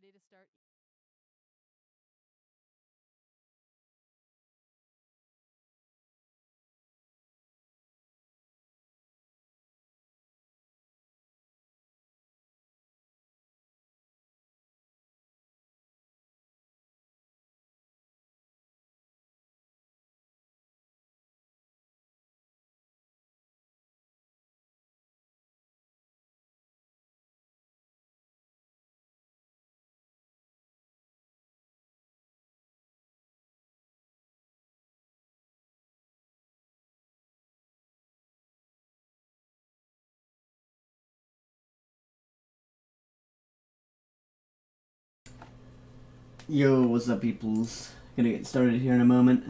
ready to start. Yo, what's up, peoples? Gonna get started here in a moment.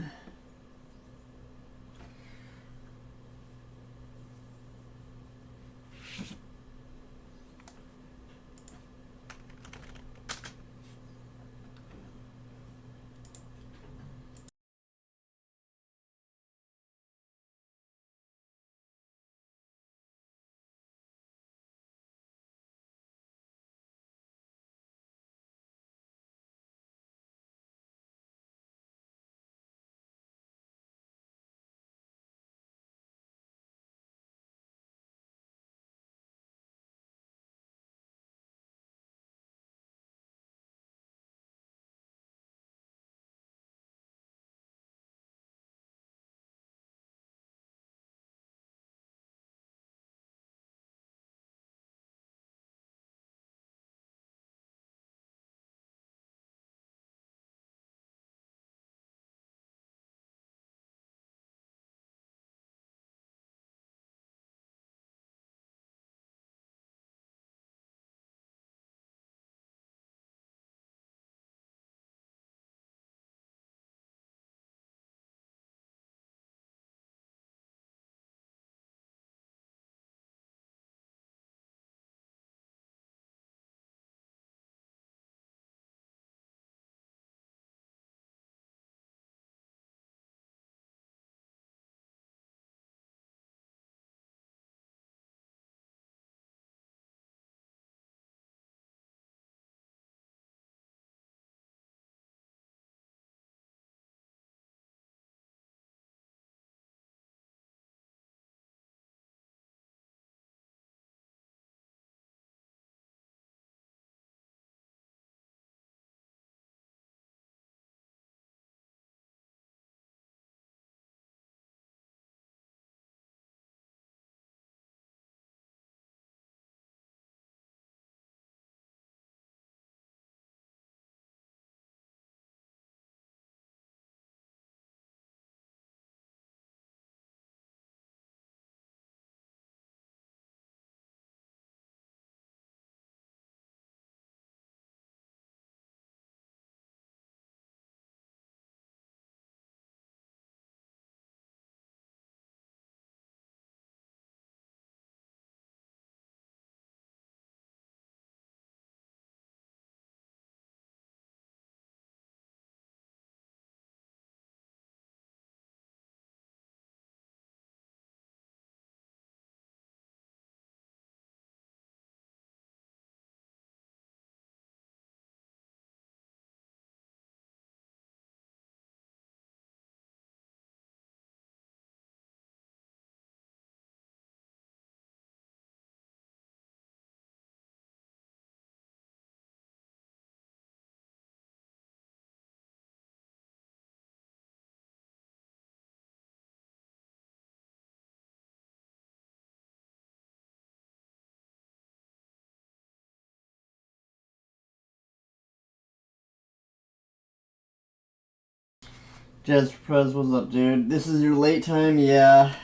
Jazz Pros, what's up, dude? This is your late time? Yeah.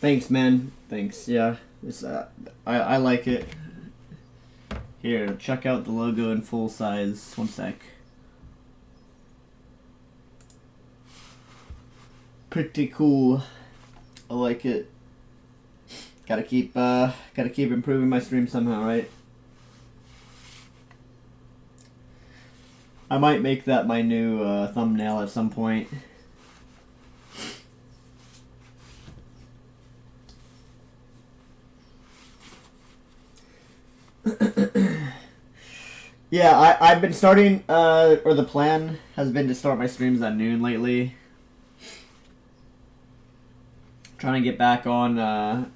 Thanks, man. Thanks, yeah. It's, I like it. Here, check out the logo in full size. One sec. Pretty cool. I like it. Gotta keep improving my stream somehow, right? I might make that my new thumbnail at some point. Yeah, I've been starting, or the plan has been to start my streams at noon lately. Trying to get back on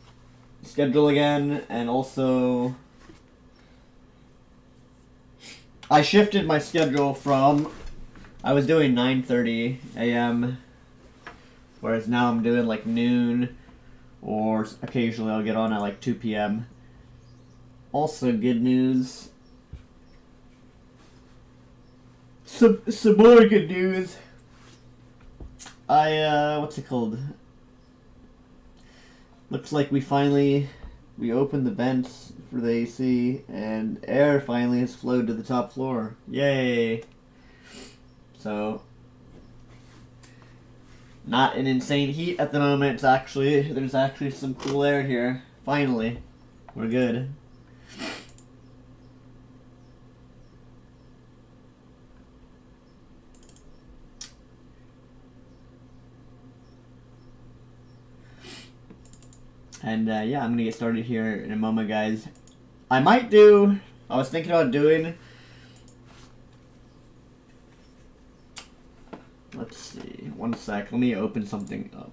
schedule again, and also I shifted my schedule from, I was doing 9:30 a.m. whereas now I'm doing like noon, or occasionally I'll get on at like 2 p.m. Also, good news. Some more good news. What's it called? Looks like we opened the vents for the AC, and air finally has flowed to the top floor. Yay! So, not an insane heat at the moment. There's actually some cool air here. Finally, we're good. And yeah, I'm gonna get started here in a moment, guys. I was thinking about doing, let's see, one sec, let me open something up.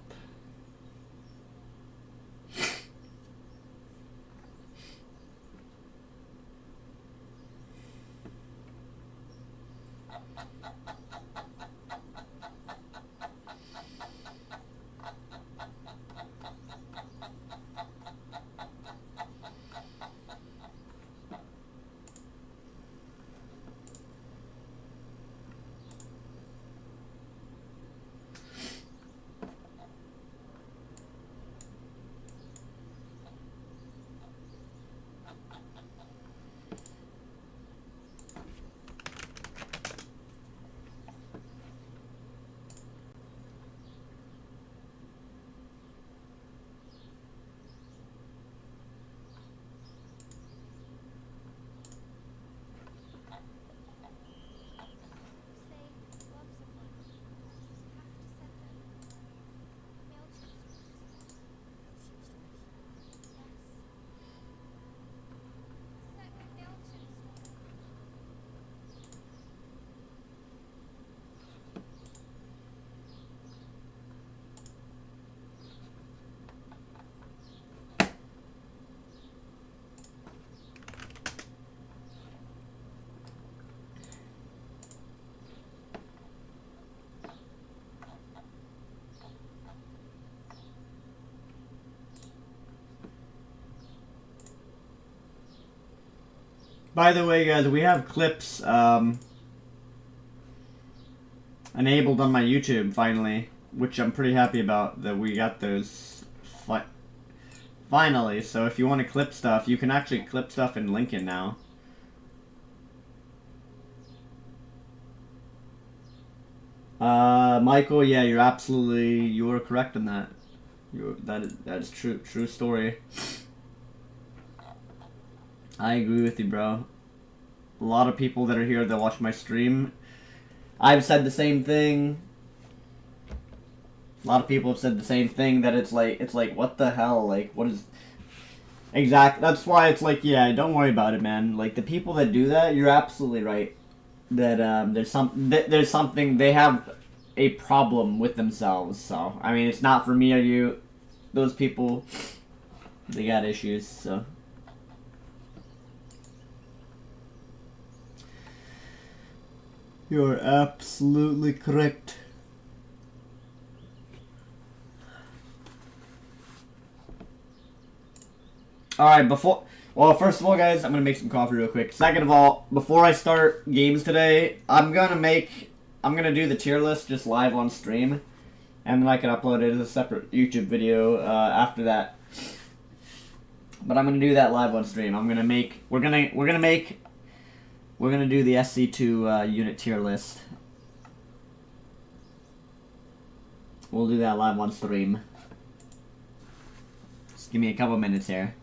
By the way, guys, we have clips enabled on my YouTube finally, which I'm pretty happy about that we got those finally. So if you want to clip stuff, you can actually clip stuff in Lincoln now. Michael, yeah, you are correct in that. That is true story. I agree with you, bro. A lot of people that are here that watch my stream, I've said the same thing. A lot of people have said the same thing, that it's like what the hell, like what is exact. That's why it's like, yeah, don't worry about it, man. Like the people that do that, you're absolutely right. That there's something, they have a problem with themselves. So I mean, it's not for me or you. Those people, they got issues. So. You're absolutely correct. Alright, first of all, guys, I'm gonna make some coffee real quick. Second of all, before I start games today, I'm gonna do the tier list just live on stream, and then I can upload it as a separate YouTube video after that. But I'm gonna do that live on stream. We're gonna do the SC2 unit tier list. We'll do that live on stream. Just give me a couple minutes here.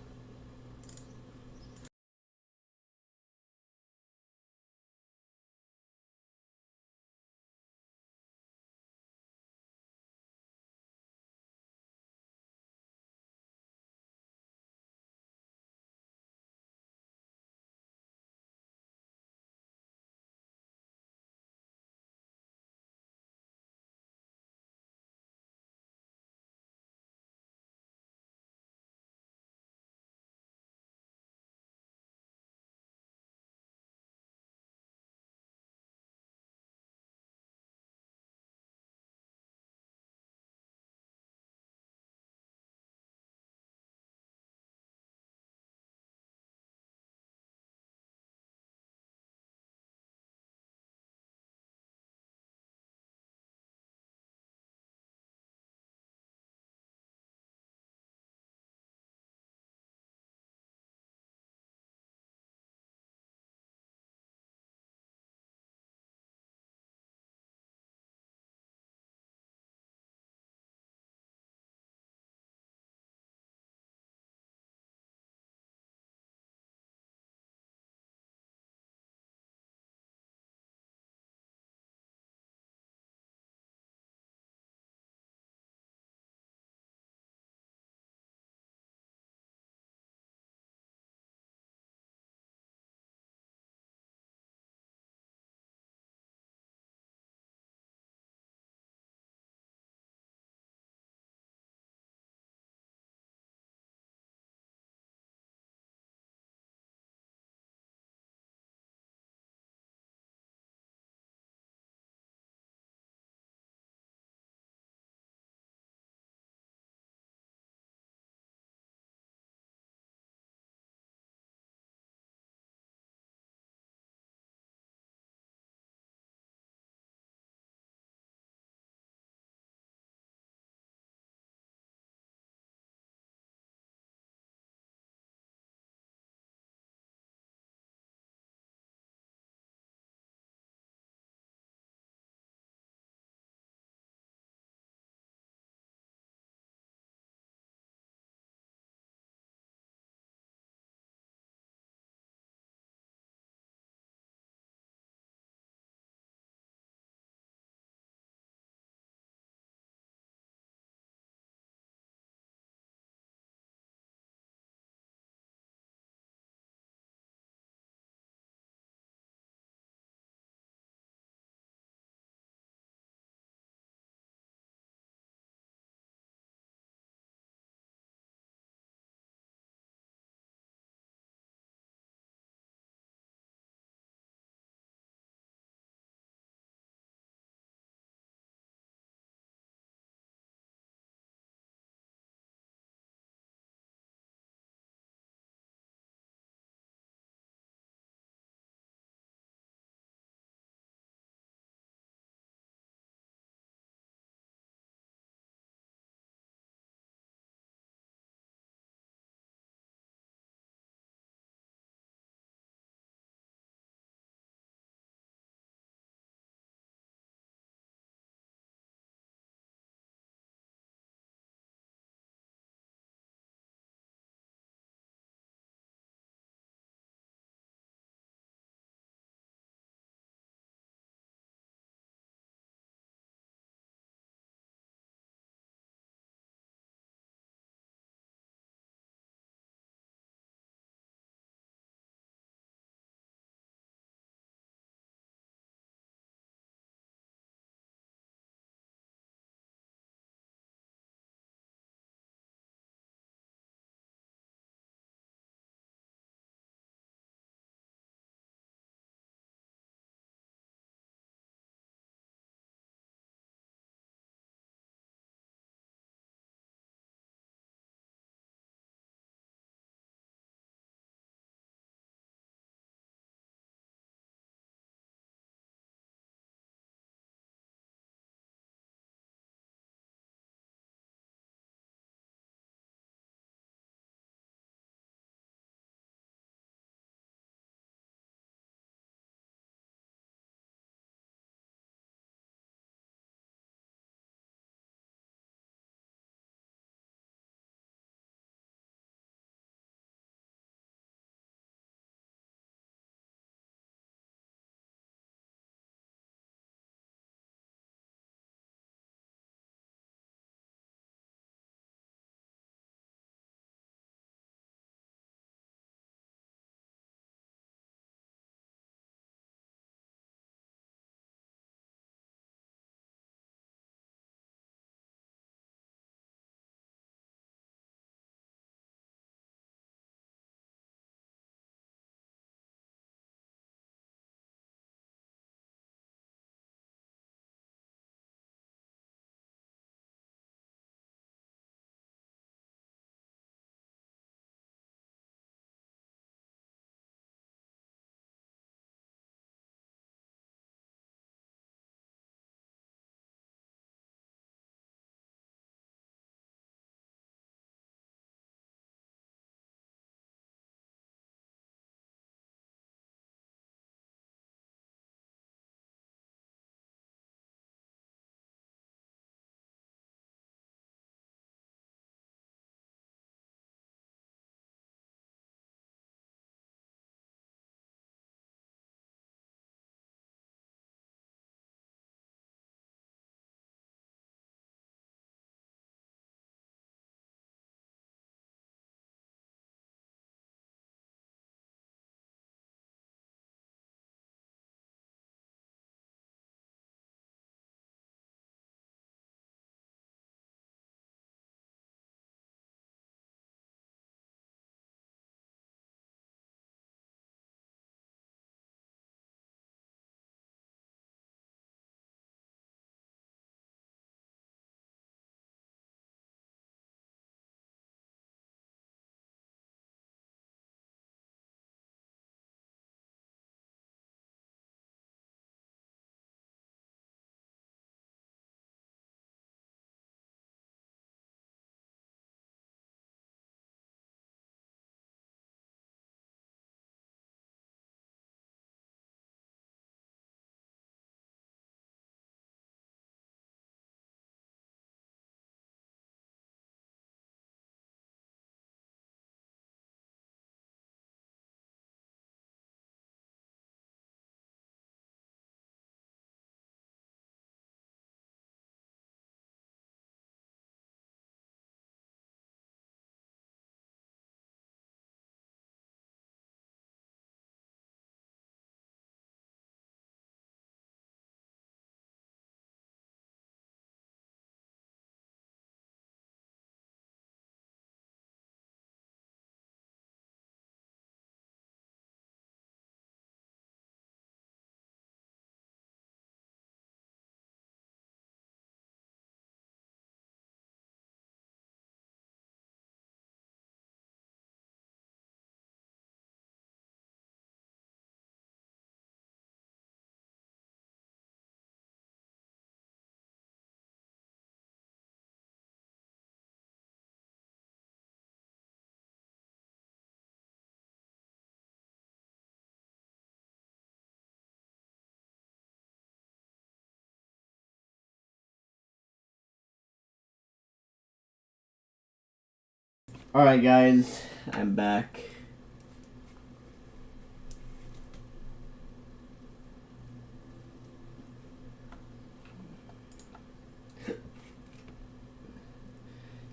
Alright guys, I'm back.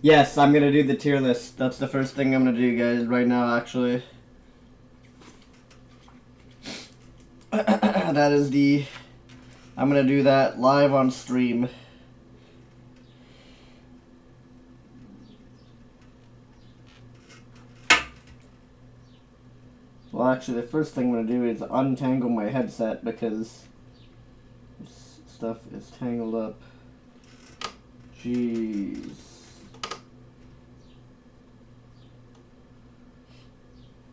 Yes, I'm gonna do the tier list. That's the first thing I'm gonna do, guys, right now, actually. That is the... I'm gonna do that live on stream. Well, actually, the first thing I'm gonna do is untangle my headset because this stuff is tangled up. Jeez.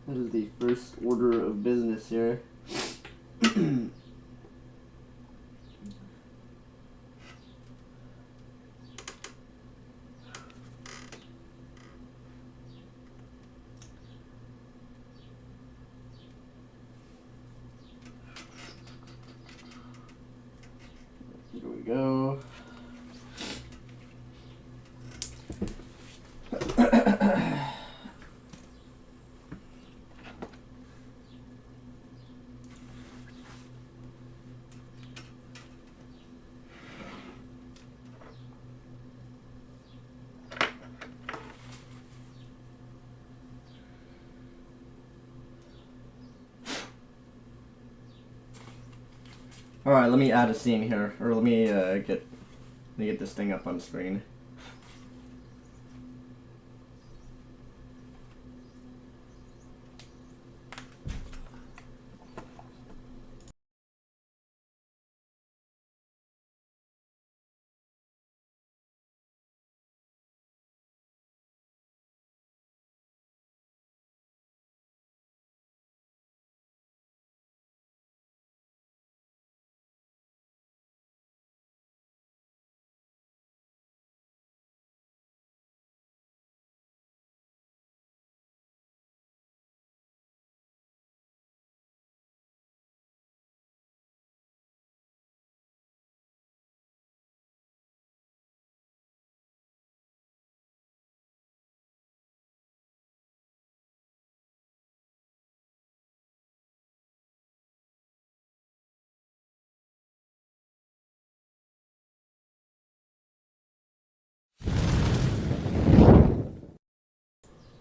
That is the first order of business here. Here we go. Alright, let me add a scene here, or let me get this thing up on screen.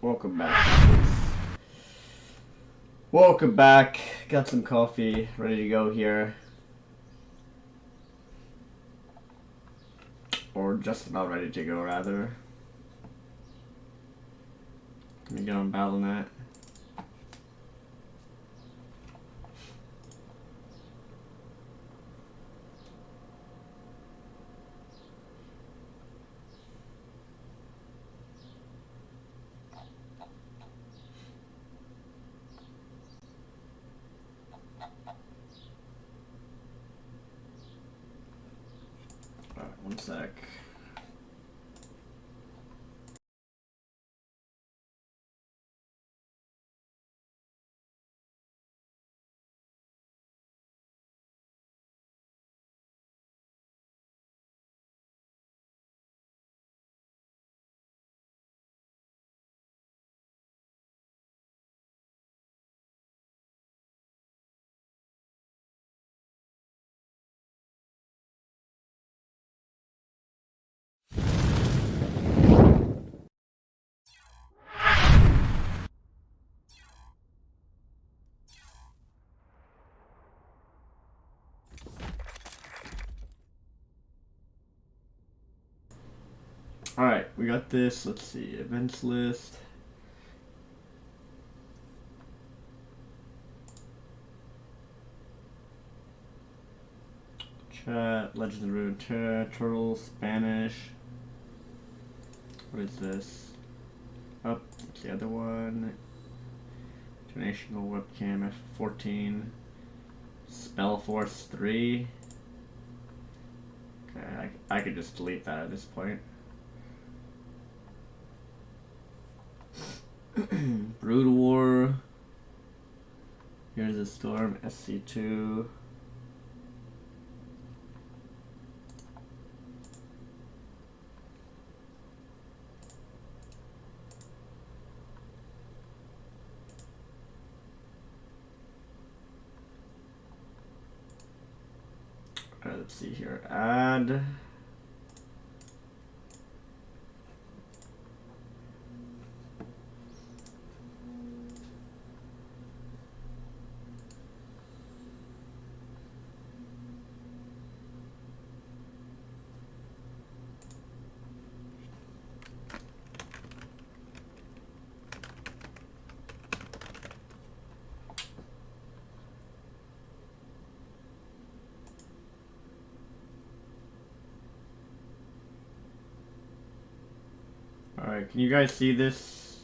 Welcome back. Welcome back. Got some coffee ready to go here. Or just about ready to go, rather. Let me get on BattleNet. Alright, one sec. Alright, we got this. Let's see. Events list. Chat. Legends of Ruined Turtles. Spanish. What is this? Oh, it's the other one. International Webcam F14. Spellforce 3. Okay, I could just delete that at this point. Brood War. Here's a Storm, SC2. Alright, let's see here. Add. Alright, can you guys see this?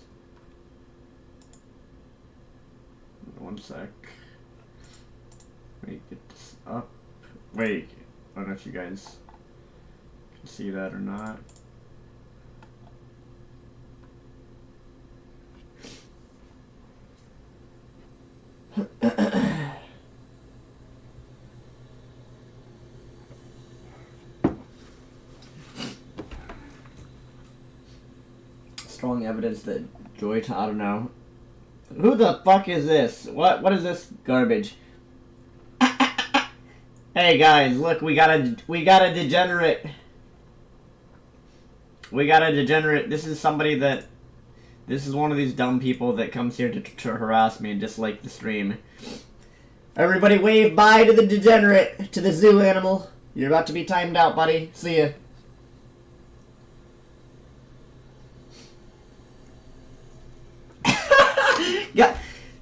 One sec. Wait, get this up. Wait, I don't know if you guys can see that or not. Strong evidence that I don't know. Who the fuck is this? What is this garbage? Hey guys, look, we got a degenerate. We got a degenerate. This is somebody that. This is one of these dumb people that comes here to harass me and dislike the stream. Everybody wave bye to the degenerate, to the zoo animal. You're about to be timed out, buddy. See ya.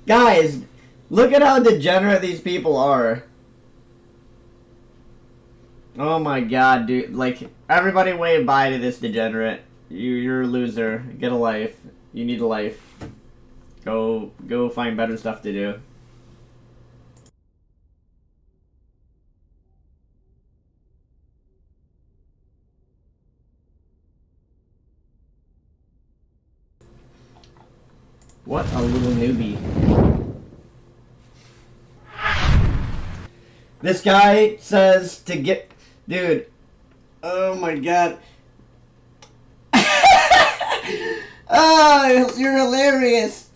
Guys, look at how degenerate these people are. Oh my god, dude. Like, everybody wave bye to this degenerate. You're a loser. Get a life. You need a life. Go find better stuff to do. What a little newbie. This guy says to get... Dude. Oh my god. Oh, you're hilarious.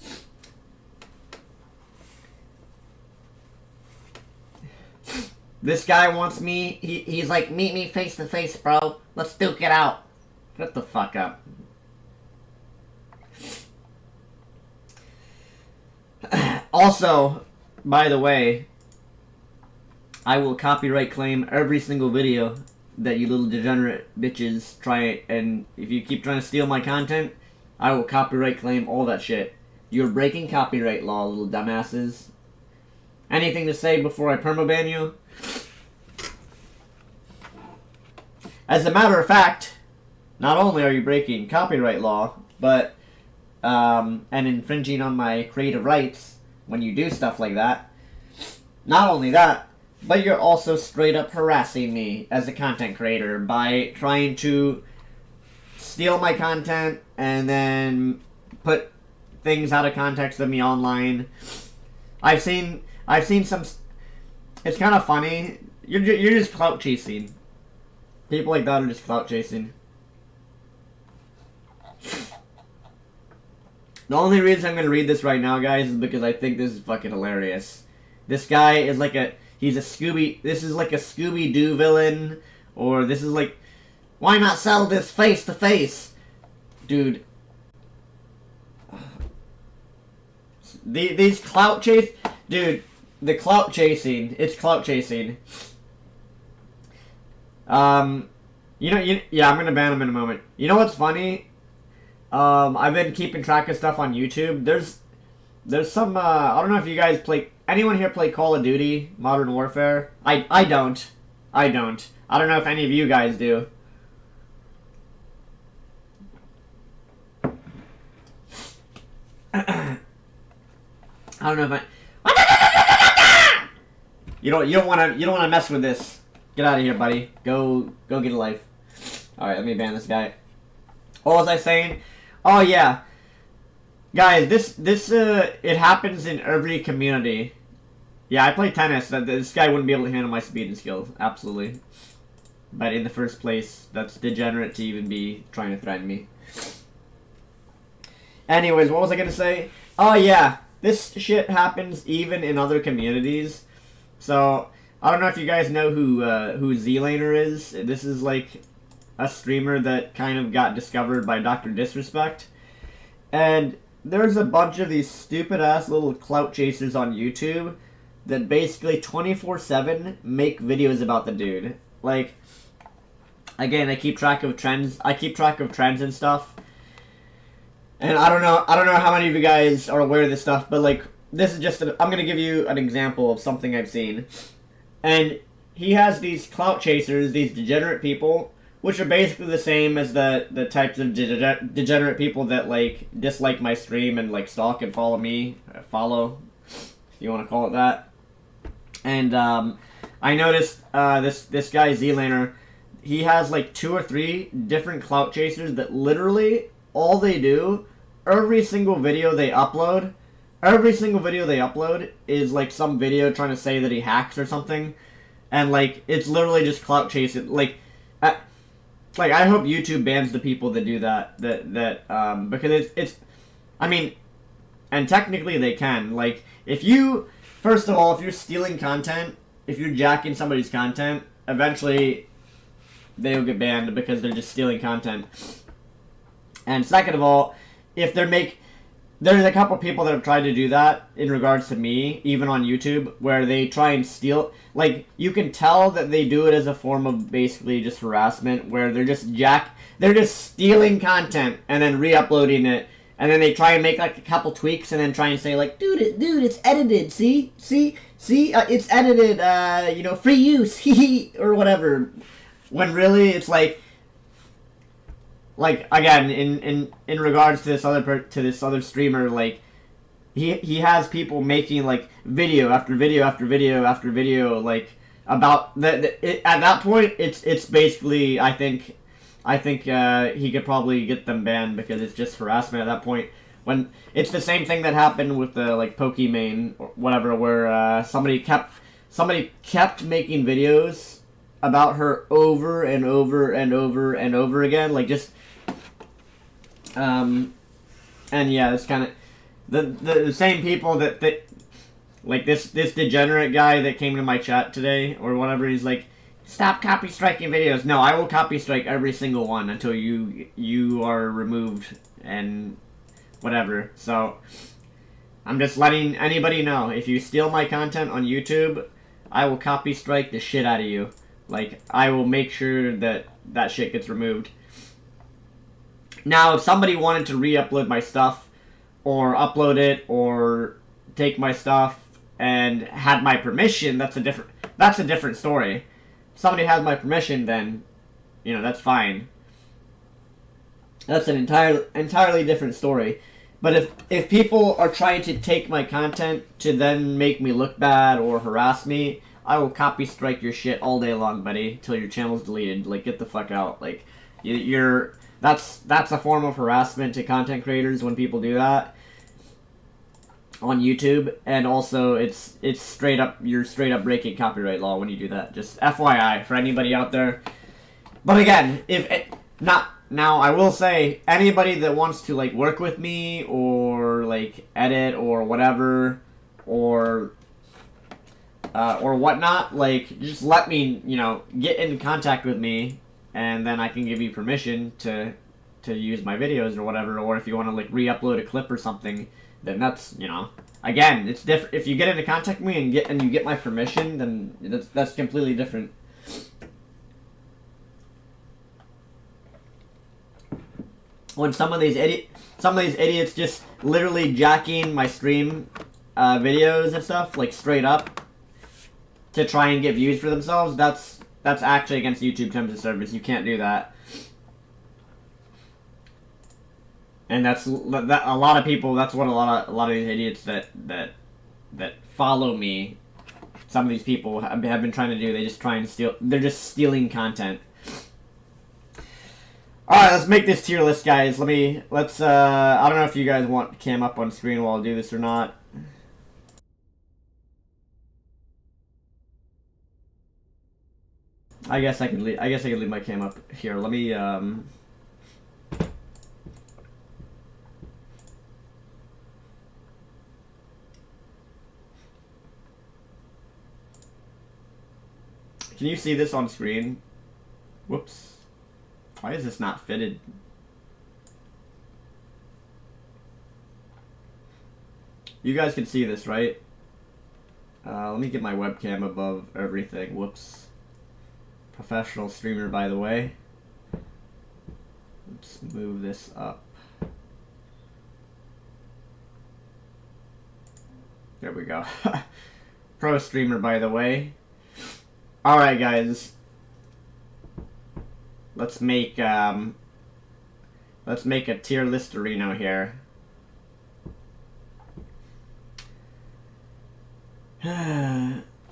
This guy wants me... He's like, meet me face to face, bro. Let's duke it out. Shut the fuck up. Also, by the way, I will copyright claim every single video that you little degenerate bitches try, and if you keep trying to steal my content, I will copyright claim all that shit. You're breaking copyright law, little dumbasses. Anything to say before I permaban you? As a matter of fact, not only are you breaking copyright law, but and infringing on my creative rights when you do stuff like that. Not only that, but you're also straight up harassing me as a content creator by trying to steal my content and then put things out of context of me online. I've seen some. It's kind of funny. You're just clout chasing. People like that are just clout chasing. The only reason I'm gonna read this right now, guys, is because I think this is fucking hilarious. This guy is like he's a Scooby. This is like a Scooby-Doo villain, or this is like, why not sell this face to face, dude? These clout chase, dude. The clout chasing. It's clout chasing. Yeah, I'm gonna ban him in a moment. You know what's funny? I've been keeping track of stuff on YouTube. There's some, I don't know if you guys anyone here play Call of Duty, Modern Warfare? I don't. I don't know if any of you guys do. I don't know if You don't want to mess with this. Get out of here, buddy. Go get a life. All right, let me ban this guy. What was I saying? Oh yeah, guys, this it happens in every community. Yeah, I play tennis. This guy wouldn't be able to handle my speed and skills, absolutely. But in the first place, that's degenerate to even be trying to threaten me. Anyways, what was I gonna say? Oh yeah, this shit happens even in other communities. So I don't know if you guys know who Z-Laner is. This is like a streamer that kind of got discovered by Dr. Disrespect. And there's a bunch of these stupid-ass little clout chasers on YouTube that basically 24/7 make videos about the dude. Like, again, I keep track of trends. I keep track of trends and stuff. And I don't know how many of you guys are aware of this stuff, but like, this is just, I'm going to give you an example of something I've seen. And he has these clout chasers, these degenerate people, which are basically the same as the types of degenerate people that like dislike my stream and like stalk and follow me, follow, if you want to call it that. And I noticed this guy Z-Laner, he has like 2 or 3 different clout chasers that literally all they do, every single video they upload is like some video trying to say that he hacks or something, and like it's literally just clout chasing. Like I hope YouTube bans the people that do that. Because it's I mean, and technically they can. Like, if you, first of all, if you're stealing content, if you're jacking somebody's content, eventually they'll get banned because they're just stealing content. And second of all, if there's a couple people that have tried to do that in regards to me, even on YouTube, where they try and steal, like, you can tell that they do it as a form of basically just harassment, where they're just stealing content and then re-uploading it, and then they try and make like a couple tweaks and then try and say like, dude, it's edited, see, it's edited, you know, free use, or whatever, when really it's like again, in regards to this other streamer, like he has people making like video after video after video after video, like about that. At that point, it's basically, I think he could probably get them banned because it's just harassment at that point. When it's the same thing that happened with the like Pokimane or whatever, where somebody kept making videos about her over and over and over and over again, like just. And yeah, it's kind of the same people that like this degenerate guy that came to my chat today or whatever. He's like, stop copy striking videos. No, I will copy strike every single one until you are removed and whatever. So I'm just letting anybody know, if you steal my content on YouTube, I will copy strike the shit out of you. Like, I will make sure that shit gets removed. Now, if somebody wanted to re-upload my stuff, or upload it, or take my stuff, and had my permission, that's a different story. If somebody has my permission, then, you know, that's fine. That's an entirely different story. But if people are trying to take my content to then make me look bad or harass me, I will copy strike your shit all day long, buddy, till your channel's deleted. Like, get the fuck out. Like, that's a form of harassment to content creators when people do that on YouTube, and also it's straight up, you're straight up breaking copyright law when you do that. Just FYI for anybody out there. But again, now I will say, anybody that wants to like work with me or like edit or whatever or whatnot, like, just let me, you know, get in contact with me, and then I can give you permission to use my videos or whatever. Or if you want to like re-upload a clip or something, then that's, you know, again, it's different. If you get into contact with me and you get my permission, then that's completely different. When some of these idiots just literally jacking my stream videos and stuff, like straight up, to try and get views for themselves, that's actually against YouTube terms of service. You can't do that. And that's a lot of people. That's what a lot of these idiots that follow me, some of these people have been trying to do. They just try and steal. They're just stealing content. All right, let's make this tier list, guys. Let's. I don't know if you guys want cam up on screen while I do this or not. I guess I could leave my cam up here. Let me. Can you see this on screen? Whoops. Why is this not fitted? You guys can see this, right? Let me get my webcam above everything. Whoops. Professional streamer, by the way. Let's move this up. There we go. Pro streamer, by the way. Alright, guys. Let's make a tier list arena here.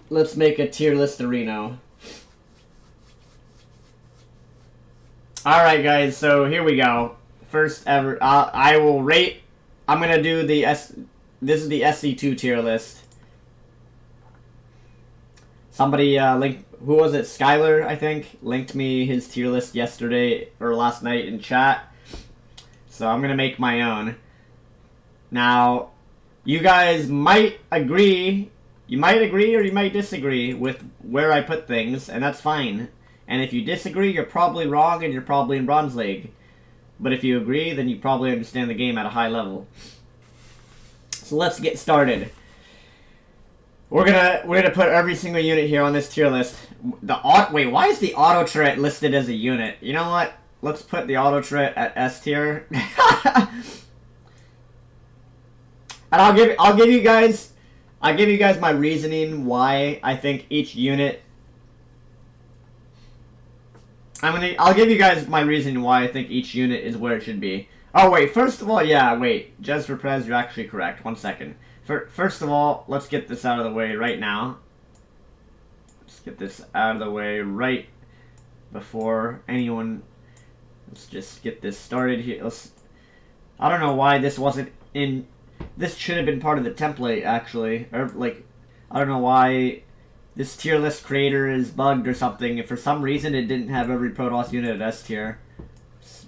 Let's make a tier list arena. Alright, guys, so here we go. First ever, I will rate. I'm gonna do the this is the SC2 tier list. Somebody linked, who was it? Skylar, I think, linked me his tier list yesterday or last night in chat. So I'm gonna make my own. Now, you guys might agree. You might agree or you might disagree with where I put things, and that's fine. And if you disagree, you're probably wrong and you're probably in Bronze League. But if you agree, then you probably understand the game at a high level. So let's get started. We're gonna put every single unit here on this tier list. Wait, why is the auto turret listed as a unit? You know what? Let's put the auto turret at S tier. And I'll give you guys my reasoning why I think each unit. I'll give you guys my reason why I think each unit is where it should be. Oh wait, first of all, yeah, wait, Jez for Prez, you're actually correct. 1 second. First of all, let's get this out of the way right now. Let's get this out of the way right before anyone. Let's just get this started here. I don't know why this wasn't in. This should have been part of the template, actually. Or, like, I don't know why this tier list creator is bugged or something. If for some reason it didn't have every Protoss unit at S tier.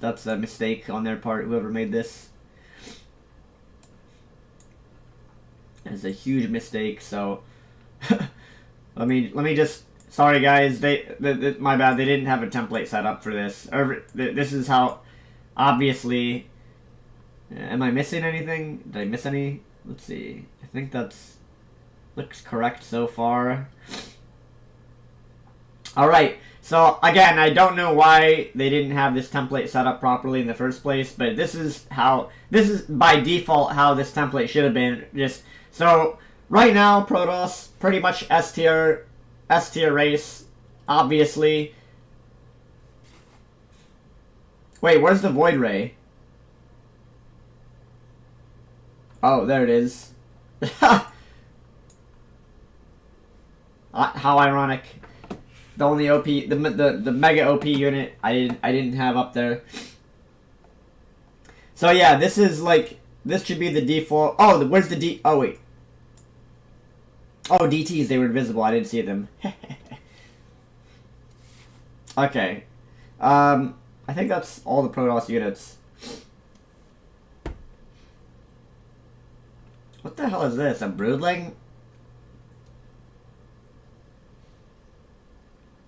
That's a mistake on their part, whoever made this. It's a huge mistake, so... let me just... Sorry guys, my bad, they didn't have a template set up for this. This is how... Obviously... Am I missing anything? Did I miss any? Let's see. I think that's... Looks correct so far. Alright, so again, I don't know why they didn't have this template set up properly in the first place, but this is by default how this template should have been. So, right now, Protoss, pretty much S tier race, obviously. Wait, where's the Void Ray? Oh, there it is. How ironic. The only OP, the mega OP unit I didn't have up there. So yeah, this is like, this should be the default. Oh, where's the D? Oh wait. Oh, DTs, they were invisible. I didn't see them. Okay. I think that's all the Protoss units. What the hell is this? A Broodling?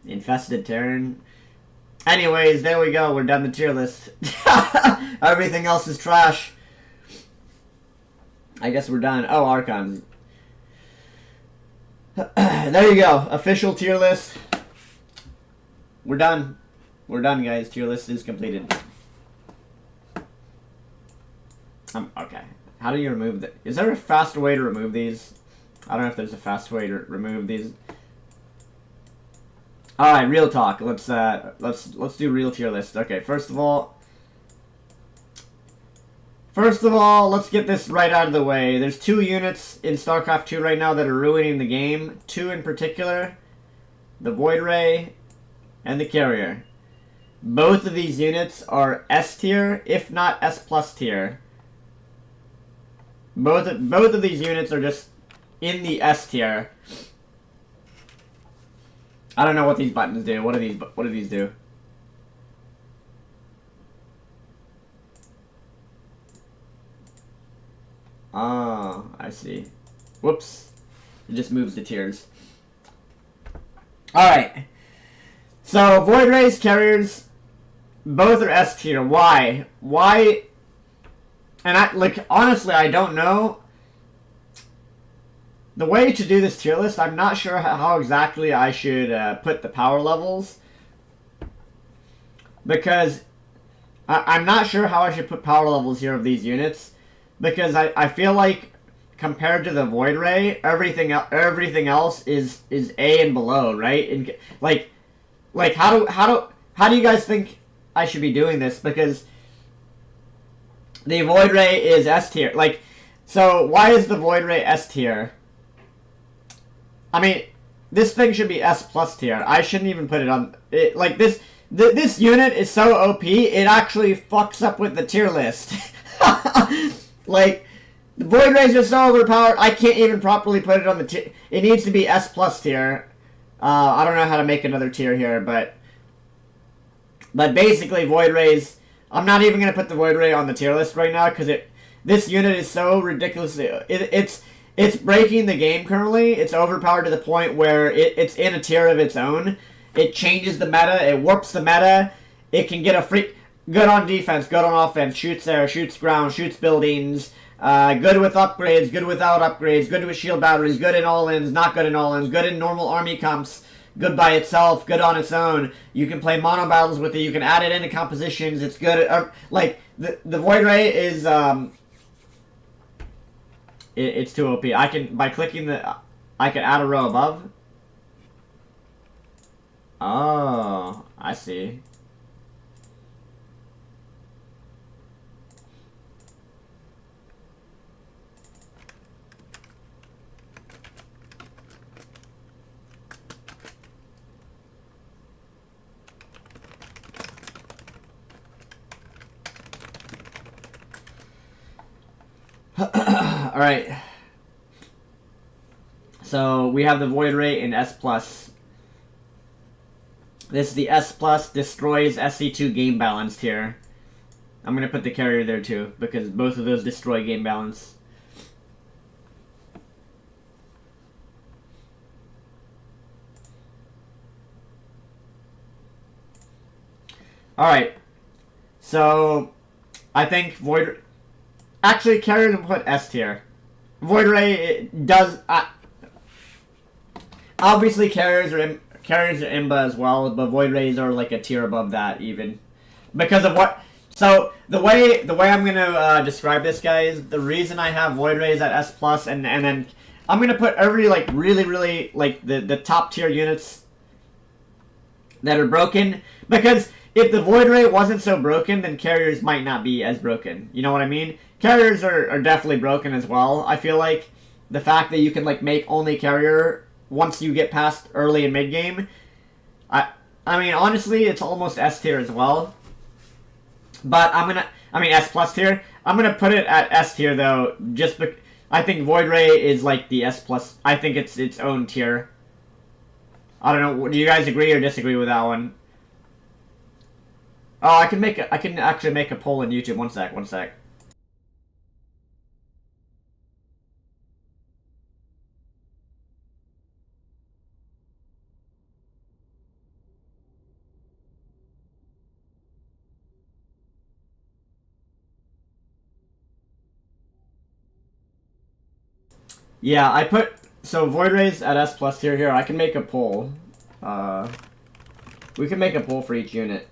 Infested Terran. Anyways, there we go. We're done the tier list. Everything else is trash. I guess we're done. Oh, Archons. There you go. Official tier list. We're done. We're done, guys. Tier list is completed. Okay. How do you remove that? Is there a faster way to remove these? I don't know if there's a fast way to remove these. All right, real talk. Let's do real tier list. Okay, first of all, let's get this right out of the way. There's 2 units in StarCraft 2 right now that are ruining the game. 2 in particular, the Void Ray and the Carrier. Both of these units are S tier, if not S plus tier. Both of these units are just in the S tier. I don't know what these buttons do. What do these do? Ah, I see. Whoops. It just moves the tiers. Alright. So Void Rays, carriers, both are S tier. Why? Why? And honestly, I don't know. The way to do this tier list, I'm not sure how exactly I should put the power levels. Because I'm not sure how I should put power levels here of these units. Because I feel like compared to the Void Ray, everything else is A and below, right? And like how do you guys think I should be doing this? Because the Void Ray is S tier. Like, so why is the Void Ray S tier? I mean, this thing should be S plus tier. I shouldn't even put it on it. Like this unit is so OP, it actually fucks up with the tier list. Like, the Void Rays are so overpowered, I can't even properly put it on the tier. It needs to be S plus tier. I don't know how to make another tier here, but basically Void Rays, I'm not even going to put the Void Ray on the tier list right now, because this unit is so ridiculously, it's breaking the game currently. It's overpowered to the point where it's in a tier of its own. It changes the meta, it warps the meta, it can get a free, good on defense, good on offense, shoots air, shoots ground, shoots buildings, good with upgrades, good without upgrades, good with shield batteries, good in all-ins, not good in all-ins, good in normal army comps, good by itself, good on its own. You can play mono battles with it, you can add it into compositions, it's good at, like, the Void Ray is, it's too OP. I can, by clicking I can add a row above. Oh, I see. Alright. So, we have the Void Ray in S+. This is the S+, destroys SC2 game balance here. I'm going to put the carrier there too, because both of those destroy game balance. Alright. So, I think Void... Actually, carriers will put S tier. Void Ray it does... obviously, carriers are IMBA as well, but Void Rays are like a tier above that even. Because of what... So, the way I'm going to describe this, guys, the reason I have Void Rays at S+, and then I'm going to put every, like, really, like, the top tier units that are broken. Because if the Void Ray wasn't so broken, then carriers might not be as broken. You know what I mean? Carriers are definitely broken as well. I feel like the fact that you can, like, make only carrier once you get past early and mid game, I mean, honestly, it's almost S tier as well. But S plus tier. I'm gonna put it at S tier though, just because I think Void Ray is like the S plus. I think it's its own tier. I don't know. Do you guys agree or disagree with that one? Oh, I can actually make a poll on YouTube. One sec. Yeah, I put... So, Void Rays at S plus tier here. I can make a poll. We can make a poll for each unit.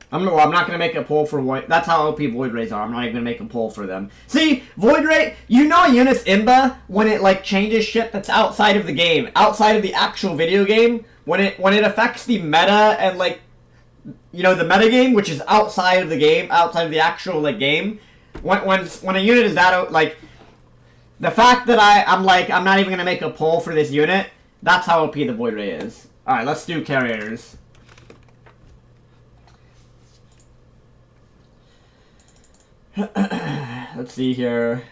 I'm not going to make a poll for Void... That's how OP Void Rays are. I'm not even going to make a poll for them. See, Void Ray... You know a unit's IMBA when it, like, changes shit that's outside of the game. Outside of the actual video game. When it affects the meta and, like... You know, the meta game, which is outside of the game. Outside of the actual, like, game. When a unit is that, like... The fact that I'm not even going to make a poll for this unit, that's how OP the Void Ray is. Alright, let's do carriers. Let's see here.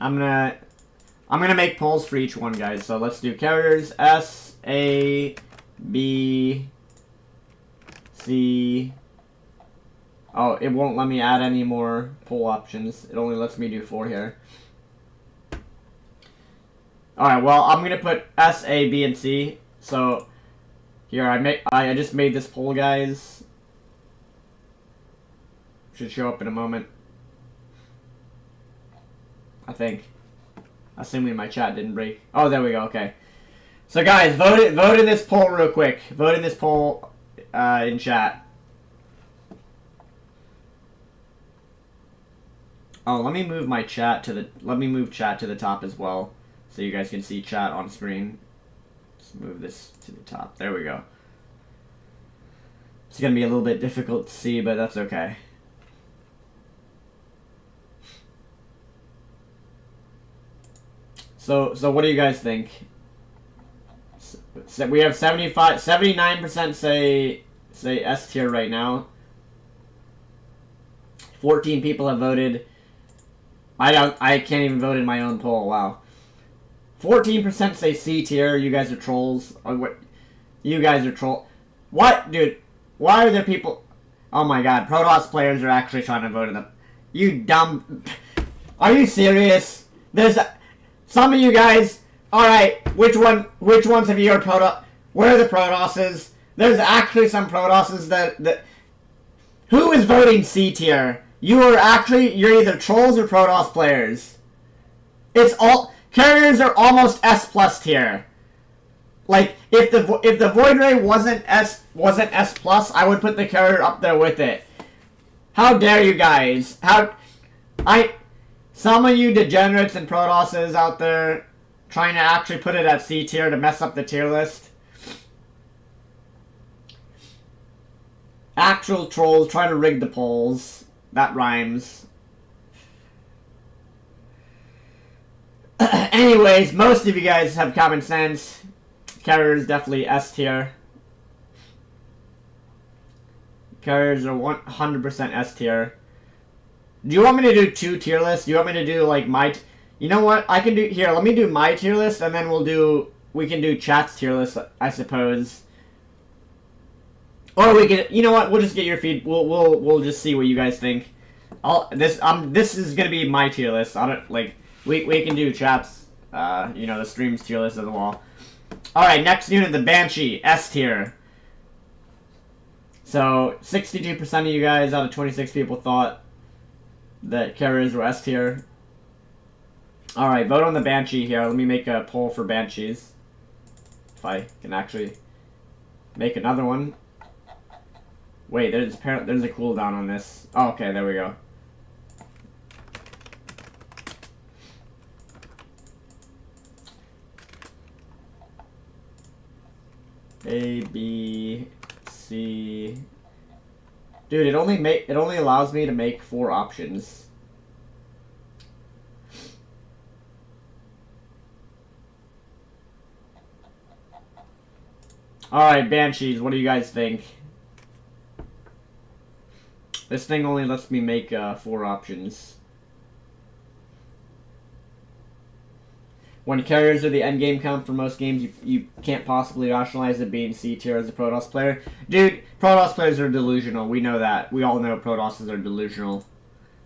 I'm gonna make polls for each one, guys. So let's do carriers. S, A, B, C... Oh, it won't let me add any more poll options. It only lets me do 4 here. Alright, well, I'm gonna put S, A, B, and C. So, here, I just made this poll, guys. Should show up in a moment. I think. Assuming my chat didn't break. Oh, there we go, okay. So, guys, vote in this poll real quick. Vote in this poll in chat. Oh, let me move my chat to the... Let me move chat to the top as well. So you guys can see chat on screen. Let's move this to the top. There we go. It's going to be a little bit difficult to see, but that's okay. So what do you guys think? So we have 79% say S tier right now. 14 people have voted. I can't even vote in my own poll. Wow. 14% say C tier. You guys are trolls. Or what? You guys are troll. What, dude? Why are there people? Oh my God! Protoss players are actually trying to vote in them. You dumb. Are you serious? There's some of you guys. All right. Which ones of you are Protoss? Where are the Protosses? There's actually some Protosses that. Who is voting C tier? You're either trolls or Protoss players. It's all carriers are almost S plus tier. Like if the Void Ray wasn't S plus, I would put the carrier up there with it. How dare you guys? Some of you degenerates and Protosses out there trying to actually put it at C tier to mess up the tier list. Actual trolls trying to rig the polls. That rhymes. Anyways, most of you guys have common sense. Carriers definitely S tier. Carriers are 100% S tier. Do you want me to do 2 tier lists? Do you want me to do like my... You know what? I can do... Here, let me do my tier list and then we can do chat's tier list, I suppose. Or we can... You know what? We'll just get your feed. We'll just see what you guys think. This is gonna be my tier list. I don't like... We can do chat's, you know, the stream's tier list as well. Alright, next unit, the Banshee, S tier. So, 62% of you guys out of 26 people thought that carriers were S tier. Alright, vote on the Banshee here. Let me make a poll for Banshees. If I can actually make another one. Wait, there's a cooldown on this. Oh, okay, there we go. A, B, C. Dude, it only allows me to make 4 options. Alright, Banshees, what do you guys think? This thing only lets me make 4 options. When carriers are the endgame count for most games, you can't possibly rationalize it being C tier as a Protoss player. Dude, Protoss players are delusional. We know that. We all know Protosses are delusional.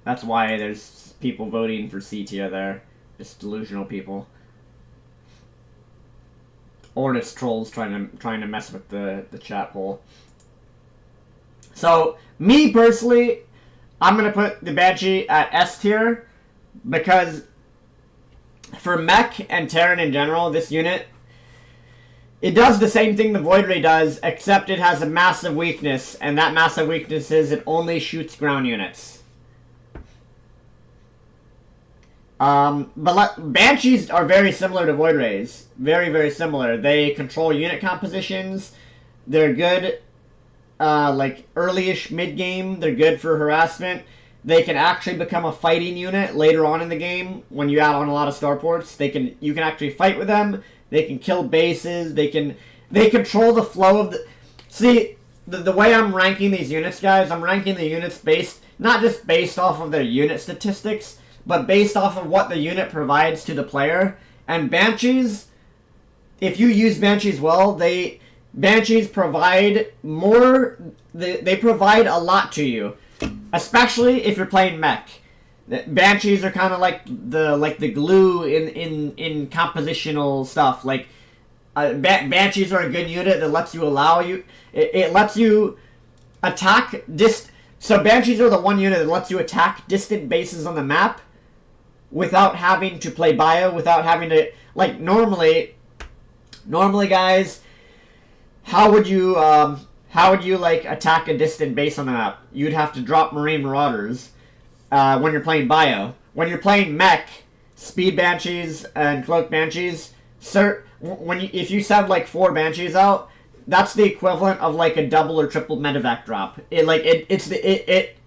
That's why there's people voting for C tier there. Just delusional people. Or it's trolls trying to mess with the chat poll. So, me personally, I'm going to put the Banshee at S tier because for Mech and Terran in general, this unit, it does the same thing the Void Ray does, except it has a massive weakness, and that massive weakness is it only shoots ground units. But Banshees are very similar to Void Rays. Very, very similar. They control unit compositions. They're good, like, early-ish mid-game. They're good for harassment. They can actually become a fighting unit later on in the game when you add on a lot of starports. You can actually fight with them. They can kill bases. They control the flow of the... See, the way I'm ranking these units, guys, I'm ranking the units not just based off of their unit statistics, but based off of what the unit provides to the player. And Banshees, if you use Banshees well, Banshees provide more... They provide a lot to you. Especially if you're playing Mech. Banshees are kind of like the glue in compositional stuff. Like Banshees are a good unit that lets you it lets you attack So Banshees are the one unit that lets you attack distant bases on the map without having to play bio, without having to like normally guys, how would you like attack a distant base on the map? You'd have to drop Marine Marauders when you're playing bio. When you're playing mech, Speed Banshees and Cloak Banshees, if you send like 4 Banshees out, that's the equivalent of like a double or triple medevac drop. It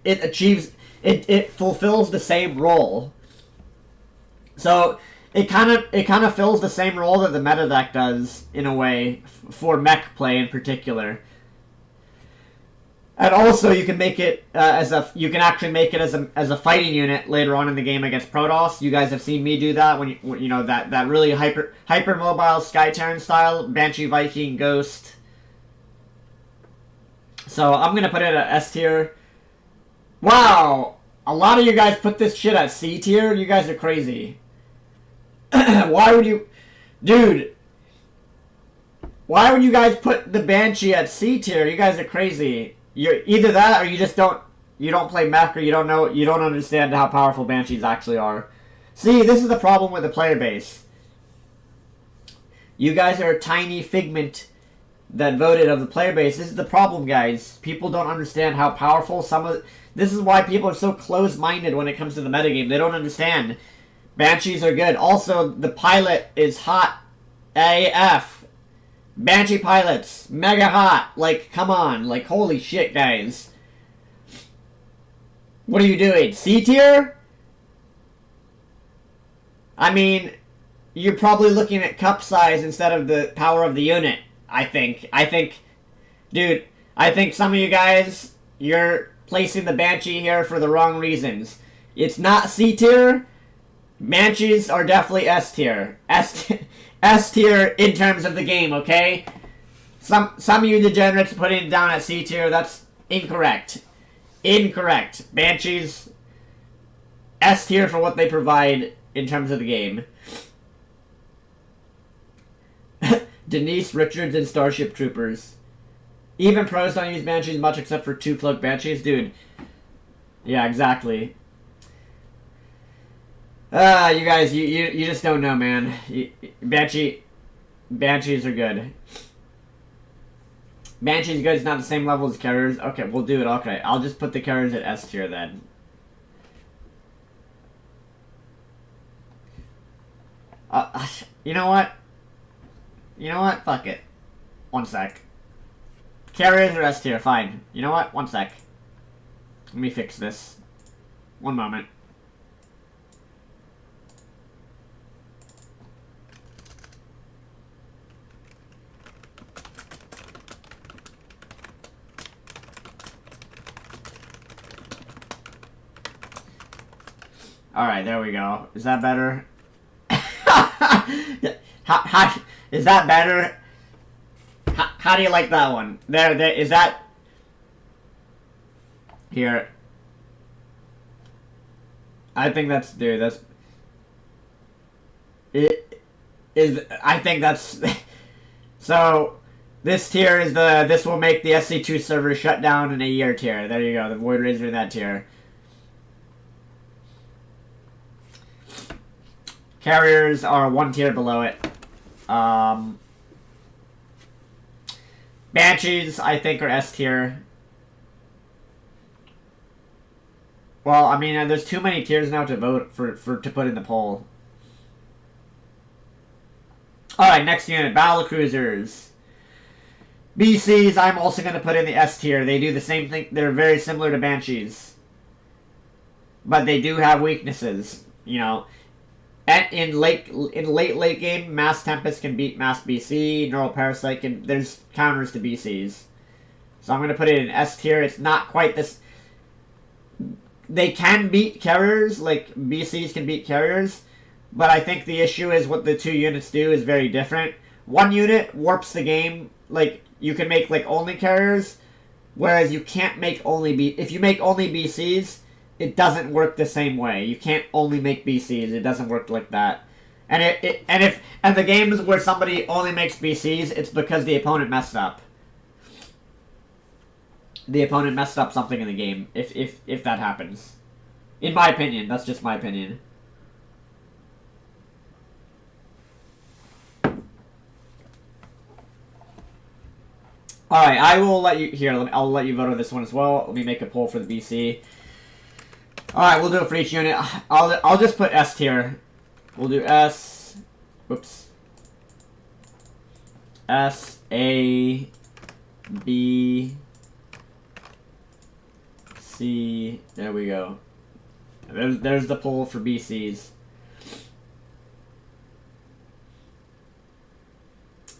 fulfills the same role. So it kind of fills the same role that the medevac does in a way for mech play in particular. And also, you can make it as a fighting unit later on in the game against Protoss. You guys have seen me do that when you know that really hyper mobile Sky Terran style Banshee Viking Ghost. So I'm gonna put it at S tier. Wow, a lot of you guys put this shit at C tier. You guys are crazy. Why would you, dude? Why would you guys put the Banshee at C tier? You guys are crazy. You're either that or you don't play mech, or you don't understand how powerful Banshees actually are. See, this is the problem with the player base. You guys are a tiny figment that voted of the player base. This is the problem, guys. People don't understand how powerful this is why people are so close-minded when it comes to the metagame. They don't understand. Banshees are good. Also, the pilot is hot AF. Banshee pilots, mega hot. Like, come on. Like, holy shit, guys. What are you doing? C tier? I mean, you're probably looking at cup size instead of the power of the unit, I think. Dude, I think some of you guys, you're placing the Banshee here for the wrong reasons. It's not C tier. Banshees are definitely S tier. S tier in terms of the game, okay? Some of you degenerates putting it down at C tier, that's incorrect. Incorrect. Banshees, S tier for what they provide in terms of the game. Denise Richards and Starship Troopers. Even pros don't use Banshees much except for 2 Cloak Banshees. Dude. Yeah, exactly. You guys, you just don't know, man. Banshees are good. Banshee's good. It's not the same level as carriers. Okay, we'll do it. Okay, I'll just put the carriers at S tier then. You know what? You know what? Fuck it. One sec. Carriers are S tier. Fine. You know what? One sec. Let me fix this. One moment. Alright, there we go. Is that better? Is that better? How do you like that one? There, is that... Here. I think that's... Dude, that's... I think that's... So, this tier is the... This will make the SC2 server shut down in a year tier. There you go, the Void Razor in that tier. Carriers are 1 tier below it. Banshees, I think, are S tier. Well, I mean, there's too many tiers now to vote to put in the poll. Alright, next unit, Battlecruisers. BCs, I'm also going to put in the S tier. They do the same thing. They're very similar to Banshees. But they do have weaknesses, you know. In late game, Mass Tempest can beat Mass BC, Neural Parasite can... There's counters to BCs. So I'm going to put it in S tier. It's not quite this... They can beat carriers, like BCs can beat carriers, but I think the issue is what the 2 units do is very different. 1 unit warps the game, like, you can make, like, only carriers, whereas you can't make only... If you make only BCs, it doesn't work the same way. You can't only make BCs. It doesn't work like that. And and the games where somebody only makes BCs, it's because the opponent messed up. The opponent messed up something in the game. If that happens, in my opinion, that's just my opinion. All right, I will let you here. I'll let you vote on this one as well. Let me make a poll for the BC. All right, we'll do it for each unit. I'll just put S tier. We'll do S. Whoops. S A B C. There we go. There's the poll for BCs.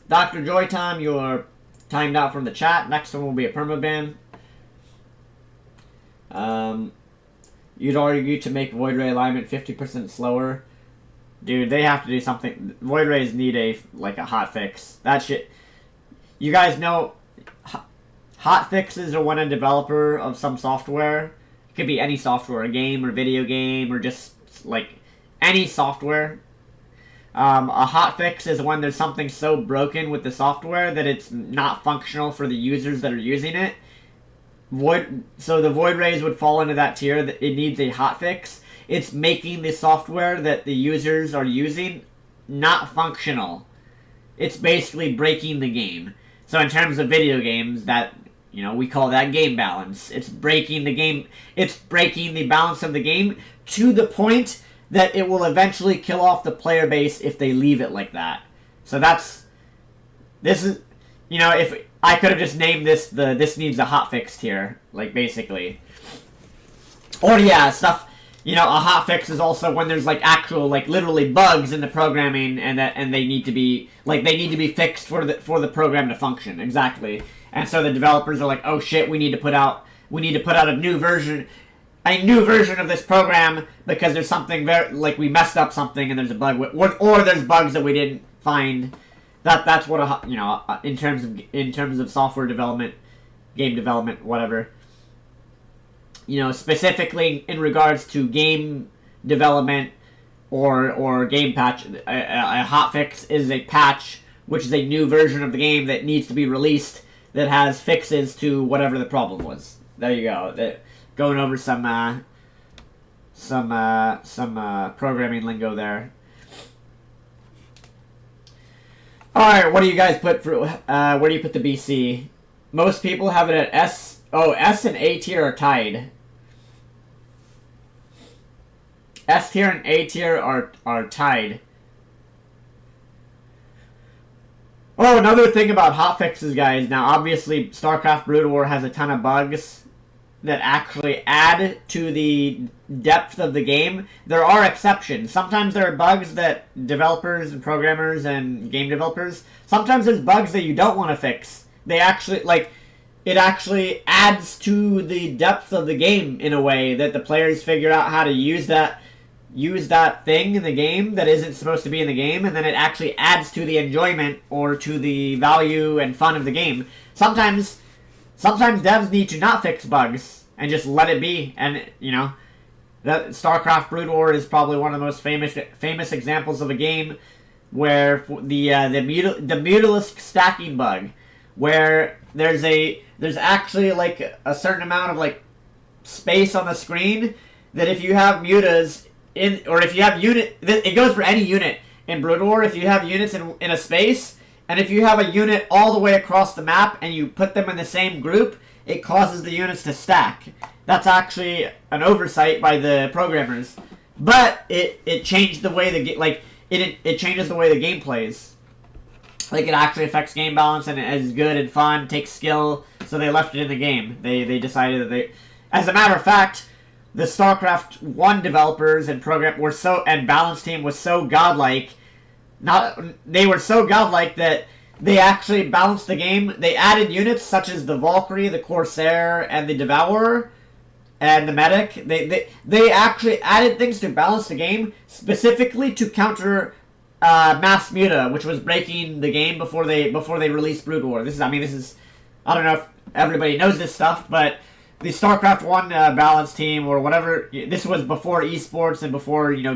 Dr. Joytime, you're timed out from the chat. Next one will be a permaban. You'd argue to make Void Ray alignment 50% slower. Dude, they have to do something. Void Rays need a hot fix. That shit. You guys know, hot fixes are when a developer of some software, it could be any software, a game or video game or just like any software. A hot fix is when there's something so broken with the software that it's not functional for the users that are using it. So the Void Rays would fall into that tier that it needs a hot fix. It's making the software that the users are using not functional. It's basically breaking the game. So in terms of video games, that, you know, we call that game balance. It's breaking the game. It's breaking the balance of the game to the point that it will eventually kill off the player base if they leave it like that. So this is, you know, if I could have just named this this needs a hotfix tier, like basically. Or yeah, stuff, you know, a hotfix is also when there's like actual, like literally bugs in the programming and they need to be fixed for the program to function. Exactly. And so the developers are like, "Oh shit, we need to put out a new version of this program because there's something we messed up something and there's a bug or there's bugs that we didn't find." That's what in terms of software development, game development, whatever. You know, specifically in regards to game development or game patch, a hotfix is a patch which is a new version of the game that needs to be released that has fixes to whatever the problem was. There you go. Going over some programming lingo there. Alright, what do you guys put for, where do you put the BC? Most people have it at S. Oh, S and A tier are tied. S tier and A tier are tied. Oh, another thing about hotfixes, guys. Now, obviously, StarCraft Brood War has a ton of bugs that actually add to the depth of the game. There are exceptions. Sometimes there are bugs that developers and programmers and game developers, sometimes there's bugs that you don't want to fix. They actually, it actually adds to the depth of the game in a way that the players figure out how to use that thing in the game that isn't supposed to be in the game, and then it actually adds to the enjoyment or to the value and fun of the game. Sometimes devs need to not fix bugs and just let it be, and you know, that StarCraft Brood War is probably one of the most famous examples of a game where the Mutalisk stacking bug, where there's actually like a certain amount of like space on the screen that if you have mutas in, or if you have it goes for any unit in Brood War. If you have units in a space, and if you have a unit all the way across the map and you put them in the same group, it causes the units to stack. That's actually an oversight by the programmers, but it changed the way it changes the way the game plays. Like, it actually affects game balance and it is good and fun, takes skill, so they left it in the game. They decided that they, as a matter of fact, the StarCraft 1 developers and balance team was so godlike. They were so godlike that they actually balanced the game. They added units such as the Valkyrie, the Corsair, and the Devourer, and the Medic. They actually added things to balance the game specifically to counter Mass Muta, which was breaking the game before they released Brood War. This is I don't know if everybody knows this stuff, but the StarCraft 1 balance team or whatever. This was before esports and before, you know,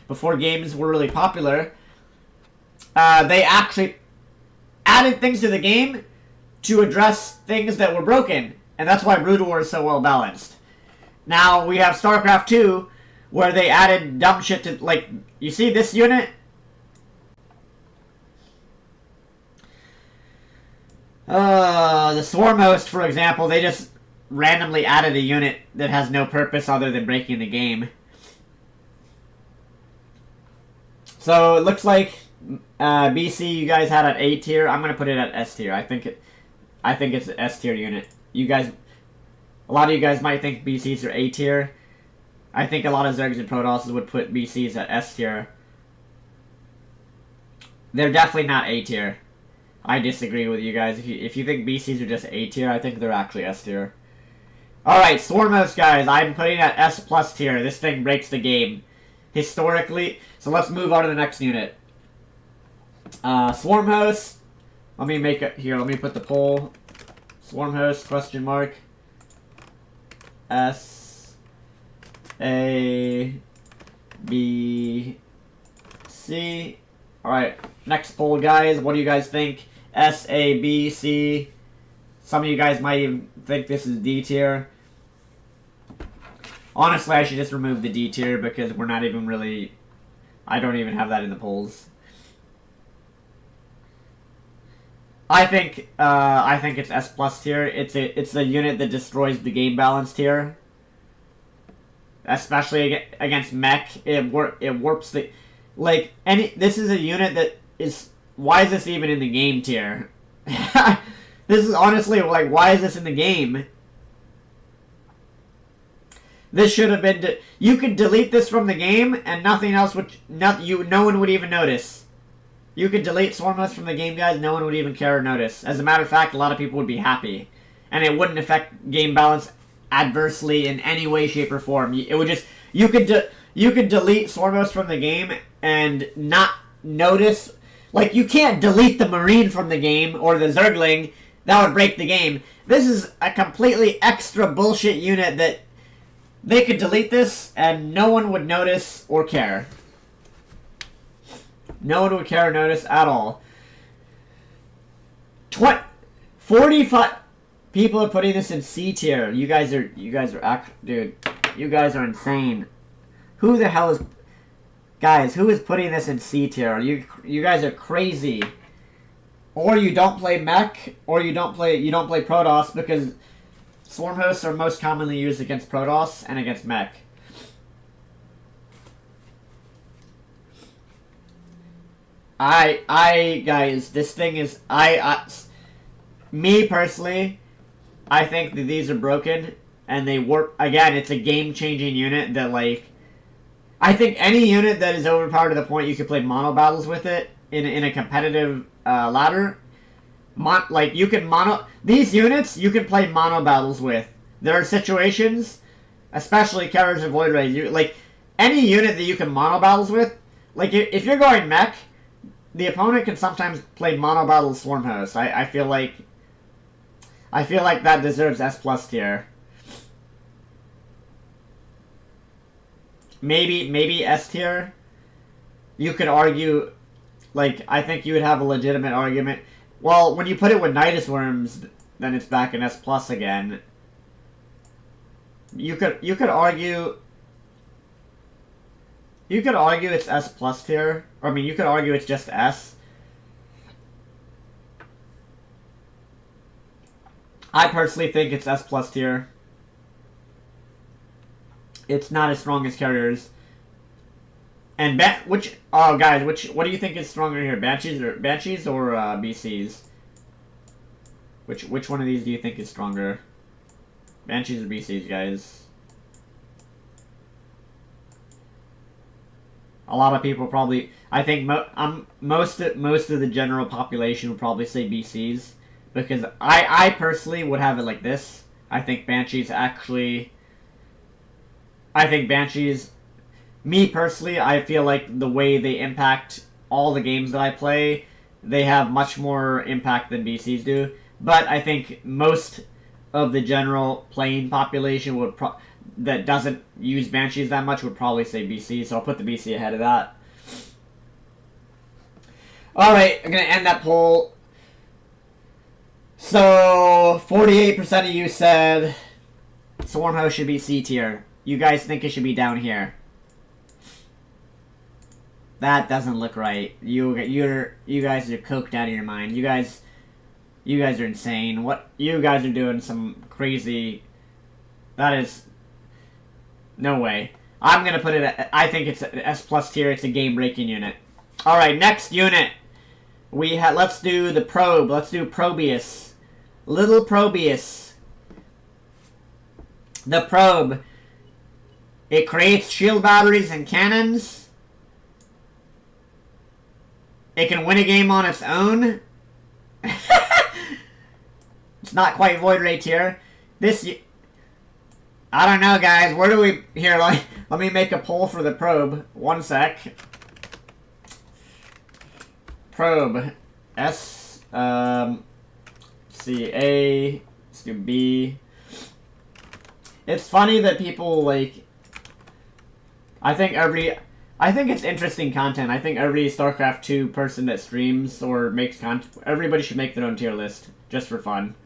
before games were really popular. They actually added things to the game to address things that were broken. And that's why Brood War is so well balanced. Now we have StarCraft 2, where they added dumb shit to, like, you see this unit? The Swarm Host, for example, they just randomly added a unit that has no purpose other than breaking the game. So it looks like BC you guys had at A tier. I'm gonna put it at S tier. I think it's an S tier unit. You guys, a lot of you guys might think BCs are A tier. I think a lot of Zergs and Protosses would put BCs at S tier. They're definitely not A tier. I disagree with you guys. If you think BCs are just A tier, I think they're actually S tier. Alright, Swarm Host, guys. I'm putting at S plus tier. This thing breaks the game. Historically. So let's move on to the next unit. Swarm Host. Let me make it here. Let me put the poll. Swarm Host, question mark. S, A, B, C. Alright, next poll, guys. What do you guys think? S, A, B, C. Some of you guys might even think this is D tier. Honestly, I should just remove the D tier because we're not even really... I don't even have that in the polls. I think it's S plus tier. It's the unit that destroys the game balance tier. Especially against Mech, it warps the... Like, this is a unit that is... Why is this even in the game tier? This is honestly, like, why is this in the game? This should have been... You could delete this from the game, and nothing else would... No one would even notice. You could delete Swarm Host from the game, guys, no one would even care or notice. As a matter of fact, a lot of people would be happy. And it wouldn't affect game balance adversely in any way, shape, or form. It would just... You could delete Swarm Host from the game and not notice... Like, you can't delete the Marine from the game, or the Zergling. That would break the game. This is a completely extra bullshit unit that... They could delete this, and no one would notice or care. No one would care or notice at all. 45 people are putting this in C tier. You guys are dude, you guys are insane. Who the hell is... Guys, who is putting this in C tier? You guys are crazy. Or you don't play Mech, or you don't play Protoss, because Swarm Hosts are most commonly used against Protoss and against Mech. Guys, this thing is... Me, personally, I think that these are broken, and they work... Again, it's a game-changing unit that, like... I think any unit that is overpowered to the point you could play mono battles with it in a competitive ladder... Like, you can mono... These units, you can play mono battles with. There are situations, especially Carriers and Void Rays, like, any unit that you can mono battles with... Like, if you're going Mech... The opponent can sometimes play mono battle Swarm Host. I feel like that deserves S plus tier. Maybe S tier. You could argue, like, I think you would have a legitimate argument. Well, when you put it with Nidus Worms, then it's back in S plus again. You could argue. You could argue it's S plus tier. I mean, you could argue it's just S. I personally think it's S plus tier. It's not as strong as Carriers. And what do you think is stronger here? Banshees or BCs? Which one of these do you think is stronger? Banshees or BCs, guys? A lot of people probably... I think most of the general population would probably say BCs. Because I personally would have it like this. I think Banshees actually... Me personally, I feel like the way they impact all the games that I play, they have much more impact than BCs do. But I think most of the general playing population would that doesn't use Banshees that much would probably say BC, so I'll put the BC ahead of that. Alright, I'm going to end that poll. So, 48% of you said Swarmhouse should be C tier. You guys think it should be down here. That doesn't look right. You guys are coked out of your mind. You guys are insane. What you guys are doing some crazy. That is no way. I'm gonna put it at, I think it's an S plus tier. It's a game breaking unit. All right, next unit. Let's do the probe. Let's do Probius. Little Probius. The probe. It creates shield batteries and cannons. It can win a game on its own. It's not quite Void Ray tier. I don't know, guys. Where do we... Here, let me make a poll for the probe. One sec. Probe. S. C. A. Let's do B. It's funny that people, like... I think it's interesting content. I think every StarCraft 2 person that streams or makes content... Everybody should make their own tier list. Just for fun.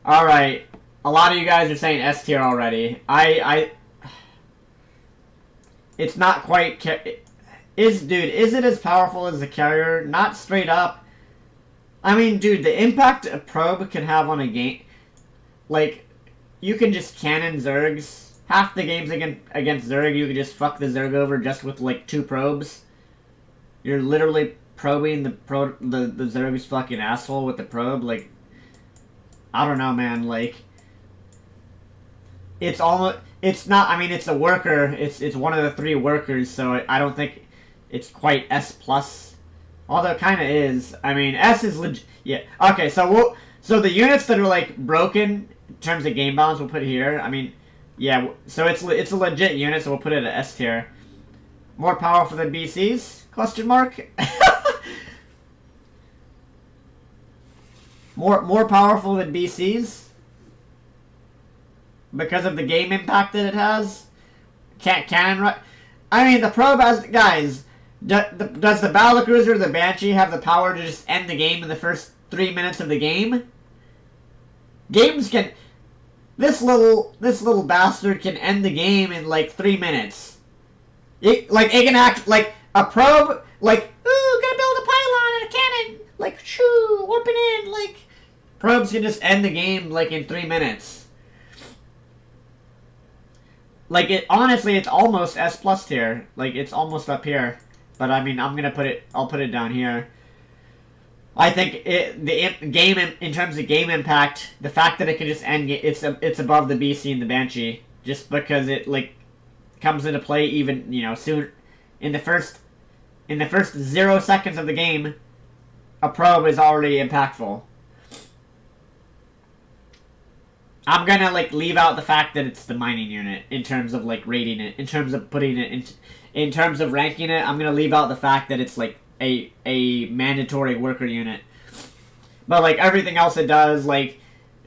Alright. A lot of you guys are saying S tier already. It's not quite... Dude, is it as powerful as the carrier? Not straight up. I mean, dude, the impact a probe can have on a game... Like, you can just cannon Zergs. Half the games against Zerg, you can just fuck the Zerg over just with, like, 2 probes. You're literally probing the Zerg's fucking asshole with the probe. Like, I don't know, man. Like, it's almost... It's not... I mean, it's a worker. It's one of the 3 workers, so I don't think it's quite S+. Although it kind of is. I mean, S is legit... Yeah. Okay, so the units that are, like, broken in terms of game balance, we'll put here. I mean, yeah, so it's a legit unit, so we'll put it at S tier. More powerful than BCs? Question mark? More powerful than BCs? Because of the game impact that it has? I mean, the probe has... Guys, does the Battlecruiser or the Banshee have the power to just end the game in the first 3 minutes of the game? Games can... This little bastard can end the game in, like, 3 minutes. It can act like a probe, like, ooh, gonna build a pylon and a cannon, like, shoo, warping in, like, probes can just end the game, like, in 3 minutes. Like, honestly, it's almost S+ tier. Like, it's almost up here. But, I mean, I'll put it down here. I think in terms of game impact, the fact that it can just end, it's above the BC and the Banshee, just because it, like, comes into play even, you know, soon. In the first 0 seconds of the game, a probe is already impactful. I'm gonna, like, leave out the fact that it's the mining unit in terms of, like, rating it, in terms of putting it in terms of ranking it. I'm gonna leave out the fact that it's, like, a mandatory worker unit. But, like, everything else it does, like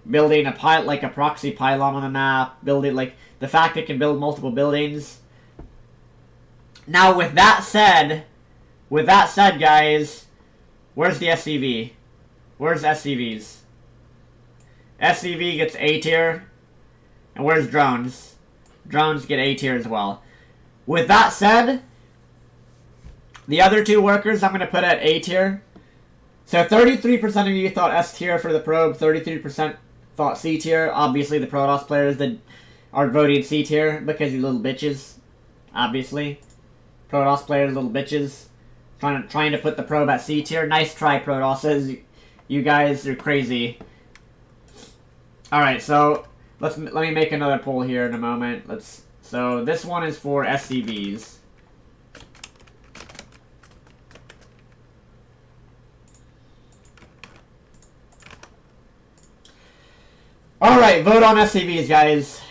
building a proxy pylon on the map, building, like, the fact it can build multiple buildings. Now, with that said, guys, where's the SCV? Where's SCVs? SCV gets A tier. And where's drones? Drones get A tier as well. With that said, the other 2 workers I'm going to put at A tier. So 33% of you thought S tier for the probe, 33% thought C tier. Obviously, the Protoss players that are voting C tier because you little bitches. Obviously. Protoss players, little bitches. Trying to put the probe at C tier. Nice try, Protosses. You guys are crazy. Alright, so let me make another poll here in a moment. So this one is for SCVs. Alright, vote on SCVs, guys.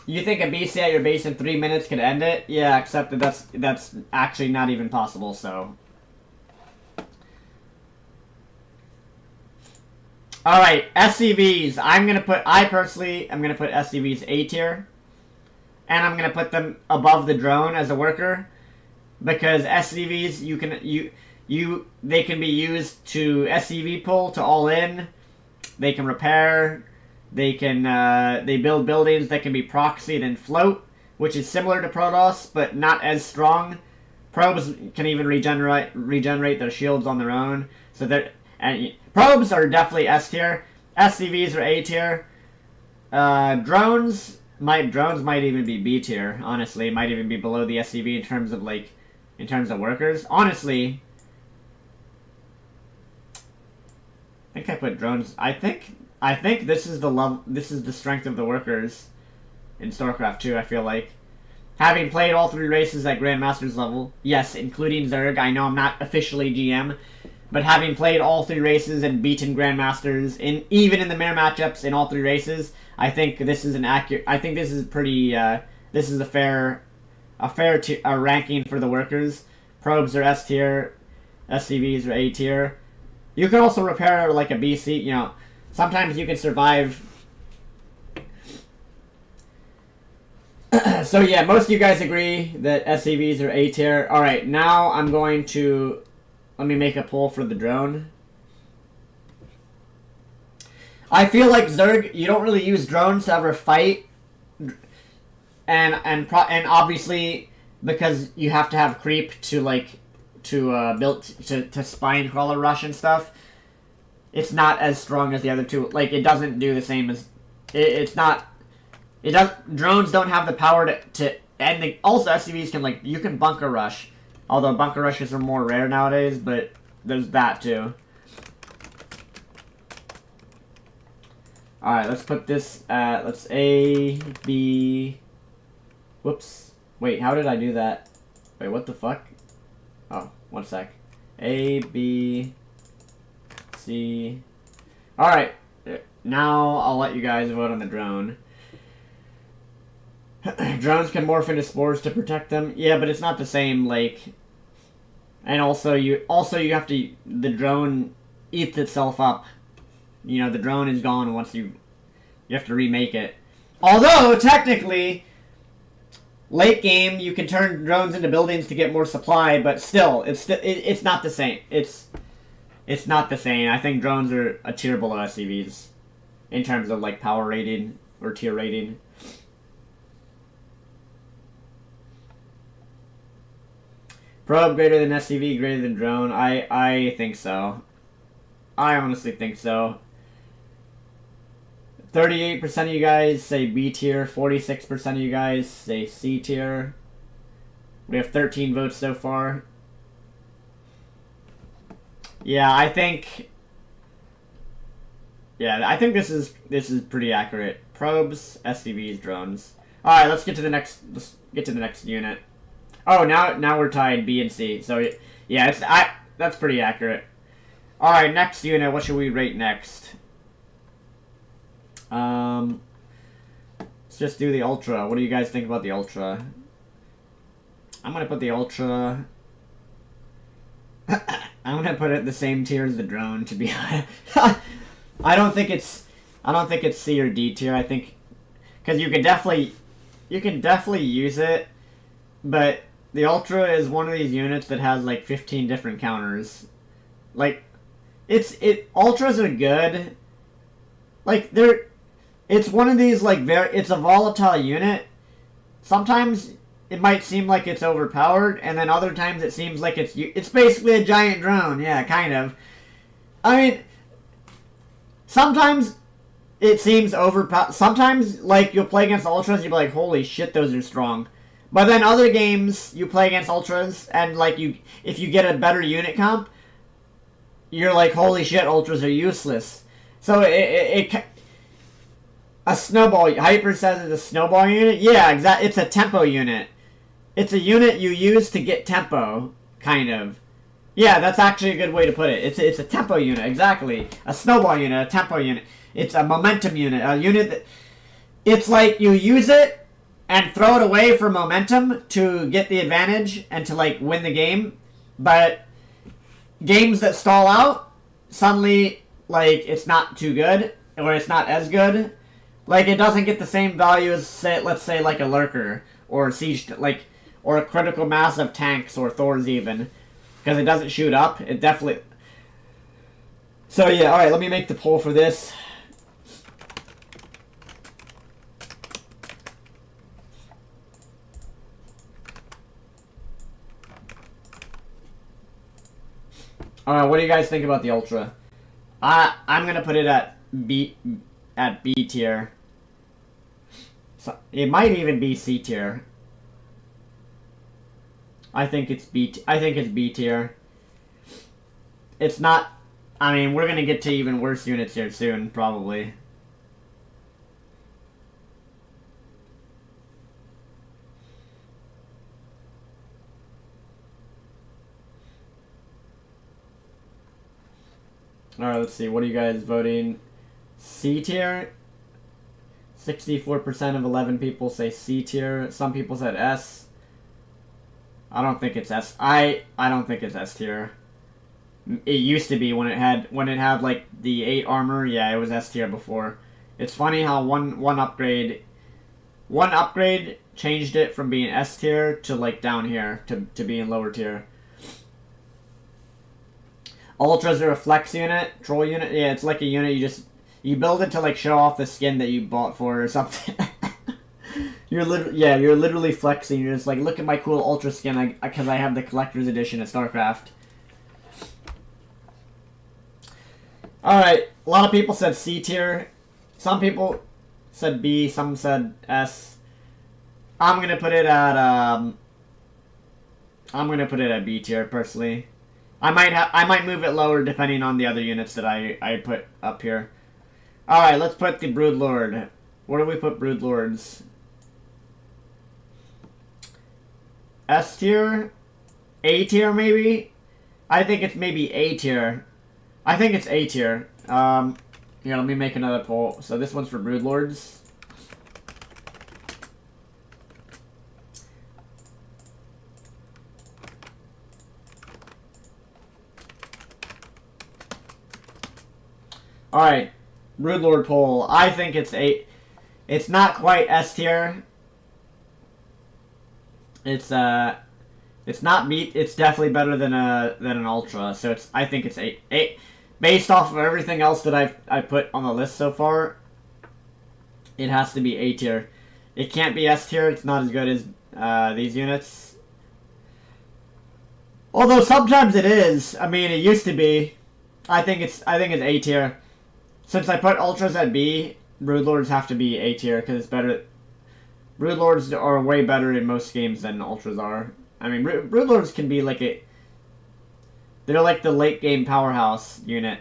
You think a BC at your base in 3 minutes could end it? Yeah, except that that's actually not even possible, so. Alright, SCVs. I personally am gonna put SCVs A tier. And I'm gonna put them above the drone as a worker. Because SCVs they can be used to SCV pull to all in. They can repair. They build buildings that can be proxied and float, which is similar to Protoss, but not as strong. Probes can even regenerate their shields on their own. So probes are definitely S tier. SCVs are A tier. Drones might even be B tier. Honestly, might even be below the SCV in terms of workers. Honestly, I think I put drones. I think this is the level. This is the strength of the workers in StarCraft 2. I feel like, having played all 3 races at Grandmasters level, yes, including Zerg. I know I'm not officially GM, but having played all 3 races and beaten Grandmasters even in the mirror matchups in all 3 races, I think this is an accurate. I think this is pretty. This is a fair ranking for the workers. Probes are S tier, SCVs are A tier. You can also repair like a BC. You know, sometimes you can survive. So yeah, most of you guys agree that SCVs are A tier. All right, now I'm going to let me make a poll for the drone. I feel like Zerg, you don't really use drones to ever fight, and obviously because you have to have creep to build to spine crawler rush and stuff. It's not as strong as the other two. Like, it doesn't do the same as drones don't have the power to end the. Also, SCVs can you can bunker rush, although bunker rushes are more rare nowadays. But there's that too. All right, let's put this. Let's A, B. Whoops. Wait, how did I do that? Wait, what the fuck? Oh, 1 sec. A, B, C. All right. Now I'll let you guys vote on the drone. Drones can morph into spores to protect them. Yeah, but it's not the same. And also you have to. The drone eats itself up. You know, the drone is gone once you have to remake it. Although technically, late game you can turn drones into buildings to get more supply, but still, it's not the same. It's not the same. I think drones are a tier below SCVs in terms of power rating or tier rating. Probe greater than SCV, greater than drone. I think so. I honestly think so. 38% of you guys say B tier, 46% of you guys say C tier. We have 13 votes so far. Yeah, I think this is pretty accurate. Probes, SCVs, drones. All right, let's get to the next unit. Oh, now we're tied B and C. So yeah, that's pretty accurate. All right, next unit. What should we rate next? Let's just do the Ultra. What do you guys think about the Ultra? I'm gonna put the Ultra. I'm gonna put it the same tier as the drone. To be honest, I don't think it's C or D tier. I think because you can definitely use it, but the Ultra is one of these units that has 15 different counters. Ultras are good. It's one of these it's a volatile unit. Sometimes it might seem like it's overpowered, and then other times it seems like it's basically a giant drone. Yeah, kind of. I mean, sometimes it seems overpowered. Sometimes you'll play against Ultras, you'll be like, holy shit, those are strong. But then other games you play against Ultras, and if you get a better unit comp, you're like, holy shit, Ultras are useless. So a snowball. Hyper says it's a snowball unit. Yeah, exactly. It's a tempo unit. It's a unit you use to get tempo, kind of. Yeah, that's actually a good way to put it. It's a tempo unit, exactly. A snowball unit, a tempo unit. It's a momentum unit, a unit that. It's like you use it, and throw it away for momentum to get the advantage and to like win the game. But games that stall out, suddenly like it's not too good or it's not as good. Like it doesn't get the same value as say, let's say like a lurker or siege like or a critical mass of tanks or Thors even, because it doesn't shoot up. It definitely. So yeah, all right. Let me make the poll for this. What do you guys think about the Ultra? I'm gonna put it at B tier. So it might even be C tier. I think it's B tier. It's not. I mean, we're gonna get to even worse units here soon, probably. Alright, let's see. What are you guys voting? C tier? 64% of 11 people say C tier. Some people said S. I don't think it's S. I don't think it's S tier. It used to be when it had like the 8 armor. Yeah, it was S tier before. It's funny how one upgrade changed it from being S tier to like down here to being lower tier. Ultras are a flex unit, troll unit. Yeah, it's like a unit you build it to like show off the skin that you bought for or something. You're literally flexing. You're just like, look at my cool ultra skin because I have the collector's edition of StarCraft. All right, a lot of people said C tier. Some people said B. Some said S. I'm gonna put it at B tier personally. I might move it lower depending on the other units that I put up here. Alright, let's put the Broodlord. Where do we put Broodlords? S tier? A tier maybe? I think it's maybe A tier. I think it's A tier. Here, let me make another poll. So this one's for Broodlords. Alright, Broodlord poll. I think it's A. It's not quite S tier. It's not B. It's definitely better than an Ultra. So I think it's A. Based off of everything else that I put on the list so far, it has to be A tier. It can't be S tier. It's not as good as these units. Although sometimes it is. I mean, it used to be. I think it's A tier. Since I put Ultras at B, Broodlords have to be A tier because it's better. Broodlords are way better in most games than Ultras are. I mean, Broodlords can be like they're like the late game powerhouse unit.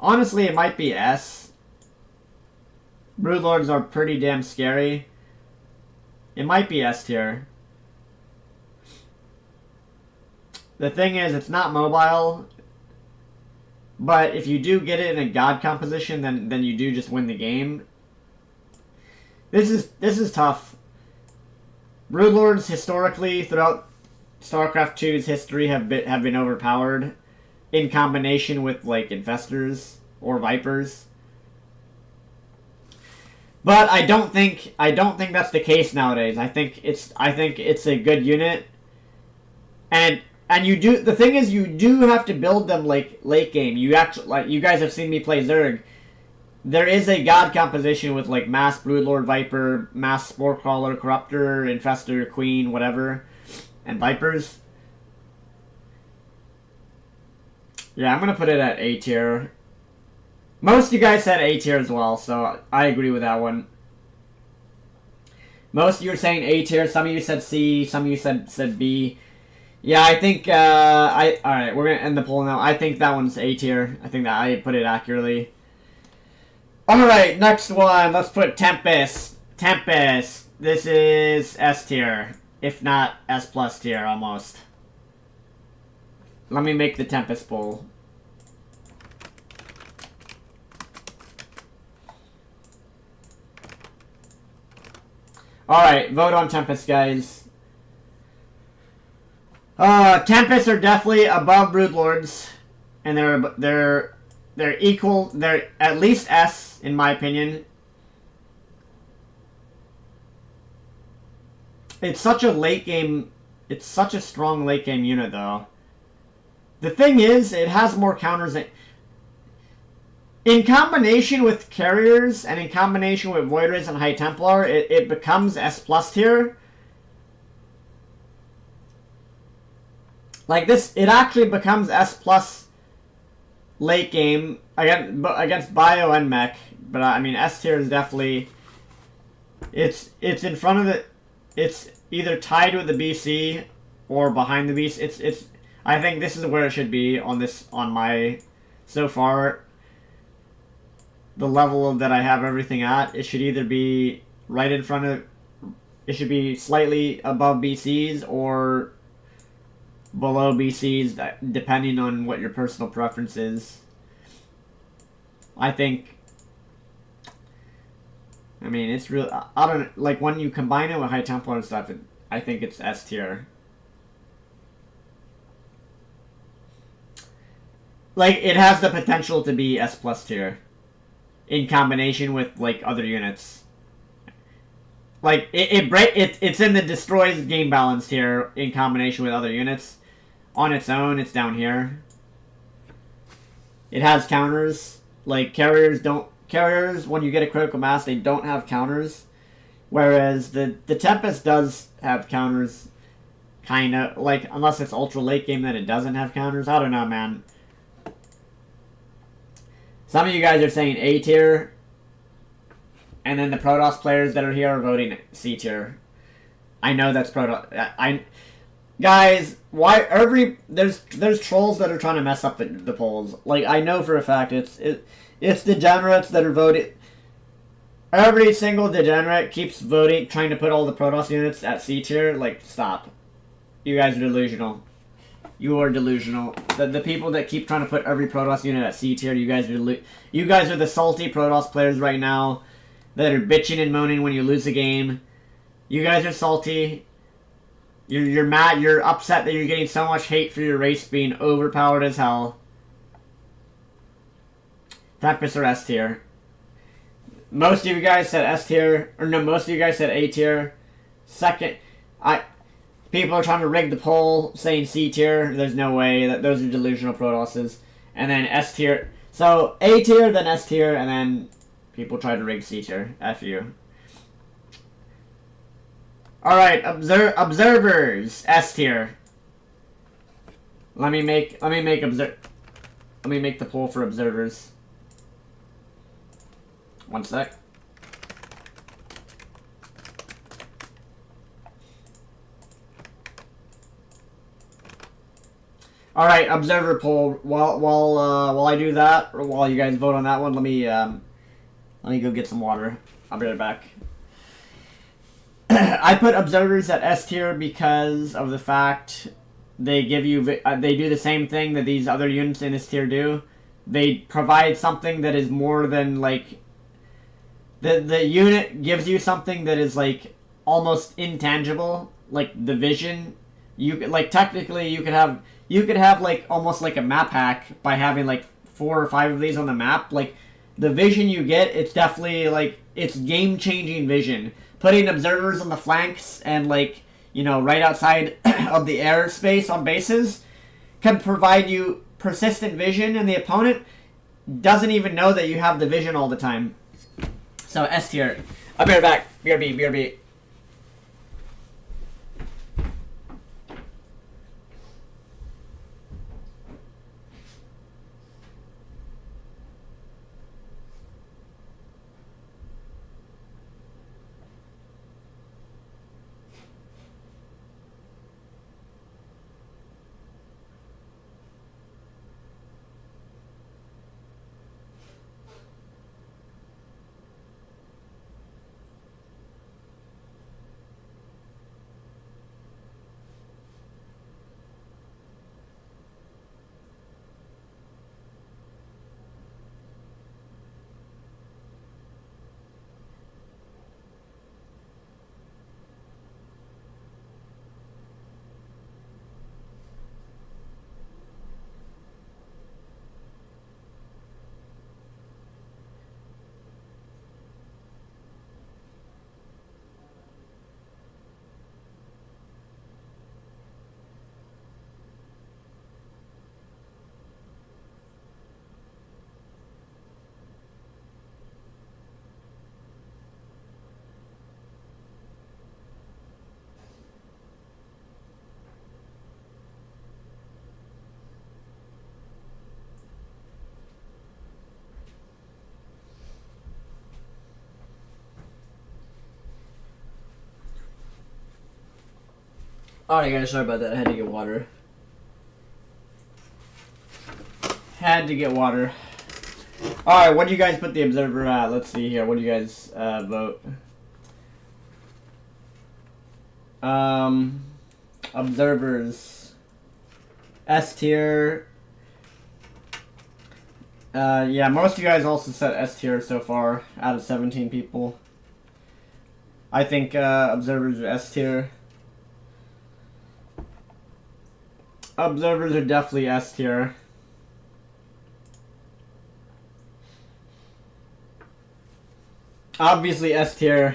Honestly, it might be S. Broodlords are pretty damn scary. It might be S tier. The thing is, it's not mobile. But if you do get it in a god composition, then you do just win the game. This is tough. Broodlords historically throughout StarCraft 2's history have been overpowered in combination with like infestors or vipers. But I don't think that's the case nowadays. I think it's a good unit. And you do, the thing is, you do have to build them like late game. You actually, like, you guys have seen me play Zerg. There is a god composition with like mass Broodlord Viper, mass Sporecrawler, Corruptor, Infestor, Queen, whatever, and Vipers. Yeah, I'm gonna put it at A tier. Most of you guys said A tier as well, so I agree with that one. Most of you are saying A tier. Some of you said C. Some of you said B. Yeah, I think, alright, we're gonna end the poll now. I think that one's A tier. I think that I put it accurately. Alright, next one. Let's put Tempest. Tempest. This is S tier. If not S plus tier, almost. Let me make the Tempest poll. Alright, vote on Tempest, guys. Tempests are definitely above Broodlords. And they're equal. They're at least S, in my opinion. It's such a late game. It's such a strong late game unit, though. The thing is, it has more counters. In combination with carriers and in combination with Void Rays and High Templar, it becomes S plus tier. Like this, it actually becomes S plus late game against Bio and Mech. But I mean, S tier is definitely. It's in front of the. It's either tied with the BC or behind the BC. It's. I think this is where it should be on my. So far, the level that I have everything at, it should either be right in front of. It should be slightly above BC's or below BC's, depending on what your personal preference is. I think. I mean, it's real. I don't like when you combine it with High Templar and stuff. I think it's S tier. Like it has the potential to be S plus tier, in combination with like other units. Like it's in the destroys game balance tier in combination with other units. On its own, it's down here. It has counters. Like carriers don't. Carriers, when you get a critical mass, they don't have counters. Whereas the Tempest does have counters. Kinda. Like, unless it's ultra late game, then it doesn't have counters. I don't know, man. Some of you guys are saying A tier. And then the Protoss players that are here are voting C tier. I know that's Protoss. Guys, why there's trolls that are trying to mess up the polls. Like, I know for a fact it's degenerates that are voting. Every single degenerate keeps voting, trying to put all the Protoss units at C tier. Like, stop. You guys are delusional. You are delusional. The people that keep trying to put every Protoss unit at C tier, you guys are the salty Protoss players right now that are bitching and moaning when you lose a game. You guys are salty. You're mad. You're upset that you're getting so much hate for your race being overpowered as hell. Tempests are S tier. Most of you guys said S tier, or no, most of you guys said A tier. Second, people are trying to rig the poll, saying C tier. There's no way. Those are delusional Protosses. And then S tier. So A tier, then S tier, and then people try to rig C tier. F you. All right, observers S tier. Let me make the poll for observers. One sec. All right, observer poll. While I do that, or while you guys vote on that one, let me go get some water. I'll be right back. I put observers at S tier because of the fact they give you they do the same thing that these other units in this tier do. They provide something that is more than like the unit gives you something that is like almost intangible, like the vision. You like technically you could have like almost like a map hack by having like 4 or 5 of these on the map. Like the vision you get, it's definitely like it's game-changing vision. Putting observers on the flanks and like, you know, right outside of the airspace on bases can provide you persistent vision, and the opponent doesn't even know that you have the vision all the time. So S tier. I'll be right back. BRB. Alright guys, sorry about that. I had to get water. Had to get water. Alright, what do you guys put the observer at? Let's see here. What do you guys vote? Observers. S tier. Yeah, most of you guys also said S tier so far, out of 17 people. I think observers are S tier. Observers are definitely S tier. Obviously S tier.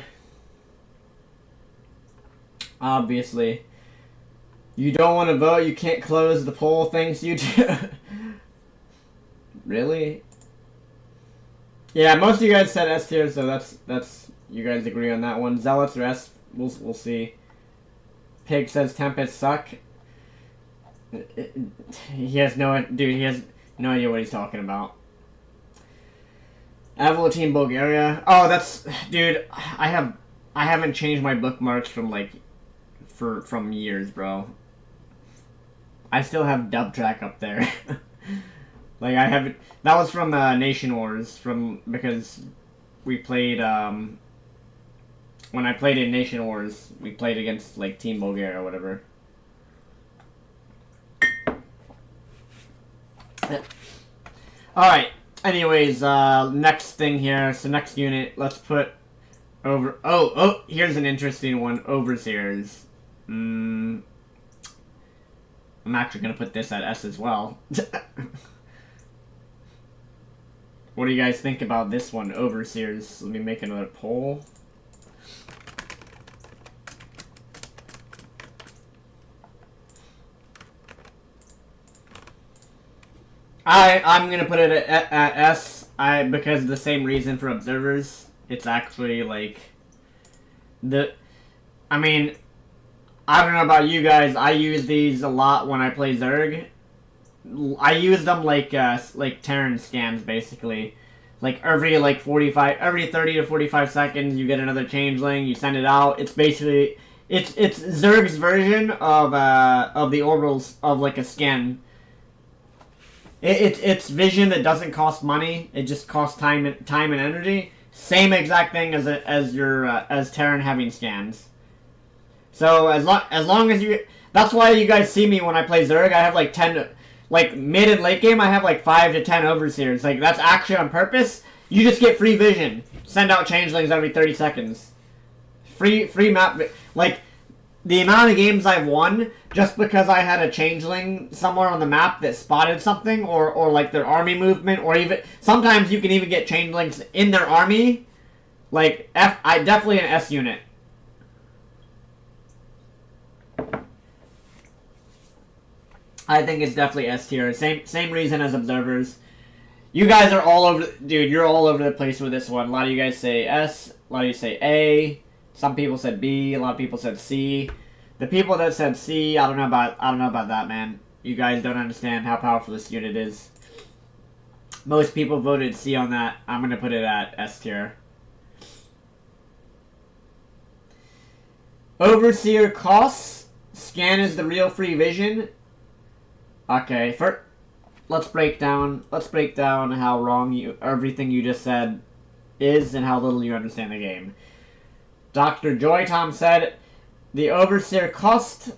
Obviously. You don't want to vote, you can't close the poll, thanks YouTube. Really? Yeah, most of you guys said S tier, so that's you guys agree on that one. Zealots or S, we'll see. Pig says Tempest suck. He has no idea what he's talking about. Avila Team Bulgaria. Oh, that's, dude. I haven't changed my bookmarks from from years, bro. I still have Dub Track up there. Like I haven't. That was from Nation Wars, because we played when I played in Nation Wars, we played against like Team Bulgaria or whatever. Alright, anyways, next thing here, so next unit, let's put over, oh, here's an interesting one, Overseers. I'm actually gonna put this at S as well. What do you guys think about this one, Overseers? Let me make another poll. I'm gonna put it at S. Because of the same reason for observers. It's actually like I mean, I don't know about you guys. I use these a lot when I play Zerg. I use them like Terran scans basically. Like every 30 to 45 seconds, you get another changeling. You send it out. It's basically it's Zerg's version of the orbitals of like a scan. It's vision that doesn't cost money. It just costs time and energy. Same exact thing as Terran having scans. So as long as you, that's why you guys see me when I play Zerg. I have like 10, like mid and late game. I have like 5 to 10 overseers. Like that's actually on purpose. You just get free vision. Send out changelings every 30 seconds. Free map. Like the amount of games I've won just because I had a changeling somewhere on the map that spotted something, or like their army movement, or even sometimes you can even get changelings in their army. Like I definitely an S unit. I think it's definitely S tier. Same reason as observers. You guys are all over, dude. You're all over the place with this one. A lot of you guys say S. A lot of you say A. Some people said B. A lot of people said C. The people that said C, I don't know about that, man. You guys don't understand how powerful this unit is. Most people voted C on that. I'm gonna put it at S tier. Overseer costs. Scan is the real free vision. Okay, let's break down how wrong everything you just said is and how little you understand the game. Dr. Joy Tom said the Overseer cost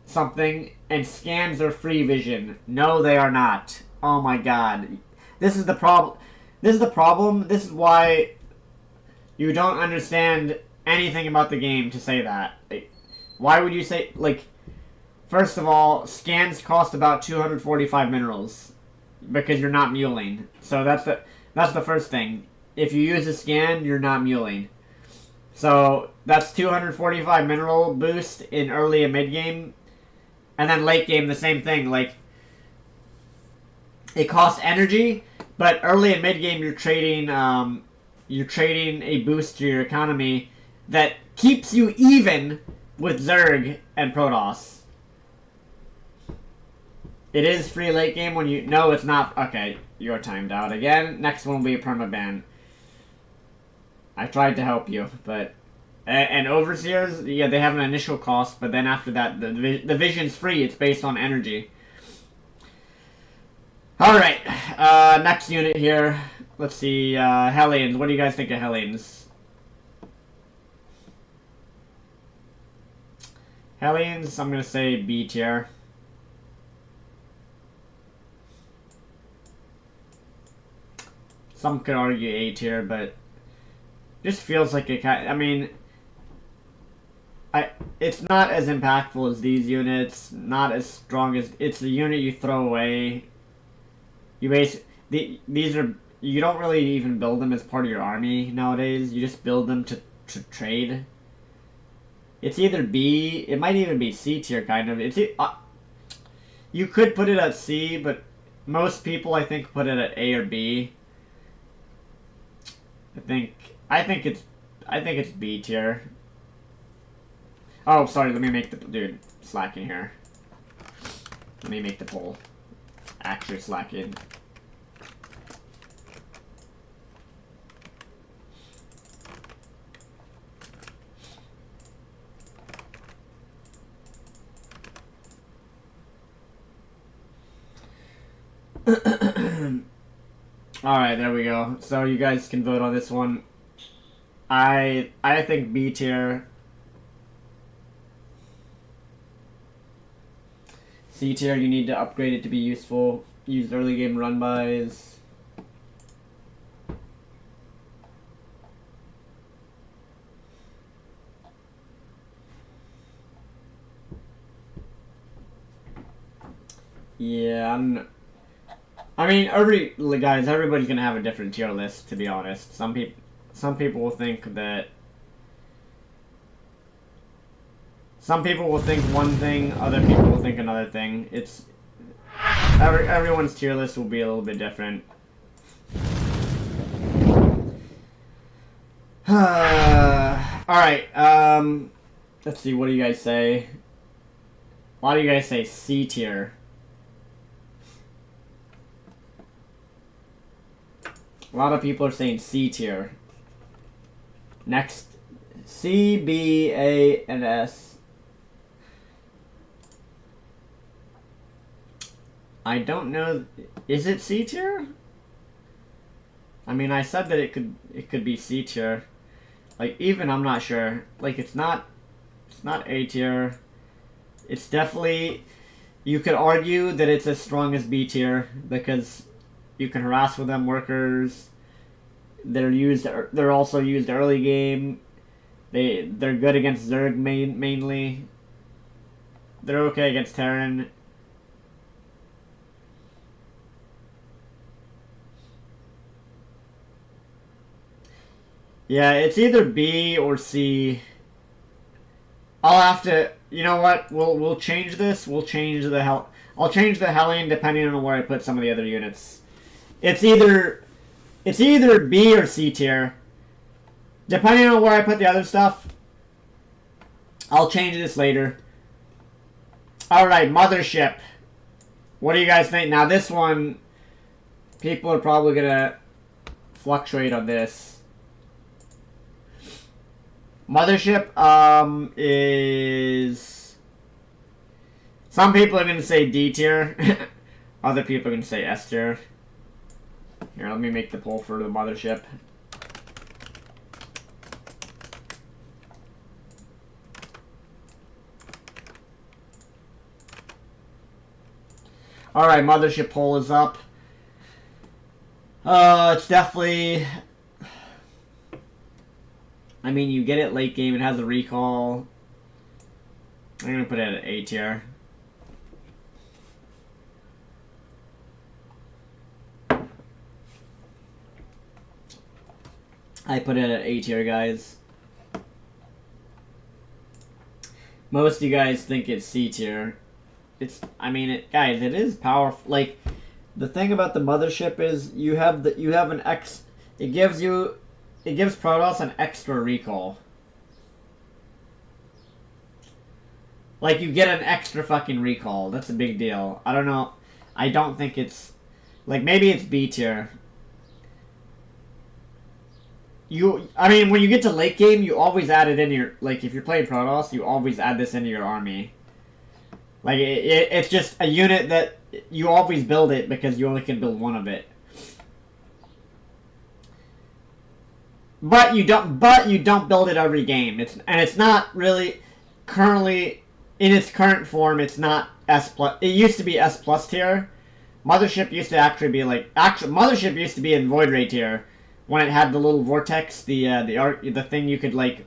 something and scans are free vision. No, they are not. Oh my god. This is the problem. This is why you don't understand anything about the game to say that. Like, why would you say, like, first of all, scans cost about 245 minerals because you're not muling. So that's the first thing. If you use a scan, you're not muling. So that's 245 mineral boost in early and mid game, and then late game the same thing. Like it costs energy, but early and mid game you're trading a boost to your economy that keeps you even with Zerg and Protoss. It is free late game when you... No, it's not. Okay, you're timed out again. Next one will be a permaban. I tried to help you, but And overseers, yeah, they have an initial cost, but then after that, the vision's free. It's based on energy. All right, next unit here. Let's see, Hellions. What do you guys think of Hellions? Hellions, I'm gonna say B tier. Some could argue A tier, but just feels like it. I mean, it's not as impactful as these units. Not as strong as it's the unit you throw away. You these are you don't really even build them as part of your army nowadays. You just build them to trade. It's either B. It might even be C tier kind of. You could put it at C, but most people I think put it at A or B. I think it's B tier. Oh, sorry. Let me make the dude slacking here. Let me make the poll actually slacking. Alright, there we go. So you guys can vote on this one. I think B tier. C tier, you need to upgrade it to be useful. Use early game run bys. Yeah, I mean, everybody's gonna have a different tier list. To be honest, some people will think that. Some people will think one thing, other people will think another thing. Everyone's tier list will be a little bit different. Alright, let's see, what do you guys say? A lot of you guys say C tier. A lot of people are saying C tier. Next, C, B, A, and S. I don't know. Is it C tier? I mean, I said that it could be C tier. Like, even I'm not sure. Like, it's not A tier. It's definitely. You could argue that it's as strong as B tier because you can harass with them workers. They're also used early game. They're good against Zerg mainly. They're okay against Terran. Yeah, it's either B or C. I'll have to. You know what? We'll change this. We'll change the hell. I'll change the Hellion depending on where I put some of the other units. It's either B or C tier. Depending on where I put the other stuff. I'll change this later. Alright, Mothership. What do you guys think? Now this one, people are probably gonna fluctuate on this. Mothership is... Some people are going to say D tier. Other people are going to say S tier. Here, let me make the poll for the Mothership. Alright, Mothership poll is up. It's definitely... I mean, you get it late game. It has a recall. I'm going to put it at A tier. I put it at A tier, guys. Most of you guys think it's C tier. Guys, it is powerful. Like, the thing about the Mothership is you have an X. It gives Protoss an extra recall. Like, you get an extra fucking recall. That's a big deal. I don't know. I don't think it's... Like, maybe it's B tier. I mean, when you get to late game, you always add it in your, like, if you're playing Protoss, you always add this into your army. Like, it's just a unit that you always build it because you only can build one of it. But you don't build it every game. It's not really currently in its current form. It's not S plus. It used to be S plus tier. Mothership used to actually be like Mothership used to be in Void Ray tier when it had the little vortex, the thing you could like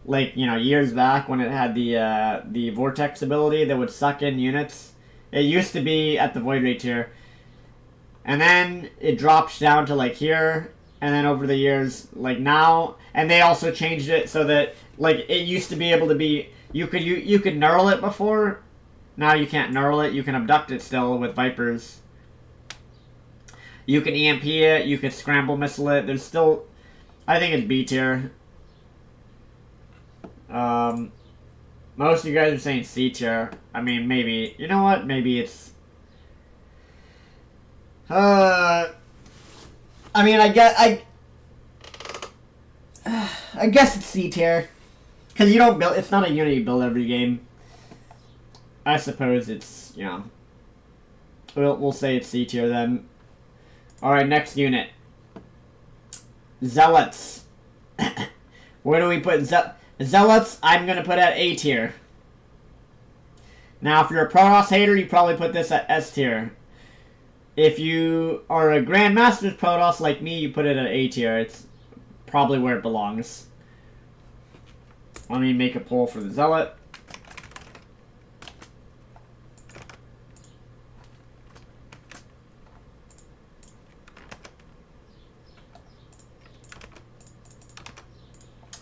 you know, years back when it had the vortex ability that would suck in units. It used to be at the Void Ray tier, and then it drops down to like here. And then over the years, like now, and they also changed it so that like it used to be able to be you could knurl it before. Now you can't knurl it. You can abduct it still with Vipers. You can EMP it. You can scramble missile it. There's still, I think it's B tier. Most of you guys are saying C tier. I mean, maybe, you know what? Maybe it's. I mean, I guess it's C tier, because you don't build. It's not a unit you build every game. I suppose it's, you know. We'll say it's C tier then. All right, next unit. Zealots. Where do we put Zealots? I'm gonna put at A tier. Now, if you're a Protoss hater, you probably put this at S tier. If you are a Grandmaster's Protoss like me, you put it at A tier. It's probably where it belongs. Let me make a poll for the Zealot.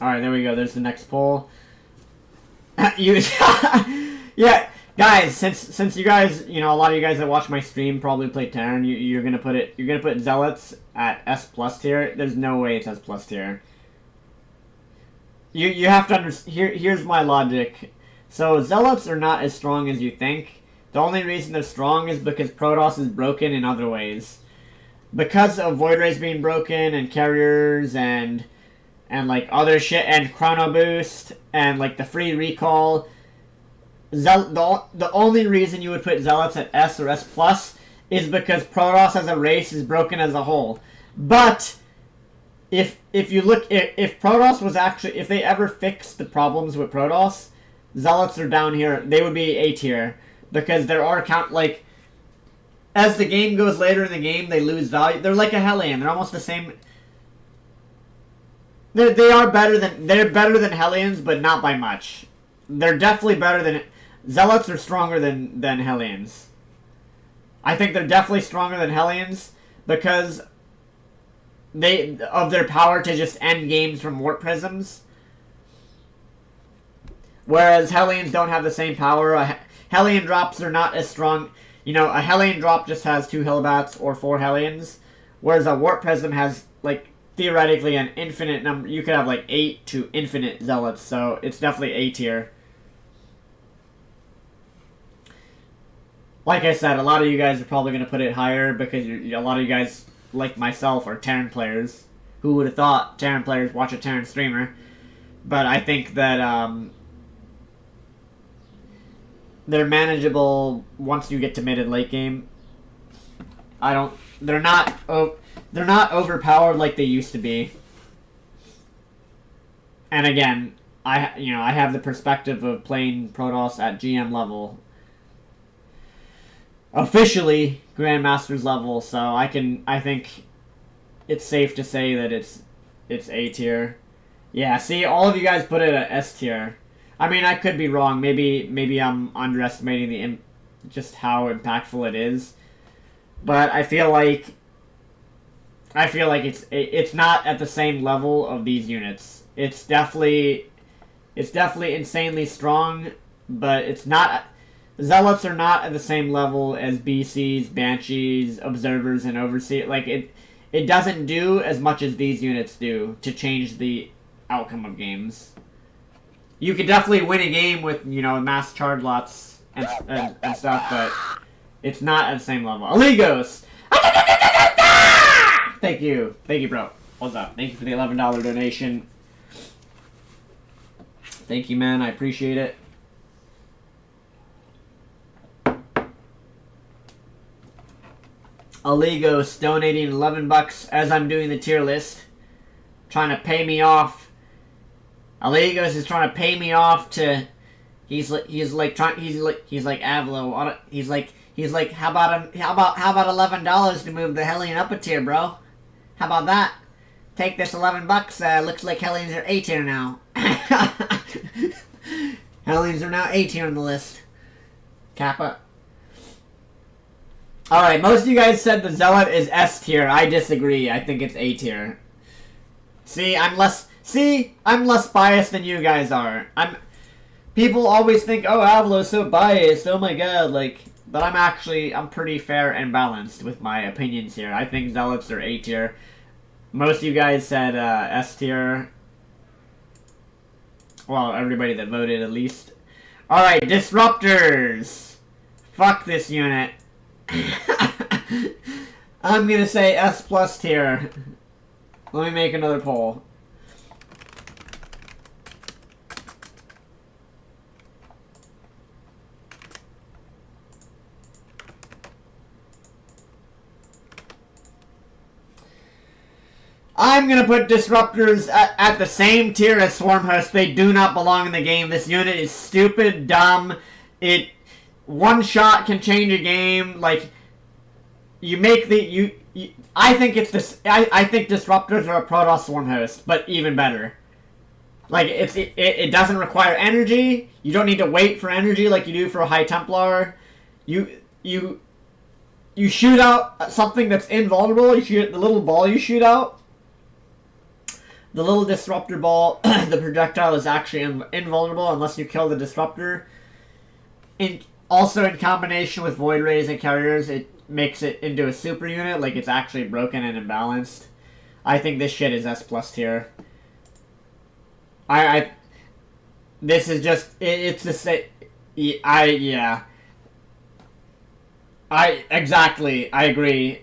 Alright, there we go. There's the next poll. Yeah. Guys, since you guys, you know, a lot of you guys that watch my stream probably play Terran, you're gonna put Zealots at S plus tier. There's no way it's S plus tier. You have to understand. Here's my logic. So Zealots are not as strong as you think. The only reason they're strong is because Protoss is broken in other ways. Because of Void Rays being broken and carriers and like other shit and Chrono Boost and like the free recall. The only reason you would put Zealots at S or S plus is because Protoss as a race is broken as a whole. But if you look, if Protoss was actually, if they ever fixed the problems with Protoss, Zealots are down here. They would be A tier because there are like as the game goes later in the game, they lose value. They're like a Hellion. They're almost the same. They're better than Hellions, but not by much. They're definitely better than. Zealots are stronger than Hellions. I think they're definitely stronger than Hellions because of their power to just end games from warp prisms. Whereas Hellions don't have the same power. Hellion drops are not as strong. You know, a Hellion drop just has 2 Hellbats or 4 Hellions, whereas a warp prism has like theoretically an infinite number. You could have like 8 to infinite Zealots, so it's definitely A tier. Like I said, a lot of you guys are probably going to put it higher because a lot of you guys, like myself, are Terran players. Who would have thought Terran players watch a Terran streamer? But I think that they're manageable once you get to mid and late game. They're not overpowered like they used to be. And again, I have the perspective of playing Protoss at GM level. Officially Grandmaster's level, so I think it's safe to say that it's A tier. Yeah, see, all of you guys put it at S tier. I mean, I could be wrong. Maybe I'm underestimating just how impactful it is. But I feel like it's not at the same level of these units. It's definitely insanely strong, but it's not. Zealots are not at the same level as BCs, Banshees, Observers, and Overseers. Like, it doesn't do as much as these units do to change the outcome of games. You could definitely win a game with, you know, mass charge lots and stuff, but it's not at the same level. Aligos! Thank you, bro. What's up? Thank you for the $11 donation. Thank you, man. I appreciate it. Aligos donating $11 as I'm doing the tier list. Trying to pay me off. Aligos is trying to pay me off to... He's like Avilo. He's like, how about $11 to move the Hellion up a tier, bro? How about that? Take this $11. Looks like Hellions are A tier now. Hellions are now A tier on the list. Kappa. Alright, most of you guys said the Zealot is S tier. I disagree. I think it's A tier. See, I'm less biased than you guys are. People always think, oh, Avilo's so biased, oh my god, like, but I'm pretty fair and balanced with my opinions here. I think Zealots are A tier. Most of you guys said S tier. Well, everybody that voted at least. Alright, Disruptors! Fuck this unit. I'm gonna say S plus tier. Let me make another poll. I'm gonna put Disruptors at the same tier as Swarm Host. They do not belong in the game. This unit is stupid, dumb. One shot can change a game. Like, you make the I think it's this. I think Disruptors are a Protoss Swarm Host, but even better. Like, it doesn't require energy. You don't need to wait for energy like you do for a High Templar. You shoot out something that's invulnerable. You shoot the little ball you shoot out. The little disruptor ball, the projectile is actually invulnerable unless you kill the disruptor. Also, in combination with Void Rays and Carriers, it makes it into a super unit, like it's actually broken and imbalanced. I think this shit is S plus tier. This is just, it's the same, exactly, I agree.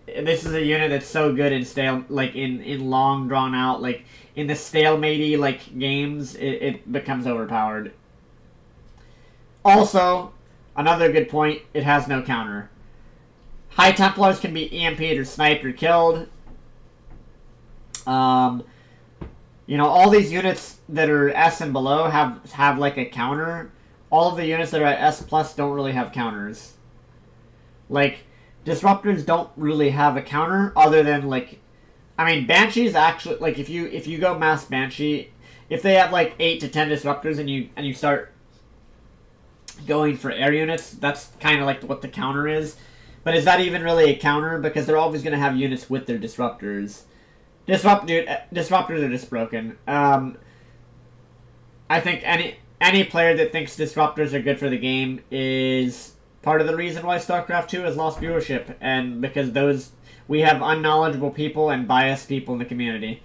This is a unit that's so good in stale, like in long drawn out, like in the stalematey like games, it becomes overpowered. Also, another good point, it has no counter. High Templars can be EMP'd or sniped or killed. You know, all these units that are S and below have like a counter. All of the units that are at S plus don't really have counters. Like, Disruptors don't really have a counter other than, like, I mean, Banshee's actually, like, if you go mass Banshee, if they have like 8 to 10 Disruptors and you start going for air units, that's kind of like what the counter is. But is that even really a counter? Because they're always going to have units with their Disruptors. Disruptors are just broken. I think any player that thinks Disruptors are good for the game is part of the reason why StarCraft 2 has lost viewership, and because we have unknowledgeable people and biased people in the community.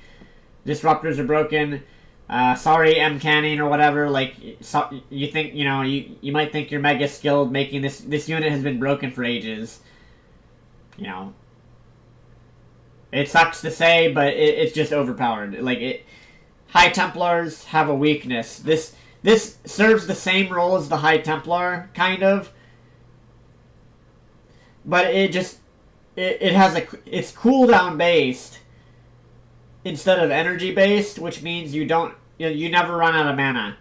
Disruptors are broken. Sorry, M-Canning or whatever. Like, you think, you know, you might think you're mega skilled making this unit has been broken for ages. You know, it sucks to say, but it's just overpowered. Like, High Templars have a weakness. This serves the same role as the High Templar, kind of. But it's cooldown based instead of energy based, which means you never run out of mana.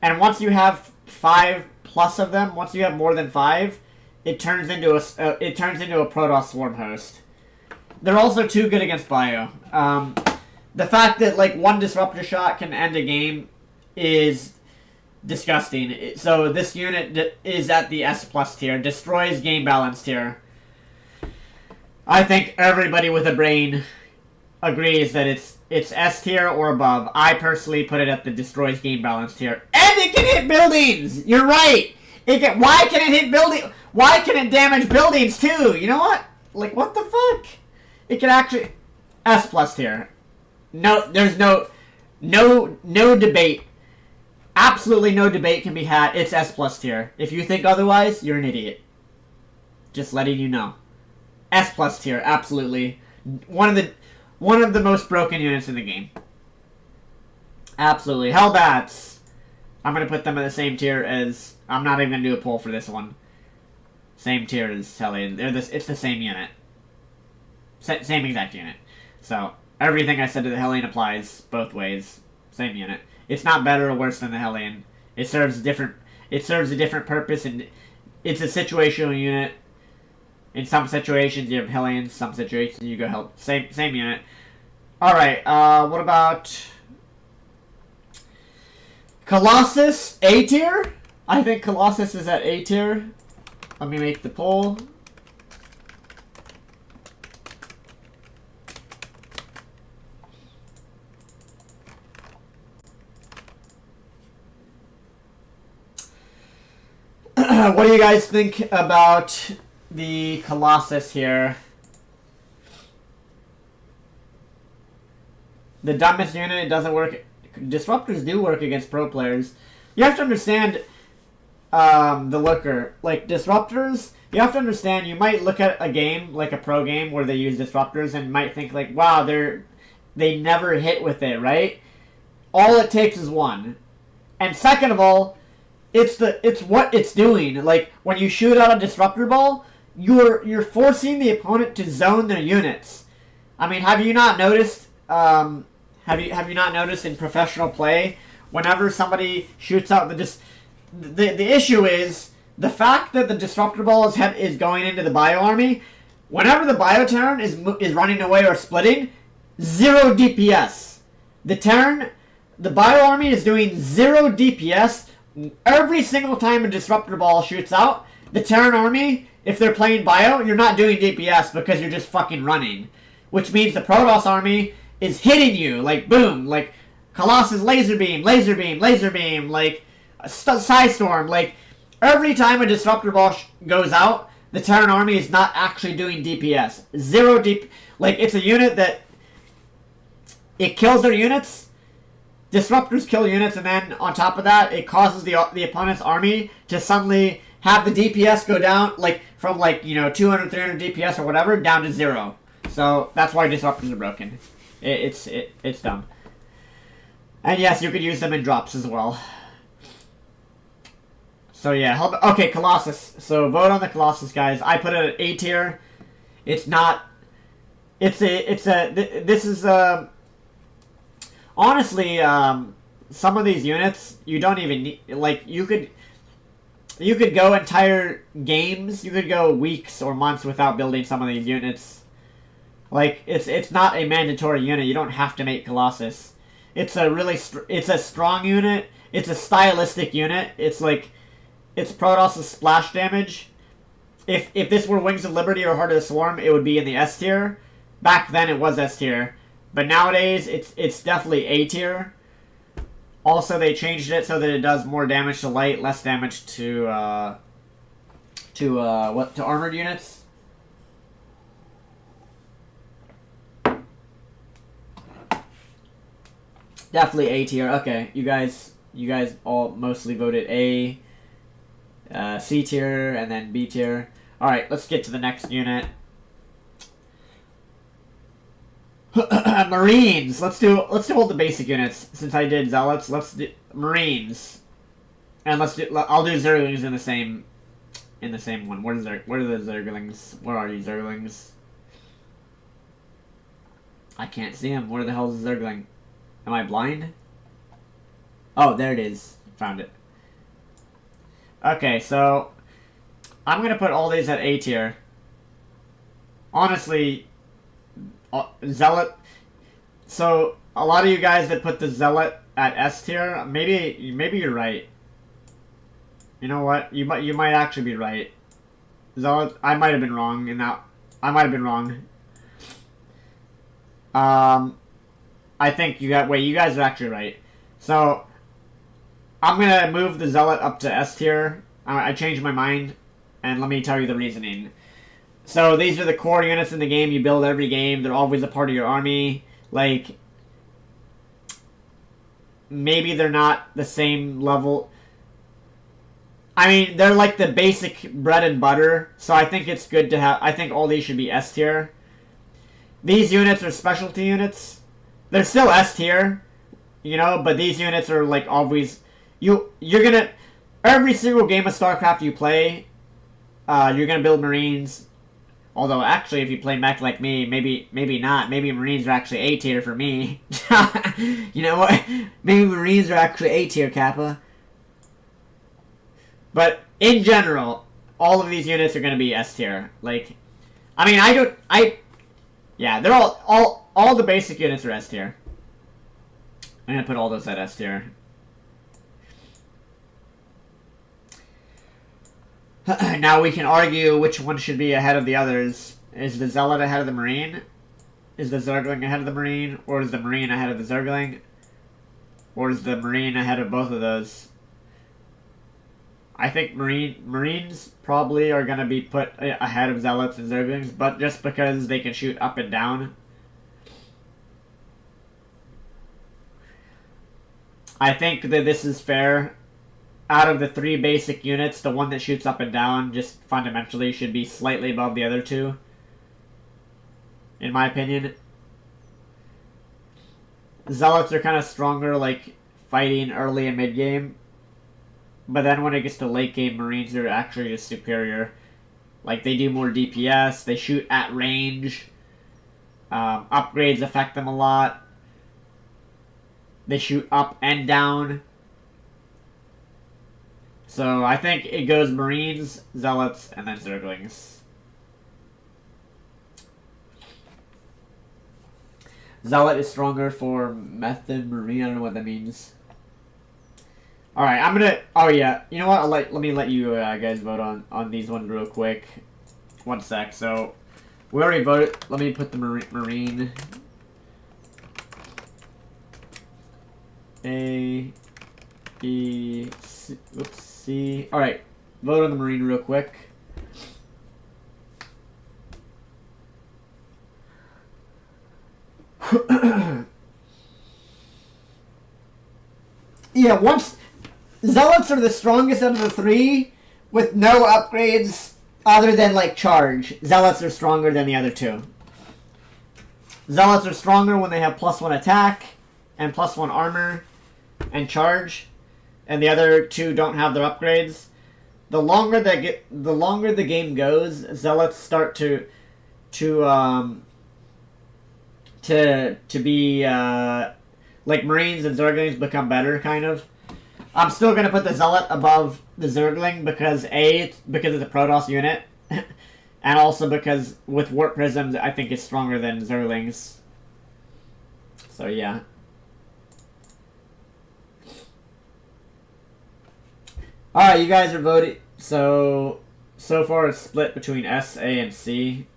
And once you have 5 plus of them, once you have more than 5, it turns into a Protoss Swarm Host. They're also too good against bio. The fact that like one disruptor shot can end a game is disgusting. So this unit is at the S plus tier. Destroys game balance tier. I think everybody with a brain agrees that it's S tier or above. I personally put it at the destroys game balance tier. And it can hit buildings! You're right! Why can it hit building? Why can it damage buildings too? You know what? Like, what the fuck? It can actually... S plus tier. No, there's no debate. Absolutely no debate can be had. It's S plus tier. If you think otherwise, you're an idiot. Just letting you know. S plus tier, absolutely. One of one of the most broken units in the game. Absolutely. Hellbats. I'm going to put them in the same tier as... I'm not even going to do a poll for this one. Same tier as Hellion. It's the same unit. Same exact unit. So, everything I said to the Hellion applies both ways. Same unit. It's not better or worse than the Hellion. It serves a different purpose, and it's a situational unit. In some situations you have Hellions, some situations you go help. Same unit. Alright, what about Colossus A tier? I think Colossus is at A tier. Let me make the poll. What do you guys think about the Colossus here? The dumbest unit, it doesn't work. Disruptors do work against pro players. You have to understand the looker. Like, disruptors, you have to understand, you might look at a game, like a pro game, where they use disruptors and might think, like, wow, they never hit with it, right? All it takes is one. And second of all, it's what it's doing. Like, when you shoot out a disruptor ball, you're forcing the opponent to zone their units. I mean, have you not noticed? Have you not noticed in professional play, whenever somebody shoots out the issue is the fact that the disruptor ball is going into the bio army. Whenever the bio Terran is running away or splitting, 0 DPS. The bio army is doing 0 DPS. Every single time a disruptor ball shoots out, the Terran army, if they're playing bio, you're not doing DPS because you're just fucking running. Which means the Protoss army is hitting you, like, boom, like, Colossus laser beam, like, Psystorm, like, every time a disruptor ball goes out, the Terran army is not actually doing DPS. 0 DPS, like, it's a unit that, it kills their units. Disruptors kill units, and then on top of that, it causes the opponent's army to suddenly have the DPS go down, like, from, like, 200, 300 DPS or whatever, down to 0. So, that's why disruptors are broken. It's dumb. And yes, you could use them in drops as well. So yeah, okay, Colossus. So vote on the Colossus, guys. I put it at A tier. It's not... this is honestly, some of these units, you don't even need, like, you could go entire games, you could go weeks or months without building some of these units. Like, it's not a mandatory unit, you don't have to make Colossus. It's a strong unit, it's a stylistic unit, it's Protoss' splash damage. If this were Wings of Liberty or Heart of the Swarm, it would be in the S tier. Back then it was S tier. But nowadays, it's definitely A tier. Also, they changed it so that it does more damage to light, less damage to armored units. Definitely A tier. Okay, you guys all mostly voted A, C tier, and then B tier. All right, let's get to the next unit. Marines. Let's do all the basic units. Since I did Zealots, let's do Marines. And I'll do Zerglings in the same one. Where are the Zerglings? Where are you, Zerglings? I can't see them. Where the hell is the Zergling? Am I blind? Oh, there it is. Found it. Okay, so I'm gonna put all these at A tier. Honestly, Zealot. So a lot of you guys that put the Zealot at S tier, maybe you're right. You know what? You might actually be right. Zealot, I might have been wrong in that. I might have been wrong. I think you guys are actually right. So I'm gonna move the Zealot up to S tier. I changed my mind, and let me tell you the reasoning. So these are the core units in the game. You build every game. They're always a part of your army. Like, maybe they're not the same level. I mean, they're like the basic bread and butter. So I think it's good to have. I think all these should be S tier. These units are specialty units. They're still S tier, you know, but these units are like always. You're gonna every single game of StarCraft you play, you're gonna build Marines. Although actually, if you play mech like me, maybe not. Maybe Marines are actually A tier for me. You know what? Maybe Marines are actually A tier, Kappa. But in general, all of these units are gonna be S tier. Like, I mean, yeah, they're all the basic units are S tier. I'm gonna put all those at S tier. Now we can argue which one should be ahead of the others. Is the Zealot ahead of the Marine? Is the Zergling ahead of the Marine? Or is the Marine ahead of the Zergling? Or is the Marine ahead of both of those? I think Marines probably are going to be put ahead of Zealots and Zerglings, but just because they can shoot up and down. I think that this is fair. Out of the 3 basic units, the one that shoots up and down just fundamentally should be slightly above the other 2. In my opinion. Zealots are kind of stronger, like, fighting early and mid-game. But then when it gets to late game, Marines are actually just superior. Like, they do more DPS, they shoot at range. Upgrades affect them a lot. They shoot up and down. So I think it goes Marines, Zealots, and then Zerglings. Zealot is stronger for meth than Marine. I don't know what that means. Alright, I'm gonna... Oh yeah, you know what? Let me let you guys vote on these ones real quick. One sec. So, we already voted. Let me put the Marine. A, B, C, oops, C. Alright, vote on the Marine real quick. Yeah, once... Zealots are the strongest out of the 3 with no upgrades other than, like, charge. Zealots are stronger than the other 2. Zealots are stronger when they have +1 attack and +1 armor and charge, and the other 2 don't have their upgrades. The longer the game goes, Zealots start to be like Marines and Zerglings become better, kind of. I'm still gonna put the Zealot above the Zergling because it's a Protoss unit, and also because with Warp Prisms I think it's stronger than Zerglings. So yeah. Alright, you guys are voting. So far it's split between S, A, and C.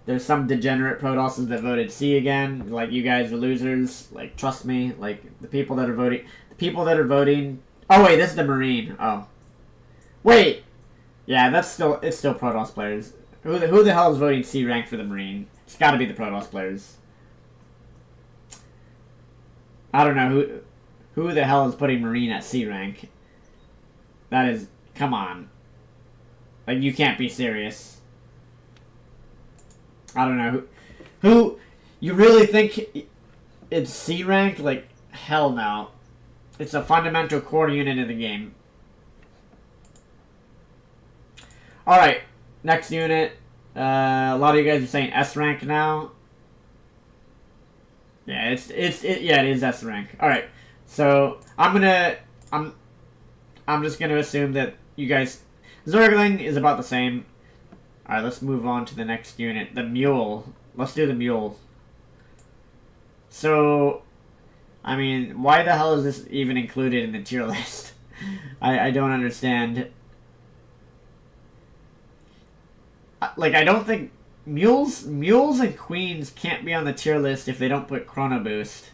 There's some degenerate Protosses that voted C again. Like, you guys are losers. Like, trust me. Like, the people that are voting... Oh, wait, this is the Marine. Oh. Wait! Yeah, it's still Protoss players. Who the hell is voting C rank for the Marine? It's gotta be the Protoss players. I don't know who the hell is putting Marine at C rank. That is... Come on. Like, you can't be serious. I don't know. Who you really think it's C rank? Like, hell no. It's a fundamental core unit in the game. Alright, next unit. A lot of you guys are saying S rank now. Yeah, it is S rank. Alright. So I'm just gonna assume that you guys Zergling is about the same. Alright, let's move on to the next unit. The Mule. Let's do the Mule. So, I mean, why the hell is this even included in the tier list? I don't understand. Like, I don't think... Mules and Queens can't be on the tier list if they don't put Chrono Boost.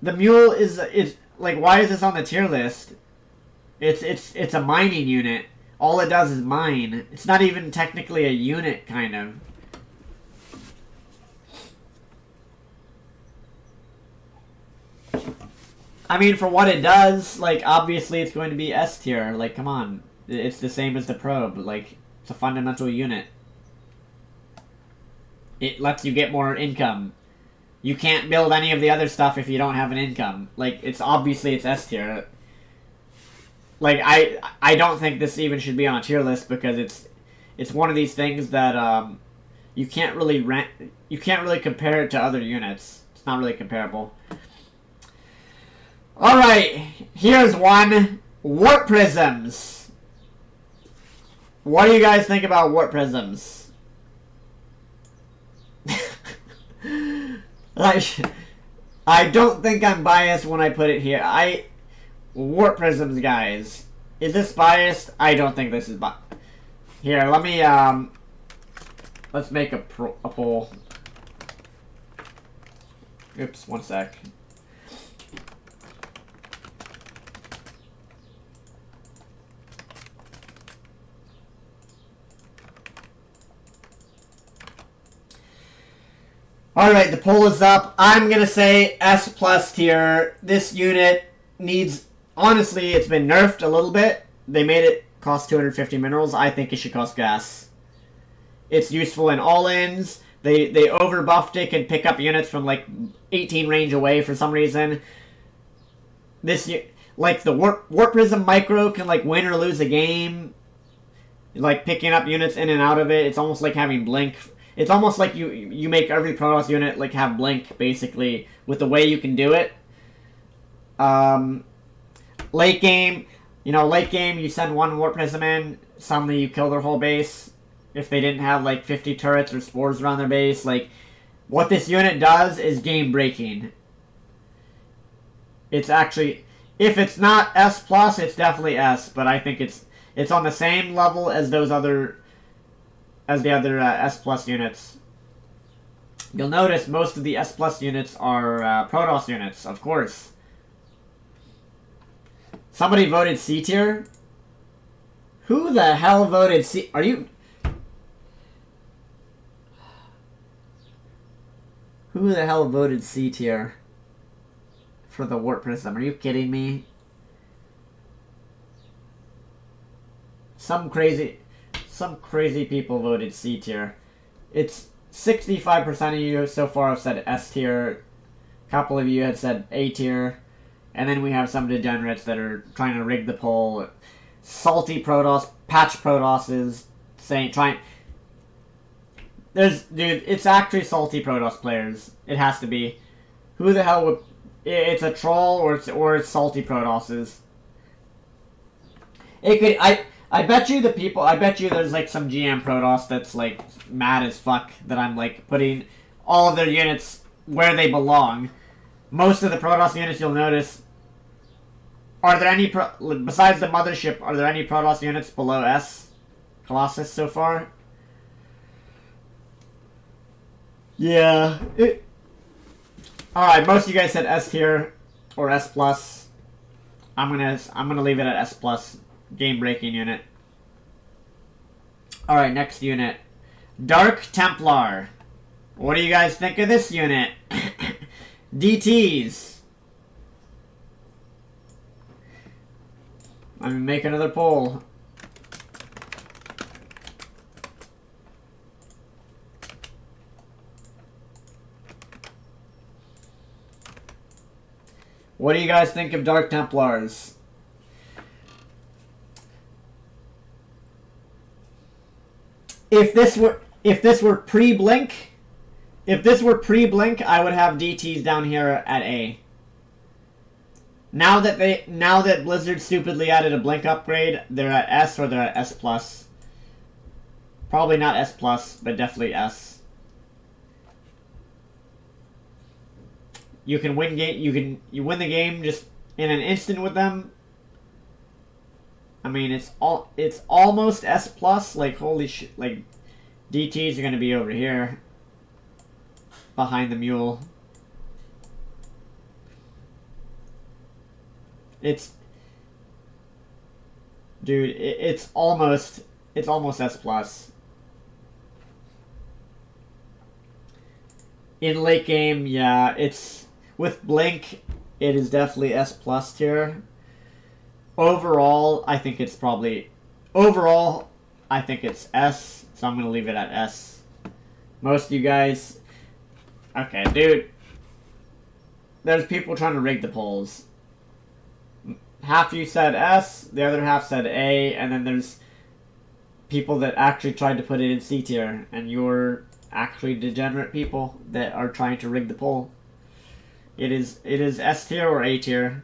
The Mule is like, why is this on the tier list? It's a mining unit. All it does is mine. It's not even technically a unit, kind of. I mean, for what it does, like, obviously it's going to be S tier. Like, come on. It's the same as the probe. Like, it's a fundamental unit. It lets you get more income. You can't build any of the other stuff if you don't have an income. Like, it's obviously it's S tier. Like, I don't think this even should be on a tier list because it's one of these things that you can't really compare it to other units. It's not really comparable. All right, here's one. Warp prisms. What do you guys think about warp prisms? I don't think I'm biased when I put it here. Warp prisms, guys. Is this biased? I don't think this is biased. Here, let me let's make a poll. Oops, one sec. Alright, the poll is up. I'm gonna say S plus tier. This unit needs... Honestly, it's been nerfed a little bit. They made it cost 250 minerals. I think it should cost gas. It's useful in all-ins. They over-buffed it, can pick up units from, like, 18 range away for some reason. This... Like, the Warp Prism Micro can, like, win or lose a game. Like, picking up units in and out of it. It's almost like having Blink... It's almost like you make every Protoss unit like have Blink, basically, with the way you can do it. Late game, you send one Warp Prism in, suddenly you kill their whole base. If they didn't have like 50 turrets or spores around their base, like, what this unit does is game breaking. It's actually, if it's not S+, it's definitely S, but I think it's on the same level as those other... as the other S+ units. You'll notice most of the S+ units are Protoss units, of course. Somebody voted C tier? Who the hell voted C? Are you... Who the hell voted C tier for the Warp Prism? Are you kidding me? Some crazy people voted C tier. It's 65% of you so far have said S tier. A couple of you had said A tier. And then we have some degenerates that are trying to rig the poll. Salty Protoss, patch Protosses, dude, it's actually salty Protoss players. It has to be. Who the hell would... It's a troll or it's salty Protosses. It could... I bet you there's like some GM Protoss that's like mad as fuck that I'm like putting all of their units where they belong. Most of the Protoss units you'll notice, are there any, besides the mothership, are there any Protoss units below S? Colossus so far? Yeah. Alright, most of you guys said S tier or S+. I'm gonna leave it at S+. Game-breaking unit. Alright, next unit. Dark Templar. What do you guys think of this unit? DTs. I'm gonna make another poll. What do you guys think of Dark Templars? If this were pre-blink, I would have DTs down here at A. Now that Blizzard stupidly added a blink upgrade, they're at S or they're at S+. Probably not S+, but definitely S. You can win you win the game just in an instant with them. I mean, it's almost S+, like, holy shit, like, DTs are gonna be over here. Behind the mule. Dude, it's almost S+. In late game, yeah, with Blink, it is definitely S plus tier. Overall, I think it's probably... Overall, I think it's S, so I'm going to leave it at S. Most of you guys... Okay, dude. There's people trying to rig the polls. Half you said S, the other half said A, and then there's people that actually tried to put it in C tier, and you're actually degenerate people that are trying to rig the poll. It is S tier or A tier,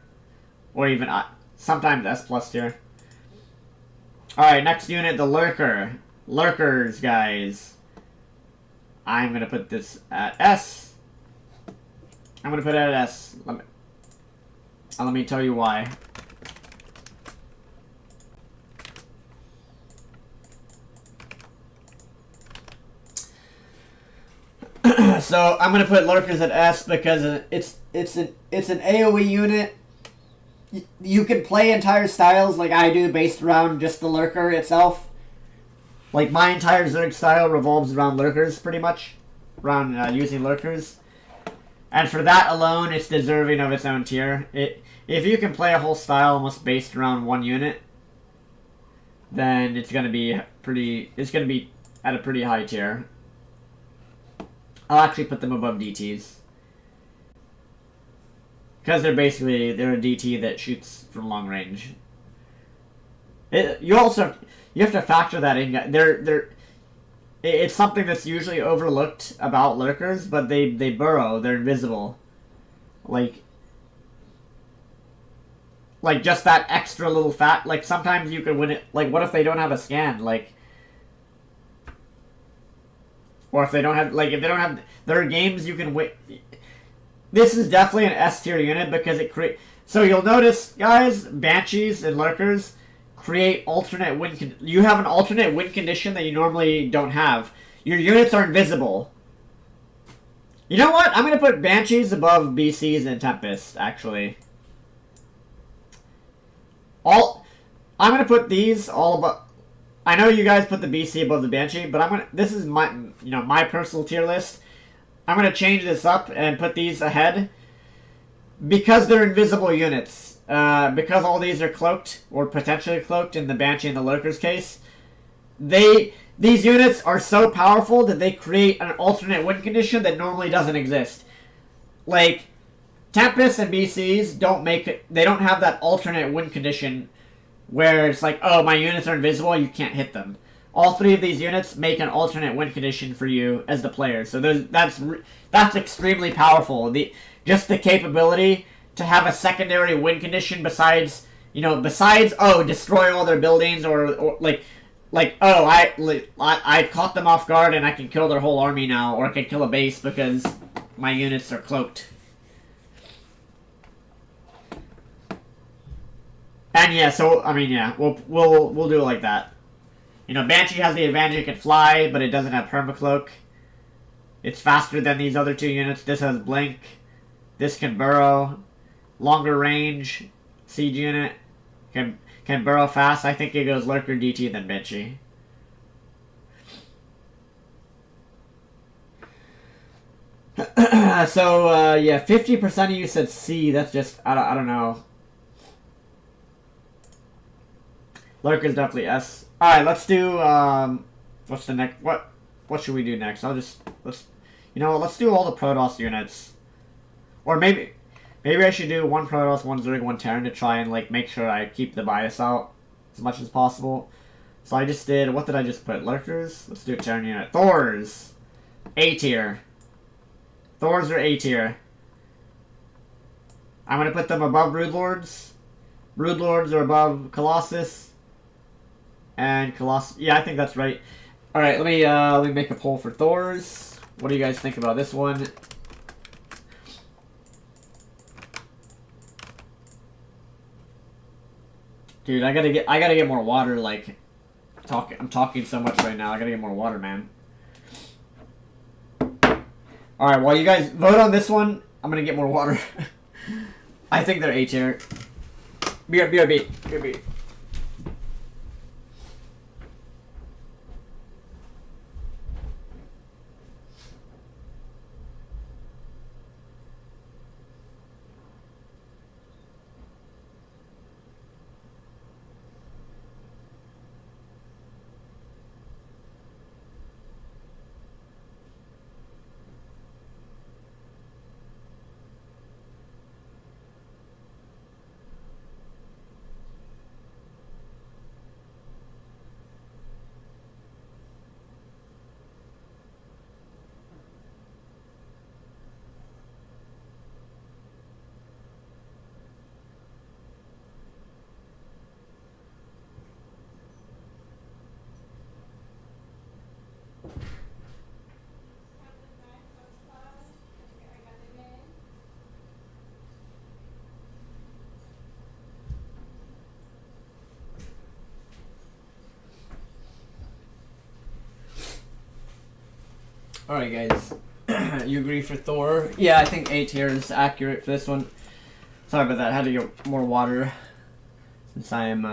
or even sometimes S plus tier. Alright, next unit, the Lurker. Lurkers, guys. I'm going to put this at S. I'm going to put it at S. Let me tell you why. So I'm going to put Lurkers at S because it's an AoE unit. You can play entire styles like I do based around just the Lurker itself. Like, my entire Zerg style revolves around Lurkers, pretty much. Around using Lurkers. And for that alone, it's deserving of its own tier. If you can play a whole style almost based around one unit, then it's going to be at a pretty high tier. I'll actually put them above DTs. Because they're a DT that shoots from long range. You have to factor that in. It's something that's usually overlooked about Lurkers, but they burrow. They're invisible. Like just that extra little fat. Like, sometimes you can win it. Like, what if they don't have a scan? Like, or if they don't have, like, if they don't have, there are games you can win. This is definitely an S tier unit because it creates. So you'll notice, guys, Banshees and Lurkers create alternate win. You have an alternate win condition that you normally don't have. Your units are invisible. You know what? I'm gonna put Banshees above BCs and Tempest. Actually, I'm gonna put these all above. I know you guys put the BC above the Banshee, but this is my personal tier list. I'm going to change this up and put these ahead because they're invisible units. Because all these are cloaked or potentially cloaked in the Banshee and the Lurker's case. These units are so powerful that they create an alternate win condition that normally doesn't exist. Like, Tempest and BCs they don't have that alternate win condition where it's like, oh, my units are invisible, you can't hit them. All three of these units make an alternate win condition for you as the player. So that's extremely powerful. Just the capability to have a secondary win condition besides destroy all their buildings or I caught them off guard and I can kill their whole army now, or I can kill a base because my units are cloaked. And yeah, so I mean, yeah, we'll do it like that. Banshee has the advantage it can fly, but it doesn't have permacloak. It's faster than these other two units. This has blink. This can burrow. Longer range. Siege unit. Can burrow fast. I think it goes Lurker DT than Banshee. So, yeah, 50% of you said C. That's just, I don't know. Lurker's definitely S. Alright, let's do, what's the next, what should we do next? Let's do all the Protoss units. Or maybe I should do one Protoss, one Zerg, one Terran to try and, make sure I keep the bias out as much as possible. So I just did, what did I just put? Lurkers? Let's do a Terran unit. Thors! A tier. Thors are A tier. I'm gonna put them above Broodlords. Broodlords are above Colossus. And Colossus, yeah, I think that's right. All right, let me make a poll for Thors. What do you guys think about this one? Dude, I gotta get more water. I'm talking so much right now. I gotta get more water, man. All right, while you guys vote on this one, I'm gonna get more water. I think they're A tier. BRB. Alright, guys. You agree for Thor? Yeah, I think A tier is accurate for this one. Sorry about that. I had to get more water since I am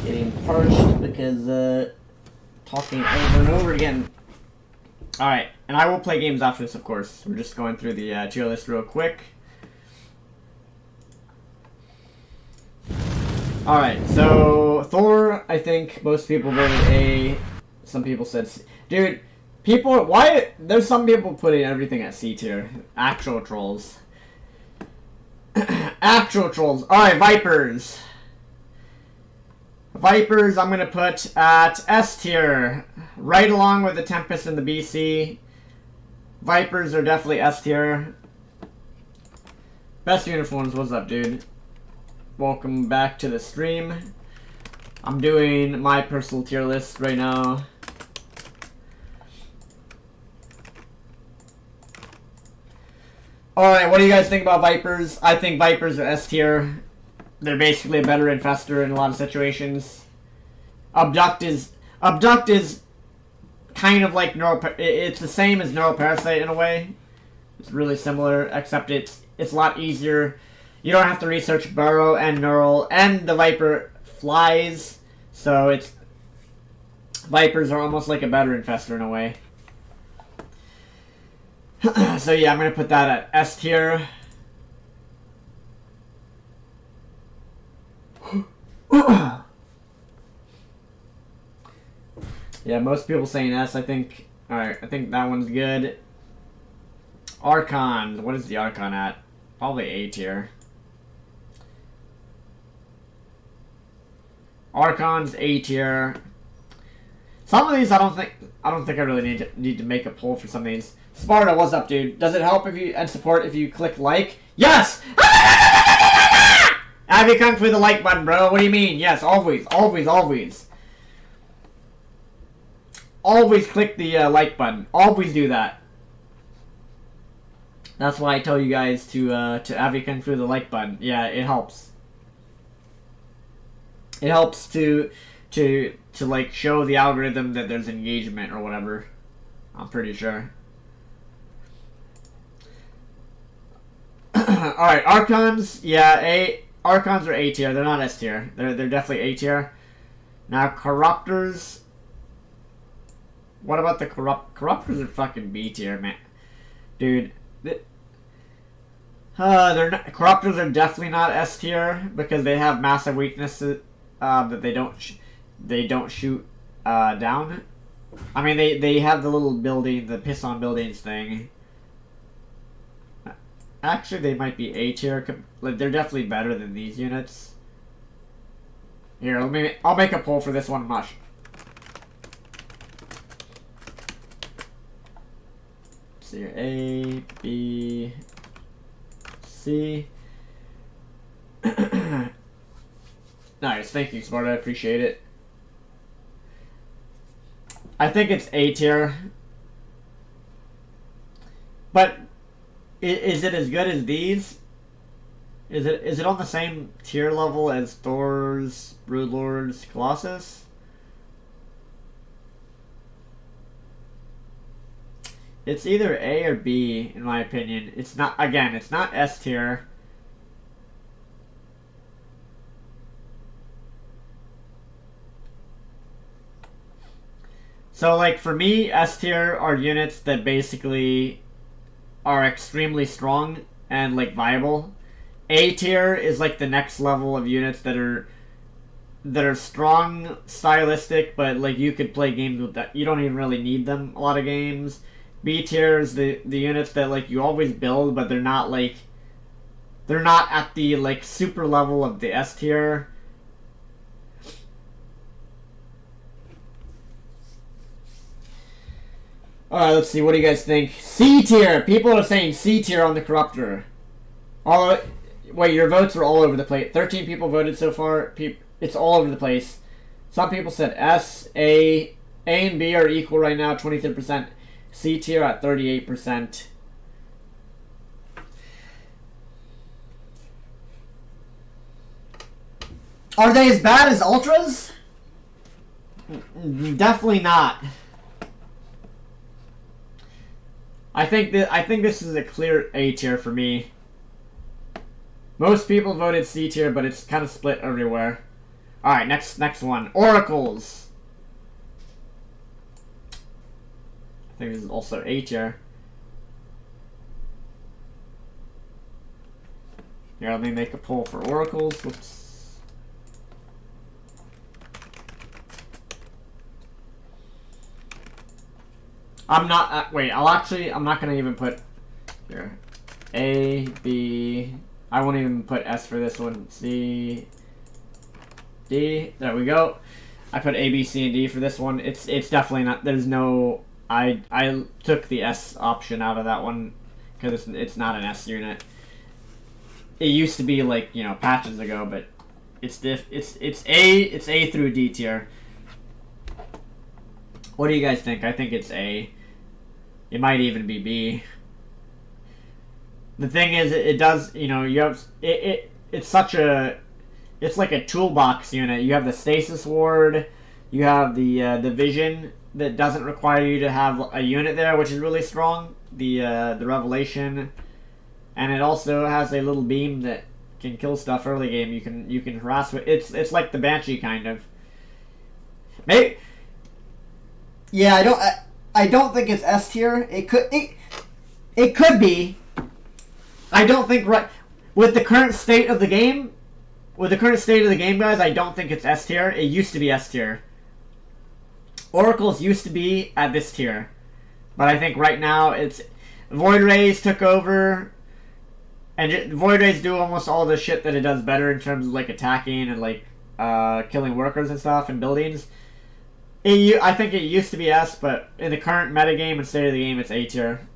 getting parched because talking over and over again. Alright, and I will play games after this, of course. We're just going through the tier list real quick. Alright, so Thor, I think most people voted A. Some people said C. Dude, people, why? There's some people putting everything at C tier. Actual trolls. Actual trolls. Alright, Vipers. Vipers, I'm gonna put at S tier. Right along with the Tempest and the BC. Vipers are definitely S tier. Best uniforms, what's up, dude? Welcome back to the stream. I'm doing my personal tier list right now. Alright, what do you guys think about Vipers? I think Vipers are S tier. They're basically a better infester in a lot of situations. Abduct is kind of like it's the same as Neuroparasite in a way. It's really similar, except it's a lot easier. You don't have to research Burrow and Neural, and the Viper flies, so it's Vipers are almost like a better infester in a way. So yeah, I'm gonna put that at S tier. Yeah, most people saying S. I think. All right, I think that one's good. Archon. What is the Archon at? Probably A tier. Archon's A tier. Some of these I don't think I really need to make a poll for some of these. Sparta, what's up, dude? Does it help if you and support if you click like? Yes! Have you come for the like button, bro? What do you mean? Yes, always, always, always. Always click the like button. Always do that. That's why I tell you guys to have you come through the like button. Yeah, it helps. It helps to like show the algorithm that there's engagement or whatever. I'm pretty sure. Alright, Archons, yeah, Archons are A tier, they're not S tier. They're definitely A tier. Now Corruptors. What about the Corruptors are fucking B tier, man. Dude. Corruptors are definitely not S tier because they have massive weaknesses that they don't shoot down. I mean, they have the little building, the piss-on buildings thing. Actually, they might be A tier. Like, they're definitely better than these units. Here, I'll make a poll for this one much. Let's see here. A, B, C. Nice, thank you, Sparta. I appreciate it. I think it's A tier. But is it as good as these? Is it on the same tier level as Thor's, Broodlord's, Colossus? It's either A or B, in my opinion. It's not, again, it's not S tier. So, like, for me, S tier are units that basically are extremely strong and, like, viable. A tier is, like, the next level of units that are strong, stylistic, but, like, you could play games with that. You don't even really need them a lot of games. B tier is the units that, like, you always build, but they're not, like, they're not at the, like, super level of the S tier. Alright, let's see. What do you guys think? C tier! People are saying C tier on the Corruptor. Wait, your votes are all over the place. 13 people voted so far. It's all over the place. Some people said S, A and B are equal right now, 23%. C tier at 38%. Are they as bad as Ultras? Definitely not. I think this is a clear A tier for me. Most people voted C tier, but it's kind of split everywhere. All right, next one. Oracles. I think this is also A tier. Here, let me make a poll for oracles. Whoops. I'm not. Wait, I'm not gonna even put here. A, B. I won't even put S for this one. C, D. There we go. I put A, B, C, and D for this one. It's definitely not. There's no. I took the S option out of that one because it's not an S unit. It used to be like, you know, patches ago, but it's A through D tier. What do you guys think? I think it's A. It might even be B. The thing is, it does, you know, you have it's such a, it's like a toolbox unit. You have the stasis ward, you have the vision that doesn't require you to have a unit there, which is really strong. The revelation, and it also has a little beam that can kill stuff early game. You can harass with. It's like the Banshee kind of. Maybe. Yeah, I don't think it's S tier. It could be. I don't think with the current state of the game, guys, I don't think it's S tier. It used to be S tier. Oracles used to be at this tier, but I think right now it's Void Rays took over, and Void Rays do almost all the shit that it does better in terms of like attacking and like killing workers and stuff and buildings. I think it used to be S, but in the current metagame and state of the game, it's A tier.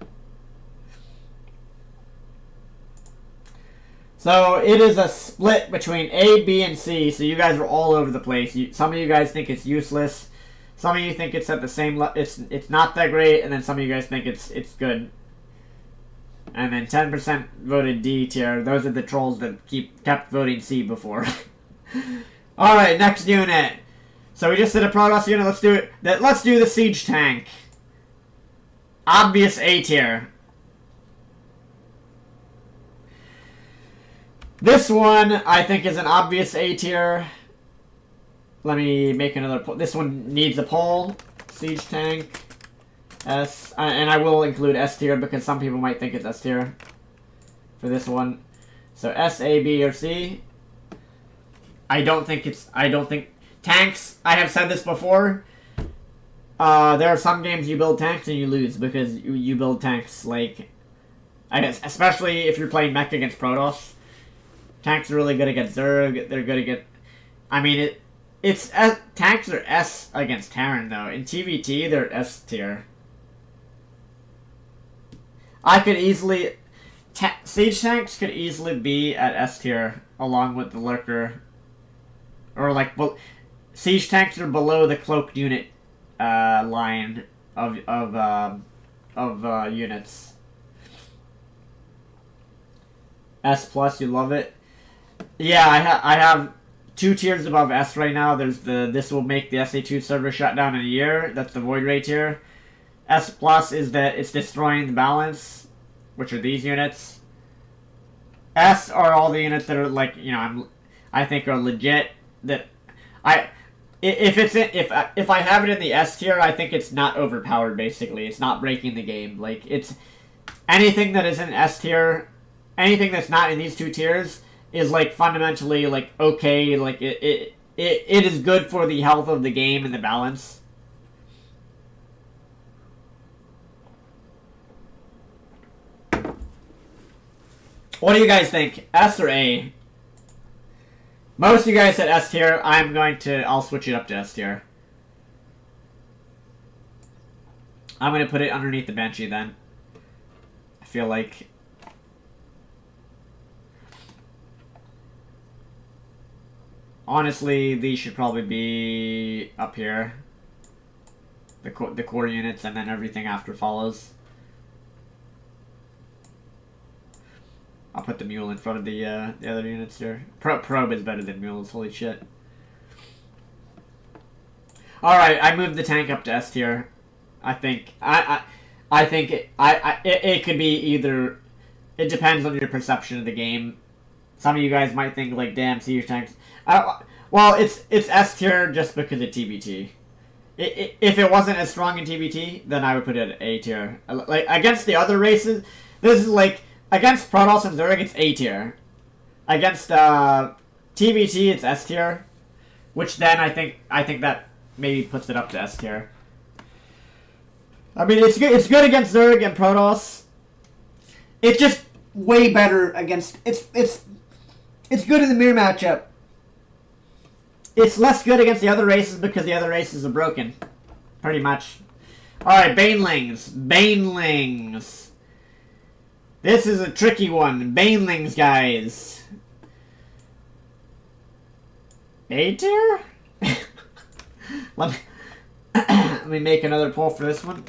So it is a split between A, B, and C. So you guys are all over the place. Some of you guys think it's useless. Some of you think it's at the same level. It's not that great, and then some of you guys think it's good. And then 10% voted D tier. Those are the trolls that kept voting C before. All right, next unit. So we just did a Protoss unit. Let's do it. Let's do the siege tank. Obvious A tier. This one I think is an obvious A tier. Let me make another poll. This one needs a poll. Siege tank. S. And I will include S tier because some people might think it's S tier for this one. So S, A, B, or C. I don't think tanks, I have said this before. There are some games you build tanks and you lose because you build tanks like, I guess, especially if you're playing mech against Protoss. Tanks are really good against Zerg. They're good against. I mean, tanks are S against Terran though. In TVT, they're S tier. I could easily, siege tanks could easily be at S tier along with the lurker, or like, siege tanks are below the cloaked unit line of units. S plus, you love it. Yeah, I have 2 tiers above S right now. There's this will make the SC2 server shut down in a year. That's the Void Ray tier. S plus is that it's destroying the balance, which are these units. S are all the units that are like, you know, I think are legit. That if I have it in the S tier, I think it's not overpowered. Basically, it's not breaking the game. Like, it's anything that is in S tier, anything that's not in these 2 tiers is like fundamentally like okay. Like it is good for the health of the game and the balance. What do you guys think? S or A? Most of you guys said S tier. I'll switch it up to S tier. I'm going to put it underneath the Banshee then. I feel like... honestly, these should probably be up here. The core units, and then everything after follows. I'll put the mule in front of the other units here. Probe is better than mules, holy shit. All right, I moved the tank up to S tier. I think I think it could be either. It depends on your perception of the game. Some of you guys might think like, damn, siege tanks. Well, it's S tier just because of TBT. If it wasn't as strong in TBT, then I would put it at A tier. Like against the other races, this is like against Protoss and Zerg, it's A tier. Against TBT, it's S tier, which then I think that maybe puts it up to S tier. I mean, it's good. It's good against Zerg and Protoss. It's just way better against. It's good in the mirror matchup. It's less good against the other races because the other races are broken. Pretty much. Alright, Banelings. Banelings. This is a tricky one. Banelings, guys. A tier? Let me make another poll for this one.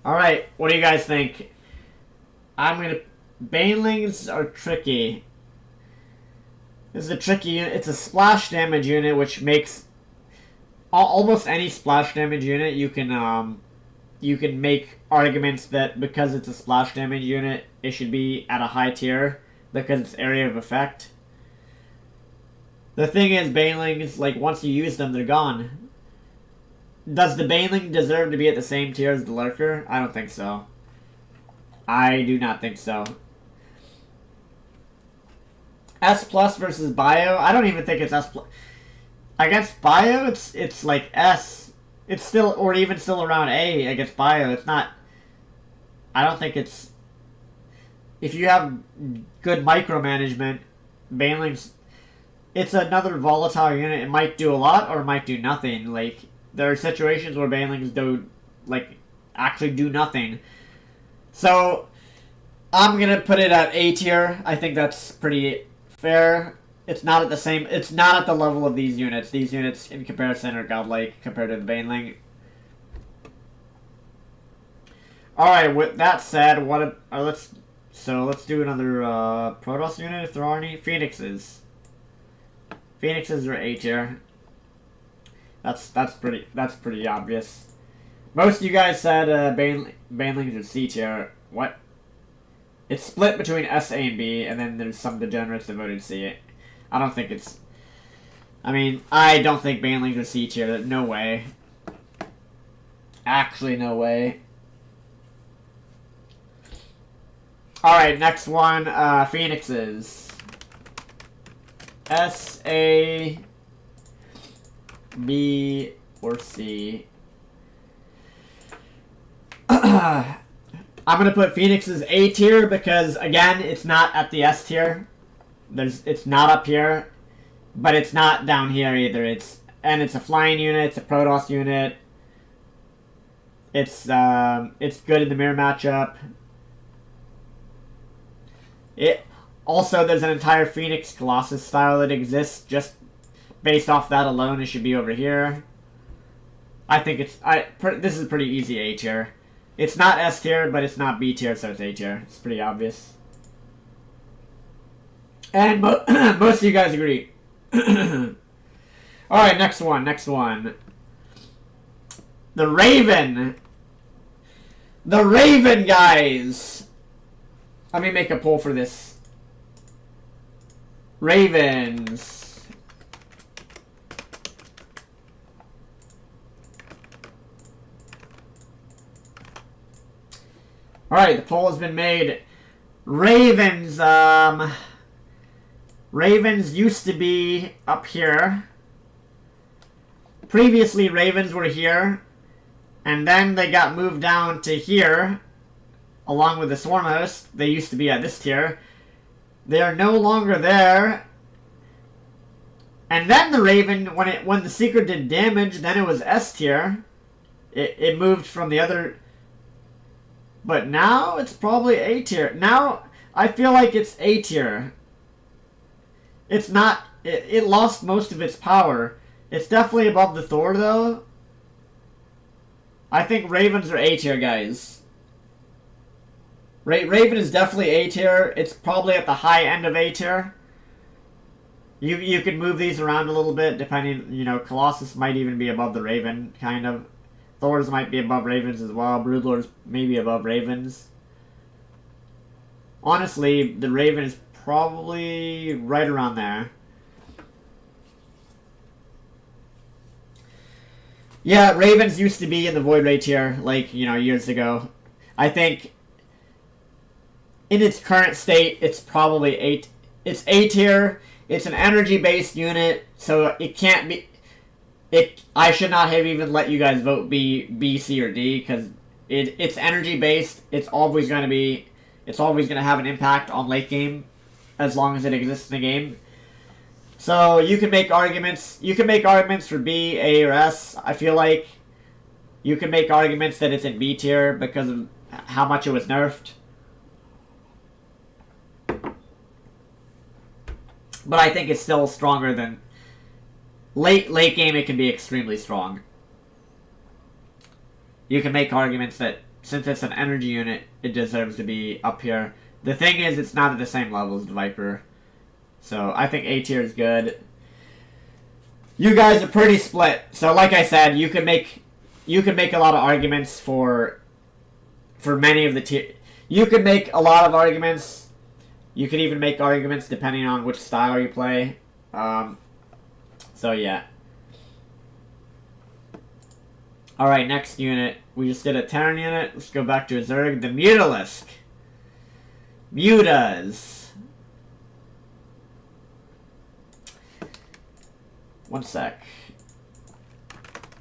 Alright, what do you guys think? Banelings are tricky. This is a tricky unit. It's a splash damage unit, which makes almost any splash damage unit you can make arguments that because it's a splash damage unit, it should be at a high tier because it's area of effect. The thing is, Banelings, like once you use them, they're gone. Does the Baneling deserve to be at the same tier as the Lurker? I don't think so. I do not think so. S plus versus Bio? I don't even think it's S plus. Against Bio, it's like S. It's still, or even still around A against Bio. It's not. I don't think it's. If you have good micromanagement, Banelings, it's another volatile unit. It might do a lot or it might do nothing. Like, there are situations where Banelings don't, like, actually do nothing. So, I'm gonna put it at A tier. I think that's pretty fair. It's not at the same, it's not at the level of these units. These units, in comparison, are godlike compared to the Baneling. Alright, with that said, let's do another Protoss unit if there are any. Phoenixes. Phoenixes are A tier. That's pretty obvious. Most of you guys said Banelings are C tier. What? It's split between S, A, and B, and then there's some degenerates that voted C. I don't think it's. I mean, I don't think Banelings are C tier. No way. Actually, no way. Alright, next one. Phoenixes. S, A, B, or C. I'm gonna put Phoenix's A tier because again, it's not at the S tier. It's not up here, but it's not down here either. It's a flying unit. It's a Protoss unit. It's good in the mirror matchup. There's an entire Phoenix Colossus style that exists just based off that alone. It should be over here. I think this is a pretty easy A tier. It's not S tier, but it's not B tier, so it's A tier. It's pretty obvious. And most of you guys agree. Alright, next one. The Raven. The Raven, guys. Let me make a poll for this. Ravens. Alright, the poll has been made. Ravens, Ravens used to be up here. Previously, Ravens were here. And then they got moved down to here. Along with the Swarm Host. They used to be at this tier. They are no longer there. And then the Raven, when the Secret did damage, then it was S tier. It moved from the other. But now it's probably A tier. Now I feel like it's A tier. It's not. It lost most of its power. It's definitely above the Thor though. I think Ravens are A tier, guys. Raven is definitely A tier. It's probably at the high end of A tier. You can move these around a little bit depending, you know, Colossus might even be above the Raven, kind of. Thors might be above Ravens as well. Broodlords maybe above Ravens. Honestly, the Raven is probably right around there. Yeah, Ravens used to be in the Void Ray tier, like, you know, years ago. I think in its current state, it's probably it's A tier. It's an energy-based unit, so it can't be... I should not have even let you guys vote B, C, or D, because it's energy-based. It's always going to have an impact on late game, as long as it exists in the game. So you can make arguments. You can make arguments for B, A, or S. I feel like you can make arguments that it's in B tier because of how much it was nerfed. But I think it's still stronger than... Late game, it can be extremely strong. You can make arguments that since it's an energy unit, it deserves to be up here. The thing is, it's not at the same level as the Viper. So I think A tier is good. You guys are pretty split. So like I said, you can make a lot of arguments for many of the tier. You can make a lot of arguments. You can even make arguments depending on which style you play. So yeah. Alright, next unit. We just did a Terran unit. Let's go back to a Zerg. The Mutalisk. Mutas. One sec.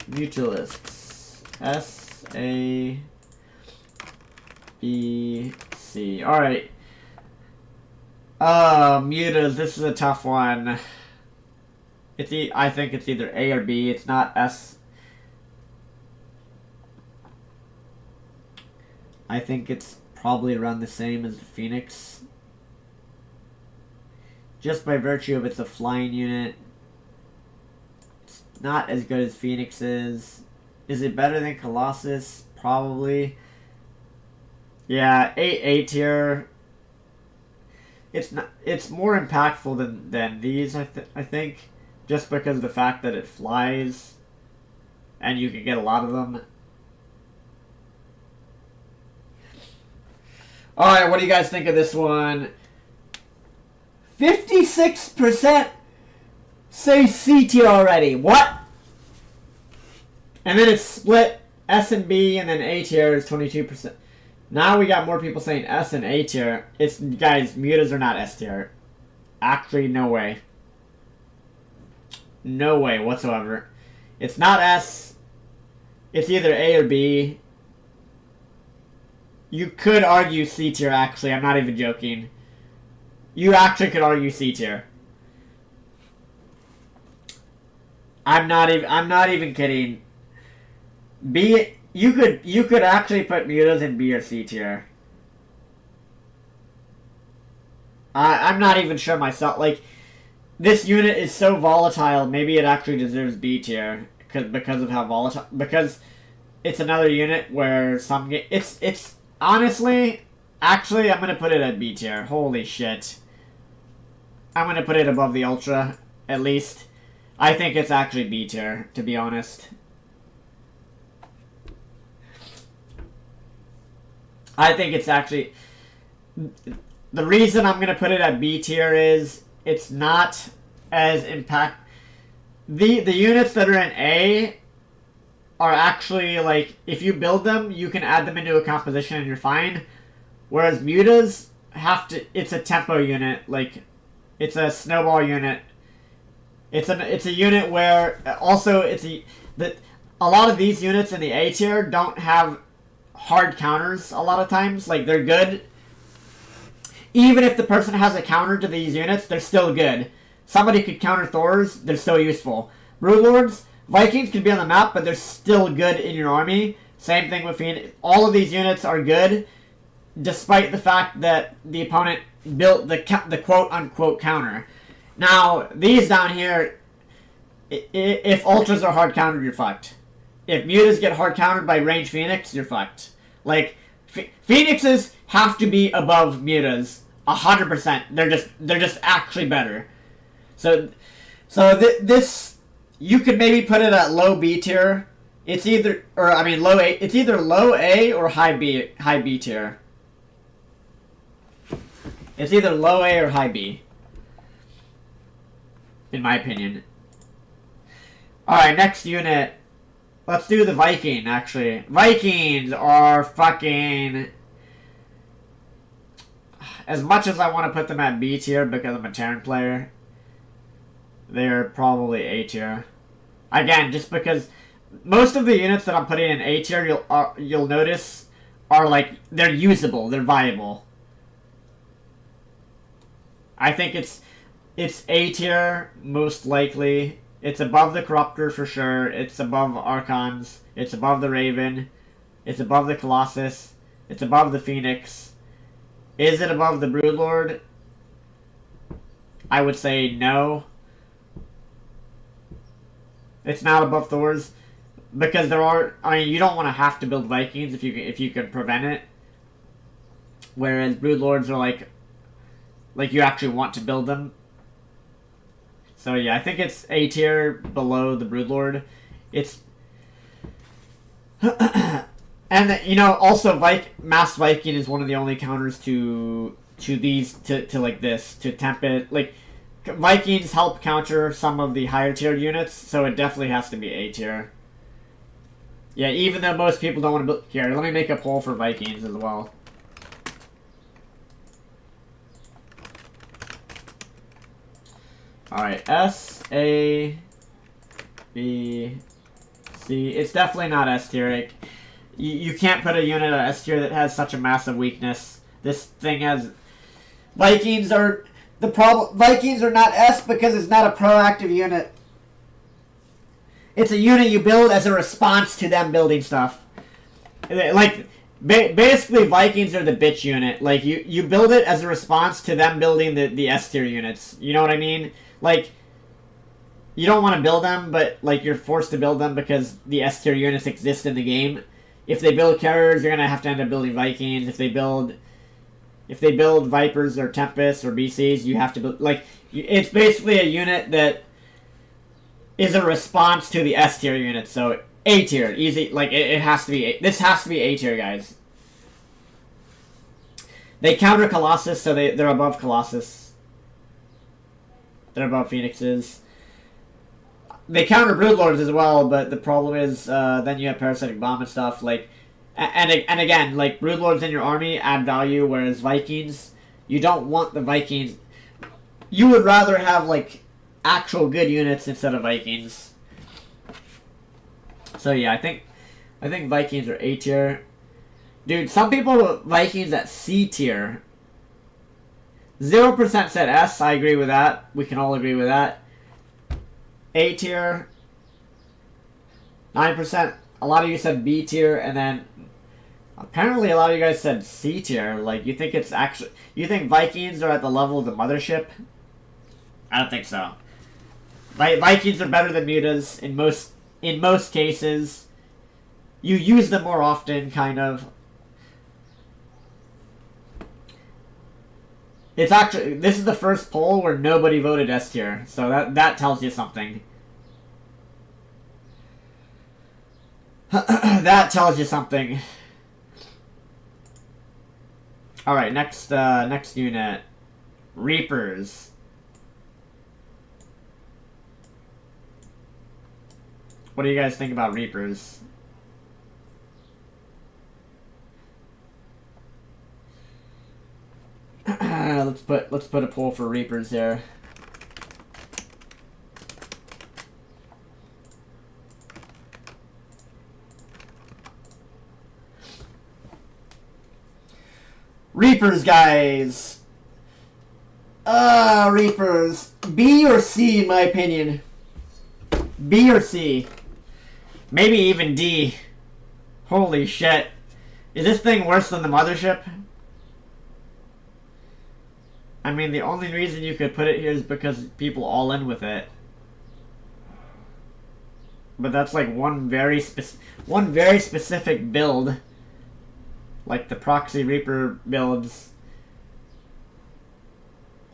Mutalisks. S-A-E-C. Alright. Mutas. This is a tough one. I think it's either A or B. It's not S. I think it's probably around the same as the Phoenix. Just by virtue of it's a flying unit. It's not as good as Phoenix is. Is it better than Colossus? Probably. Yeah, A tier. It's not. It's more impactful than these. I think. Just because of the fact that it flies, and you can get a lot of them. Alright, what do you guys think of this one? 56% say C tier already. What? And then it's split S and B, and then A tier is 22%. Now we got more people saying S and A tier. Guys, mutas are not S tier. Actually, no way. No way whatsoever. It's not S. It's either A or B. You could argue C tier, actually. I'm not even joking. You actually could argue C tier. I'm not even kidding. B. You could actually put mutas in B or C tier. I'm not even sure myself. Like, this unit is so volatile, maybe it actually deserves B tier because of how volatile. Because it's another unit where it's honestly, actually, I'm gonna put it at B tier. Holy shit! I'm gonna put it above the Ultra at least. I think it's actually B tier, to be honest. I think it's actually... The reason I'm going to put it at B tier is it's not as impact... The units that are in A are actually, like, if you build them, you can add them into a composition and you're fine. Whereas mutas have to... It's a tempo unit, like, it's a snowball unit. It's a unit where... Also, a lot of these units in the A tier don't have hard counters a lot of times. Like, they're good. Even if the person has a counter to these units, they're still good. Somebody could counter Thors, they're still useful. Broodlords, Vikings can be on the map, but they're still good in your army. Same thing with Phoenix. All of these units are good, despite the fact that the opponent built the quote-unquote counter. Now, these down here, if Ultras are hard countered, you're fucked. If mutas get hard countered by range Phoenix, you're fucked. Like, Phoenixes have to be above mutas, 100%. They're just actually better. So this you could maybe put it at low B tier. It's either low A. It's either low A or high B tier. It's either low A or high B. In my opinion. Alright, next unit. Let's do the Viking, actually. Vikings are fucking... As much as I want to put them at B tier because I'm a Terran player, they're probably A tier. Again, just because most of the units that I'm putting in A tier, you'll notice, are like, they're usable, they're viable. I think it's A tier, most likely. It's above the Corruptor for sure. It's above Archons. It's above the Raven. It's above the Colossus. It's above the Phoenix. Is it above the Broodlord? I would say no. It's not above Thor's. Because there are... I mean, you don't want to have to build Vikings if you can prevent it. Whereas Broodlords are like you actually want to build them. So yeah, I think it's A tier below the Broodlord. It's... and, you know, also Mass Viking is one of the only counters to these, to like this, to Tempest. Like, Vikings help counter some of the higher tier units, so it definitely has to be A tier. Yeah, even though most people don't want to build... Here, let me make a poll for Vikings as well. Alright, S, A, B, C. It's definitely not S tier. You can't put a unit at S tier that has such a massive weakness. This thing has... Vikings are... The problem... Vikings are not S because it's not a proactive unit. It's a unit you build as a response to them building stuff. Like, basically Vikings are the bitch unit. Like, you build it as a response to them building the S tier units. You know what I mean? Like, you don't want to build them, but, like, you're forced to build them because the S tier units exist in the game. If they build carriers, you're going to have to end up building Vikings. If they build Vipers or Tempests or BCs, you have to build... Like, it's basically a unit that is a response to the S tier units. So, A tier. Easy. Like, it has to be... This has to be A tier, guys. They counter Colossus, so they're above Colossus. They're above Phoenixes. They counter Broodlords as well, but the problem is then you have Parasitic Bomb and stuff. Like, and again, like, Broodlords in your army add value, whereas Vikings, you don't want the Vikings. You would rather have, like, actual good units instead of Vikings. So yeah, I think Vikings are A tier. Dude, some people put Vikings at C tier. 0% said S. I agree with that. We can all agree with that. A tier. 9%. A lot of you said B tier, and then apparently a lot of you guys said C tier. Like, you think it's actually... You think Vikings are at the level of the Mothership? I don't think so. Vikings are better than mutas in most cases. You use them more often, kind of. It's actually... This is the first poll where nobody voted S tier, so that tells you something. That tells you something. Alright, next unit. Reapers. What do you guys think about Reapers? Let's put a poll for Reapers here. Reapers, guys. Reapers. B or C, in my opinion. B or C. Maybe even D. Holy shit. Is this thing worse than the Mothership? I mean, the only reason you could put it here is because people all in with it. But that's like one very specific build. like the Proxy Reaper builds.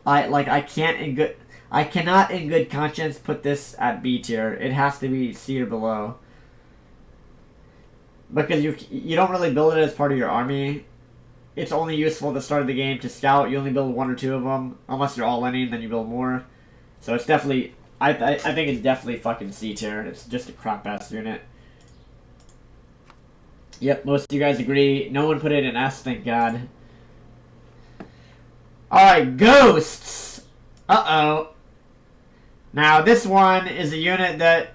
I cannot in good conscience put this at B tier. It has to be C or below. Because you don't really build it as part of your army. It's only useful at the start of the game to scout. You only build 1 or 2 of them. Unless you're all inning, then you build more. So it's definitely... I think it's definitely fucking C tier. It's just a crap-ass unit. Yep, most of you guys agree. No one put it in S, thank God. Alright, Ghosts! Uh-oh. Now, this one is a unit that...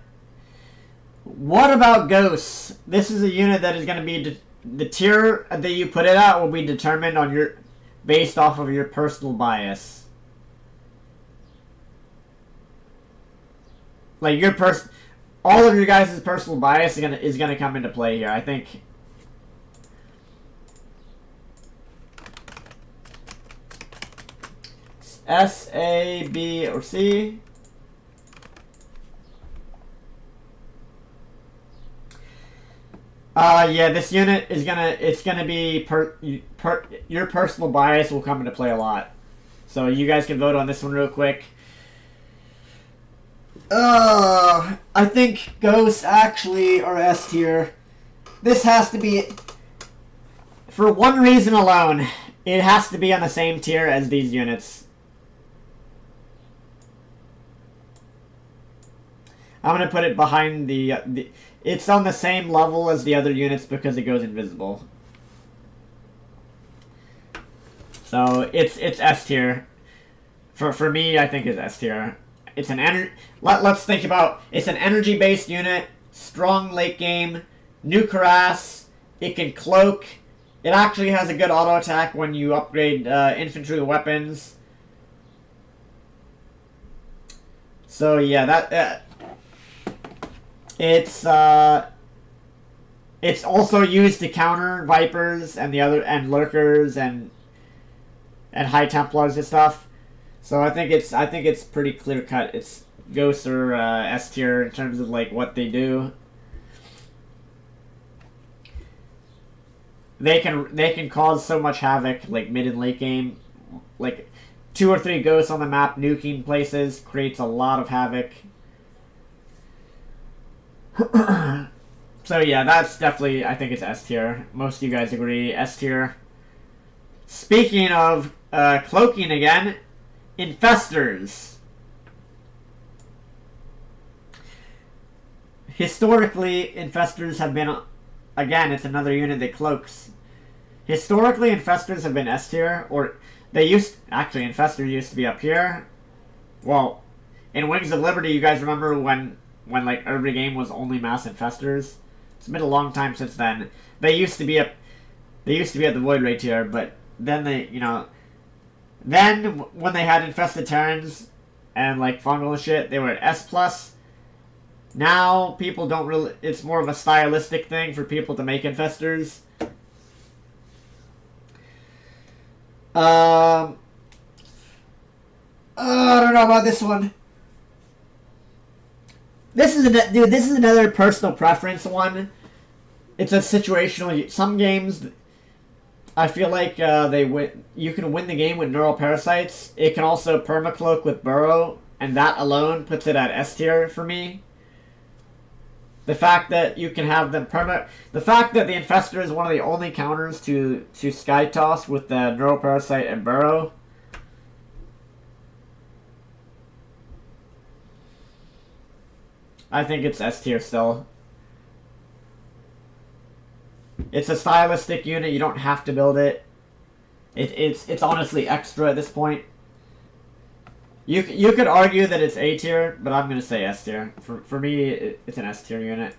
What about Ghosts? This is a unit that is going to be... The tier that you put it at will be determined on your... based off of your personal bias. Like, all of your guys' personal bias is gonna come into play here, I think. S, A, B, or C. Yeah, this unit is gonna be your personal bias will come into play a lot. So you guys can vote on this one real quick. I think Ghosts actually are S tier. This has to be, for one reason alone, it has to be on the same tier as these units. I'm gonna put it behind the it's on the same level as the other units because it goes invisible. So it's S tier. For me, I think it's S tier. It's an let's think about, it's an energy-based unit, strong late game, nuke harass, it can cloak, it actually has a good auto attack when you upgrade infantry weapons. So yeah, it's also used to counter Vipers and lurkers and High Templars and stuff. So I think it's pretty clear cut. It's Ghosts or S tier in terms of like what they do. They can cause so much havoc like mid and late game. Like 2 or 3 Ghosts on the map nuking places creates a lot of havoc. So yeah, that's definitely, I think it's S tier. Most of you guys agree, S tier. Speaking of cloaking again, Infestors. Historically, Infestors have been, again, it's another unit that cloaks. Historically, Infestors have been S tier, or actually, Infestor used to be up here. Well, in Wings of Liberty, you guys remember when like every game was only mass Infestors? It's been a long time since then. They used to be at the Void Ray tier, but then then when they had Infested Terrans and like fungal and shit, they were at S+. Now people don't really, it's more of a stylistic thing for people to make Infestors. I don't know about this one. This is another personal preference one. It's a situational. Some games, I feel like you can win the game with Neural Parasites. It can also permacloak with Burrow, and that alone puts it at S tier for me. The fact that you can have them the fact that the Infestor is one of the only counters to Sky Toss with the Neural Parasite and Burrow. I think it's S tier still. It's a stylistic unit. You don't have to build it. It's honestly extra at this point. You could argue that it's A tier, but I'm gonna say S tier. For me, it's an S tier unit.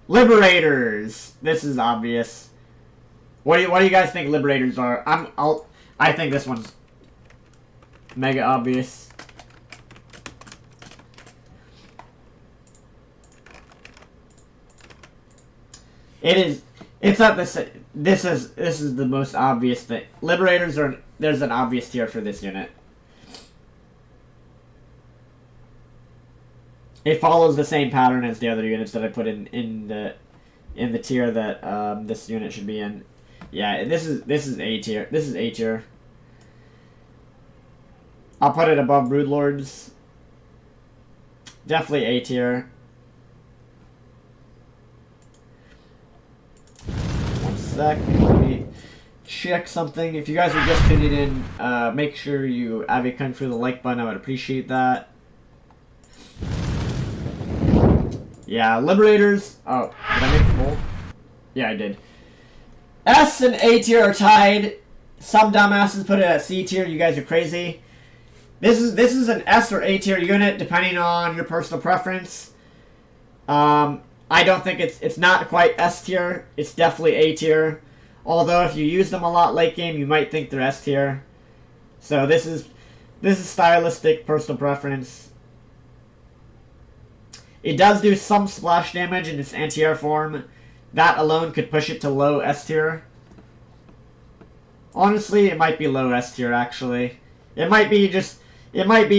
Liberators. This is obvious. What do you guys think Liberators are? I think this one's mega obvious. It's not the. This is the most obvious thing. Liberators are. There's an obvious tier for this unit. It follows the same pattern as the other units that I put in in the tier that this unit should be in. Yeah, this is A tier. This is A tier. I'll put it above Broodlords. Definitely A tier. One sec. Let me check something. If you guys are just tuning in, make sure you come through the like button. I would appreciate that. Yeah, Liberators. Oh, did I make a poll? Yeah, I did. S and A tier are tied. Some dumbasses put it at C tier. You guys are crazy. This is an S or A tier unit depending on your personal preference. I don't think it's not quite S tier. It's definitely A tier. Although if you use them a lot late game, you might think they're S tier. So this is stylistic personal preference. It does do some splash damage in its anti-air form. That alone could push it to low S tier. Honestly, it might be low S tier actually. It might be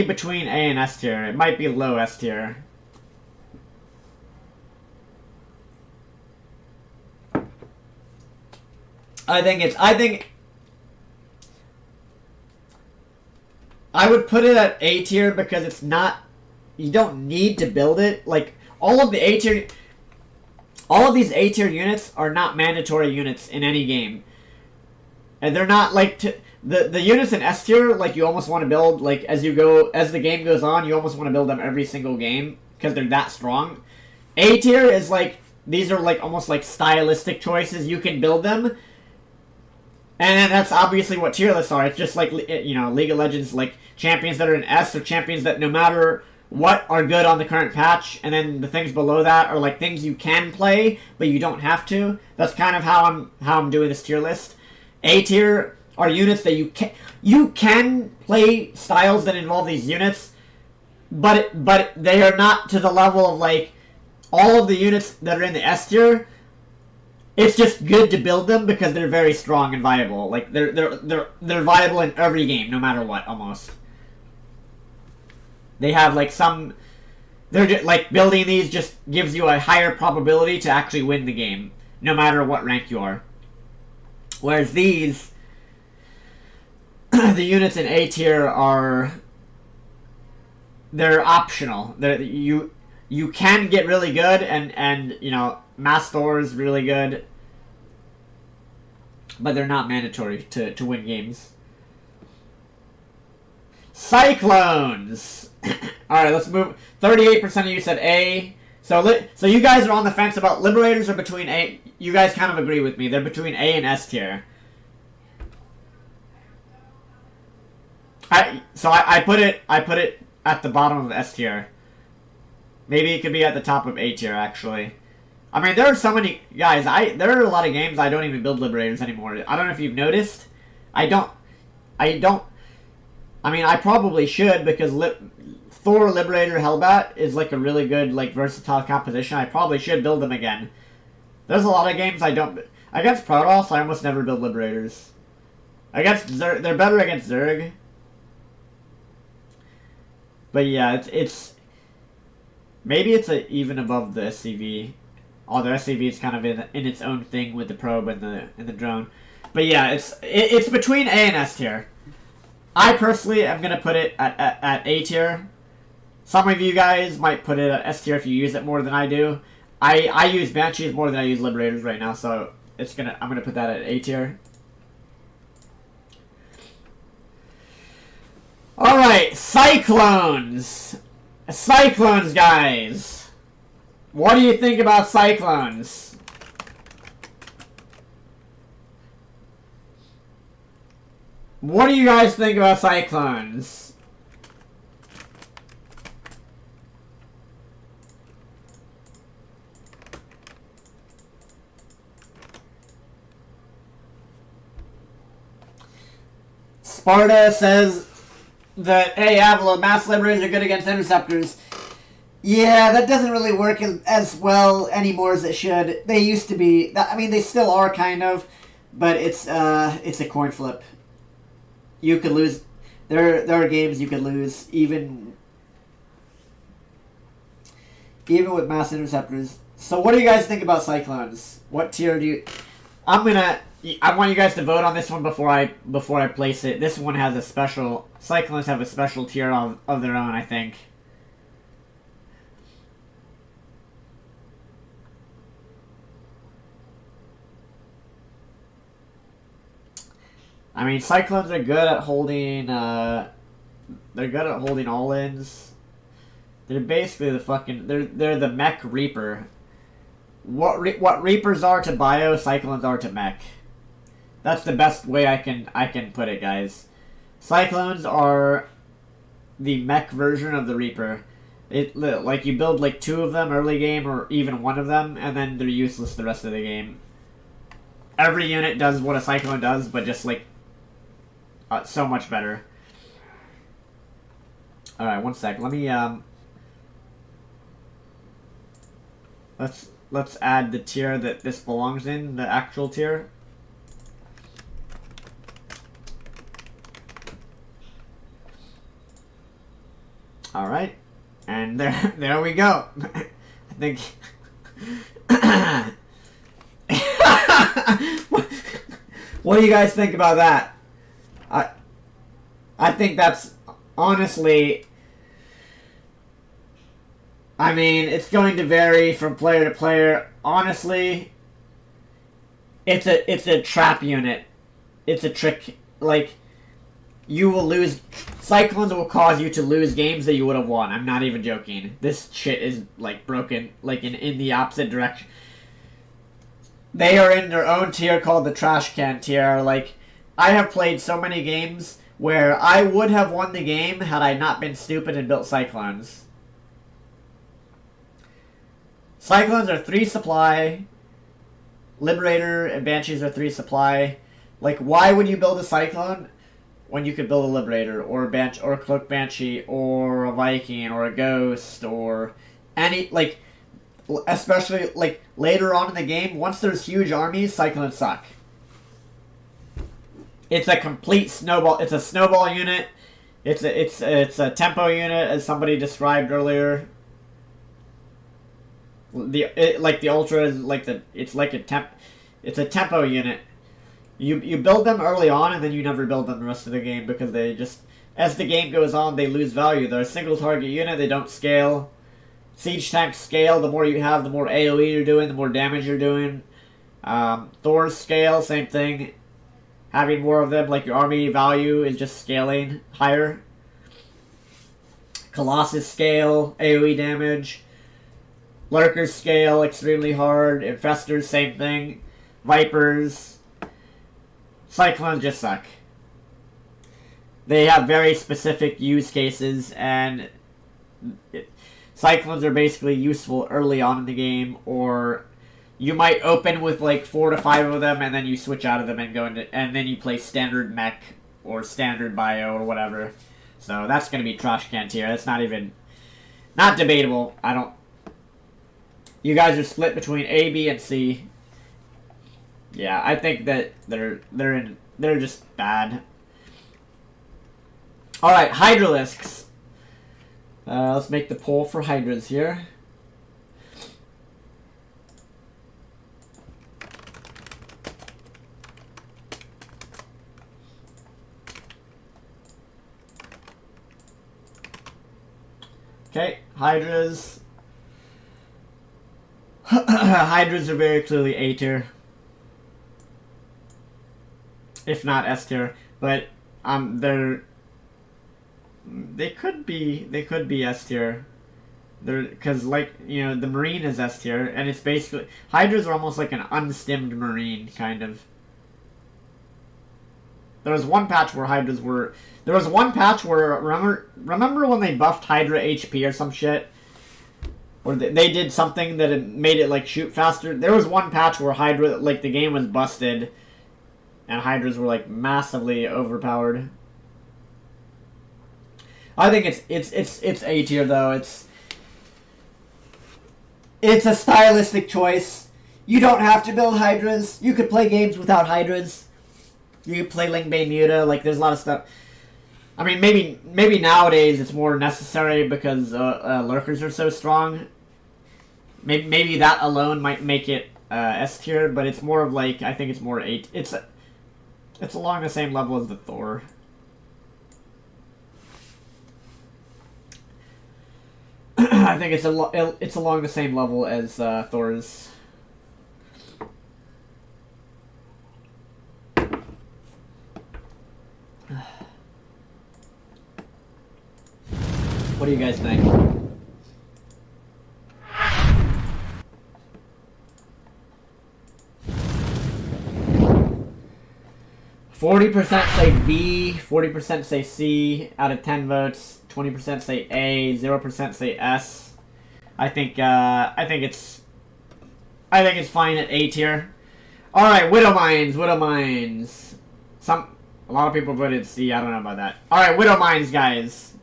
between A and S tier. It might be low S tier. I would put it at A tier because it's not, you don't need to build it. Like all of these A tier units are not mandatory units in any game. And they're not like the units in S tier, like you almost want to build like as the game goes on, you almost want to build them every single game because they're that strong. A tier is like, these are like almost like stylistic choices. You can build them. And that's obviously what tier lists are. It's just like, you know, League of Legends, like champions that are in S are champions that no matter what are good on the current patch, and then the things below that are like things you can play, but you don't have to. That's kind of how I'm doing this tier list. A tier are units that you can play styles that involve these units, but they are not to the level of like all of the units that are in the S tier. It's just good to build them because they're very strong and viable. Like they're viable in every game, no matter what, almost. They have like some. They're just, like building these just gives you a higher probability to actually win the game, no matter what rank you are. Whereas these, the units in A tier they're optional. You can get really good and you know. Mastor is really good, but they're not mandatory to win games. Cyclones! Alright, let's move. 38% of you said A. So you guys are on the fence about Liberators are between A. You guys kind of agree with me. They're between A and S tier. I put it at the bottom of S tier. Maybe it could be at the top of A tier, actually. I mean, there are so many guys. There are a lot of games I don't even build Liberators anymore. I don't know if you've noticed. I don't. I mean, I probably should because Thor Liberator Hellbat is like a really good like versatile composition. I probably should build them again. There's a lot of games I don't. Against Protoss, I almost never build Liberators. Against they're better against Zerg. But yeah, it's maybe it's even above the SCV. Although SCV is kind of in its own thing with the probe and the drone. But yeah, it's between A and S tier. I personally am gonna put it at A tier. Some of you guys might put it at S tier if you use it more than I do. I use Banshees more than I use Liberators right now, so I'm gonna put that at A tier. Alright, Cyclones! Cyclones, guys! What do you think about Cyclones? What do you guys think about Cyclones? Sparta says that, hey, Avila, mass liberators are good against interceptors. Yeah, that doesn't really work as well anymore as it should. They used to be. I mean, they still are kind of, but it's a coin flip. You could lose. There are games you could lose even with mass interceptors. So what do you guys think about Cyclones? What tier do you... I want you guys to vote on this one before I place it. This one has a special... Cyclones have a special tier of their own, I think. I mean, Cyclones are good at holding... they're good at holding all-ins. They're basically the fucking... They're the Mech Reaper. What Reapers are to Bio, Cyclones are to Mech. That's the best way I can put it, guys. Cyclones are the Mech version of the Reaper. Like, you build like 2 of them early game, or even 1 of them, and then they're useless the rest of the game. Every unit does what a Cyclone does, but just like so much better. All right, one sec. Let me let's add the tier that this belongs in, the actual tier. All right, and there we go. I think. What do you guys think about that? I think that's honestly. I mean, it's going to vary from player to player. Honestly, it's a trap unit. It's a trick. Like, you will lose. Cyclones will cause you to lose games that you would have won. I'm not even joking. This shit is like broken, like in the opposite direction. They are in their own tier called the trash can tier. Like, I have played so many games where I would have won the game had I not been stupid and built Cyclones. Cyclones are 3 supply. Liberator and Banshees are 3 supply. Like, why would you build a Cyclone when you could build a Liberator, or a Cloak Banshee, or a Viking, or a Ghost, or any, like, especially, like, later on in the game, once there's huge armies, Cyclones suck. It's a complete snowball. It's a snowball unit. It's a tempo unit, as somebody described earlier. Like the Ultra is like it's a tempo unit. You build them early on, and then you never build them the rest of the game, because they just, as the game goes on, they lose value. They're a single target unit. They don't scale. Siege tanks scale. The more you have, the more AoE you're doing, the more damage you're doing. Thors scale, same thing. Having more of them, like, your army value is just scaling higher. Colossus scale, AoE damage. Lurkers scale extremely hard. Infestors, same thing. Vipers. Cyclones just suck. They have very specific use cases, and Cyclones are basically useful early on in the game, or you might open with like 4 to 5 of them, and then you switch out of them and go into, and then you play standard Mech or standard Bio or whatever. So that's going to be trash can tier. That's not debatable. You guys are split between A, B, and C. Yeah, I think that they're just bad. All right, Hydralisks. Let's make the poll for Hydras here. Okay, Hydras. Hydras are very clearly A tier, if not S tier, but they could be S tier. Because, like, you know, the Marine is S tier, and it's basically, Hydras are almost like an unstimmed Marine, kind of. There was one patch where Hydras were, remember when they buffed Hydra HP or some shit? Or they did something that made it, like, shoot faster. There was one patch where Hydra, like, the game was busted, and Hydras were, like, massively overpowered. I think it's A tier, though. It's a stylistic choice. You don't have to build Hydras. You could play games without Hydras. You could play Lingbane Muta. Like, there's a lot of stuff. I mean, maybe nowadays it's more necessary because Lurkers are so strong. maybe that alone might make it S tier, but it's more of like, I think it's more 8. It's along the same level as the Thor. I think it's along the same level as Thor's. What do you guys think? 40% say B, 40% say C out of 10 votes, 20% say A, 0% say S. I think it's fine at A tier. All right, Widow Mines. A lot of people voted C. I don't know about that. All right, Widow Mines, guys.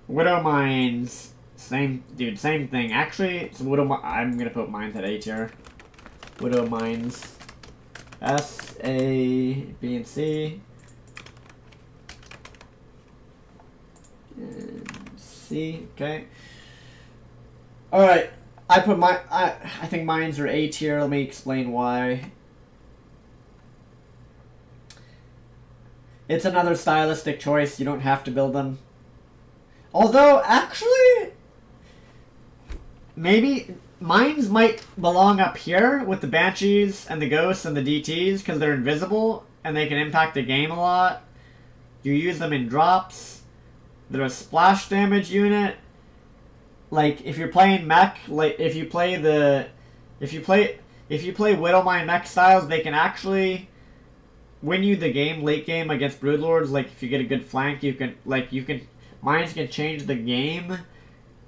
Widow Mines, same thing. Actually, it's I'm gonna put Mines at A tier. Widow Mines, S, A, B, and C. And C, okay. All right, I think Mines are A tier. Let me explain why. It's another stylistic choice. You don't have to build them. Although, actually, maybe Mines might belong up here with the Banshees and the Ghosts and the DTs because they're invisible and they can impact the game a lot. You use them in drops. They're a splash damage unit. Like, if you're playing mech, like if you play Widowmine mech styles, they can actually win you the game late game against Broodlords. Like, if you get a good flank, Mines can change the game.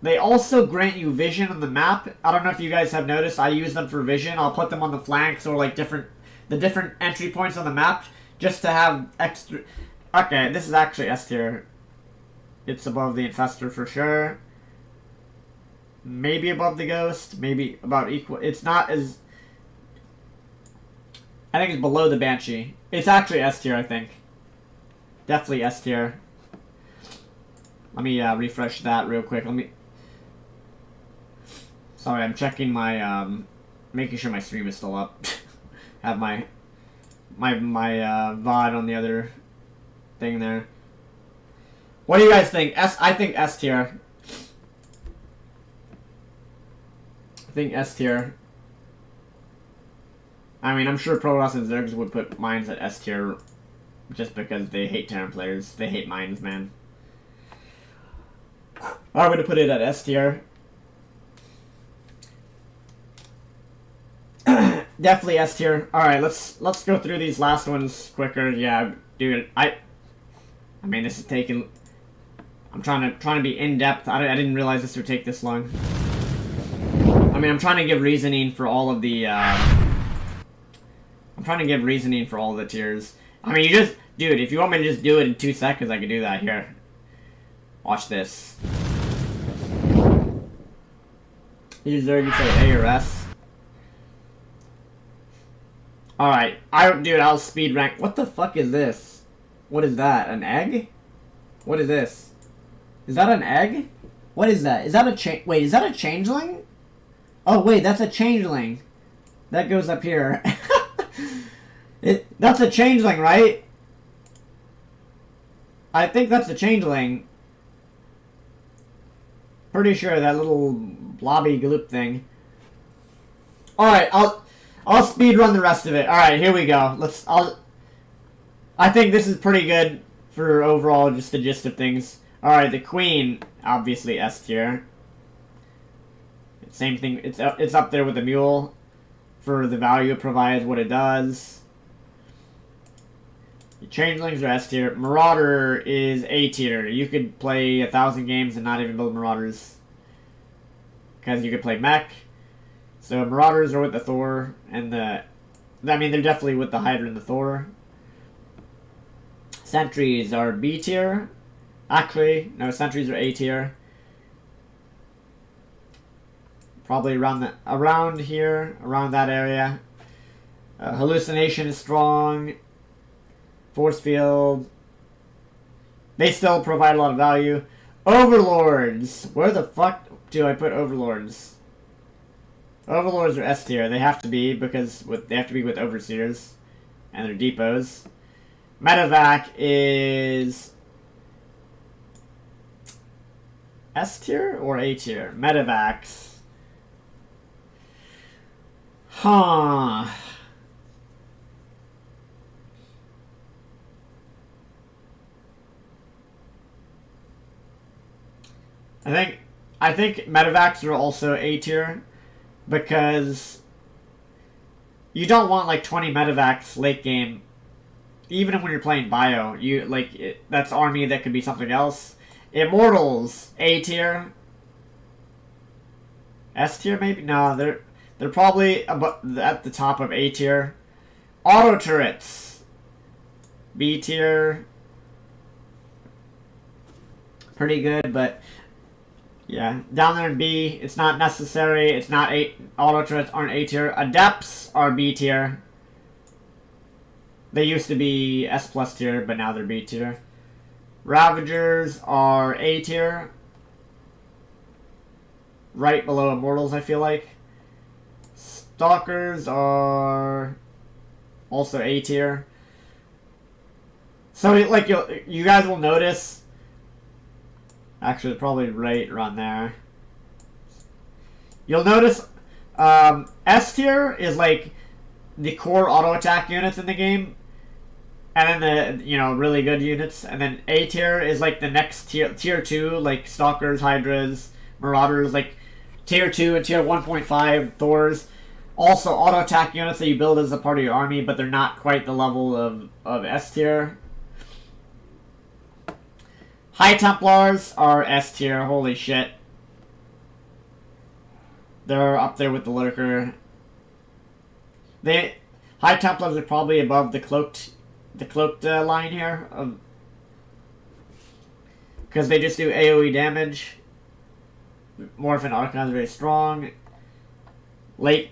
They also grant you vision on the map. I don't know if you guys have noticed, I use them for vision. I'll put them on the flanks or like the different entry points on the map just to have extra. Okay, this is actually S tier. It's above the Infestor for sure. Maybe above the Ghost, maybe about equal. It's not as... I think it's below the Banshee. It's actually S tier, I think. Definitely S tier. Let me refresh that real quick. Sorry, I'm checking my making sure my stream is still up. Have my VOD on the other thing there. What do you guys think? I think S tier. I think S tier. I mean, I'm sure Protoss and Zergs would put Mines at S tier just because they hate Terran players. They hate Mines, man. I'm gonna put it at S tier. Definitely S tier. All right, let's go through these last ones quicker. Yeah, dude. I mean, this is taking. I'm trying to be in depth. I didn't realize this would take this long. I mean, I'm trying to give reasoning for all of the. I'm trying to give reasoning for all the tiers. I mean, dude. If you want me to just do it in 2 seconds, I can do that here. Watch this. You say A or S. Alright, I'll speed rank. What the fuck is this? What is that? An egg? What is this? Is that an egg? What is that? Is that a wait, is that a changeling? Oh wait, that's a changeling. That goes up here. That's a changeling, right? I think that's a changeling. Pretty sure that little blobby gloop thing. Alright, I'll speed run the rest of it. Alright, here we go. I think this is pretty good for overall just the gist of things. Alright, the Queen, obviously S tier. Same thing, it's up there with the Mule for the value it provides, what it does. The Changelings are S tier. Marauder is A tier. You could play 1,000 games and not even build Marauders. Because you could play mech. So Marauders are with the Thor and I mean, they're definitely with the Hydra and the Thor. Sentries are B tier. Actually, no, Sentries are A tier. Probably around here, around that area. Hallucination is strong. Force field. They still provide a lot of value. Overlords. Where the fuck do I put Overlords? Overlords are S tier. They have to be because they have to be with Overseers and their depots. Medevac is S tier or A tier? Medevacs. Huh. I think medevacs are also A tier because you don't want like 20 medevacs late game. Even when you're playing bio, that's army that could be something else. Immortals, A tier. S tier maybe? No, they're probably at the top of A tier. Auto turrets, B tier. Pretty good, but yeah, down there in B, it's not necessary. It's not auto turrets aren't A tier. Adepts are B tier. They used to be S plus tier, but now they're B tier. Ravagers are A tier. Right below Immortals, I feel like. Stalkers are also A tier. So, like, you guys will notice. Actually, probably right around there. You'll notice S tier is like the core auto attack units in the game. And then the, really good units. And then A tier is like the next tier 2, like Stalkers, Hydras, Marauders, like tier 2 and tier 1.5 Thors. Also auto attack units that you build as a part of your army, but they're not quite the level of S tier. High Templars are S tier, holy shit. They're up there with the Lurker. High Templars are probably above the cloaked line here, because they just do AoE damage. Morphin Archons are very strong. High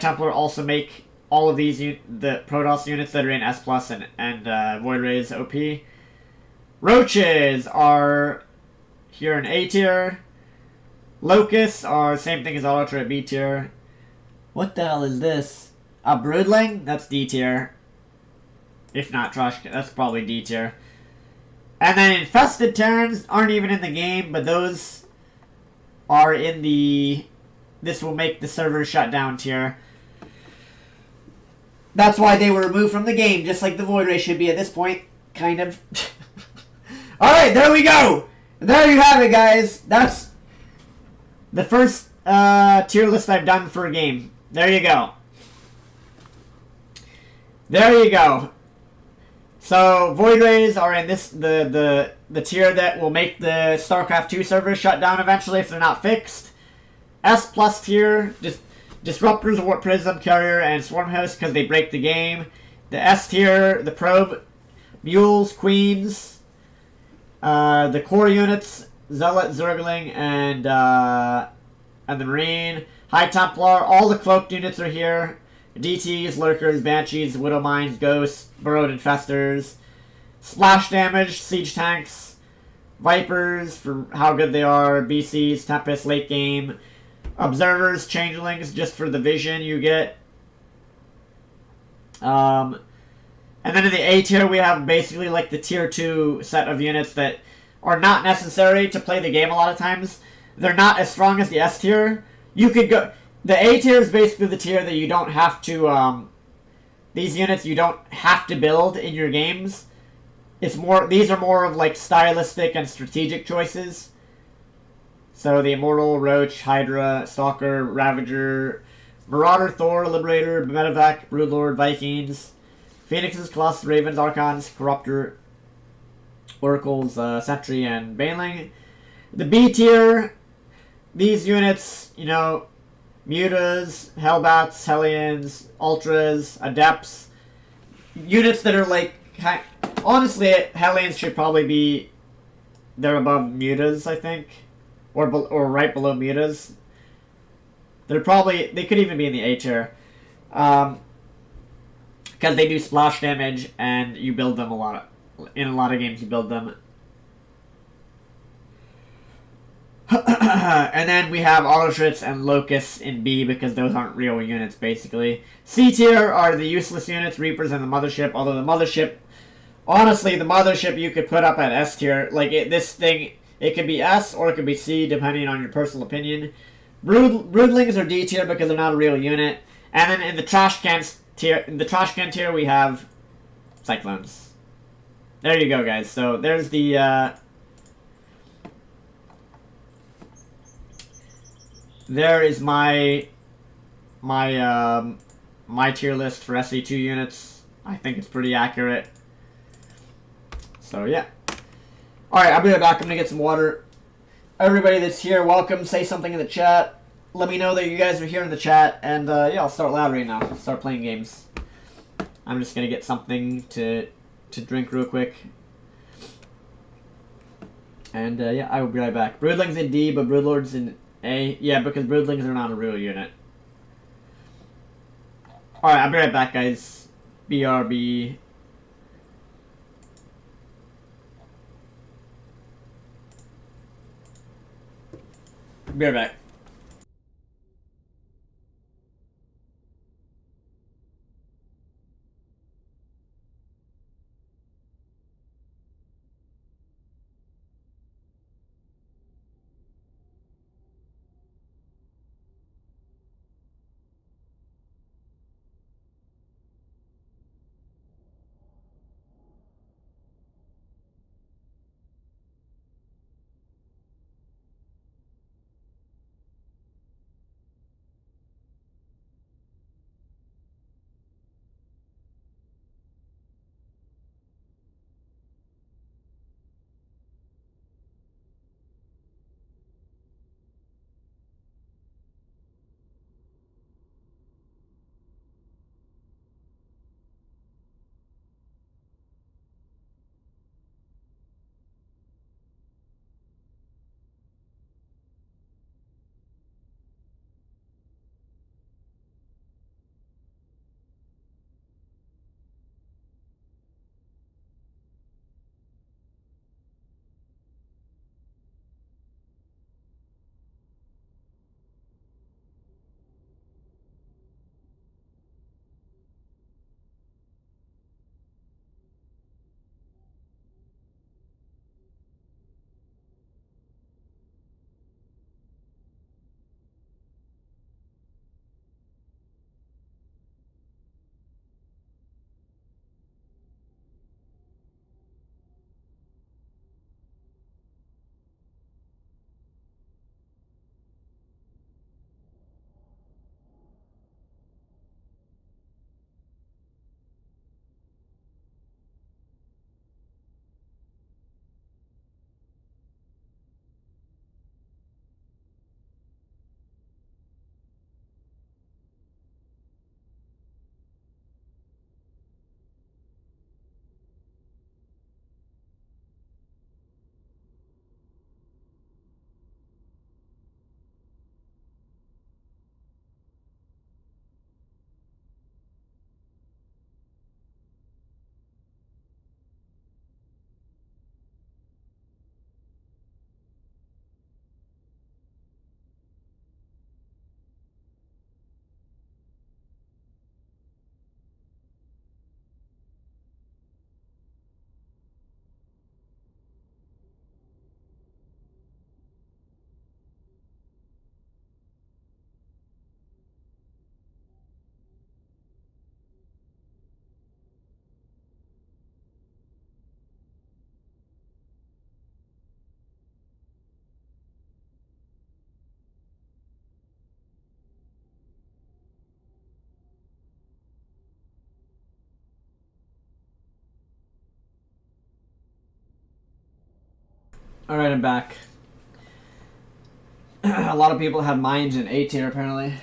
Templar also make all of these the Protoss units that are in S plus and Void Rays OP. Roaches are here in A tier. Locusts are same thing as Auto Turret B tier. What the hell is this? A Broodling? That's D tier. If not Trash, that's probably D tier. And then Infested Terrans aren't even in the game, but those are in the... This will make the server shut down tier. That's why they were removed from the game, just like the Void Ray should be at this point. Kind of. Alright, there we go! There you have it, guys. That's the first tier list I've done for a game. There you go. There you go. So, Void Rays are in the tier that will make the StarCraft 2 server shut down eventually if they're not fixed. S plus tier, Disruptors, Warp Prism, Carrier, and Swarm Host because they break the game. The S tier, the Probe, Mules, Queens, the core units, Zealot, Zergling, and the Marine. High Templar, all the cloaked units are here. DTs, Lurkers, Banshees, Widow Mines, Ghosts, Burrowed Infestors. Splash damage, Siege Tanks, Vipers for how good they are, BCs, Tempest late game. Observers, Changelings, just for the vision you get. And then in the A tier, we have basically like the tier 2 set of units that are not necessary to play the game a lot of times. They're not as strong as the S tier. You could go... The A tier is basically the tier that you don't have to... these units you don't have to build in your games. It's more... These are more of like stylistic and strategic choices. So the Immortal, Roach, Hydra, Stalker, Ravager, Marauder, Thor, Liberator, Medevac, Broodlord, Vikings, Phoenixes, Colossus, Ravens, Archons, Corruptor, Oracles, Sentry, and Baneling. The B tier, these units, Mutas, Hellbats, Hellions, Ultras, Adepts, units that are like... Honestly, Hellions should probably be... They're above Mutas, I think. Or right below Mutas. They could even be in the A tier. Because they do splash damage and you build them in a lot of games you build them. And then we have Autoschritz and Locusts in B because those aren't real units, basically. C tier are the useless units, Reapers and the Mothership, although the Mothership, honestly, the Mothership you could put up at S tier. Like, this thing, it could be S or it could be C, depending on your personal opinion. Broodlings are D tier because they're not a real unit. And then in the trash can tier, we have Cyclones. There you go, guys. So there's the there is my tier list for SC2 units. I think it's pretty accurate. So yeah. Alright, I'll be right back. I'm gonna get some water. Everybody that's here, welcome. Say something in the chat. Let me know that you guys are here in the chat. And yeah, I'll start loud right now. Start playing games. I'm just gonna get something to drink real quick. And yeah, I will be right back. Broodlings in D, but Broodlords in A. Yeah, because Broodlings are not a real unit. Alright, I'll be right back, guys. BRB. Be right back. Alright, I'm back. A lot of people have mines in A tier, apparently.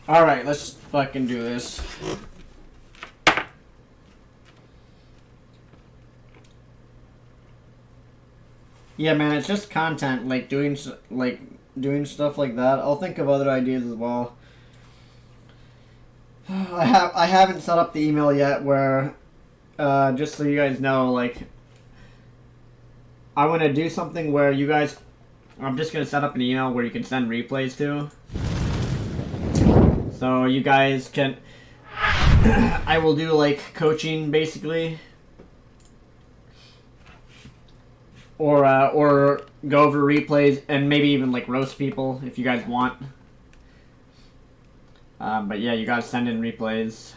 Alright, let's fucking do this. Yeah, man, it's just content, like doing stuff like that. I'll think of other ideas as well. I haven't set up the email yet where, just so you guys know, like, I want to do something where you guys, I'm just going to set up an email where you can send replays to. So you guys can, I will do like coaching basically. Or go over replays and maybe even like roast people if you guys want. But yeah, you gotta send in replays.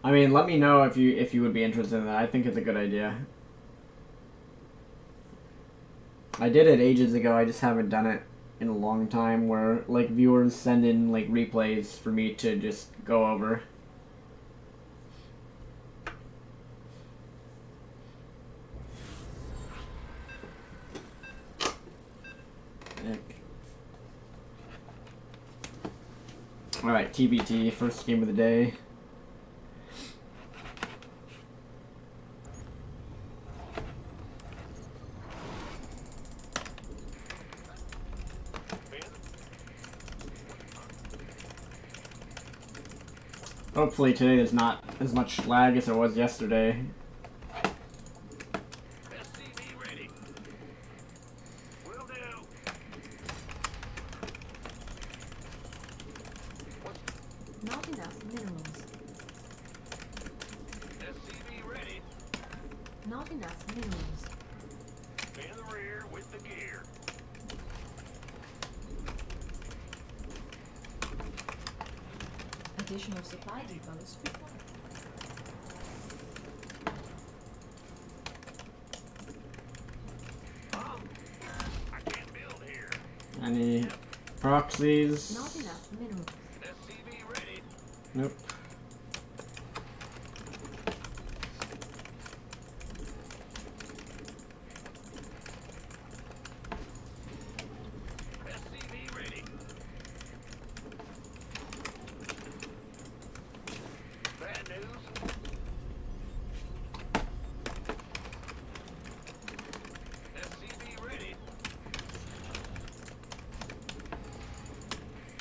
I mean, let me know if you would be interested in that. I think it's a good idea. I did it ages ago. I just haven't done it in a long time. Where like viewers send in like replays for me to just go over. All right, TBT, first game of the day. Hopefully today there's not as much lag as there was yesterday. Not enough minerals. SCV ready. Not enough minerals. In the rear with the gear. Additional supply depots required. I can't build here. Any proxies? Not enough minerals. SCV ready. Nope. SCV ready. Bad news. SCV ready.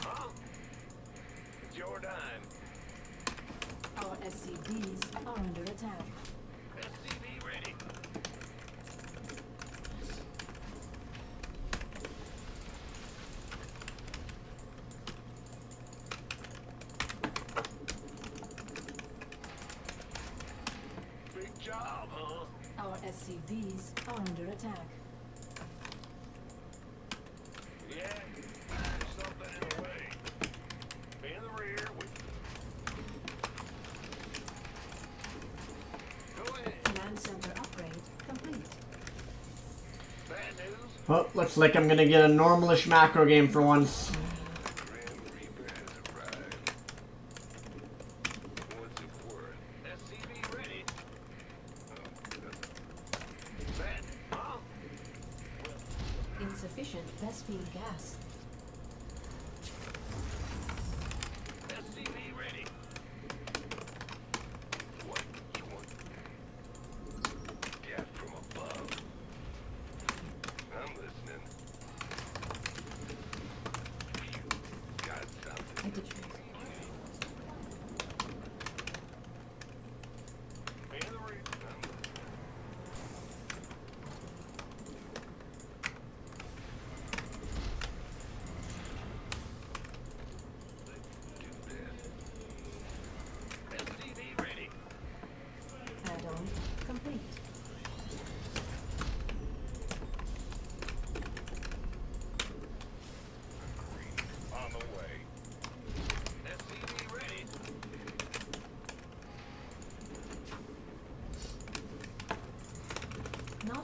Huh? It's your dime. Our SCVs are under attack. SCV ready. Big job, huh? Our SCVs are under attack. Yeah, there's something in the way. In the rear with... Go ahead. Command center upgrade complete. Bad news. Well, looks like I'm gonna get a normalish macro game for once. Grand Reaper has arrived. What's it worth? SCV ready. Bad, huh? Insufficient Vespine gas. SCV ready. What you want? Gas from above. I'm listening. You got something. Additional.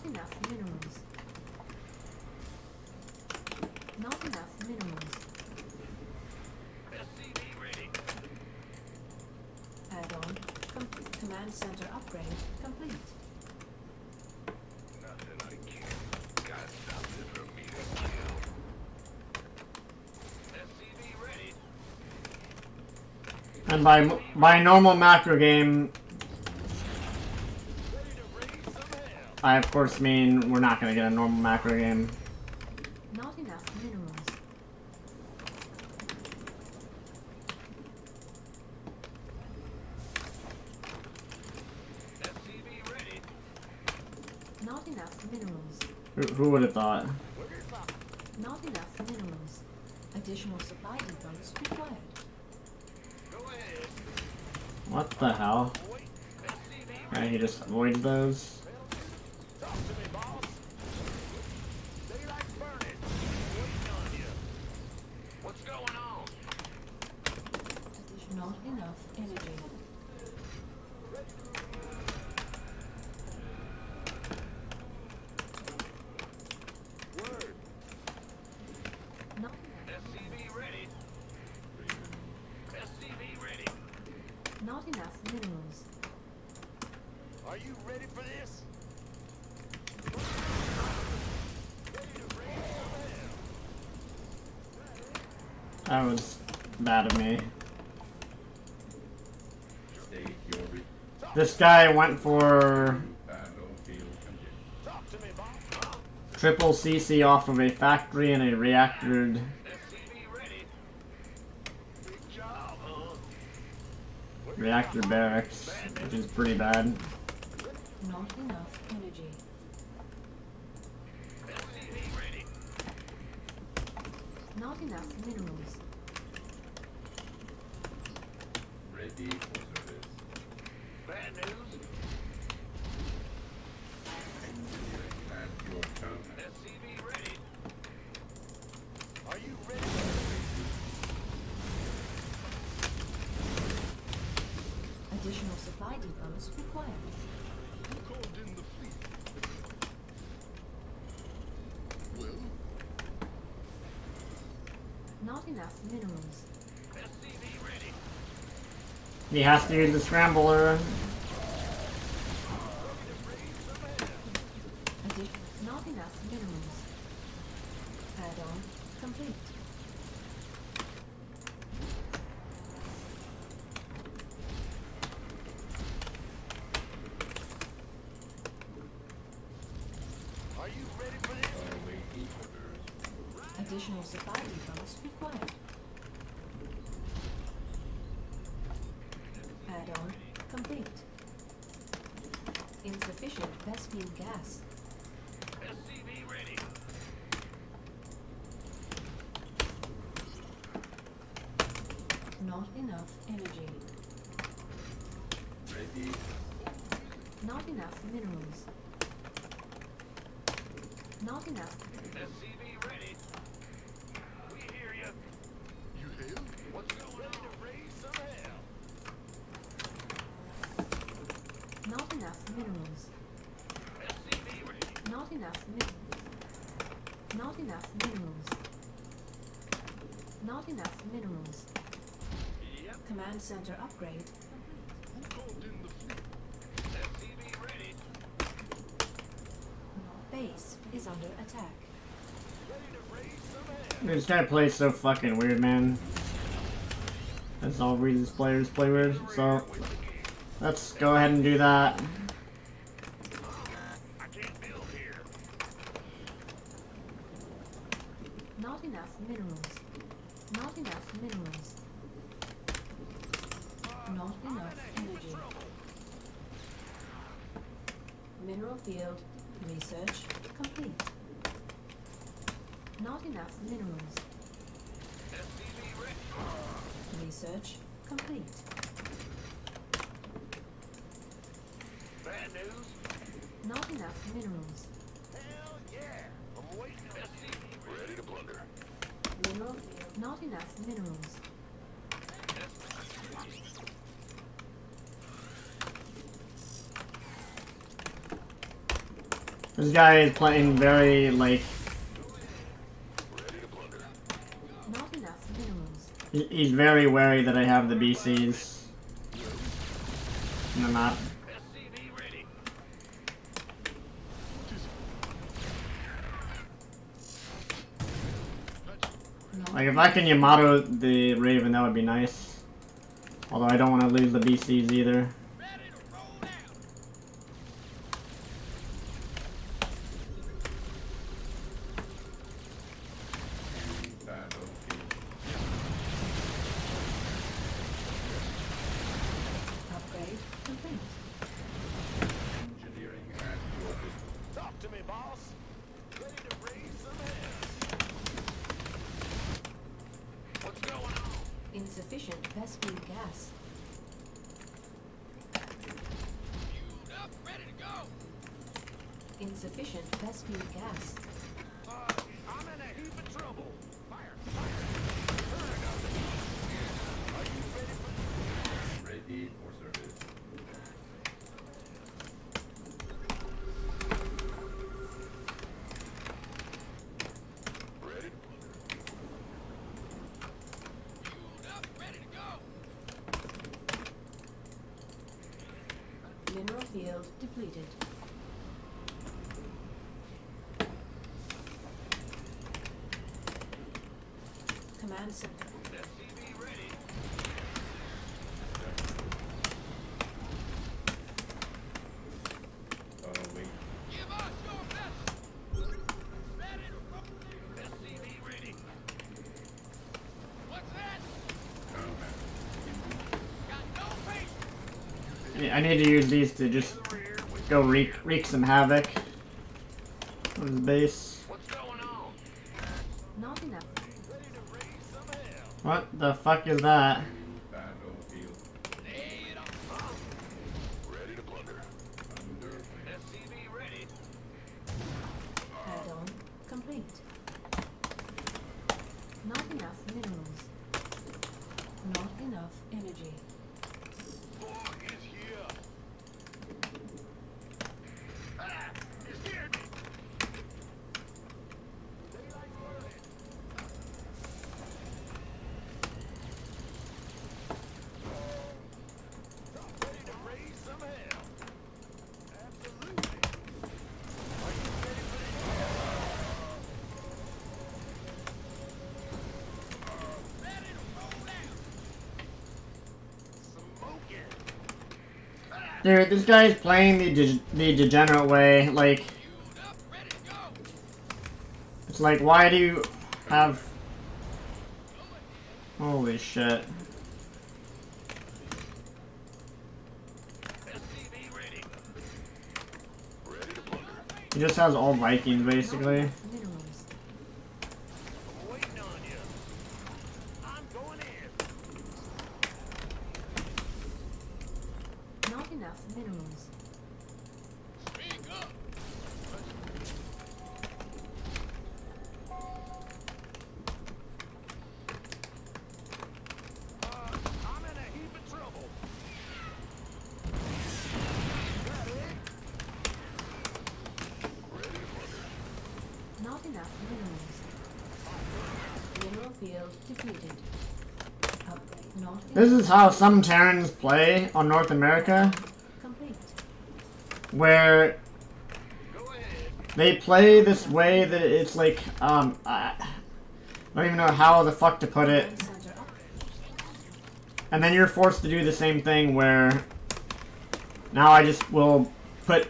enough minerals. Not enough minerals. SCV ready. Add-on. Command center upgrade complete. Nothing I can't. Got something for me to kill. SCV ready. And by normal macro game, Ready to raise some hell. I of course mean we're not gonna get a normal macro game. Not enough minerals. SCV ready. Not enough minerals. Who would have thought? Not enough minerals. Additional supply depots required. Go ahead. What the hell? Wait. SCV Yeah, he just avoids those. Talk to me, boss. Daylight's burning. Waiting on you. What's going on? Not enough energy. Word. Not SCV ready. SCV ready. not enough minerals. Are you ready for this? That was bad of me. This guy went for Talk to me, boss. Huh? triple CC off of a factory and a reactor SCV ready. Big job, huh? reactor barracks, which is pretty bad. Not enough energy. SCV ready. Not enough minerals. Ready for service. Bad news. Engineering at your command. SCV ready. Are you ready? Additional supply depots required. Who called in the fleet? Well, Not enough minerals. SCV ready. He has to use the scrambler. Not enough minerals. Add-on complete. Are you ready for this? Awaiting orders. Additional supply depots required. Add-on complete. Insufficient Vespine gas. SCV ready. Not enough energy. Ready. Not enough minerals. Not enough. SCV ready. We hear you. You hear? What's going on? To raise some hell. Not enough minerals. SCV ready. Not enough Not enough minerals. Not enough minerals. Yep. Command center upgrade. Who called in the fleet? SCV ready. Base is under attack. Ready to raise some hell. This guy plays so fucking weird, man. That's all these players play weird. So let's go ahead and do that. I can't build here. Not enough minerals. Not enough minerals. Not enough energy. Mineral field research complete. Not enough minerals. SCV ready. Research complete. Bad news. Not enough minerals. Hell yeah. I'm waiting on SCV ready to plunder. Mineral field. Not enough minerals. This guy is playing very, like, Not enough minerals. he's very wary that I have the BCs. And I'm not. SCV ready. Not Like, if I can Yamato the Raven, that would be nice. Although I don't want to lose the BCs either. Ready to roll out. Battlefield. upgrade complete. Engineering at your disposal. Talk to me, boss. Ready to raise some hell. What's going on? Insufficient best speed gas. Fueled up, ready to go. Insufficient best speed gas. I'm in a heap of trouble. Fire, fire. Turn it up. Are you ready for Ready for service. ready? Fueled up, ready to go. Mineral field depleted. Command center. SCV ready. Wait. Give us your best. Ready to roll. SCV ready. What's that? Combat. Got no patience. I need to use these to just In the rear with go wreak some havoc on his base. what's going on? Not enough. Ready to raise some hell. What the fuck is that? Battlefield. Lay it on. Ready to plunder. Under way. SCV ready. Add-on complete. Not enough minerals. Not enough energy. War is here. Ah, it's here. Daylight early. Ready to raise some hell. Absolutely. Are you ready for this? Ready to roll out. Smoking. Dude, this guy's playing the degenerate way. Like, Fueled up, ready to go. it's like, why do you have... Holy shit. SCV ready. Ready to plunder. He just has all Vikings, Not basically. enough minerals. I'm waiting on you. I'm going in. Not enough minerals. Speak up. I'm in a heap of trouble. That it? Ready to plunder. Not enough minerals. Mineral field depleted. Upgrade not This enough. is how some Terrans play on North America, Complete. where Go ahead. they play this way that it's like, I don't even know how the fuck to put it. Command center up. And then you're forced to do the same thing where now I just will put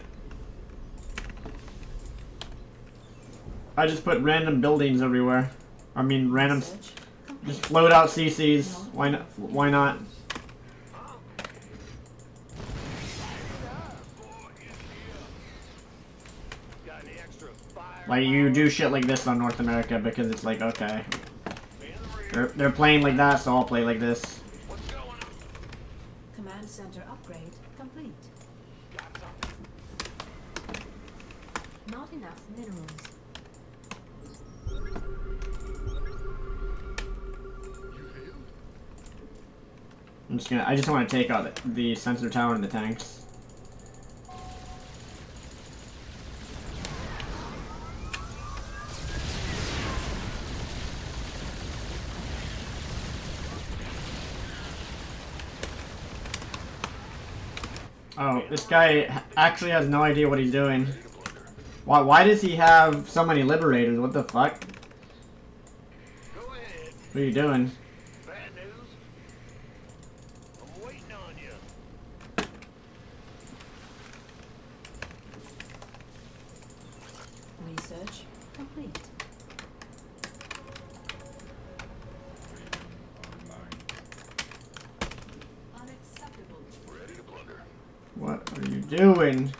random buildings everywhere. I mean random Search complete. just float out CCs. Why not? Why not? Got any extra fire? Like you do shit like this on North America because it's like okay. In the rear. They're playing like that, so I'll play like this. What's going on? Command center upgrade complete. Got something. Not enough minerals. I just want to take out the sensor tower and the tanks. Oh, this guy actually has no idea what he's doing. Why does he have so many liberators? What the fuck? Go ahead. What are you doing? Bad news. I'm waiting on you. Research complete. Online. Unacceptable. Ready to plunder. What are you doing?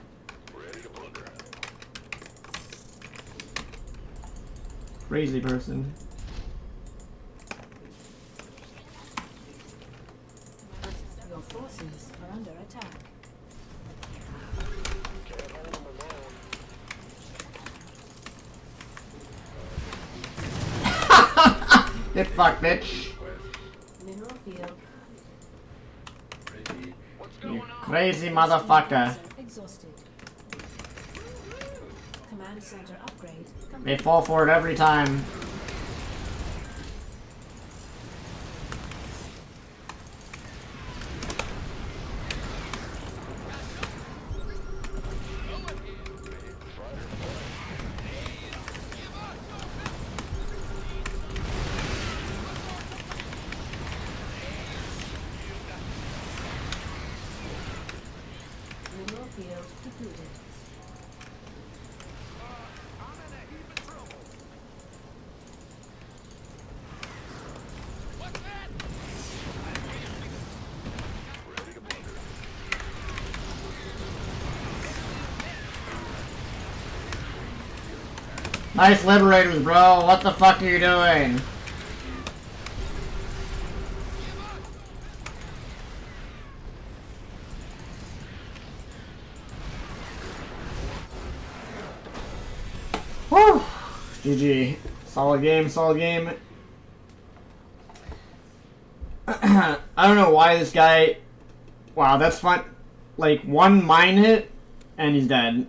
Ready to plunder. Crazy person. Your forces are under attack. Can't hold them alone. Get fucked, bitch. Mineral field. Ready. What's You going on? crazy motherfucker. Exhausted. Command center upgrade They complete. fall for it every time. Mineral field depleted. I'm in a heap of trouble. What's that? Ready to plunder. Nice liberators, bro. What the fuck are you doing? Whew. GG. Solid game, solid game. I don't know why this guy... Wow, that's fun. Like, one mine hit, and he's dead.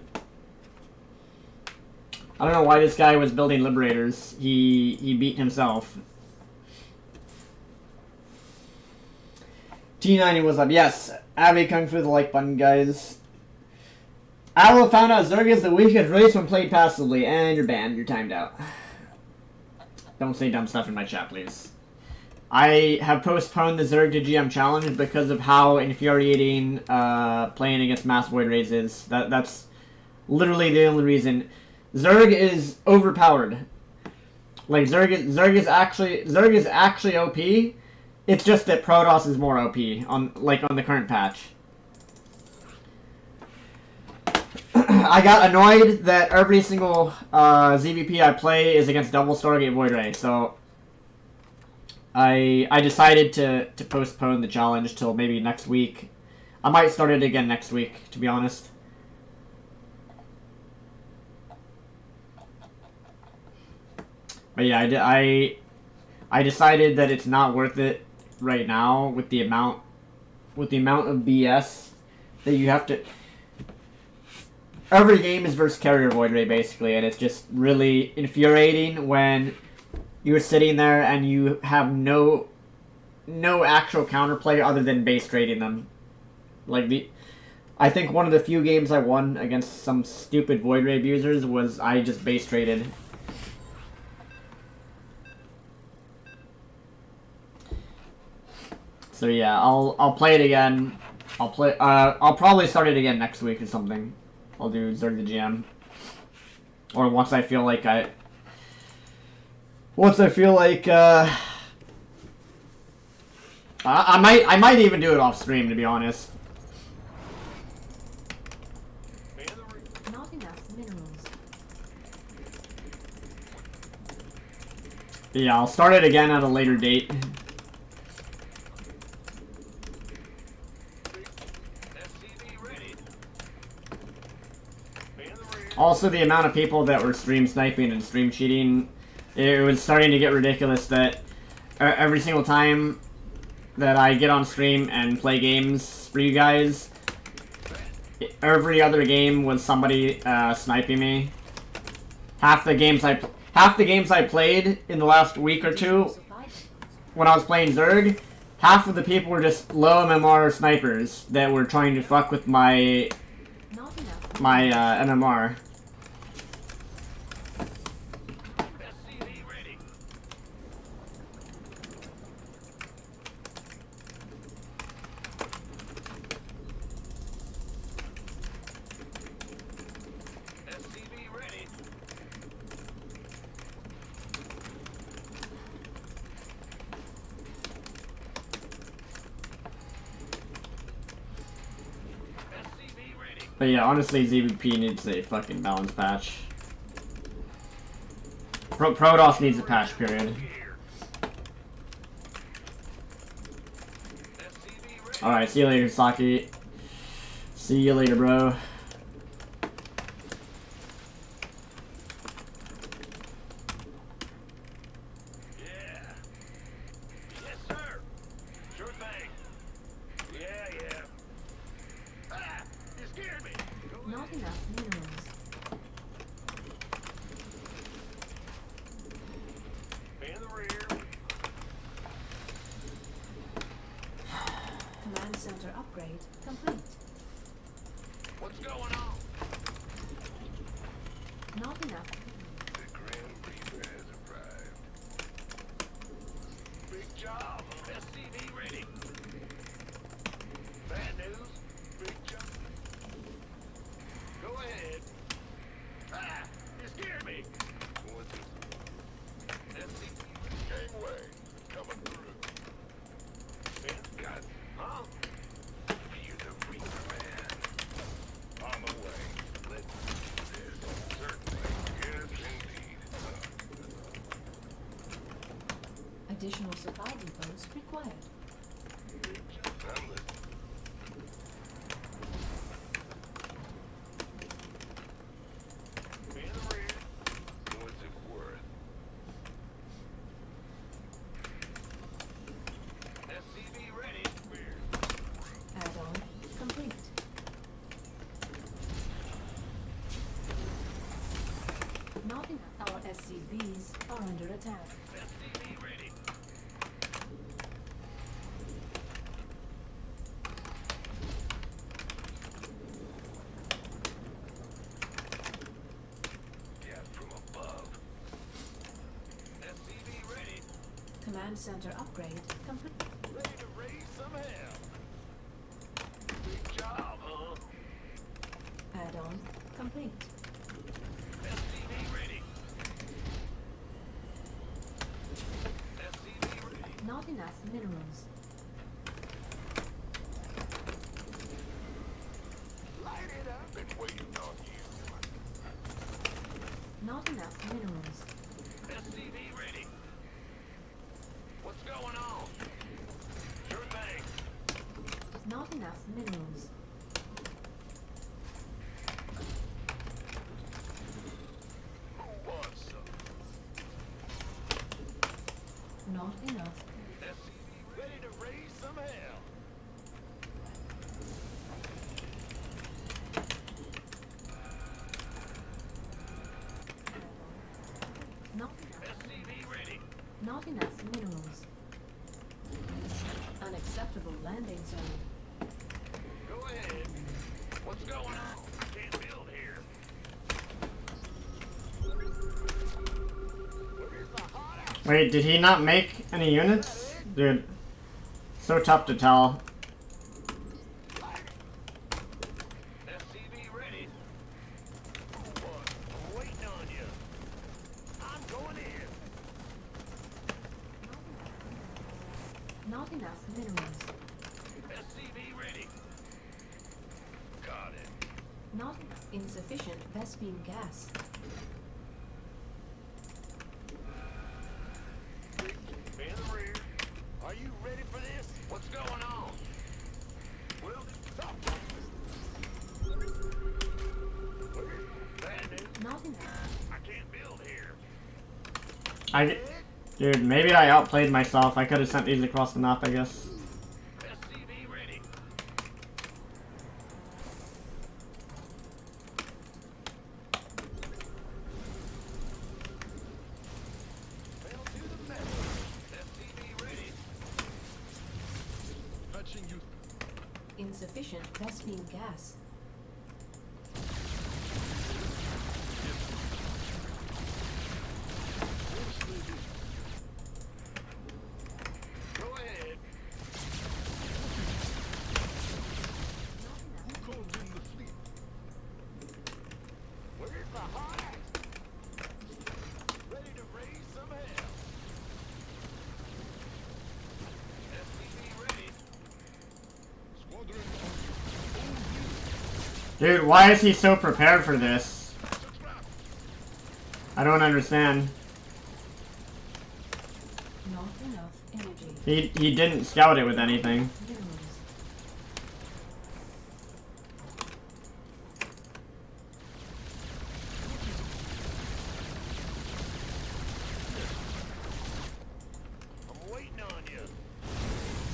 I don't know why this guy was building liberators. He beat himself. G90 was up. Yes, Abby Kung Fu the like button, guys. Avilo found out Zerg is the weakest race when played passively, and you're banned. You're timed out. Don't say dumb stuff in my chat, please. I have postponed the Zerg to GM challenge because of how infuriating playing against Mass Void Rays is. That's literally the only reason. Zerg is overpowered. Like Zerg is actually OP. It's just that Protoss is more OP on the current patch. I got annoyed that every single ZVP I play is against double Stargate Void Ray, so I decided to postpone the challenge till maybe next week. I might start it again next week, to be honest. But yeah, I decided that it's not worth it right now with the amount of BS that you have to. Every game is versus carrier Void Ray basically, and it's just really infuriating when you're sitting there and you have no actual counterplay other than base trading them. I think one of the few games I won against some stupid Void Ray abusers was I just base traded. So yeah, I'll play it again. I'll probably start it again next week or something. I'll do Zerg the GM. Or once I feel like I might even do it off stream, to be honest. Not enough minerals. Yeah, I'll start it again at a later date. SCV ready. Man the rear. Also, the amount of people that were stream sniping and stream cheating, it was starting to get ridiculous that every single time that I get on stream and play games for you guys, every other game was somebody sniping me. Half the games I played in the last week or two when I was playing Zerg, half of the people were just low MMR snipers that were trying to fuck with my Not enough. MMR. SCV ready. SCV ready. SCV ready. But yeah, honestly, ZVP needs a fucking balance patch. Protoss needs a patch, period. Here. SCV ready. Alright, see you later, Saki. See you later, bro. Yeah. Yes, sir. Sure thing. Yeah. Ah! You scared me. Go Not ahead. enough minerals. In the rear. Command center upgrade complete. What's going on? Not enough. The Grim Reaper has arrived. Big job. SCV ready. Bad news. Big job. Go ahead. Ah! You scared me. What's this? SCV. Gangway. Coming through. Man, God. Huh? You're the Reaper, man. On the way. Let's do this. Certainly. Yes, indeed. Additional supply depots required. Big job. I'm listening. In the rear. What's it worth? SCV ready. Add-on complete. Not enough. Our SCVs are under attack. SCV ready. Gas from above. SCV ready. Command center upgrade complete. Ready to raise some hell. Big job, huh? Add-on complete. SCV ready. SCV ready. Not enough minerals. Light it up. Been waiting on you. Not enough minerals. SCV ready. What's going on? Sure thing. Not enough minerals. Who wants some? Not enough. SCV ready to raise some hell. Not enough. SCV ready. Not enough minerals. Unacceptable landing zone. Go ahead. What's going on? Can't build here. Where's the hot Wait, did he not make any units? Dude, so tough to tell. SCV ready. What? I'm waiting on you. I'm going in. Not enough minerals. SCV ready. Got it. Not enough. Insufficient Vespine gas. In the rear. Are you ready for this? What's going on? Well, stop. Bad news. Not enough. I can't build here. Dude, maybe I outplayed myself. I could have sent these across the map, I guess. SCV ready. Pedal to the metal. SCV ready. insufficient Vespene gas. Go ahead. Not enough. Who called in the fleet? Where's the hot? Ready to raise some hell. SCV ready. Squadron Dude, why is he so prepared for this? on the trap. I don't understand. Not enough energy. He didn't scout it with anything. Minerals. I'm waiting on you.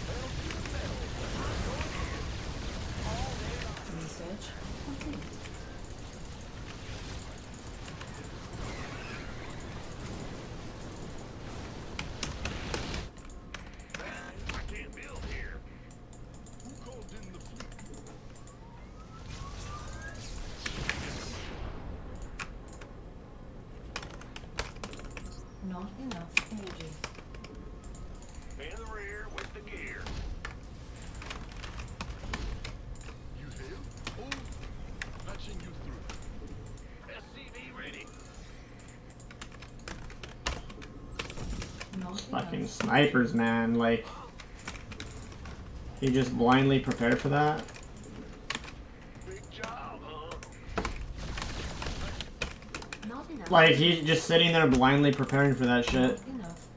Pedal to the metal. I'm going in. All day long. Research complete. I can't build here. Who called in the fleet? Not enough energy. In the rear with the gear. You hail? Oh, patching you through. SCV ready. Not Fucking enough. snipers, man. Like, he just blindly prepared for that. Big job, huh? Not enough. Like, he's just sitting there blindly preparing for that shit. Not enough.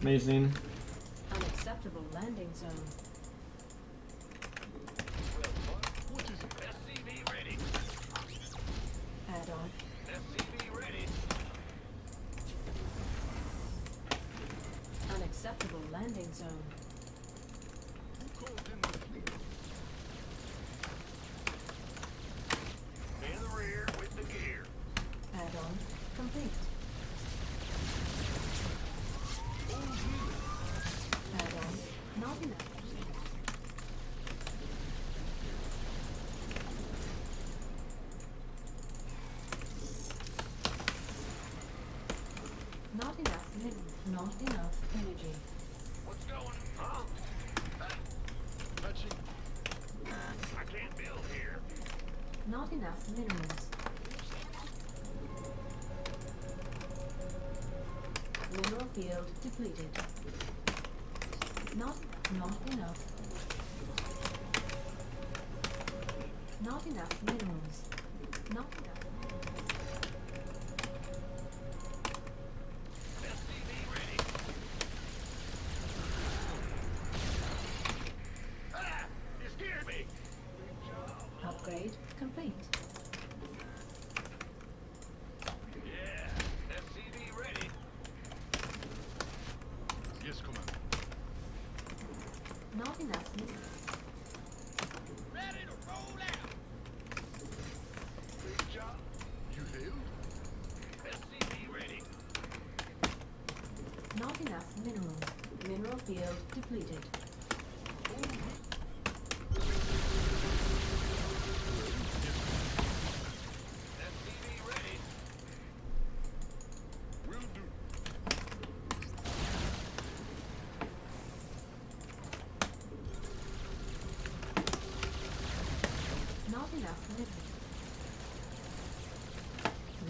Amazing. Unacceptable landing zone. What is it? SCV ready. Add-on. SCV ready. Unacceptable landing zone. Who called in the fleet? In the rear with the gear. Add-on complete. Add-on not enough. Not enough not enough energy. What's going? Huh? Patching. I can't build here. Not enough minerals. Mineral field depleted. Not enough. Not enough minerals. Not enough. SCV ready. Ah! You scared me. Big job. Upgrade complete. Yeah. SCV ready. Yes, Commander. Not enough minerals. Ready to roll out. Big job. You hailed? SCV ready. Not enough minerals. Mineral field depleted. SCV ready. Will do. Not enough minerals.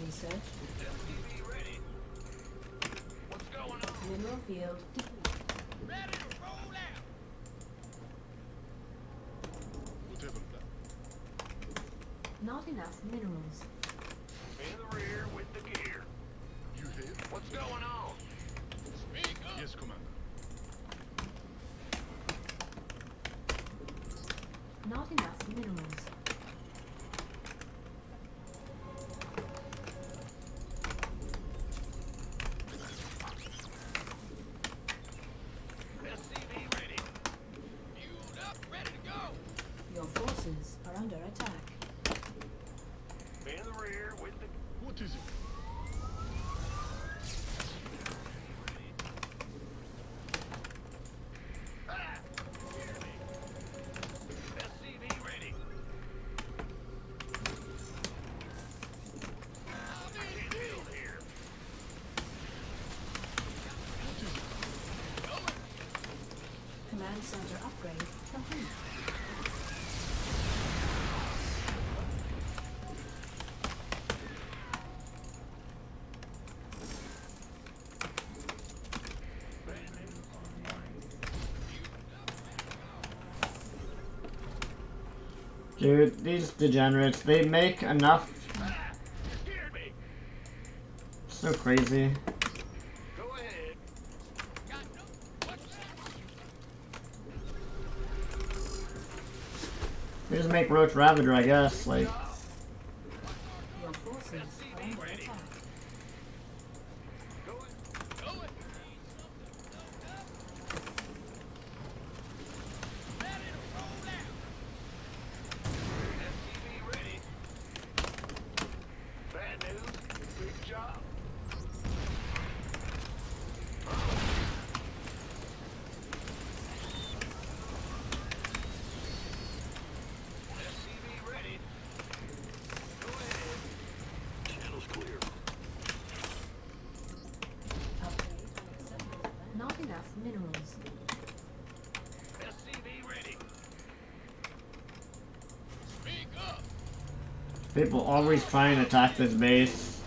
Research. SCV ready. What's going on? Mineral field depleted. Ready to roll out. Whatever that. Not enough minerals. In the rear with the gear. You hail? What's going on? Speak up. Yes, Commander. Not enough minerals. SCV ready. Fueled up, ready to go. Your forces are under attack. In the rear with the... What is it? Ah! Hear me. Dude, these degenerates, they make enough. You scared me. So crazy. Go ahead. They just make Roach Ravager, I guess. Like, Your forces are under attack. SCV ready. Bad news. Big job. SCV ready. Go ahead. Channel's clear. Upgrade unacceptable. Not enough minerals. SCV ready. people always try and attack this base.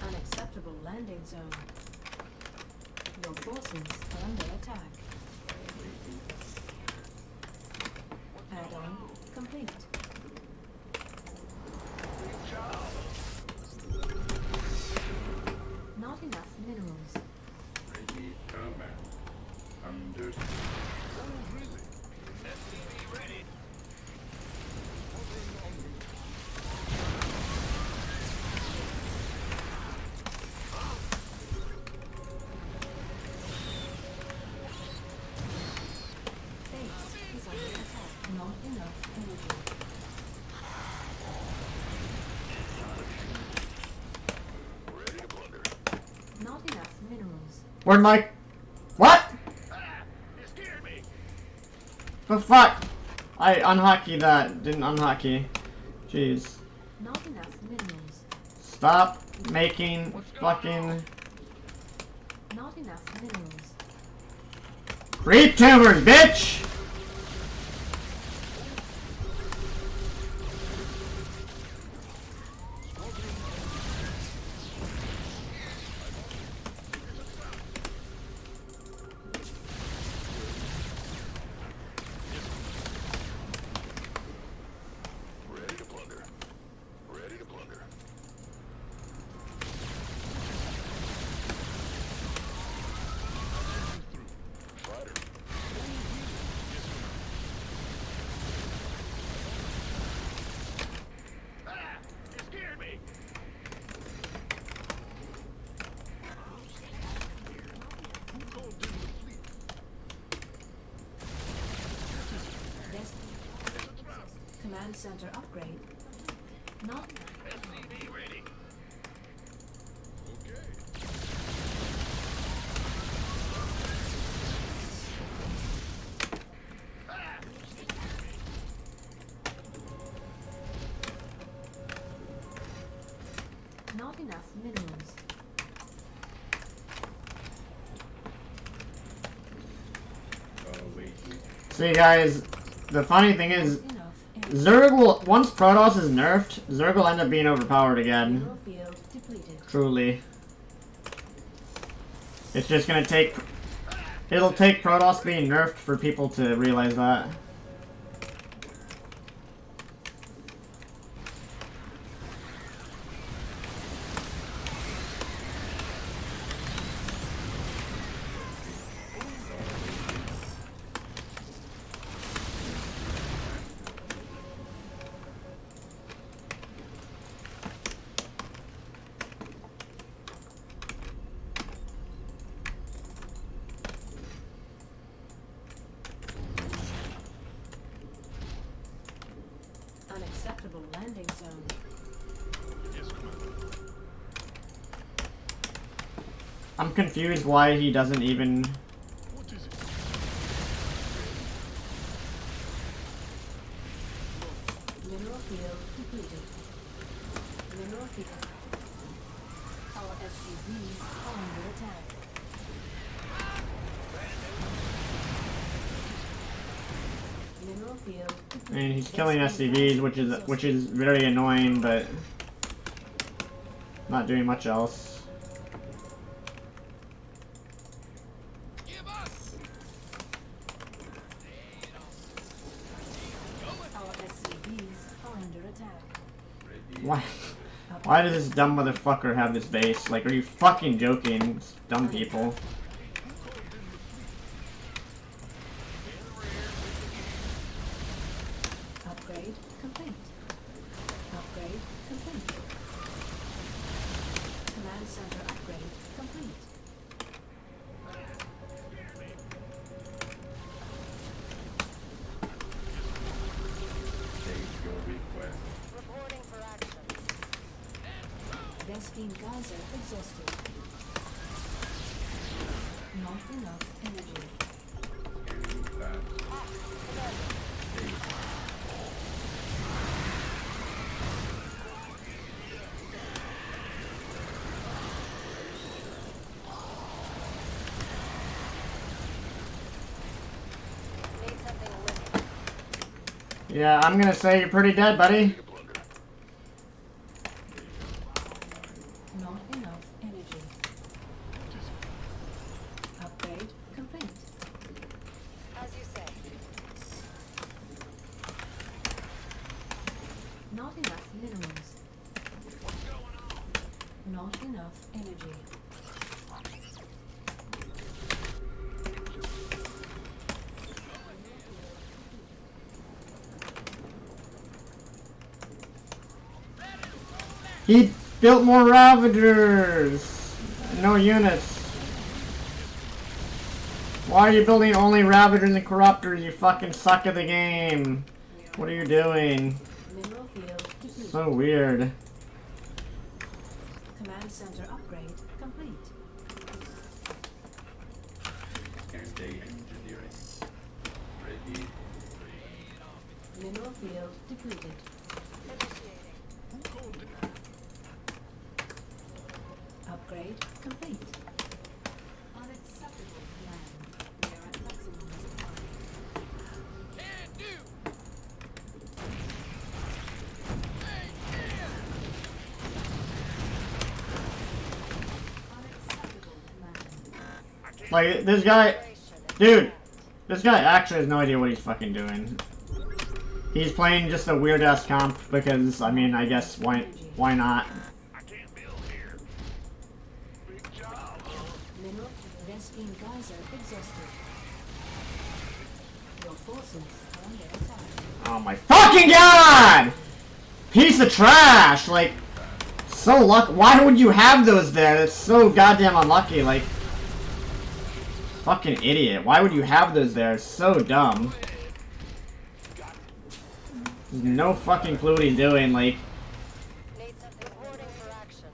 Unacceptable landing zone. Your forces are under attack. Add-on complete. Big job. Not enough minerals. SCV ready. Base is under attack. Not enough energy. Ready to plunder. Not enough minerals. Where'd my... What? You scared me. The fuck? I unhockey that. Didn't unhockey. Jeez. Not enough minerals. Stop making fucking Not enough minerals. creep tumors, bitch! Ready to plunder. Ready to plunder. Fighter. You scared me. Command center upgrade. Not SCV ready. not enough minerals. See guys, the funny thing is, Enough energy. Zerg will, once Protoss is nerfed, Zerg will end up being overpowered again. Mineral field depleted. Truly. It's just gonna take... It'll take Protoss being nerfed for people to realize that. Unacceptable landing zone. I'm confused why he doesn't even... Mineral field depleted. Mineral field. Our SCVs are under attack. Mineral field. I mean, he's killing SCVs, which is very annoying, but not doing much else. Our SCVs are under attack. Why does this dumb motherfucker have this base? Like, are you fucking joking? Dumb people. Upgrade complete. Upgrade complete. Command center upgrade complete. State your request. Reporting for action. Vespine geyser exhausted. Not enough energy. Too fast. Need something living. Yeah, I'm gonna say you're pretty dead, buddy. Not enough energy. Upgrade complete. As you say. Not enough minerals. Not enough energy. He built more Ravagers! No units. Why are you building only Ravagers and Corruptors? You fucking suck at the game. What are you doing? Mineral field depleted. So weird. Command center upgrade complete. State engineering. Ready. Mineral field depleted. Initiating. Upgrade complete. Unacceptable command. We are at maximum supply. Unacceptable command. Like, this guy... Dude, this guy actually has no idea what he's fucking doing. He's playing just a weird-ass comp because, I mean, I guess, why not? I can't build here. Big job. Mineral Vespine geyser exhausted. Your forces are under attack. Oh my fucking god! Piece of trash! Like, so why would you have those there? That's so goddamn unlucky, like... Fucking idiot. Why would you have those there? It's so dumb. There's no fucking clue what he's doing, like... Need something. Reporting for action.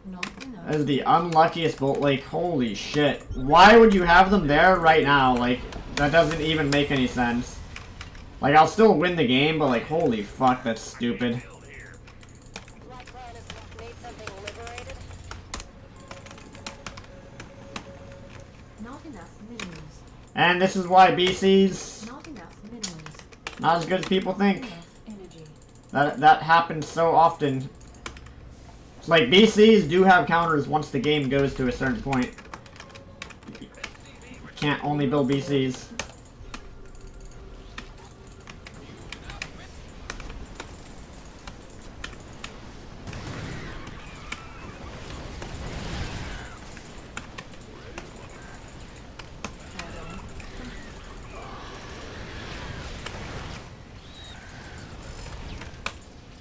Not enough. That is the unluckiest bolt, like, holy shit. Why would you have them there right now? Like, that doesn't even make any sense. Like, I'll still win the game, but like, holy fuck, that's stupid. Build here. Flight plan is need something liberated. Not enough minerals. And this is why BC's Not enough minerals. not as good as people think. Enough energy. That happens so often. It's like, BCs do have counters once the game goes to a certain point. You can't only build BCs. Add-on.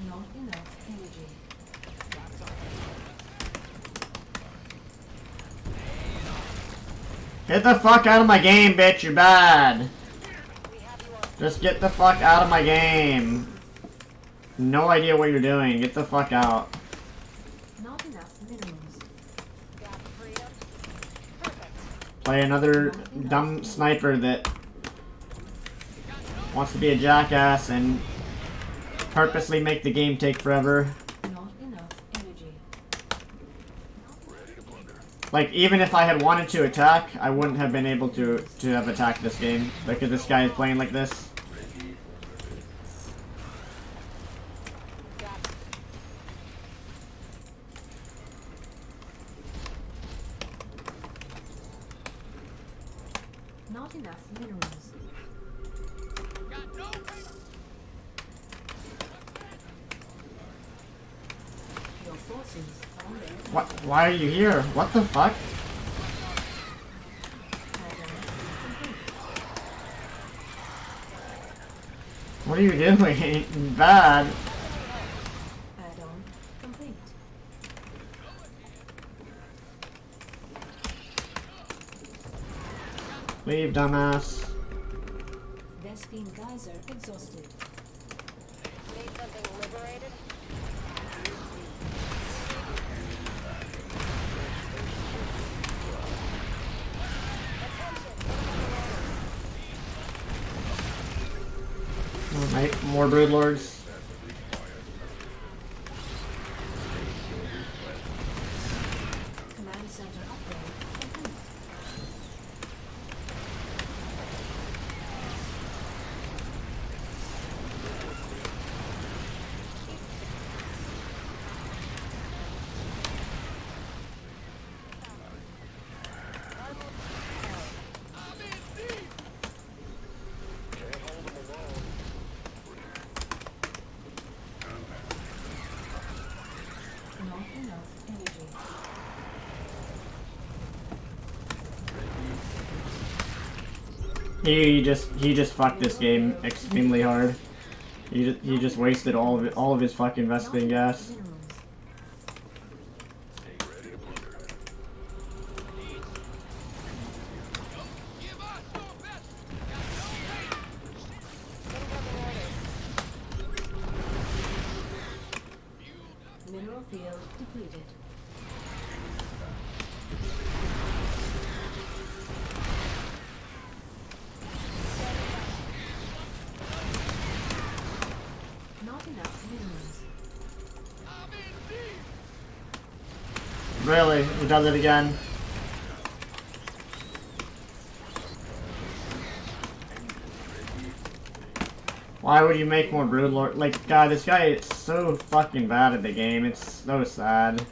Not enough energy. Get the fuck out of my game, bitch, you're bad. We have you on. Just get the fuck out of my game. No idea what you're doing. Get the fuck out. Not enough minerals. Got freedom. Perfect. Play another dumb sniper that wants to be a jackass and purposely make the game take forever. Not enough energy. Ready to plunder. Like, even if I had wanted to attack, I wouldn't have been able to have attacked this game. Because this guy is playing like this. Not enough minerals. Your forces are under attack. What? Why are you here? What the fuck? What are you doing? Bad. Add-on complete. Leave, dumbass. Vespine geyser exhausted. Need something liberated? Alright, more broodlords. Command center upgrade complete. Not enough energy. He just fucked this game extremely hard. He just wasted all of his fucking Vespine gas. Minerals. Mineral field depleted. Not enough minerals. Really? He does it again. Why would you make more broodlord? Like, God, this guy is so fucking bad at the game. It's so sad.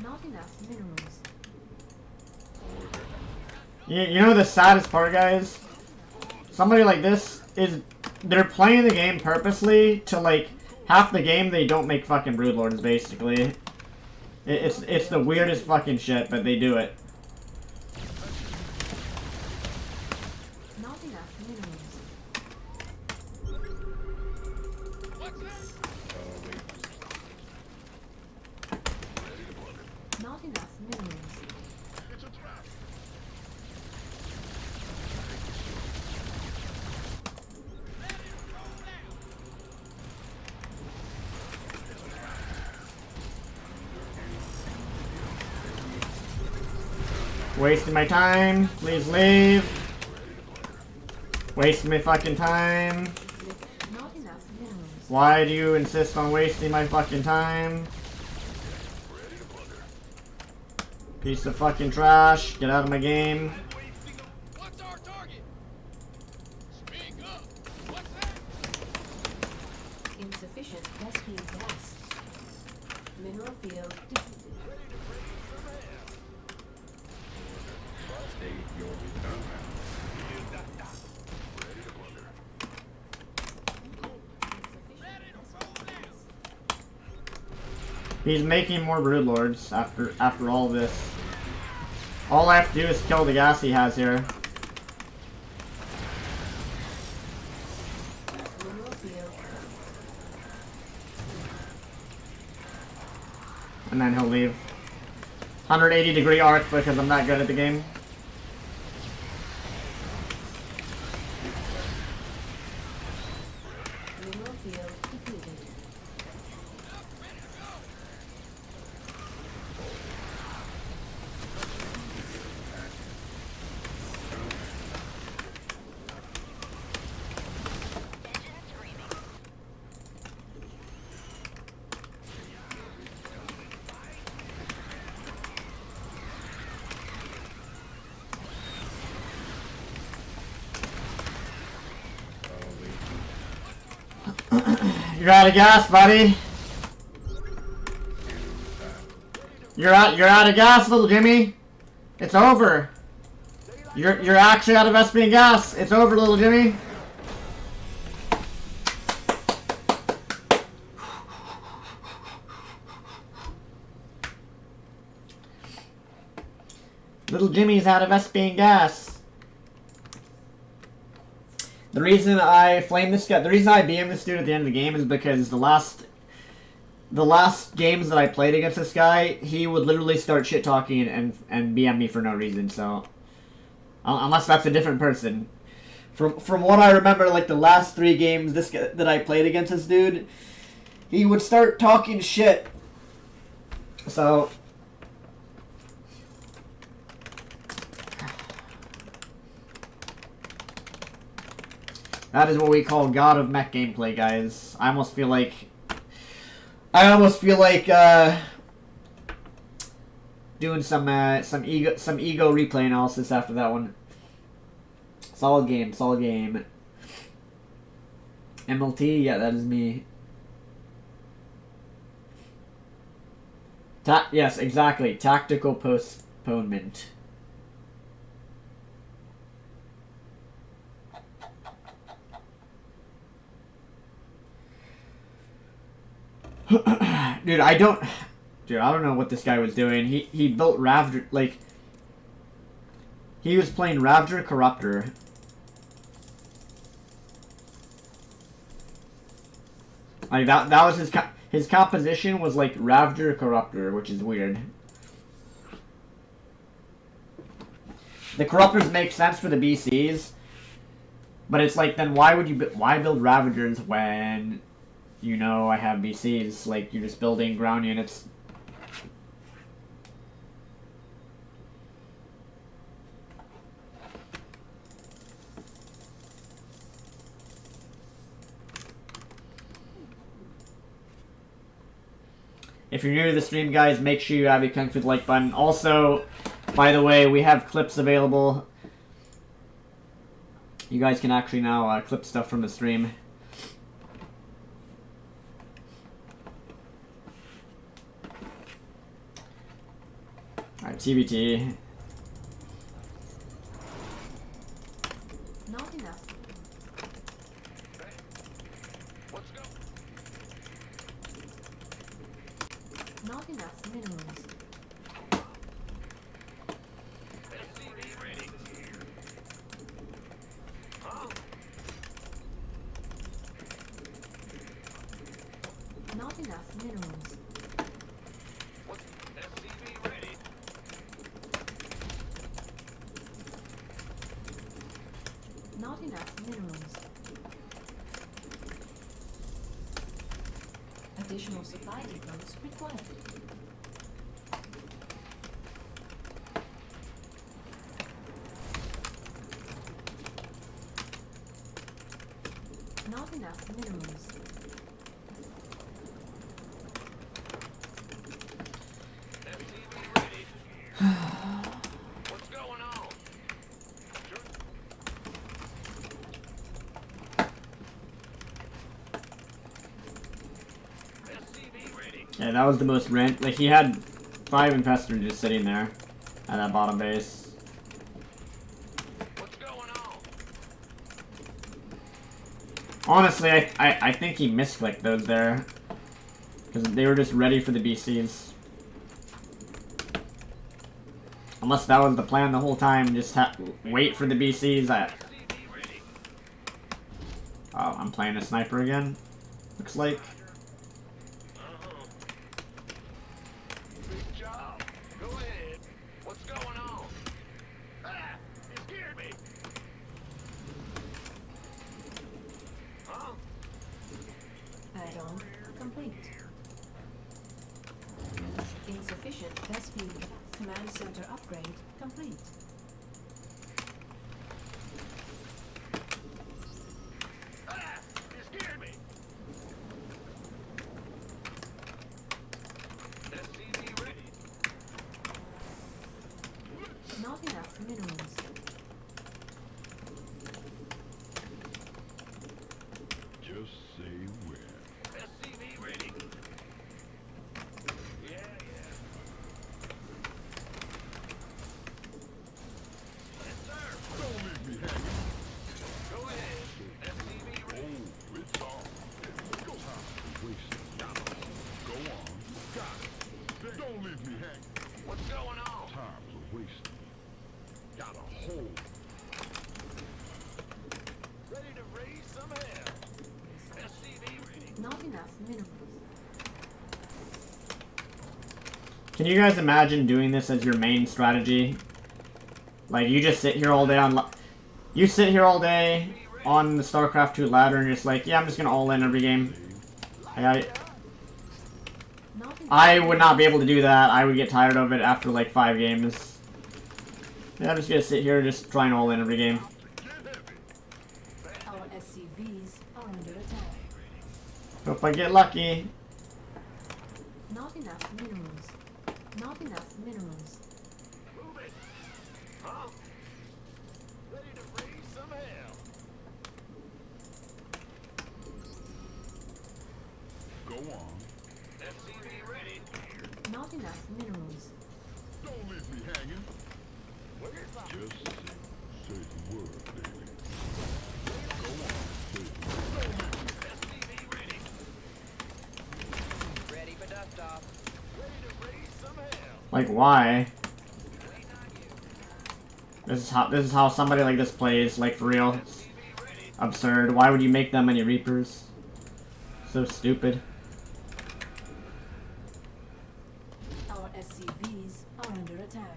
Not enough minerals. You know the saddest part, guys? Somebody like this is... They're playing the game purposely to, like, half the game they don't make fucking broodlords, basically. It's the weirdest fucking shit, but they do it. Not enough minerals. Not enough minerals. Wasting my time. Please leave. Wasting my fucking time. Not enough minerals. Why do you insist on wasting my fucking time? Piece of fucking trash. Get out of my game. What's our target? Speak up. What's that? Insufficient Vespine gas. Mineral field depleted. He's making more broodlords after all this. All I have to do is kill the gas he has here. Mineral field. And then he'll leave. 180-degree arc because I'm not good at the game. Mineral field depleted. You're out of gas, buddy. You're out of gas, little Jimmy. It's over. You're actually out of SP and gas. It's over, little Jimmy. Little Jimmy's out of SP and gas. The reason I flamed this guy, the reason I BM this dude at the end of the game is because the last games that I played against this guy, he would literally start shit talking and BM me for no reason. So, unless that's a different person, from what I remember, like the last 3 games that I played against this dude, he would start talking shit. So. That is what we call God of Mech gameplay, guys. I almost feel like doing some ego replay analysis after that one. Solid game, solid game. MLT, yeah, that is me. Yes, exactly. Tactical postponement. Dude, I don't know what this guy was doing. He built Ravger, like, he was playing Ravger Corruptor. Like that was his composition was like Ravger Corruptor, which is weird. The Corruptors make sense for the BCs, but it's like, then why build Ravagers when you know I have BCs? Like, you're just building ground units. If you're new to the stream, guys, make sure you have your click the like button. Also, by the way, we have clips available. You guys can actually now clip stuff from the stream. Alright, TBT. Not enough. Let's go. Not enough minerals. SCV ready. Huh? Not enough minerals. What? SCV ready. Not enough minerals. Additional supply depots required. Not enough minerals. SCV ready. What's going on? Sure. SCV ready. Yeah, that was the most rent. Like, he had 5 infestors just sitting there at that bottom base. What's going on? Honestly, I think he misclicked those there. Because they were just ready for the BCs. Unless that was the plan the whole time, just wait for the BCs. SCV ready. Oh, I'm playing a sniper again. Looks like. Good job. Go ahead. What's going on? Ah! You scared me. Huh? Add-on complete. Insufficient SP. Command center upgrade complete. Ah! You scared me. SCV ready. Not enough minerals. Just say when. SCV ready. Yeah. Yes, sir. Don't leave me hanging. Go ahead. SCV ready. Oh, it's on. Go time to waste it. Go on. Got it. Don't leave me hanging. What's going on? Time to waste it. Got a hole. Ready to raise some hell. SCV ready. Not enough minerals. Can you guys imagine doing this as your main strategy? Like, you just sit here all day on... You sit here all day on the StarCraft 2 ladder and you're just like, yeah, I'm just gonna all in every game. I would not be able to do that. I would get tired of it after like 5 games. Yeah, I'm just gonna sit here and just try and all in every game. Our SCVs are under attack. Hope I get lucky. Not enough minerals. Not enough minerals. Move it. Huh? Ready to raise some hell. Go on. SCV ready. Not enough minerals. Don't leave me hanging. Just say the word, baby. Go on. Say the word. SCV ready. Ready for dust off. Ready to raise some hell. Like, why? This is how somebody like this plays, like, for real. It's absurd. Why would you make that many Reapers? So stupid. Our SCVs are under attack.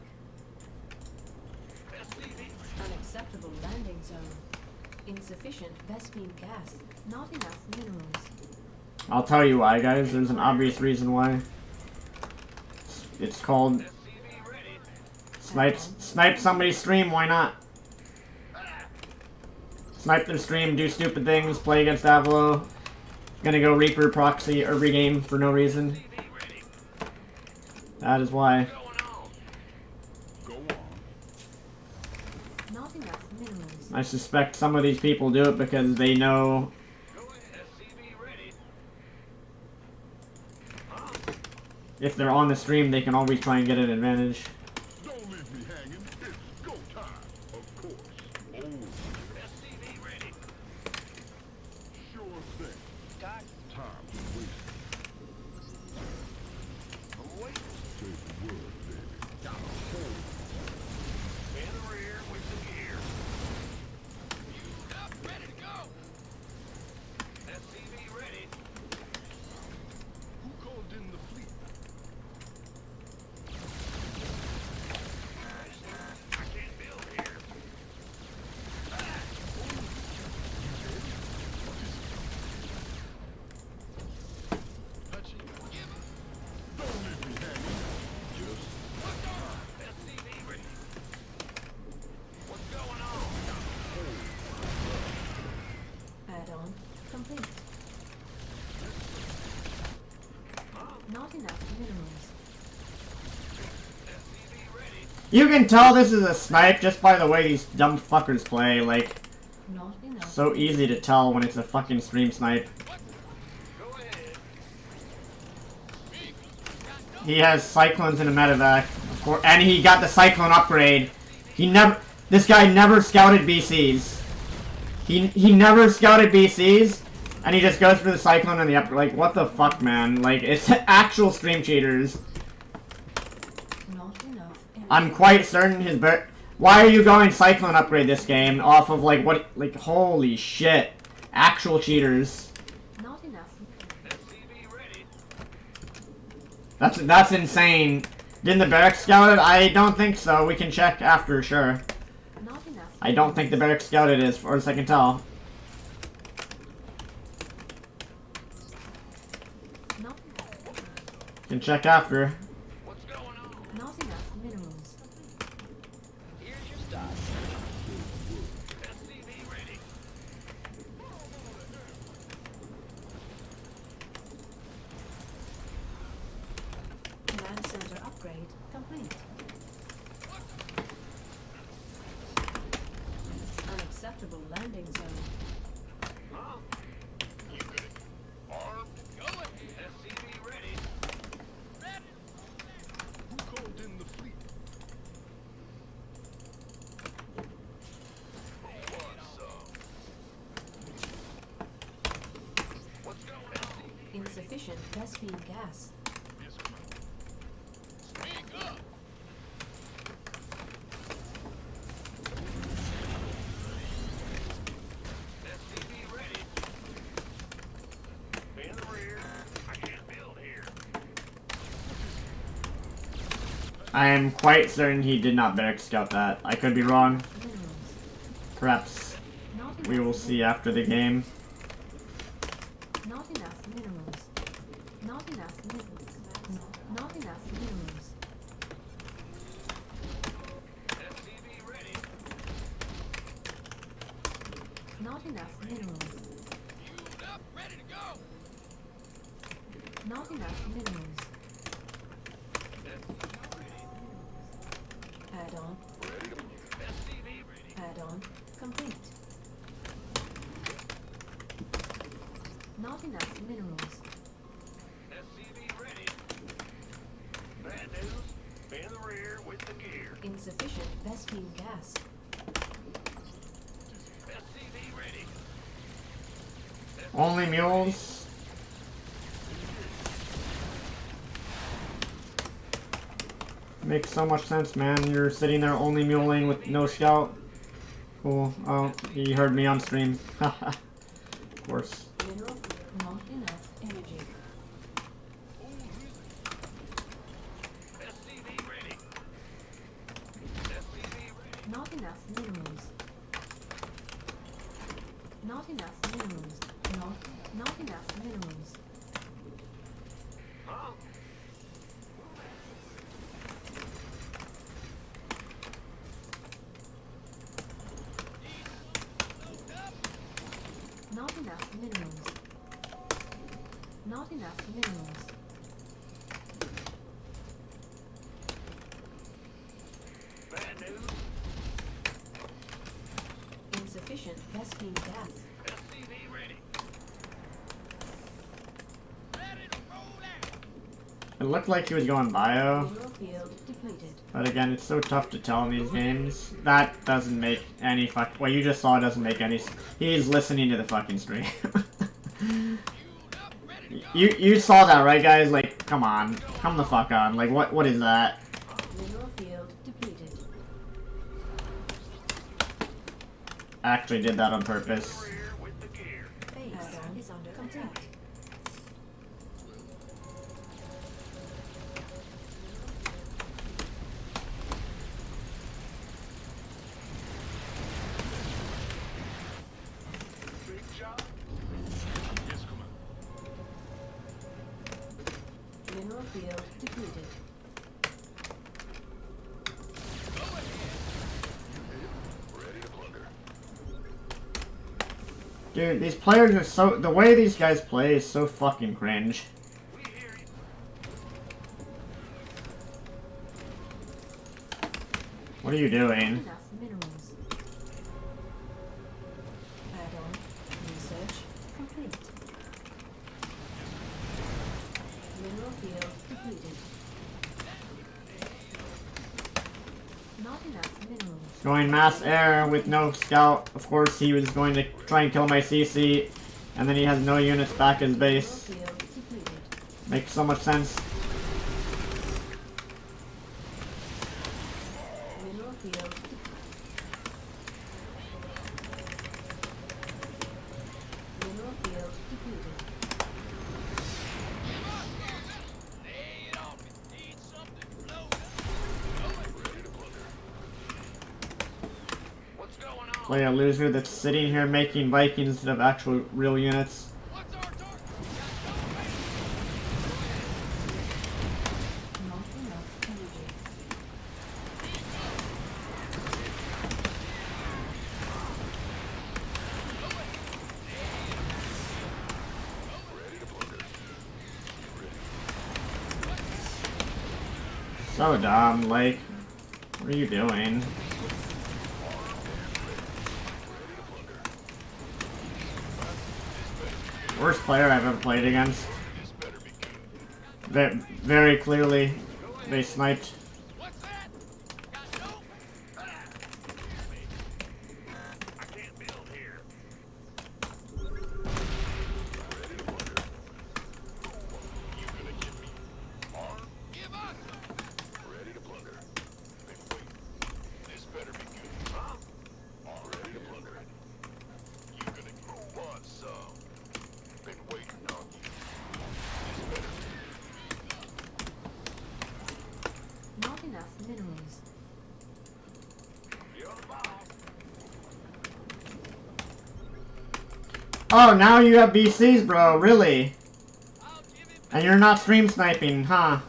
Unacceptable landing zone. Insufficient Vespine gas. Not enough minerals. I'll tell you why, guys. There's an obvious reason why. It's called snipe somebody's stream. Why not? Snipe their stream, do stupid things, play against Avilo. Gonna go Reaper proxy every game for no reason. That is why. Go on. Not enough minerals. I suspect some of these people do it because they know Go ahead. SCV ready. if they're on the stream, they can always try and get an advantage. Don't leave me hanging. It's go time. Of course. Oh. SCV ready. Sure thing. Talk. Time to waste. I'm waiting. Say the word, baby. Got a hole. In the rear with the gear. Fused up, ready to go. SCV ready. Who called in the fleet? I can't build here. Touching. Don't leave me hanging. Just SCV ready. What's going on? Add-on complete. Not enough minerals. SCV ready. You can tell this is a snipe just by the way these dumb fuckers play. Like, Not enough. so easy to tell when it's a fucking stream snipe. Go ahead. He has Cyclones in a medevac, of course, and he got the Cyclone upgrade. This guy never scouted BCs. He never scouted BCs, and he just goes for the Cyclone and the upgrade. Like, what the fuck, man? Like, it's actual stream cheaters. Not enough. I'm quite certain his why are you going Cyclone upgrade this game off of, like, what, like, holy shit. Actual cheaters. Not enough. SCV ready. That's insane. Didn't the barracks scout it? I don't think so. We can check after, sure. Not enough. I don't think the barracks scouted it as far as I can tell. Not, Can check after. What's going on? not enough minerals. Here's your stuff. SCV ready. Command center upgrade complete. Unacceptable landing zone. Huh? You could Insufficient Vespine gas. Speak up! SCV ready. In the rear. I can't build here. I am quite certain he did not barrack scout that. I could be wrong. Minerals. Perhaps Not we will enough see after the game. Not enough minerals. Not enough minerals. Not enough minerals. SCV ready. Not enough minerals. Fueled up, ready to go. Not enough minerals. Add-on. SCV ready. Add-on complete. Not enough minerals. SCV ready. Bad news. In the rear with the gear. Insufficient Vespine gas. SCV ready. Only mules. Makes so much sense, man. You're sitting there only muling with no scout. Cool. Oh, he heard me on stream. Of course. Mineral field. Not enough energy. SCV ready. SCV ready. Not enough minerals. Not enough minerals. Not enough minerals. Huh? Not enough minerals. Not enough minerals. Bad news. Insufficient Vespine gas. SCV ready. Ready to roll out. It looked like he was going bio. Mineral field depleted. But again, it's so tough to tell in these games. That doesn't make any fuck. What you just saw doesn't make any. He's listening to the fucking stream. you saw that, right, guys? Like, come on, come the fuck on. Like, what is that? Mineral field depleted. I actually did that on purpose. Rear with the gear. Base is under attack. Big shot. Yes, come on. Mineral field depleted. Ready to plunder. Dude, these players are so. The way these guys play is so fucking cringe. We hear you. What are you Not doing? enough minerals. Add-on. Research complete. Mineral field depleted. Not enough minerals. Going mass air with no scout. Of course, he was going to try and kill my CC, and then he has no units back his Mineral base. field depleted. Makes so much sense. Mineral field. Mineral field depleted. Lay it on me. Need something loaded up. Ready to plunder. What's going on? Play a loser that's sitting here making Vikings instead of actual real units. What's our target? Not enough energy. So dumb, like, what are you doing? Worst player I've ever played against. Very clearly, they sniped. What's that? Got dope? Ah! I can't build here. Oh, now you have BCs, bro. Really? And you're not stream sniping, huh?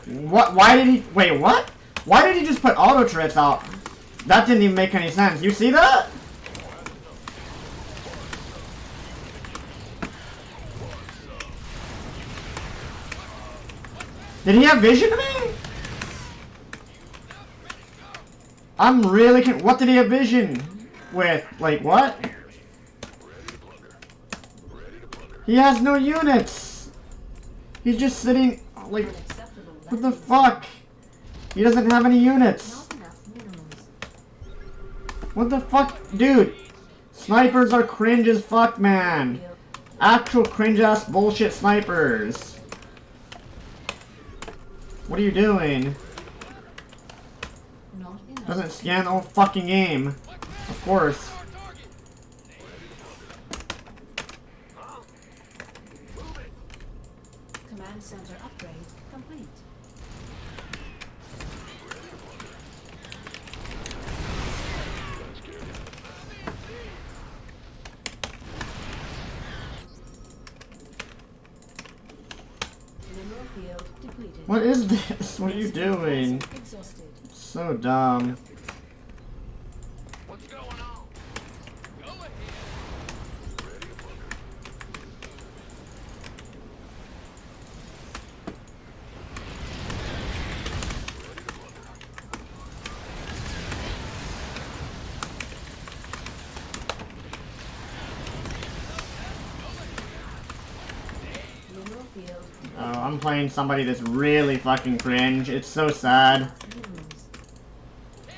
What? Why did he... Wait, what? Why did he just put auto turrets out? That didn't even make any sense. You see that? Did he have vision to me? I'm really what did he have vision with? Like, what? He has no units! He's just sitting, like, Unacceptable what the landing fuck? He doesn't have any zone. units! Not enough minerals. What the fuck? Dude! Snipers are cringe as fuck, man! Actual cringe-ass bullshit snipers! What are you doing? Not enough. Doesn't scan the whole fucking game. Of course. Command center upgrade complete. Mineral field depleted. What is this? What are you doing? Exhausted. So dumb. What's going on? Go ahead. Mineral field Oh, I'm playing somebody that's really fucking cringe. It's so sad. minerals.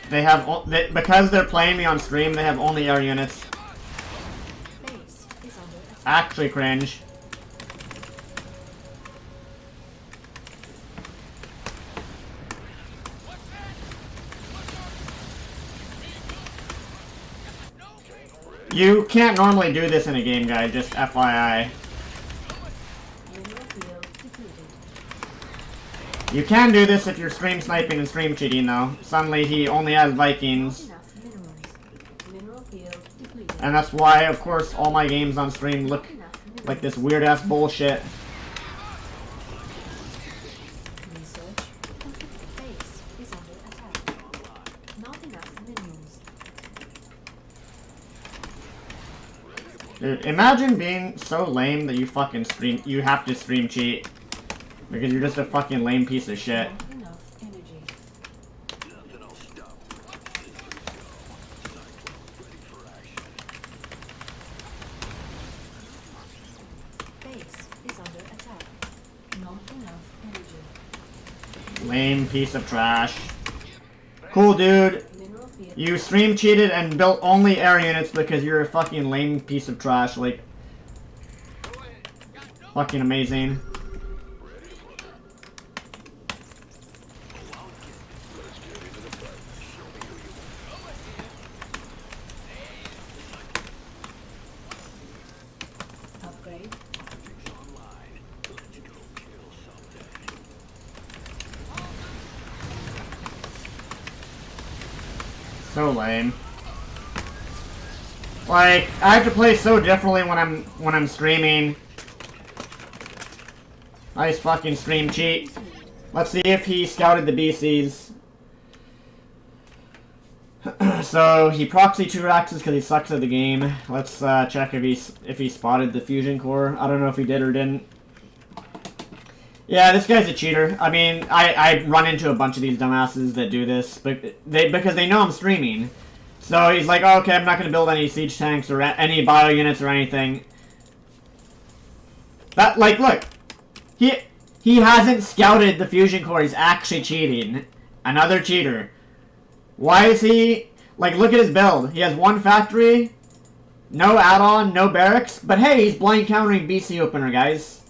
They have because they're playing me on stream. They have only air units. Base is under attack. Actually cringe. You can't normally do this in a game, guy. Just FYI. Mineral field depleted. You can do this if you're stream sniping and stream cheating, though. Suddenly he only has Vikings. Not enough minerals. Mineral field depleted. And that's why, of course, all my games on stream look Not enough minerals. like this weird-ass bullshit. Research. Base is under attack. Not enough minerals. Dude, imagine being so lame that you fucking you have to stream cheat. Because you're just a fucking lame piece of shit. Not enough energy. Base is under attack. Not enough energy. Lame piece of trash. Cool, dude. Mineral field. You stream cheated and built only air units because you're a fucking lame piece of trash. Like, fucking amazing. Upgrade. So lame. Like, I have to play so differently when I'm streaming. Nice fucking stream cheat. Let's see if he scouted the BCs. So he proxy 2 axes because he sucks at the game. Let's check if he spotted the fusion core. I don't know if he did or didn't. Yeah, this guy's a cheater. I mean, I run into a bunch of these dumbasses that do this, but because they know I'm streaming. So he's like, oh, okay, I'm not going to build any siege tanks or any bio units or anything. That, like, look. He hasn't scouted the fusion core. He's actually cheating. Another cheater. Why is he... Like, look at his build. He has 1 factory, no add-on, no barracks. But hey, he's blind countering BC opener, guys.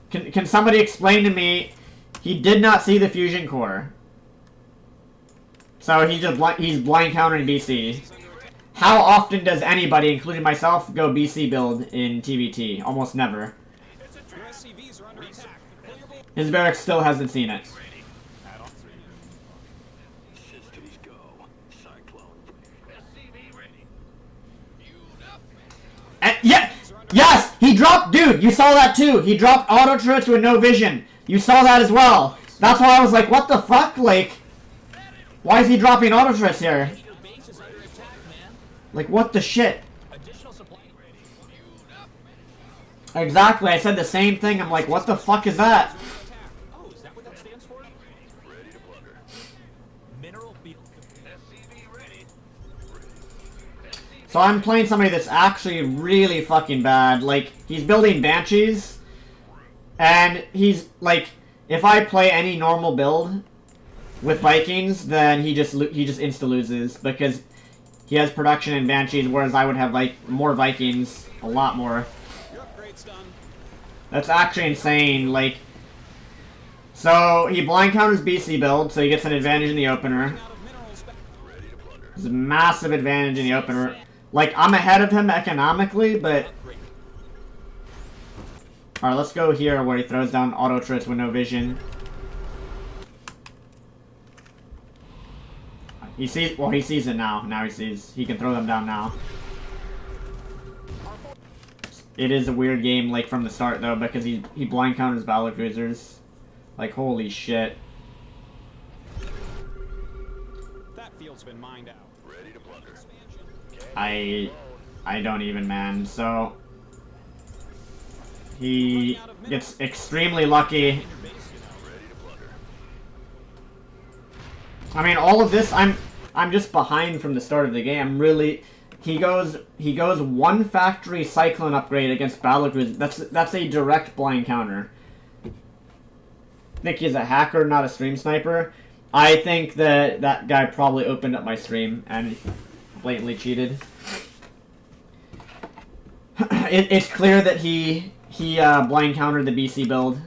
Can somebody explain to me... He did not see the fusion core. So he's blind countering BC. How often does anybody, including myself, go BC build in TVT? Almost never. His barracks still hasn't seen it. Systems go. Cyclone. SCV ready. Yeah! Yes! He dropped, dude, you saw that too! He dropped auto turrets with no vision. You saw that as well. That's why I was like, what the fuck? Like, why is he dropping auto turrets here? Like, what the shit? Exactly, I said the same thing. I'm like, what the fuck is that? Oh, is that what that stands for? Ready to plunder. Mineral field. SCV ready. So I'm playing somebody that's actually really fucking bad. Like, he's building Banshees, and he's, like, if I play any normal build with Vikings, then he just insta-loses, because he has production in Banshees, whereas I would have, like, more Vikings, a lot more. Your upgrade's done. That's actually insane, like... So, he blind counters BC build, so he gets an advantage in the opener. Out of minerals. Ready to plunder. There's a massive advantage in the opener. Like, I'm ahead of him economically, but... Upgrade. Alright, let's go here where he throws down auto turrets with no vision. He sees, well, he sees it now. Now he sees. He can throw them down now. It is a weird game, like, from the start, though, because he blind counters battlecruisers. Like, holy shit. That field's been mined out. Ready to plunder. Expansion. I don't even, man. So... He gets extremely lucky. Your base, you know. Ready to plunder. I mean, all of this, I'm just behind from the start of the game. I'm really... He goes one factory cyclone upgrade against battlecruisers. That's a direct blind counter. I think he's a hacker, not a stream sniper. I think that guy probably opened up my stream and blatantly cheated. It's clear that he blind countered the BC build,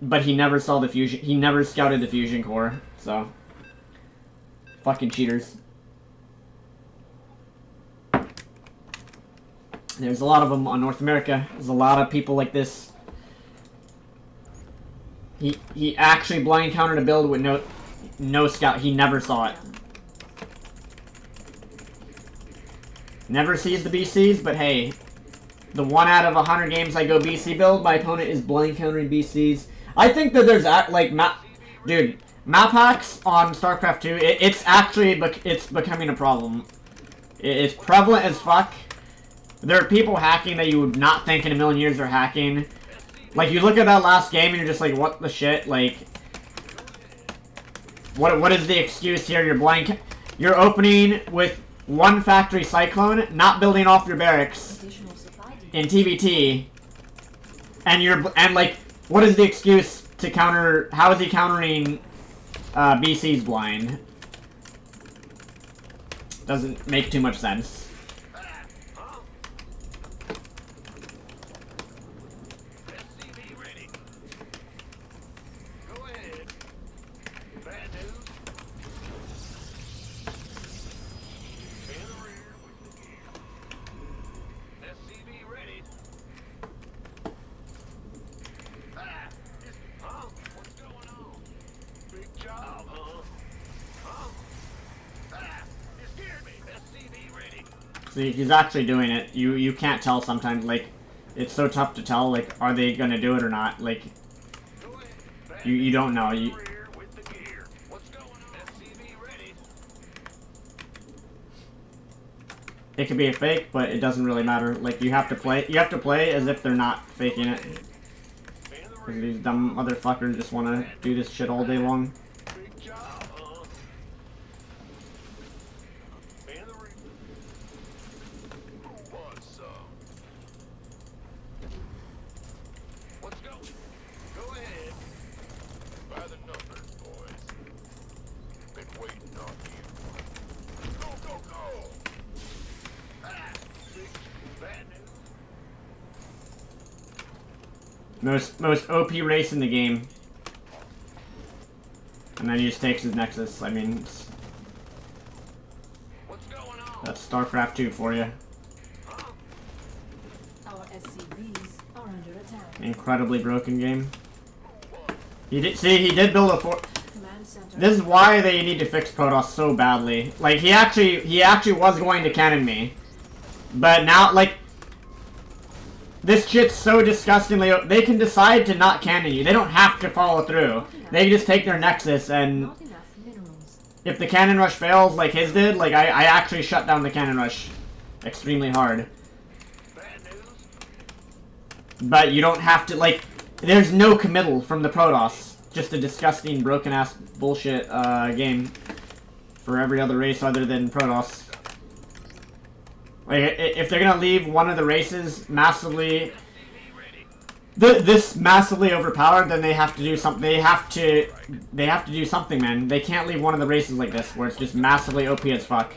but he never saw the fusion. He never scouted the fusion core. So, fucking cheaters. There's a lot of them on North America. There's a lot of people like this. He actually blind countered a build with no scout. He never saw it. Never sees the BCs, but hey, the 1 out of 100 games I go BC build, my opponent is blind countering BCs. I think that there's like map hacks on StarCraft 2. It's becoming a problem. It's prevalent as fuck. There are people hacking that you would not think in a million years are hacking. Like, you look at that last game and you're just like, what the shit? Like, what is the excuse here? You're opening with one factory cyclone, not building off your barracks Additional supply in TVT, and like, what is the excuse to counter? How is he countering BC's blind? Doesn't make too much sense. SCV ready. Go ahead. Bad news. In the rear with the gear. SCV ready. Huh? What's going on? Big job, huh? Huh? You scared me. SCV ready. See, he's actually doing it. You can't tell sometimes. Like, it's so tough to tell. Like, are they gonna do it or not? Like, Go ahead. Bad you don't know. rear with the gear. What's going on? SCV ready. It could be a fake, but it doesn't really matter. Like, you have to play as if they're not faking it. In the Because rear. these dumb motherfuckers just want to do this shit all day long. Big job, huh? In the rear. Who wants some? Let's go. Go ahead. By the numbers, boys. Been waiting on you. Go, go, go! Big bad news. Most OP race in the game. And then he just takes his Nexus. I mean, What's going on? that's StarCraft 2 for you. Huh? Our SCVs are under attack. Incredibly broken game. He did build a Command center. This is why they need to fix Protoss so badly. Like, he actually was going to cannon me. But now, like, This shit's so disgustingly. They can decide to not cannon you. They don't have to follow through. They can just take their nexus, and Not enough minerals. if the cannon rush fails, like his did, like I actually shut down the cannon rush extremely hard. Bad news? But you don't have to, like, there's no committal from the Protoss. Just a disgusting, broken-ass bullshit game for every other race other than Protoss. Like, if they're gonna leave one of the races massively... This massively overpowered, then they have to do something. They have to do something, man. They can't leave one of the races like this, where it's just massively OP as fuck.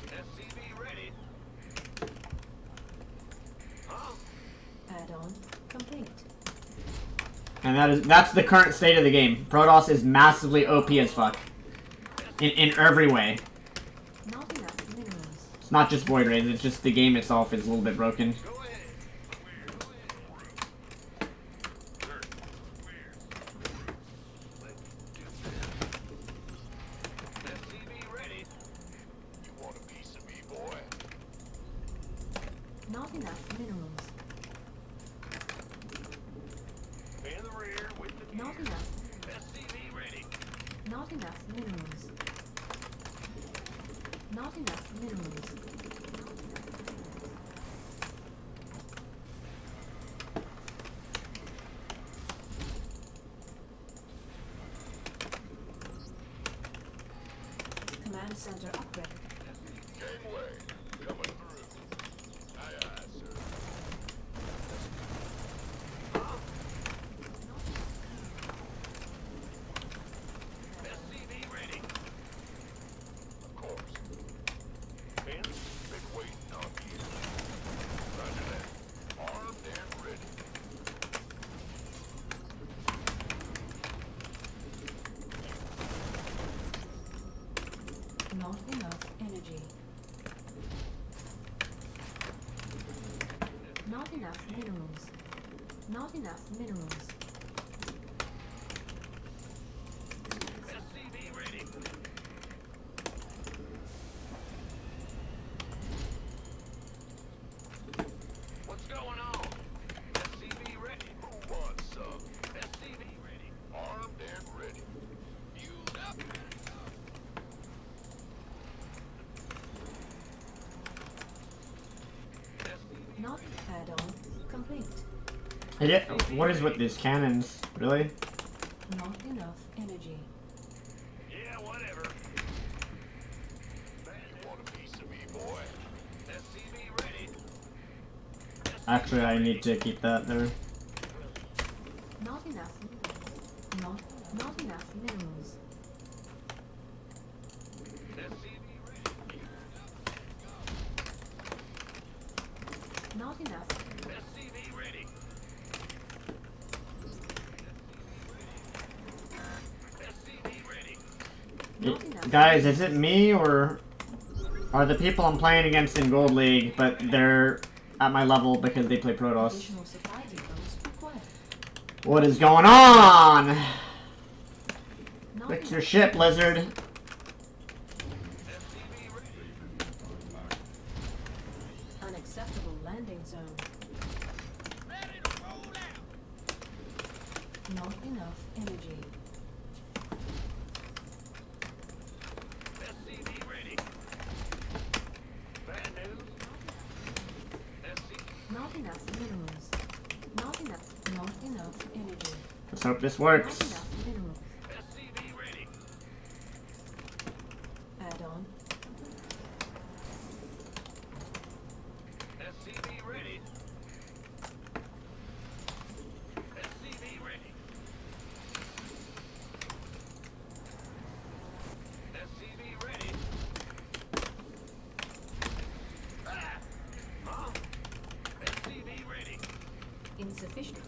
SCV ready. Add-on complete. And that's the current state of the game. Protoss is massively OP as fuck. In every way. Not enough minerals. It's not just Void Rays, it's just the game itself is a little bit broken. Go ahead. SCV ready. You want a piece of me, boy? Not enough minerals. In the rear with the Not enough. SCV ready. Not enough minerals. Not enough minerals. Command center upgrade. Gangway coming through. Aye, aye, sir. SCV ready. Of course. Finn, been waiting on you. Roger that. Armed and ready. Not enough energy. Not enough minerals. Not enough minerals. SCV ready. What's going on? SCV ready. Who wants some? SCV ready. Armed and ready. Fueled up. Not add-on complete. Yeah, what is with these cannons? Really? Not enough energy. Yeah, whatever. You want a piece of me, boy? SCV ready. Actually, I need to keep that there. Not enough. Not enough minerals. SCV ready. Not enough. SCV ready. SCV ready. Not enough. Guys, is it me, or are the people I'm playing against in Gold League, but they're at my level because they play Protoss? Additional supply depots required. What is going on? Not Fix enough. your shit, Blizzard. SCV ready. Unacceptable landing zone. Ready to roll out. Not enough energy. SCV ready. Bad news. SCV. Not enough minerals. Not enough energy. Let's hope this Not works. enough minerals. SCV ready. Add-on. SCV ready. SCV ready. SCV ready. Ah! Huh? SCV ready. Insufficient.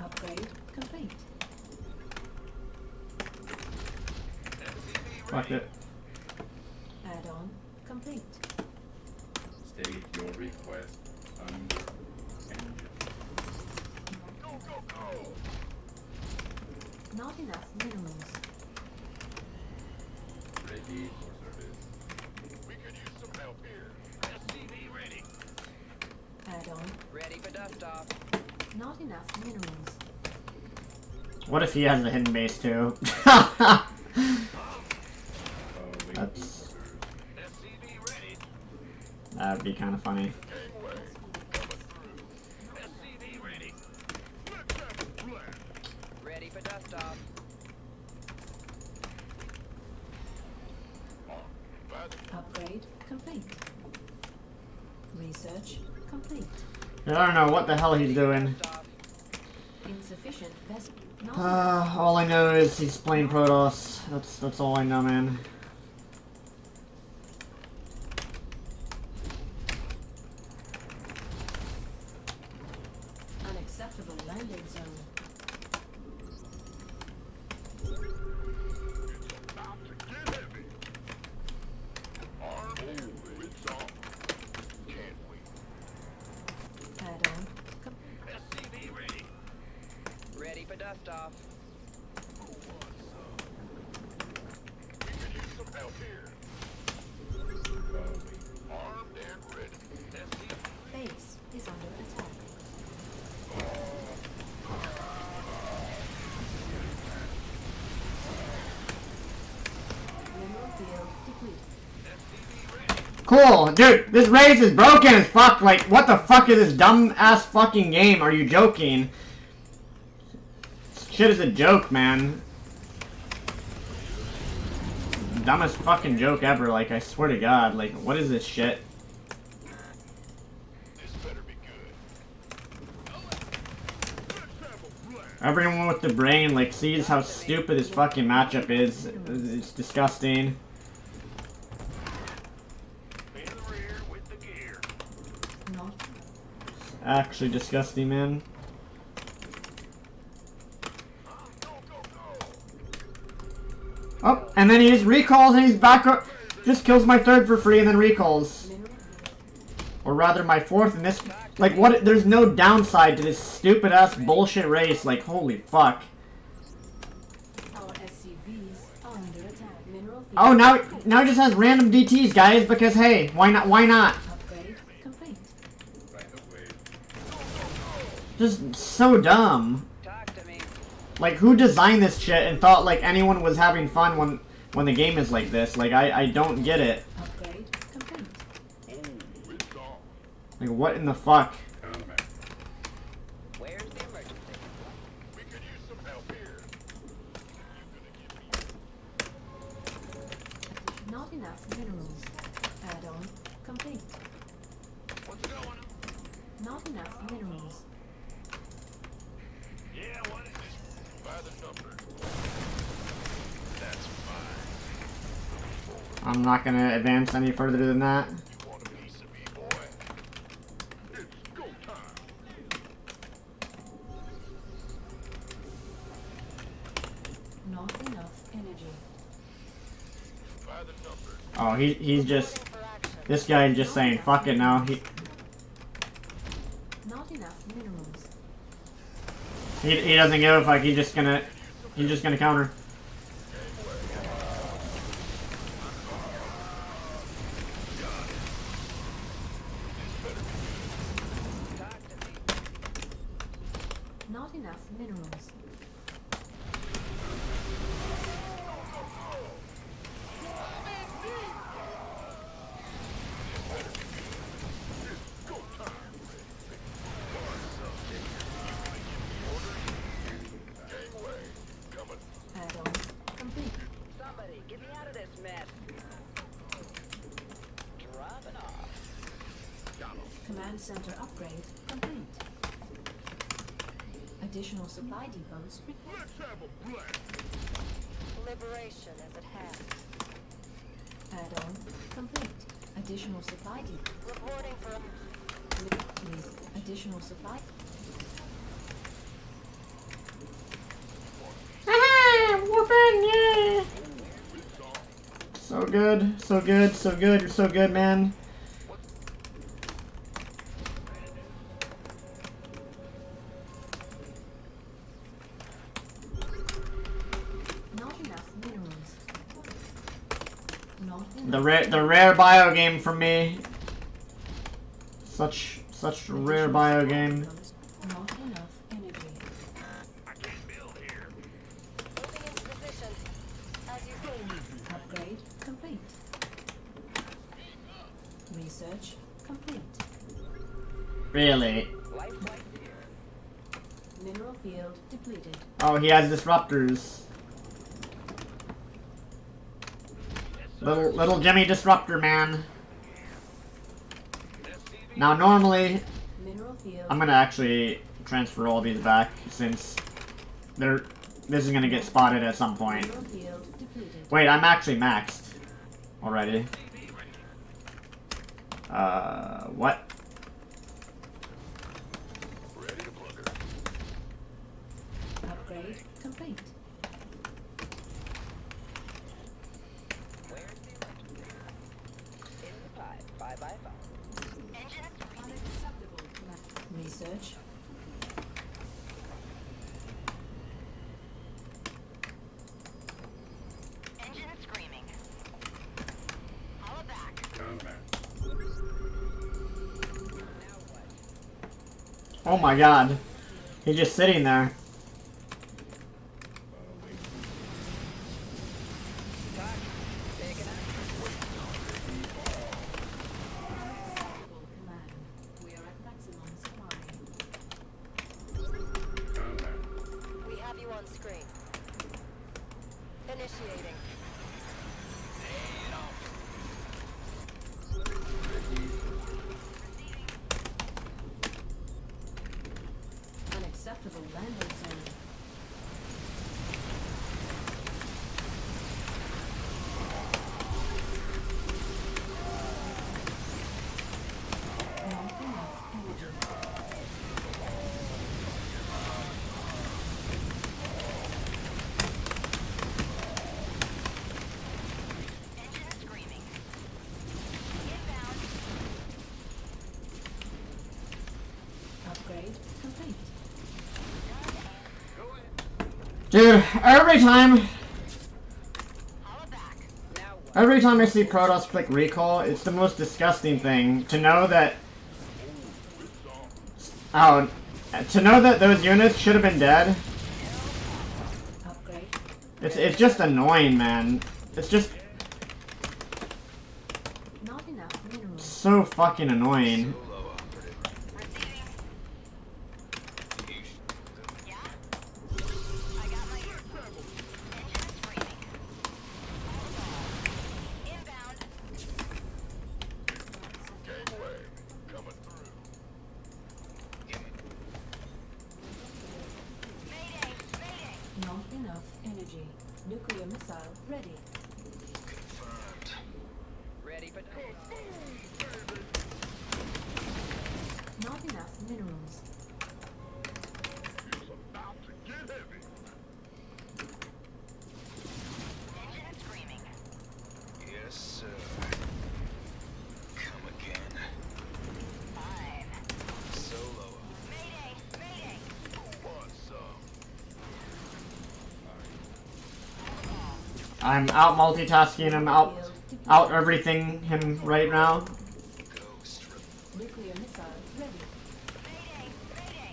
Upgrade complete. SCV Fuck ready. it. Add-on complete. State your request under engine. Go, go, go! Not enough minerals. Ready for service. We could use some help here. SCV ready. Ready for dust off. Not enough minerals. What if he has the hidden base too? Oh, wait. That's SCV ready. that'd be kind of funny. Gangway coming through. SCV ready. Let's have a blast. Ready for dust off. By the Upgrade complete. Research complete. I don't know what the hell he's doing. Dust off. Insufficient vessel. Not All I know is he's playing Protoss. That's all I know, man. unacceptable landing zone. It's about to get heavy. Armed and it's on. Can't wait. Add-on. SCV ready. Ready for dust off. We could use some help here. Oh, wait. Armed and ready. SCV. Base is under attack. Mineral field depleted. SCV ready. Cool, dude. This race is broken as fuck. Like, what the fuck is this dumb ass fucking game? Are you joking? Shit is a joke, man. Dumbest fucking joke ever. Like, I swear to God. Like, what is this shit? This better be good. Let's have a blast. Everyone with the brain, like, sees how stupid this fucking matchup is. It's disgusting. In the rear with the gear. Not Actually disgusting, man. Go, go, go. Oh, and then he just recalls and he's back up. Just kills my third for free and then recalls. mineral Or rather my fourth in this. Like, what? There's no downside to this stupid ass bullshit race. Like, holy fuck. our SCVs are under attack. Mineral field Oh, now he just has random DTs, guys, because hey, why not? Why not? upgrade complete. Right away. Just so dumb. Talk to me. Like, who designed this shit and thought like anyone was having fun when the game is like this? Like, I don't get it. Upgrade complete. Oh, it's on. Like, what in the fuck? Countermeasure. Where's the emergency? We could use some help here. You gonna give me Not enough minerals. Add-on complete. what's going on? Not enough minerals. Yeah, what is it? By the number. That's fine. I'm not gonna advance any further than that. You want a piece of me, boy? It's go time. Not enough energy. By the number. Oh, he's just For action. this guy is just saying fuck it now. Not enough minerals. He doesn't give a fuck. He's just gonna counter. Talk to me. Not enough minerals. Gangway coming. Add-on complete. Somebody, get me out of this mess. Dropping off. Command center upgrade complete. Additional supply depots required. Let's have a blast. Liberation is at hand. Add-on complete. Additional supply depot. Reporting for Additional supply. So good, so good, so good. You're so good, man. Not enough minerals. Not enough. The rare bio game from me. Such Such a rare bio game. Not enough energy. I can't build here. Moving into position. As you see. Upgrade complete. Research complete. Really? Mineral field depleted. Oh, he has disruptors. Little Jimmy disruptor man. Now normally Mineral field. I'm gonna actually transfer all these back since this is gonna get spotted at some point. Mineral field depleted. Wait, I'm actually maxed already. What? Ready to plug her. Upgrade complete. Unacceptable. Research. Engine screaming. Holla back. Oh my god. He's just sitting there. Unacceptable command. We are at maximum supply. We have you on screen. Initiating. Unacceptable landing zone. Not enough energy. Engine screaming. Inbound. Upgrade complete. Dude, Holla back. every time I see Protoss click recall, it's the most disgusting thing to know that those units should have been dead. Upgrade. It's just annoying, man. It's just Not enough minerals. so fucking annoying. Receiving. Yeah? I got my earphone. Engine screaming. Inbound. Gangway. Coming through. Mayday. Mayday. Not enough energy. Nuclear missile ready. Ready for Not enough minerals. It's about to get heavy. engine screaming. Yes, sir. Come again. Fine. Solo. Mayday. Mayday. Who wants some? I'm out multitasking. I'm out everything him right now. Ghost Nuclear missile ready. Mayday. Mayday.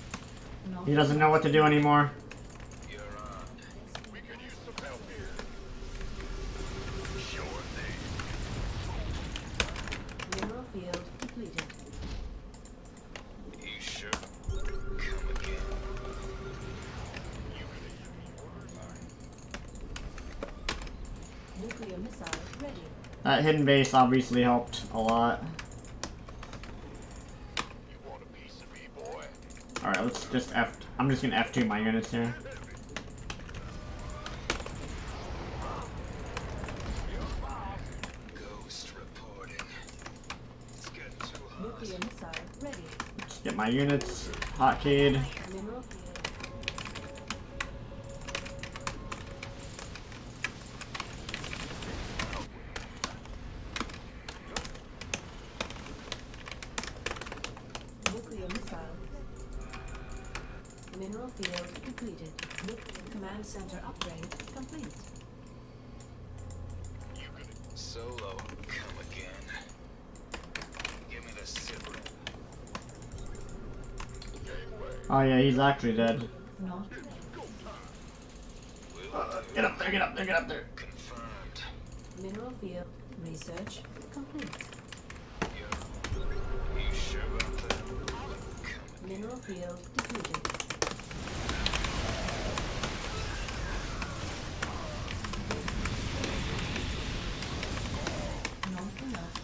Not He doesn't know what to do anymore. You're on. We could use some help here. Sure thing. Mineral field depleted. You sure? Come again. Nuclear missile ready. That hidden base obviously helped a lot. You want a piece of me, boy? Alright, let's just I'm just gonna F2 my units here. Ghost reporting. It's getting too hot. Nuclear missile ready. Just get my units hotkeyed. Mineral field. Nuclear missile. Mineral field depleted. Nuclear command center upgrade complete. Solo. Come again. Give me the sit rep. Oh yeah, he's actually dead. Not Get up there, get up there, get up there. Confirmed. mineral field research complete. You sure about that? Mineral field depleted. Not enough.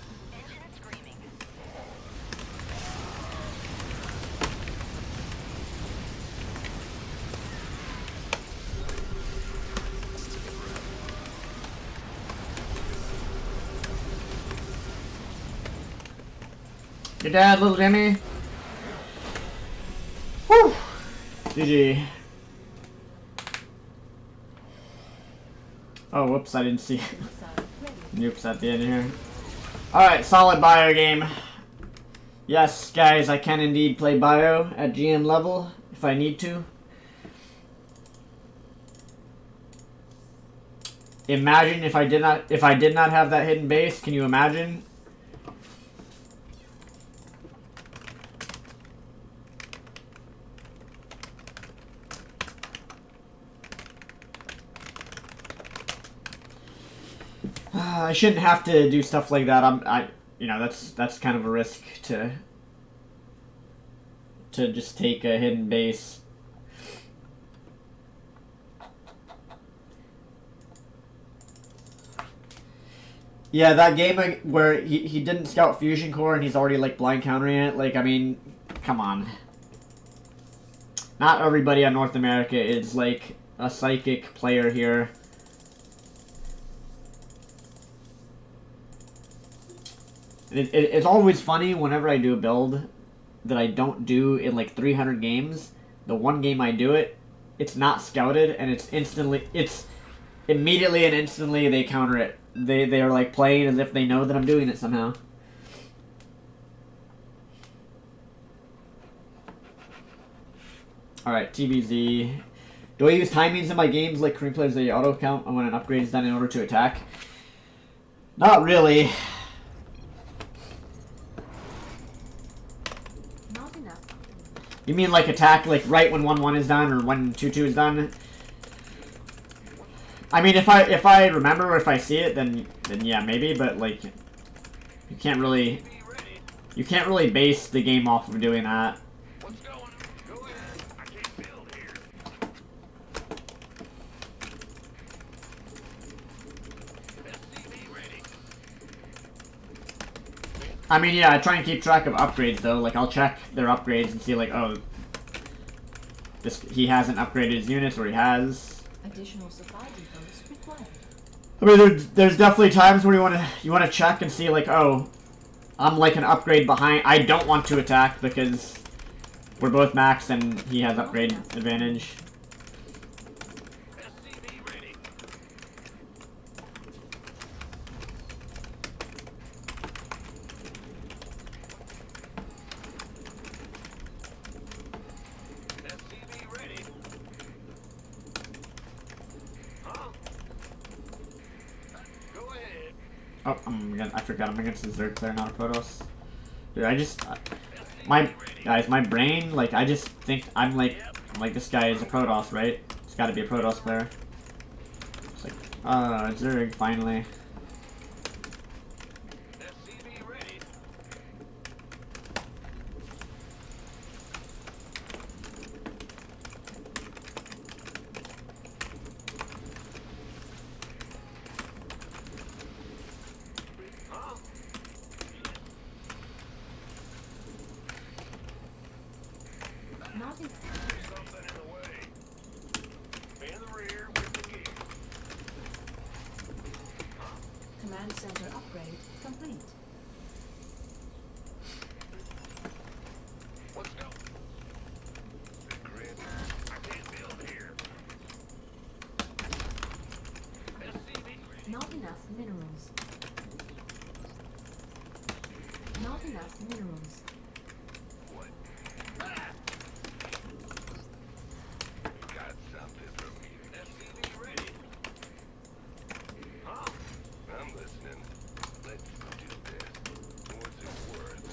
Your dad, little Jimmy. Whew. GG. Oh, whoops, I didn't see. Missile ready. Oops, at the end here. Alright, solid bio game. Yes, guys, I can indeed play bio at GM level if I need to. Imagine if I did not have that hidden base. Can you imagine? I shouldn't have to do stuff like that. You know, that's kind of a risk to just take a hidden base. Yeah, that game where he didn't scout fusion core and he's already like blind countering it. Like, I mean, come on. Not everybody on North America is like a psychic player here. It's always funny whenever I do a build that I don't do in like 300 games. The one game I do it, it's not scouted, and it's immediately and instantly they counter it. They are like playing as if they know that I'm doing it somehow. Alright, TBZ. Do I use timings in my games like Korean players they auto count when an upgrade is done in order to attack? Not really. You mean like attack like right when 1-1 is done or when 2-2 is done? I mean if I remember or if I see it then yeah maybe, but like you can't really base the game off of doing that. What's going on? Go ahead. I can't build here. SCV ready. I mean yeah, I try and keep track of upgrades though. Like I'll check their upgrades and see like, oh, he hasn't upgraded his units, or he has. Additional supply depots required. I mean, there's definitely times where you wanna check and see like, oh, I'm like an upgrade behind. I don't want to attack because we're both maxed and he has upgrade advantage. SCV ready. SCV ready. Huh? Go ahead. Oh, I forgot I'm against the Zerg player, not a Protoss. Dude, my brain, like, I just think I'm like this guy is a Protoss, right? It's gotta be a Protoss player. It's like, Zerg, finally. SCV ready. Huh? Not enough. Something in the way. In the rear with the gear. Command center upgrade complete. Let's go. Big grid. I can't build here. SCV ready. Not enough minerals. Not enough minerals. What? Ah! Got something from me. SCV ready. Huh? I'm listening. Let's do this. What's it worth?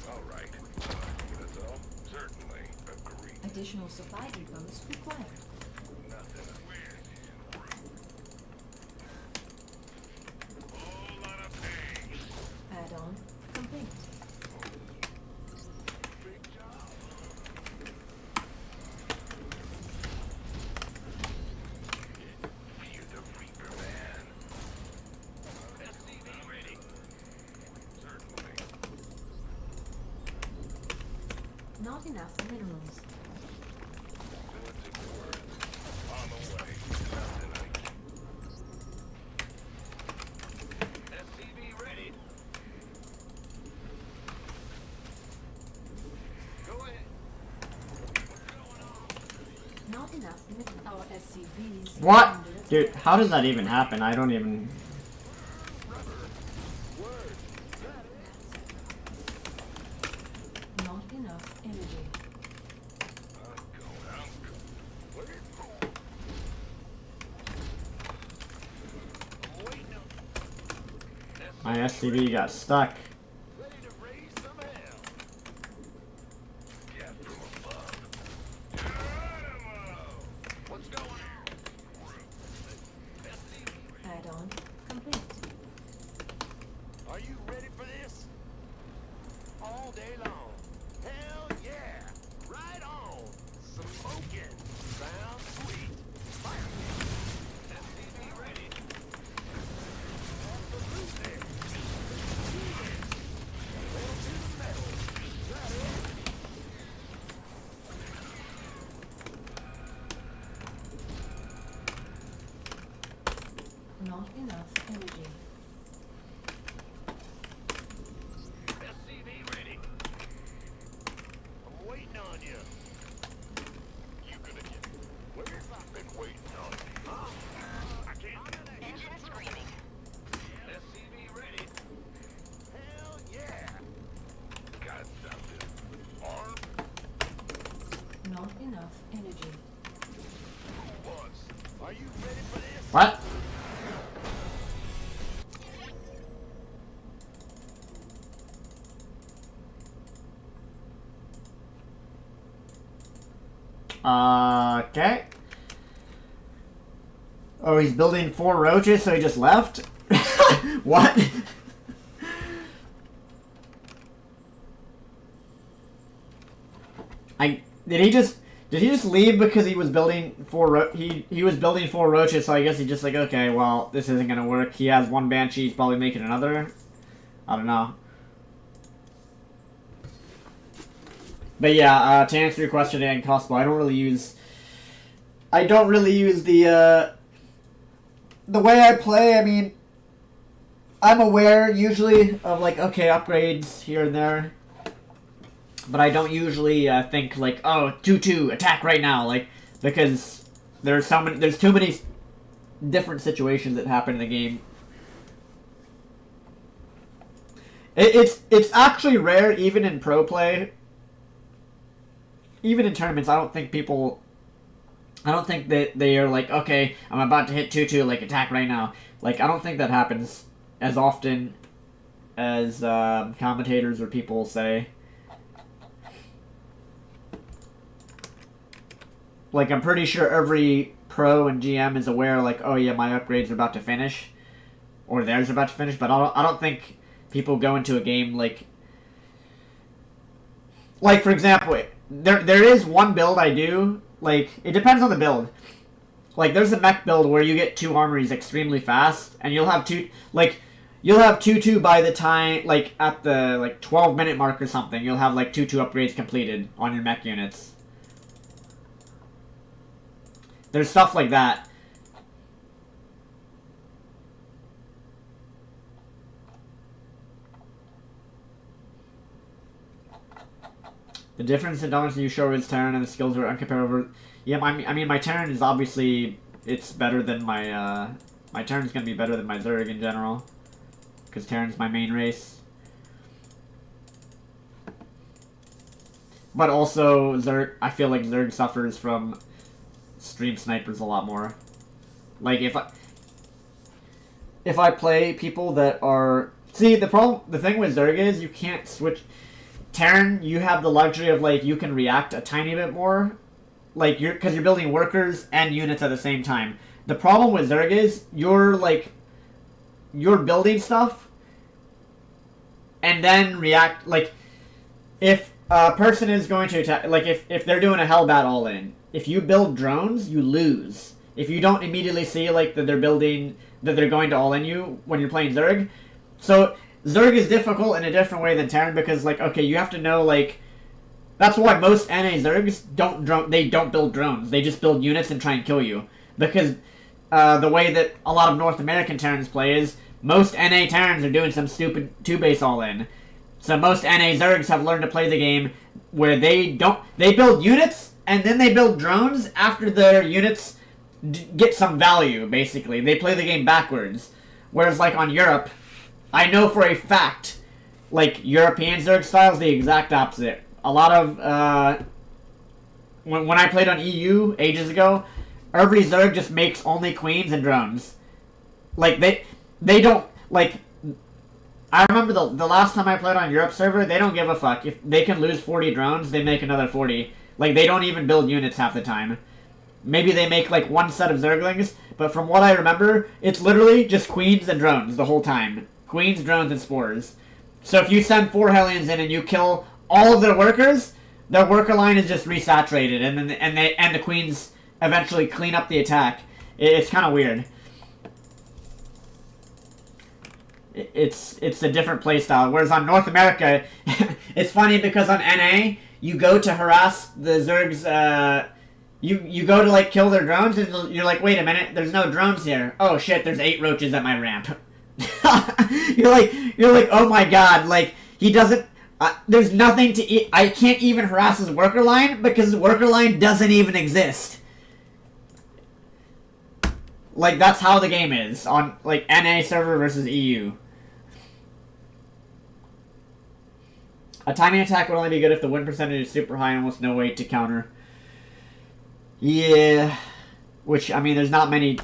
All right. That's all? Certainly. Agree. Additional supply depots required. Whole lot of pain. Add-on complete. Big job. Fear the Reaper, man. SCV ready. Certainly. Not enough minerals. Militant word. On the way. Nothing I can. SCV ready. Go ahead. What's going on? Not enough minerals. Our SCVs. What? under attack. Dude, how does that even happen? I don't even... Word. Not enough energy. I'm going. Where's Pool? I'm waiting on. My SCV got stuck. Ready to raise some hell. Yeah, from above. Geronimo! What's going on? SCV, Add-on complete. are you ready for this? All day long. Hell yeah! Right on! Smoking! Sounds sweet! Fire! SCV ready! Absolutely! Metal to metal! That is. Not enough energy. SCV ready. I'm waiting on you. You gonna get where's I been waiting on you? Huh? I can't. Engine screaming. SCV ready. Hell yeah. Got something. Arm Not enough energy. once. Are you ready for this? What? Okay. Oh, he's building 4 roaches, so he just left? What? Did he just leave because he was building 4 he was building 4 roaches, so I guess he just like, okay, well, this isn't gonna work. He has 1 banshee, he's probably making another. I don't know. But yeah, to answer your question, and Cosmo, I don't really use the way I play. I mean, I'm aware usually of like, okay, upgrades here and there, but I don't usually think like, oh, 2-2 attack right now, like, because there's too many different situations that happen in the game. It's actually rare, even in pro play. Even in tournaments, I don't think that they are like, okay, I'm about to hit 2-2, like, attack right now. Like, I don't think that happens as often as commentators or people say. Like, I'm pretty sure every pro and GM is aware, like, oh yeah, my upgrades are about to finish. Or theirs are about to finish, but I don't think people go into a game like... Like, for example, there is one build I do, like, it depends on the build. Like, there's a mech build where you get 2 armories extremely fast, and you'll have 2-2 by the time, like, at the, like, 12-minute mark or something, you'll have, like, 2-2 upgrades completed on your mech units. There's stuff like that. The difference in dominance you show is Terran and the skills are uncomparable. Yeah, I mean, my Terran is obviously, it's better than my, my Terran's gonna be better than my Zerg in general. Because Terran's my main race. But also, Zerg, I feel like Zerg suffers from stream snipers a lot more. Like, if I play people that are... See, the thing with Zerg is, you can't switch... Terran, you have the luxury of, like, you can react a tiny bit more, like because you're building workers and units at the same time. The problem with Zerg is you're building stuff and then react, like if a person is going to attack, like if they're doing a Hellbat all in, if you build drones, you lose. If you don't immediately see like that they're going to all in you when you're playing Zerg. So Zerg is difficult in a different way than Terran because like okay, you have to know like that's why most NA Zergs don't build drones. They just build units and try and kill you. Because the way that a lot of North American Terrans play is most NA Terrans are doing some stupid 2-base all-in. So most NA Zergs have learned to play the game where they build units and then they build drones after their units get some value, basically. They play the game backwards. Whereas like on Europe, I know for a fact, like European Zerg style is the exact opposite. A lot of, when I played on EU ages ago, every Zerg just makes only queens and drones. Like, they don't, like, I remember the last time I played on Europe server, they don't give a fuck. If they can lose 40 drones, they make another 40. Like, they don't even build units half the time. Maybe they make, like, one set of Zerglings, but from what I remember, it's literally just queens and drones the whole time. Queens, drones, and spores. So if you send 4 Hellions in and you kill all of their workers, their worker line is just resaturated, and then the queens eventually clean up the attack. It's kind of weird. It's a different playstyle. Whereas on North America, it's funny because on NA, you go to harass the Zergs. You go to like kill their drones, and you're like, wait a minute, there's no drones here. Oh shit, there's 8 roaches at my ramp. you're like, oh my god, like he doesn't. There's nothing to eat. I can't even harass his worker line because his worker line doesn't even exist. Like, that's how the game is on, like, NA server versus EU. A timing attack would only be good if the win percentage is super high and almost no way to counter. Yeah. Which, I mean, there's not many...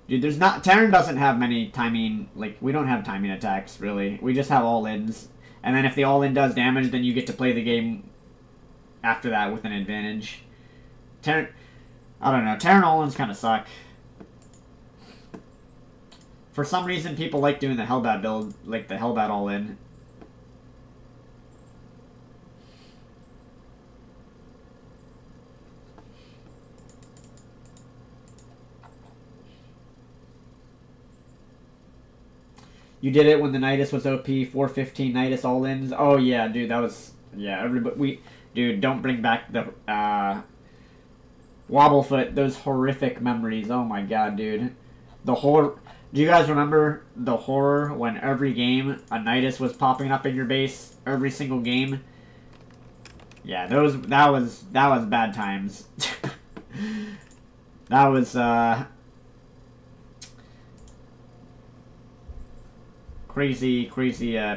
Dude, there's not... Terran doesn't have many timing... Like, we don't have timing attacks, really. We just have all-ins. And then if the all-in does damage, then you get to play the game after that with an advantage. Terran... I don't know. Terran all-ins kind of suck. For some reason, people like doing the Hellbat build, like the Hellbat all-in. You did it when the Nidus was OP, 415 Nidus all-ins. Oh yeah, dude, that was... Yeah, everybody... Dude, don't bring back the... Wobblefoot, those horrific memories. Oh my god, dude. The horror... Do you guys remember the horror when every game a Nidus was popping up in your base? Every single game? Yeah, that was bad times. That was, crazy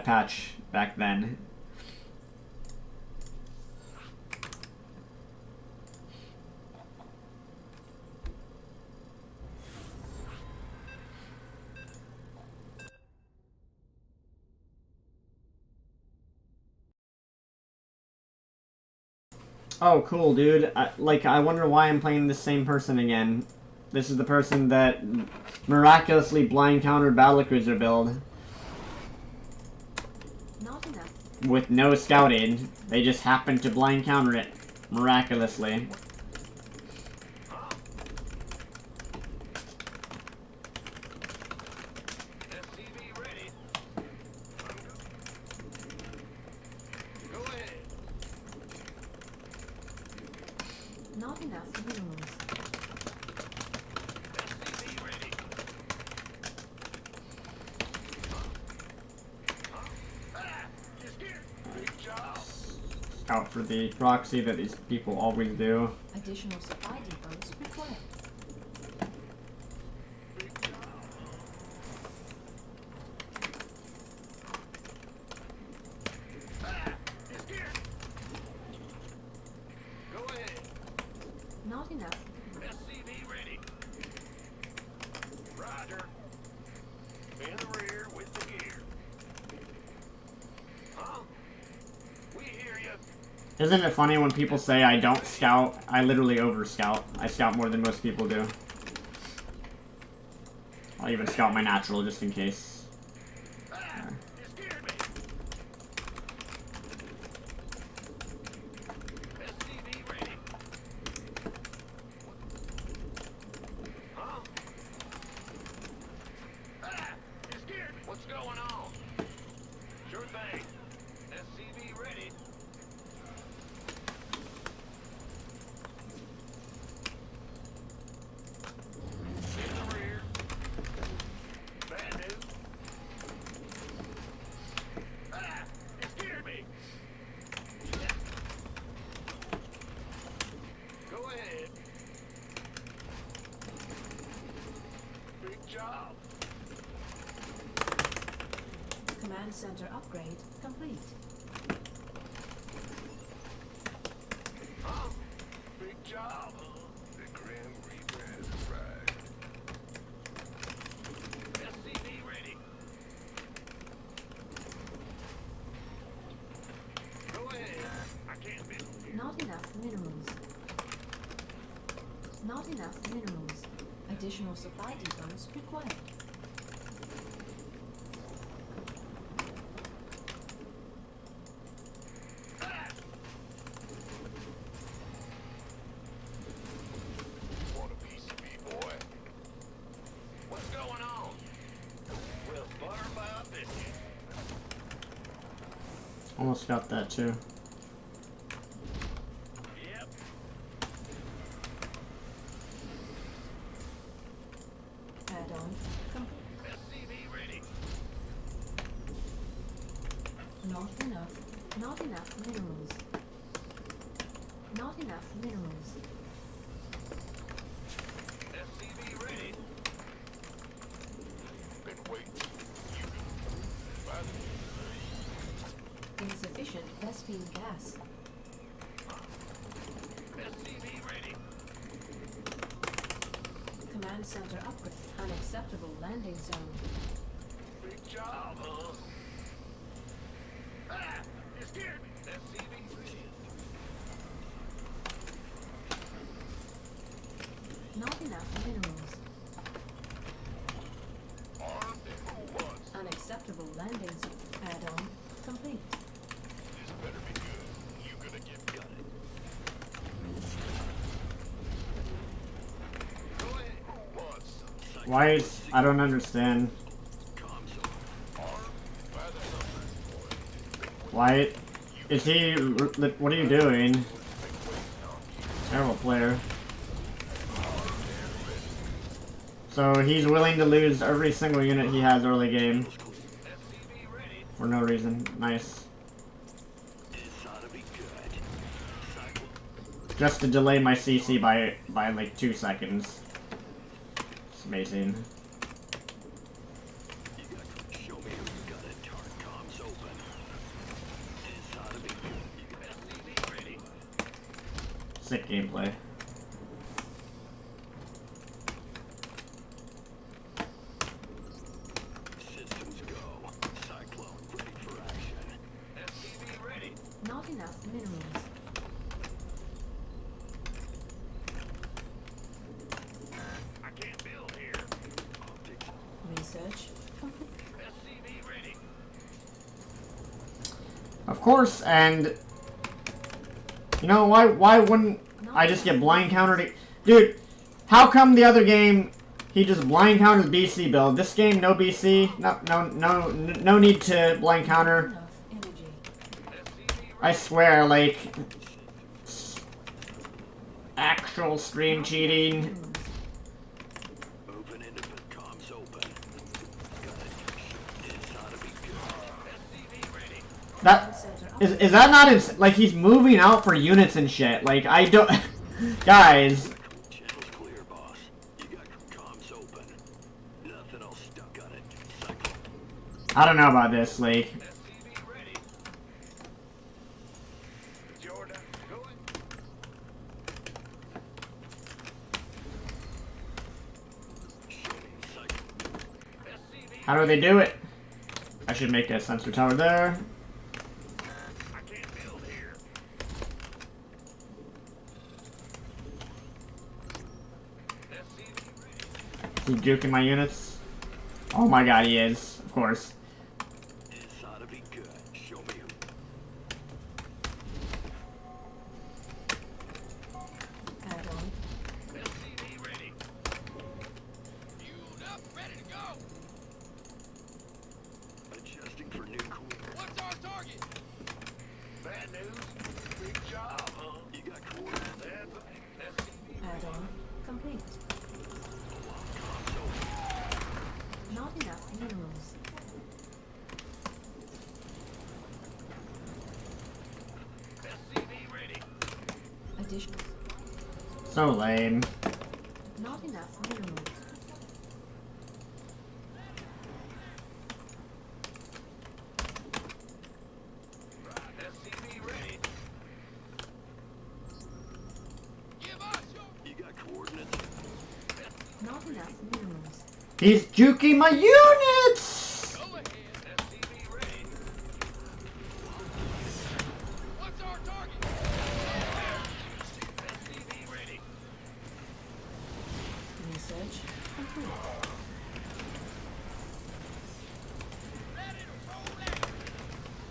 patch back then. Oh, cool, dude. I wonder why I'm playing the same person again. This is the person that miraculously blind countered Battlecruiser build. Not enough. With no scouting. They just happened to blind counter it. Miraculously. SCV ready. Go ahead. Not enough minerals. SCV ready. Just here. Good job. Out for the proxy that these people always do. Additional supply depots required. Just here. Go ahead. Not enough. SCV ready. Roger. In the rear with the gear. Huh? We hear you. Isn't it funny when people say I don't scout? I literally over scout. I scout more than most people do. I'll even scout my natural just in case. Ah, you scared me. SCV ready. Huh? Ah, you scared me. What's going on? Sure thing. SCV ready. In the rear. Bad news. Ah, you scared me. Go ahead. Big job. Command center upgrade complete. Huh? Big job. The Grim Reaper has arrived. SCV ready. Go ahead. I can't miss. Not enough minerals. Not enough minerals. Additional supply depots required. Want a piece of me, boy? What's going on? Well, butter by a biscuit. Almost got that too. Yep. Add-on complete. SCV ready. Not enough. Not enough minerals. Not enough minerals. SCV ready. Been waiting. You Insufficient Vespine gas. SCV ready. Command center upgrade. Unacceptable landing zone. Big job, huh? Ah, you scared me. SCV ready. Not enough minerals. Armed and who wants? Unacceptable landing zone. Add-on complete. This better be good. You gonna get gutted. Go ahead. Who wants some? Why is... I don't understand. Armed by the numbers, boy. Why... Is he... What are you doing? Terrible player. So he's willing to lose every single unit he has early game. SCV ready. For no reason. Nice. Just to delay my CC by like 2 seconds. It's amazing. Sick gameplay. SCV ready. Not enough minerals. I can't build here. Research complete. SCV ready. Of course, and... You know, why wouldn't I just get blind countered? Dude, how come the other game he just blind countered BC build? This game, no BC, no need to blind counter. Enough energy. SCV ready. I swear, like, actual stream cheating. SCV ready. That is that not like he's moving out for units and shit? Like I don't, guys. I don't know about this. Like, SCV ready. Jordan, going. SCV. how do they do it? I should make a sensor tower there. I can't build here. He's juking my units. Oh my god, he is. Of course. This ought to be good. Show me who. Add-on. SCV ready. Fueled up, ready to go. Adjusting for new cool. What's our target? Bad news. Big job, huh? You got coordinates. That's SCV. Add-on complete. Not enough minerals. SCV ready. Additional. So lame. Not enough minerals. SCV ready. Give us your. You got coordinates. Not enough minerals. He's juking my units! Go ahead. SCV ready. What's our target? SCV ready. Research complete. Ready to roll out.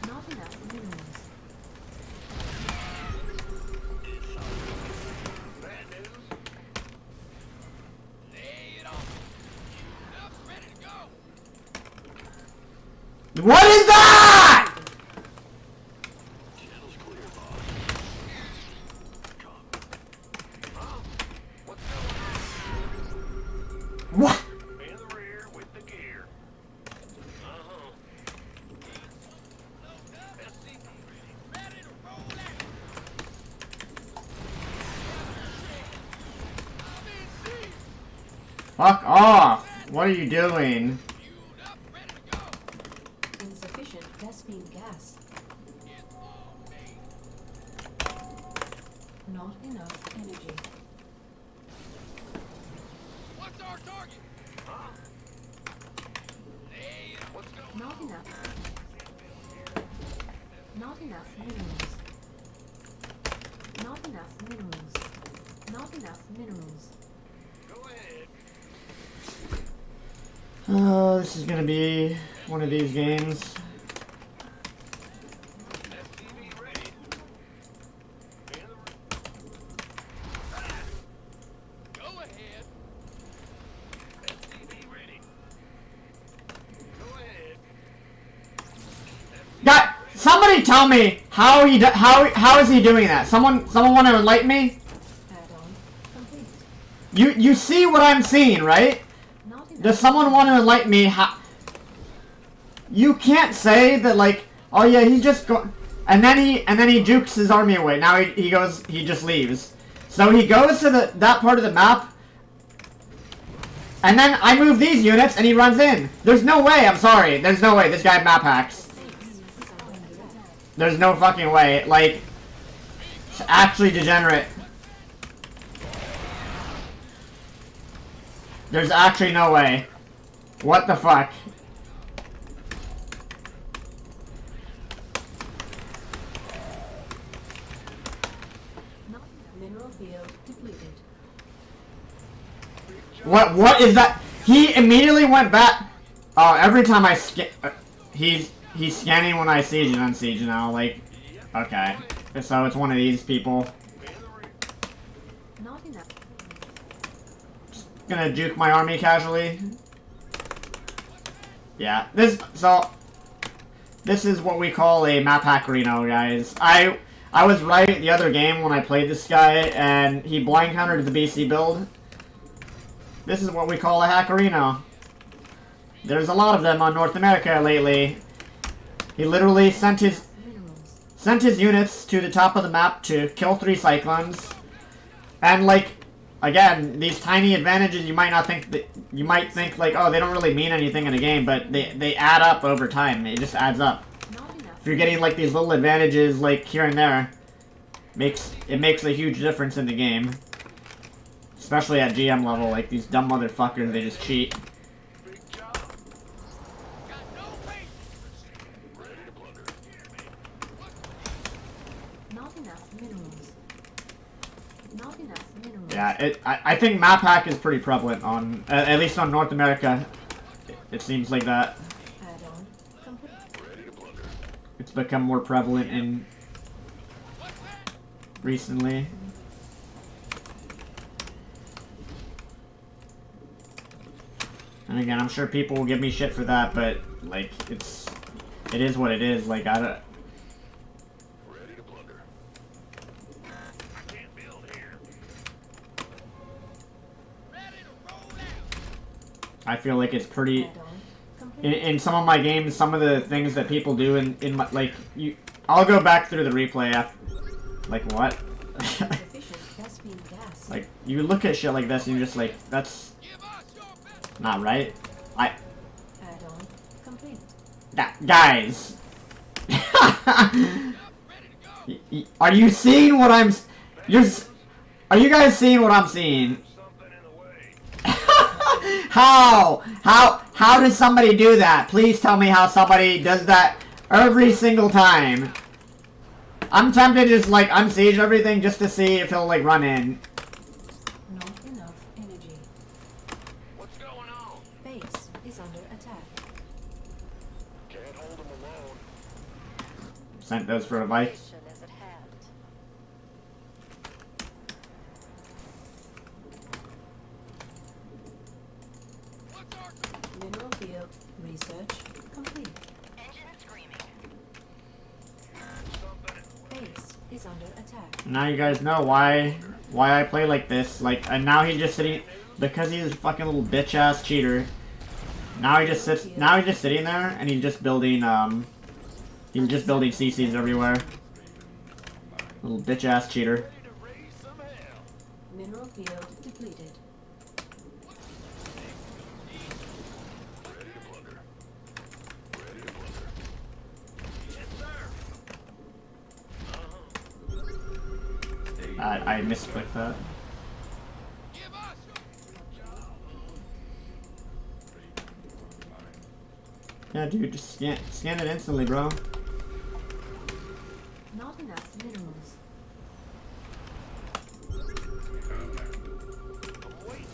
Not enough minerals. Bad news. Lay it on. Fueled up, ready to go. What is that?! Channel's clear, boss. Come. Huh? What's going on? What? In the rear with the gear. Uh-huh. SCV ready. Ready to roll out. I'm in seat. Fuck off! What are you doing? Fueled up, ready to go. Insufficient Vespine gas. It's on me. Not enough energy. What's our target? Huh? Lay it. What's going Not on? enough. Not enough minerals. Not enough minerals. Not enough minerals. Go ahead. Oh, this is gonna be one of these games. SCV ready. In the Go ahead. SCV ready. Go ahead. God, somebody tell me how how is he doing that? Someone want to enlighten me? Add-on complete. You see what I'm seeing, right? Not enough. Does someone want to enlighten me how? You can't say that like, oh yeah, he's just go, and then he jukes his army away. Now he just leaves. So he goes to that part of the map, and then I move these units and he runs in. There's no way. I'm sorry. There's no way. This guy map hacks. There's no fucking way. Like, it's actually degenerate. There's actually no way. What the fuck? Not enough. Mineral field depleted. What is that? He immediately went back. Oh, every time I scan, he's scanning when I siege and unsiege now. Like, okay, so it's one of these people. Not enough. Gonna juke my army casually. Yeah, this is what we call a map hackerino, guys. I was right the other game when I played this guy, and he blind countered the BC build. This is what we call a hackerino. There's a lot of them on North America lately. He literally sent his units to the top of the map to kill 3 cyclones, and like, again, these tiny advantages you might think like, oh, they don't really mean anything in a game, but they add up over time. It just adds up. Not enough. If you're getting like these little advantages like here and there, it makes a huge difference in the game. Especially at GM level, like these dumb motherfuckers, they just cheat. Big job. Got no patience. Ready to plunder. Not enough minerals. Not enough minerals. Yeah, I think map hack is pretty prevalent on, at least on North America. It seems like that. Add-on complete. It's become more prevalent in recently. And again, I'm sure people will give me shit for that, but like it is what it is. Like I don't. Ready to plunder. I can't build here. Ready to roll out. I feel like it's pretty. Add-on complete. In some of my games, some of the things that people do in my, like you, I'll go back through the replay after. Like what? Sufficient Vespine gas. Like you look at shit like this and you're just like, that's not right. Add-on complete. Guys. Are you seeing what I'm? Are you guys seeing what I'm seeing? Something in the way. How does somebody do that? Please tell me how somebody does that every single time. I'm tempted to just like unsiege everything just to see if he'll like run in. Not enough energy. What's going on? Base is under attack. Can't hold them alone. Sent those for a bike. Mission is at hand. Mineral field research complete. Engine screaming. Base is under attack. Now you guys know why I play like this. Like, and now he's just sitting because he's a fucking little bitch ass cheater. Now he just sits. Now he's just sitting there and he's just building CCs everywhere. Little bitch ass cheater. Ready to raise some hell. Mineral field depleted. Ready to plunder. Ready to plunder. Yes, sir. I misclicked that. Give us Yeah, dude, just scan it instantly, bro. Not enough minerals. I'm waiting.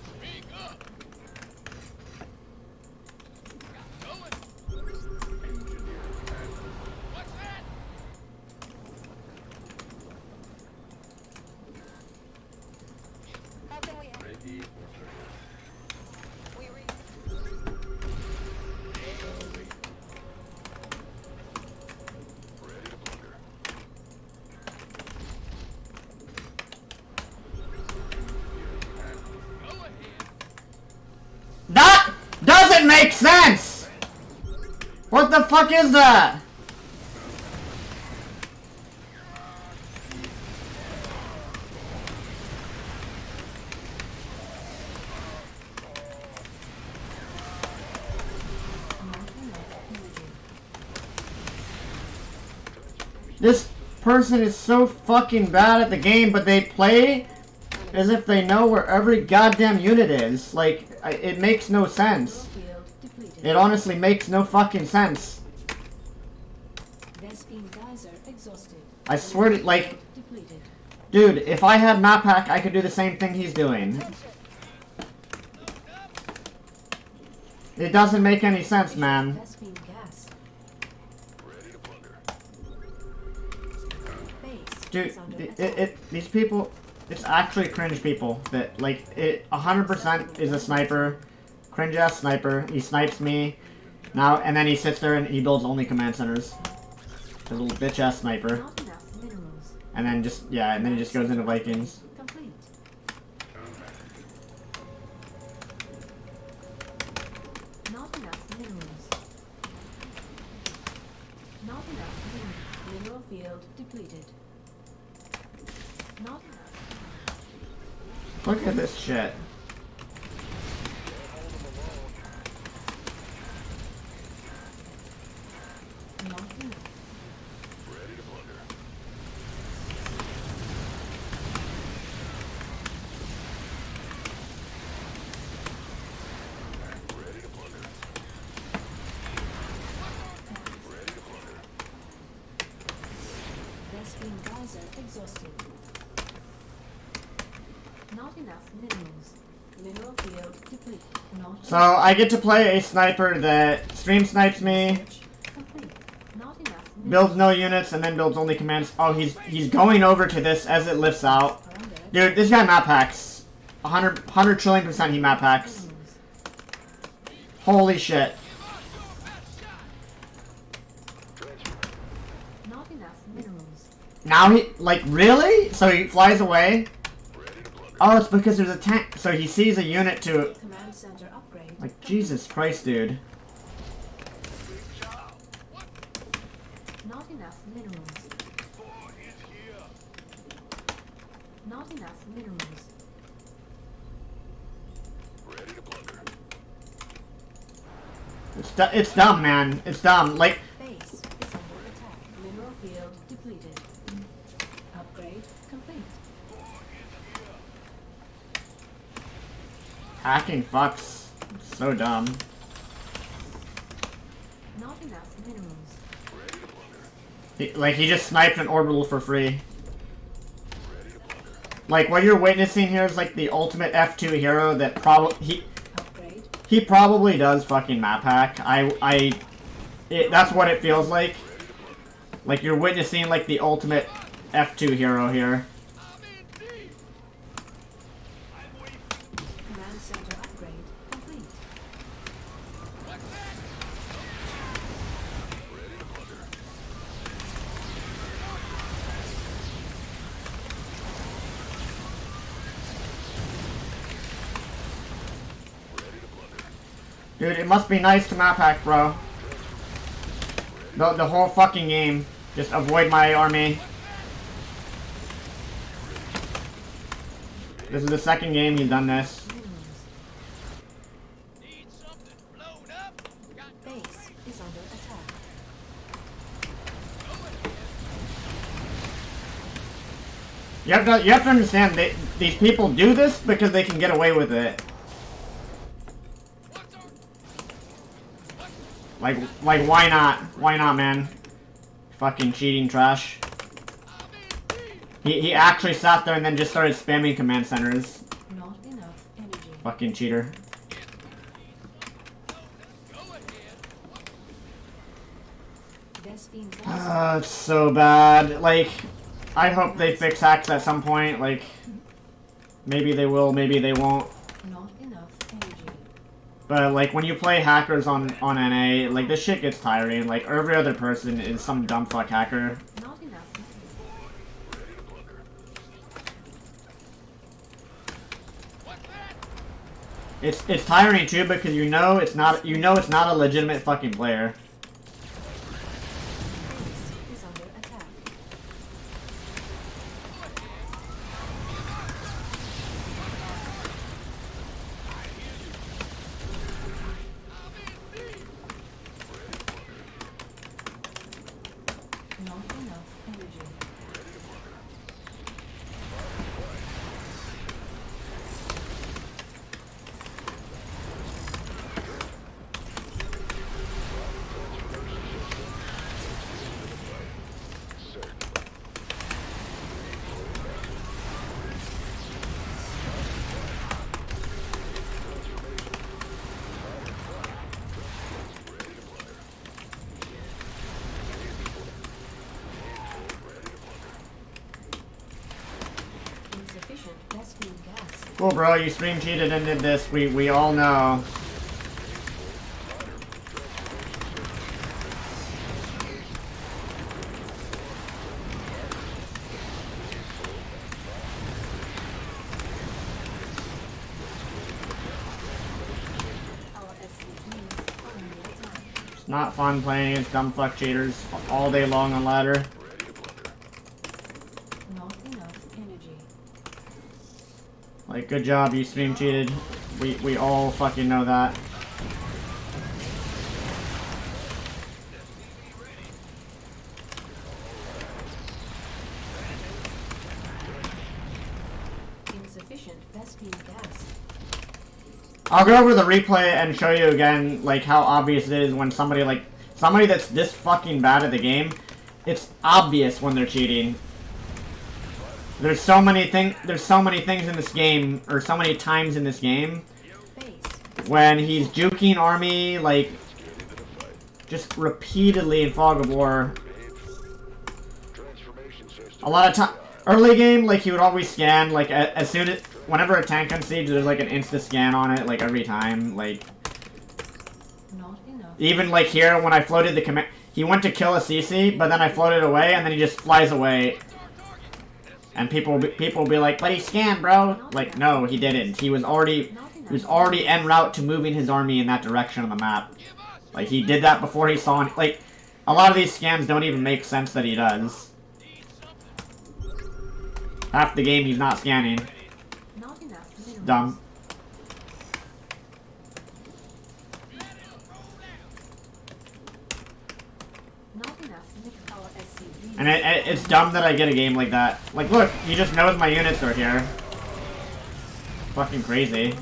Speak up. Going. What's that? How can we help? Ready for We read. Ready to plunder. Go ahead. That doesn't make sense! What the fuck is that? Not enough energy. This person is so fucking bad at the game, but they play as if they know where every goddamn unit is. Like, it makes no sense. Mineral field depleted. It honestly makes no fucking sense. Vespine geyser exhausted. I swear to, like, Depleted. dude, if I had map hack, I could do the same thing he's doing. It doesn't make any sense, man. Vespine gas. Ready to plunder. Base Dude, is under attack. these people, it's actually cringe people that, like, it 100% is a sniper. Cringe ass sniper. He snipes me. Now, and then he sits there and he builds only command centers. The little bitch ass sniper. Not enough minerals. And then just, yeah, and then he just goes into Vikings. Complete. Not enough minerals. Not enough minerals. Mineral field depleted. Not enough. Look at this shit. Not enough. Ready to plunder. Ready to plunder. Ready to plunder. Vespine geyser exhausted. Not enough minerals. Mineral field depleted. Not So I get to play a sniper that stream snipes me, Search complete. Not enough minerals. builds no units, and then builds only commands. Oh, he's going over to this as it lifts out. Are under attack. Dude, this guy map hacks. 100 trillion% he map hacks. Minerals. Holy shit. Not enough minerals. Now he, like, really? So he flies away? Oh, it's because there's a tank. So he sees a unit to, Command center upgrade. like, Jesus Christ, dude. Not enough minerals. Not enough minerals. It's dumb, man. It's dumb. Like, Base is under attack. Mineral field depleted. Upgrade complete. hacking fucks. It's so dumb. Not enough minerals. He just sniped an orbital for free. Like, what you're witnessing here is, like, the ultimate F2 hero that Upgrade. he probably does fucking map hack. That's what it feels like. Like, you're witnessing, like, the ultimate F2 hero here. Command center upgrade complete. Dude, it must be nice to map hack, bro. The whole fucking game. Just avoid my army. This is the second game he's done this. Base is under attack. You have to understand, these people do this because they can get away with it. Like, why not? Why not, man? Fucking cheating trash. He actually sat there and then just started spamming command centers. Not enough energy. Fucking cheater. Vespine gas. It's so bad. Like, I hope they fix hacks at some point. Like, maybe they will, maybe they won't. Not enough energy. But, like, when you play hackers on NA, like, this shit gets tiring. Like, every other person is some dumb fuck hacker. Not enough. It's tiring too because you know it's not a legitimate fucking player. Base is under attack. Not enough energy. Insufficient Vespine gas. Cool, bro. You stream cheated and did this. We all know. Our SC2s are under attack. It's not fun playing against dumb fuck cheaters all day long on ladder. Not enough energy. Like, good job, you stream cheated. We all fucking know that. Insufficient Vespine gas. I'll go over the replay and show you again, like, how obvious it is when somebody that's this fucking bad at the game, it's obvious when they're cheating. There's so many things in this game, or so many times in this game, Base. when he's juking army, like, just repeatedly in Fog of War. Transformation system. A lot of time, early game, like, he would always scan, like, as soon as, whenever a tank on siege, there's, like, an insta scan on it, like, every time, like, Not enough. even, like, here, when I floated the command, he went to kill a CC, but then I floated away, and then he just flies away. And people will be like, but he scanned, bro. Like, no, he didn't. He was already en route to moving his army in that direction on the map. Like, he did that before he saw, like, a lot of these scans don't even make sense that he does. Half the game he's not scanning. Not enough minerals. Dumb. Not enough our SCV. And it's dumb that I get a game like that. Like, look, he just knows my units are here. Fucking crazy.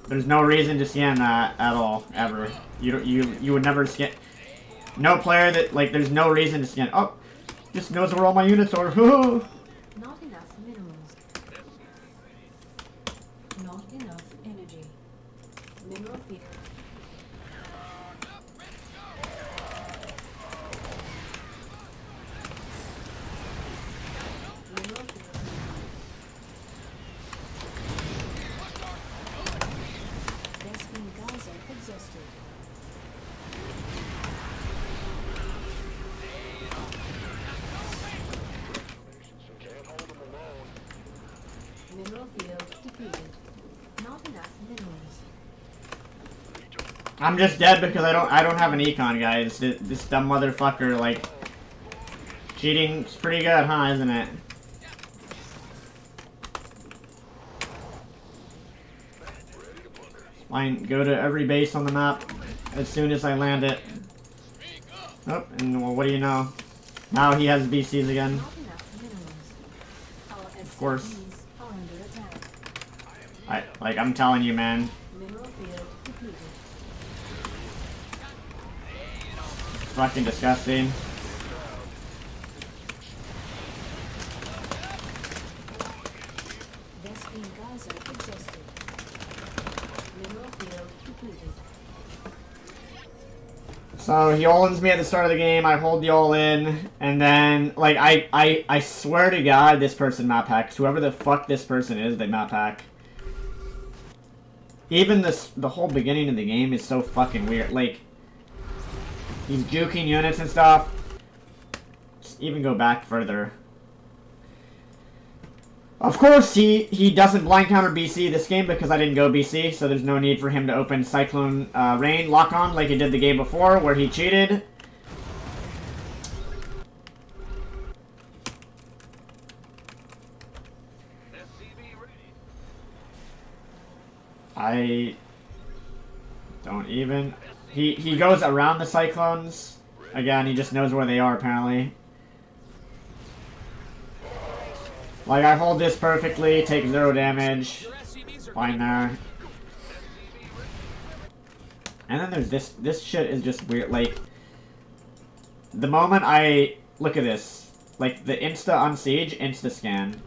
There's no reason to scan that at all, ever. You would never scan. No player that, like, there's no reason to scan. Oh, just knows where all my units are. Not enough minerals. Not enough energy. Mineral field. Mineral field. Best-beam geyser exhausted. Can't hold them alone. Mineral field depleted. Not enough minerals. I'm just dead because I don't have an econ, guys. This dumb motherfucker, like, cheating's pretty good, huh? Isn't it? Fine, go to every base on the map as soon as I land it. Oh, and well, what do you know? Now he has BCs again. Not enough minerals. Our Of course. SCVs are under attack. I'm telling you, man. Mineral field depleted. Fucking disgusting. Best-beam geyser exhausted. Mineral field depleted. So he all-ins me at the start of the game, I hold the all-in, and then, like, I swear to God this person map hacks. Whoever the fuck this person is, they map hack. Even the whole beginning of the game is so fucking weird. Like, he's juking units and stuff. Just even go back further. Of course, he doesn't blind counter BC this game because I didn't go BC, so there's no need for him to open Cyclone Rain lock-on like he did the game before, where he cheated. SCV ready. I don't even... He goes around the Cyclones. Again, he just knows where they are, apparently. Like, I hold this perfectly, take 0 damage. Fine there. And then there's this. This shit is just weird. Like, the moment I... Look at this. Like, the insta unsiege, insta scan.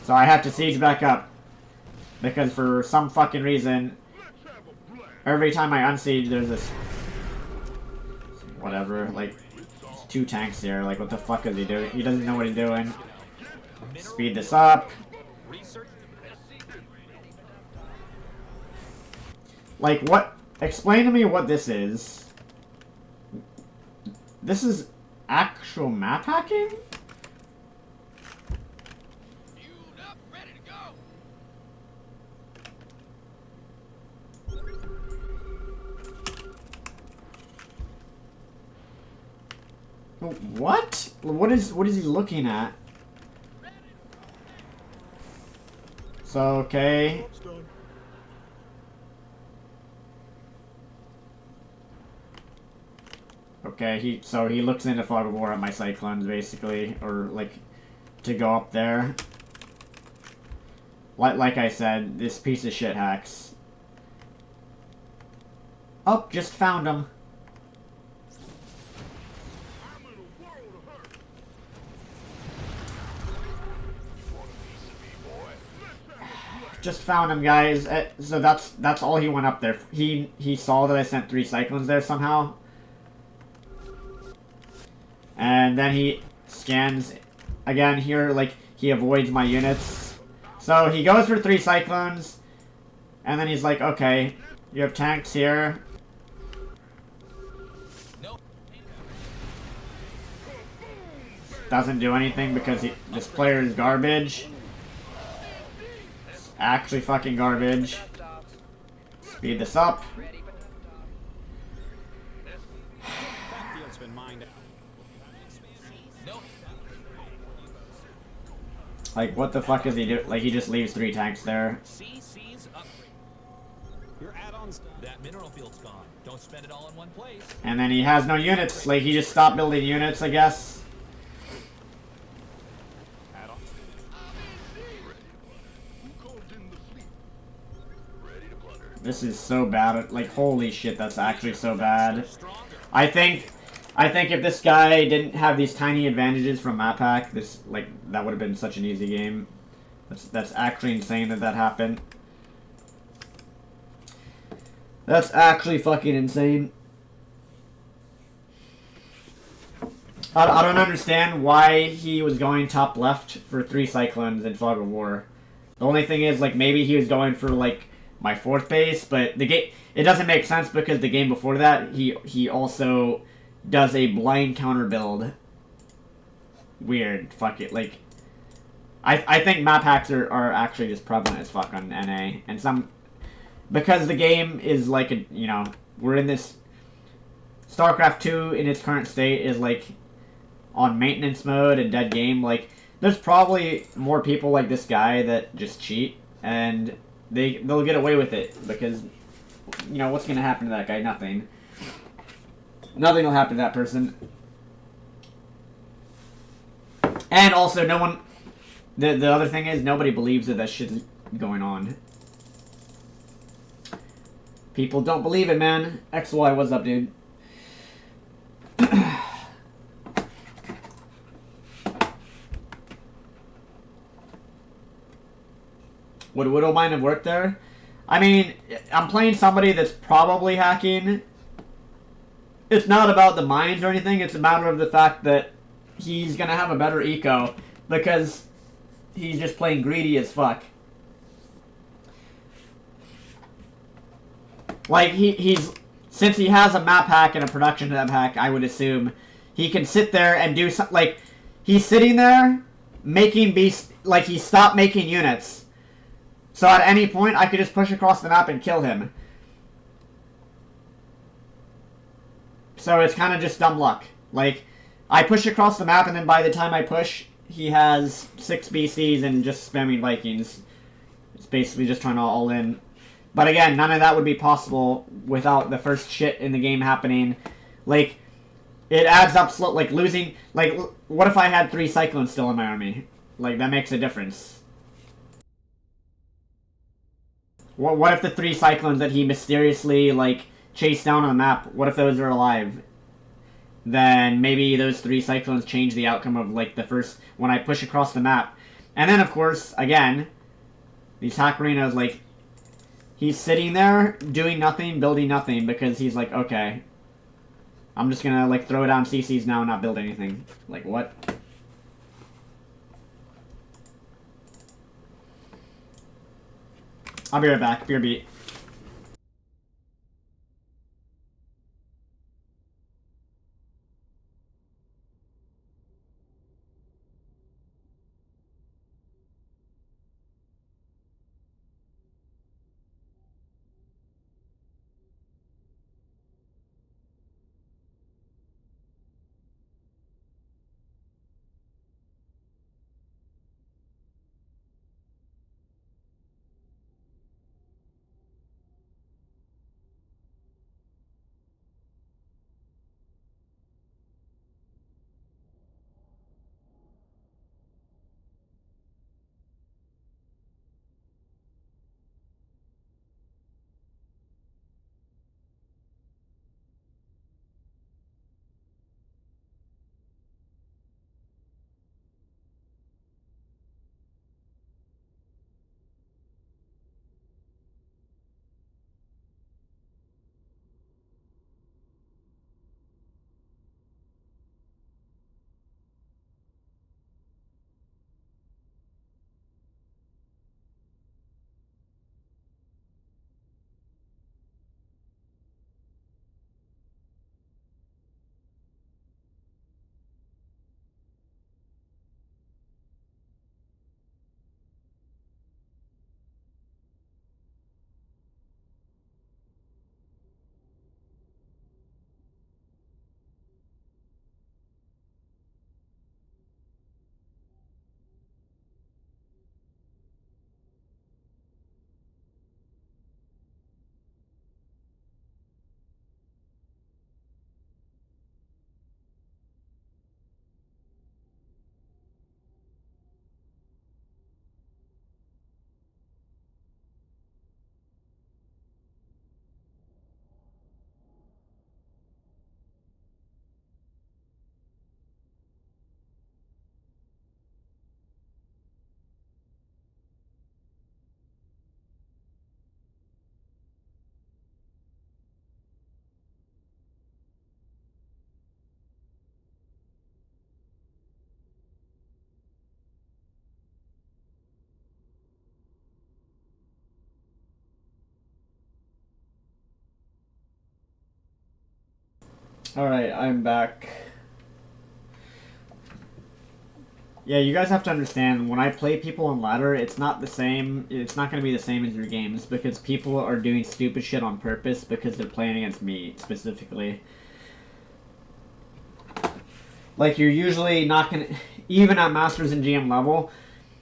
So I have to siege back up. Because for some fucking reason, every time I unsiege, there's this... Whatever, like... 2 tanks here, like, what the fuck is he doing? He doesn't know what he's doing. Speed this up. Like, what? Explain to me what this is. This is actual map hacking? What? What is he looking at? So, okay. Okay, he looks into Fog of War at my Cyclones, basically, or, like, to go up there. Like I said, this piece of shit hacks. Oh, just found him. Just found him, guys. So that's all he went up there. He saw that I sent 3 cyclones there somehow. And then he scans again here, like he avoids my units. So he goes for 3 cyclones, and then he's like, okay, you have tanks here. Doesn't do anything because this player is garbage. It's actually fucking garbage. Speed this up. That field's been mined out. Like, what the fuck is he do? Like, he just leaves 3 tanks there. CC's upgrade. Your add-ons. That mineral field's gone. Don't spend it all in one place. And then he has no units. Like, he just stopped building units, I guess. Add-ons. Who called in the fleet? Ready to plunder. This is so bad. Like, holy shit, that's actually so bad. Stronger. I think if this guy didn't have these tiny advantages from map hack, that would have been such an easy game. That's actually insane that happened. That's actually fucking insane. I don't understand why he was going top left for 3 cyclones in Fog of War. The only thing is, like, maybe he was going for, like, my 4th base, but the game, it doesn't make sense because the game before that, he also does a blind counter build. Weird. Fuck it. Like, I think map hacks are actually just prevalent as fuck on NA. And some... Because the game is like, you know, we're in this... StarCraft 2 in its current state is like on maintenance mode and dead game. Like, there's probably more people like this guy that just cheat. And they'll get away with it. Because, you know, what's going to happen to that guy? Nothing. Nothing will happen to that person. And also, no one... The other thing is, nobody believes that shit's going on. People don't believe it, man. XY, what's up, dude? Would Widow Mine have worked there? I mean, I'm playing somebody that's probably hacking. It's not about the mines or anything. It's a matter of the fact that he's going to have a better eco because he's just playing greedy as fuck. Like, he's... Since he has a map hack and a production map hack, I would assume he can sit there and do something. Like, he's sitting there making beast... Like, he stopped making units. So at any point, I could just push across the map and kill him. So it's kind of just dumb luck. Like, I push across the map, and then by the time I push, he has 6 BCs and just spamming Vikings. It's basically just trying to all in. But again, none of that would be possible without the first shit in the game happening. Like, it adds up slow. Like, losing... Like, what if I had 3 Cyclones still in my army? Like, that makes a difference. What if the 3 Cyclones that he mysteriously, like, chased down on the map, what if those are alive? Then maybe those 3 Cyclones change the outcome of, like, the first... When I push across the map. And then, of course, again, these Hackerinos, like... He's sitting there, doing nothing, building nothing, because he's like, okay, I'm just gonna, like, throw down CCs now and not build anything. Like, what? I'll be right back. Beer beat. Alright, I'm back. Yeah, you guys have to understand, when I play people on ladder, it's not the same, it's not going to be the same as your games, because people are doing stupid shit on purpose because they're playing against me, specifically. Like, you're usually not going to, even at Masters and GM level,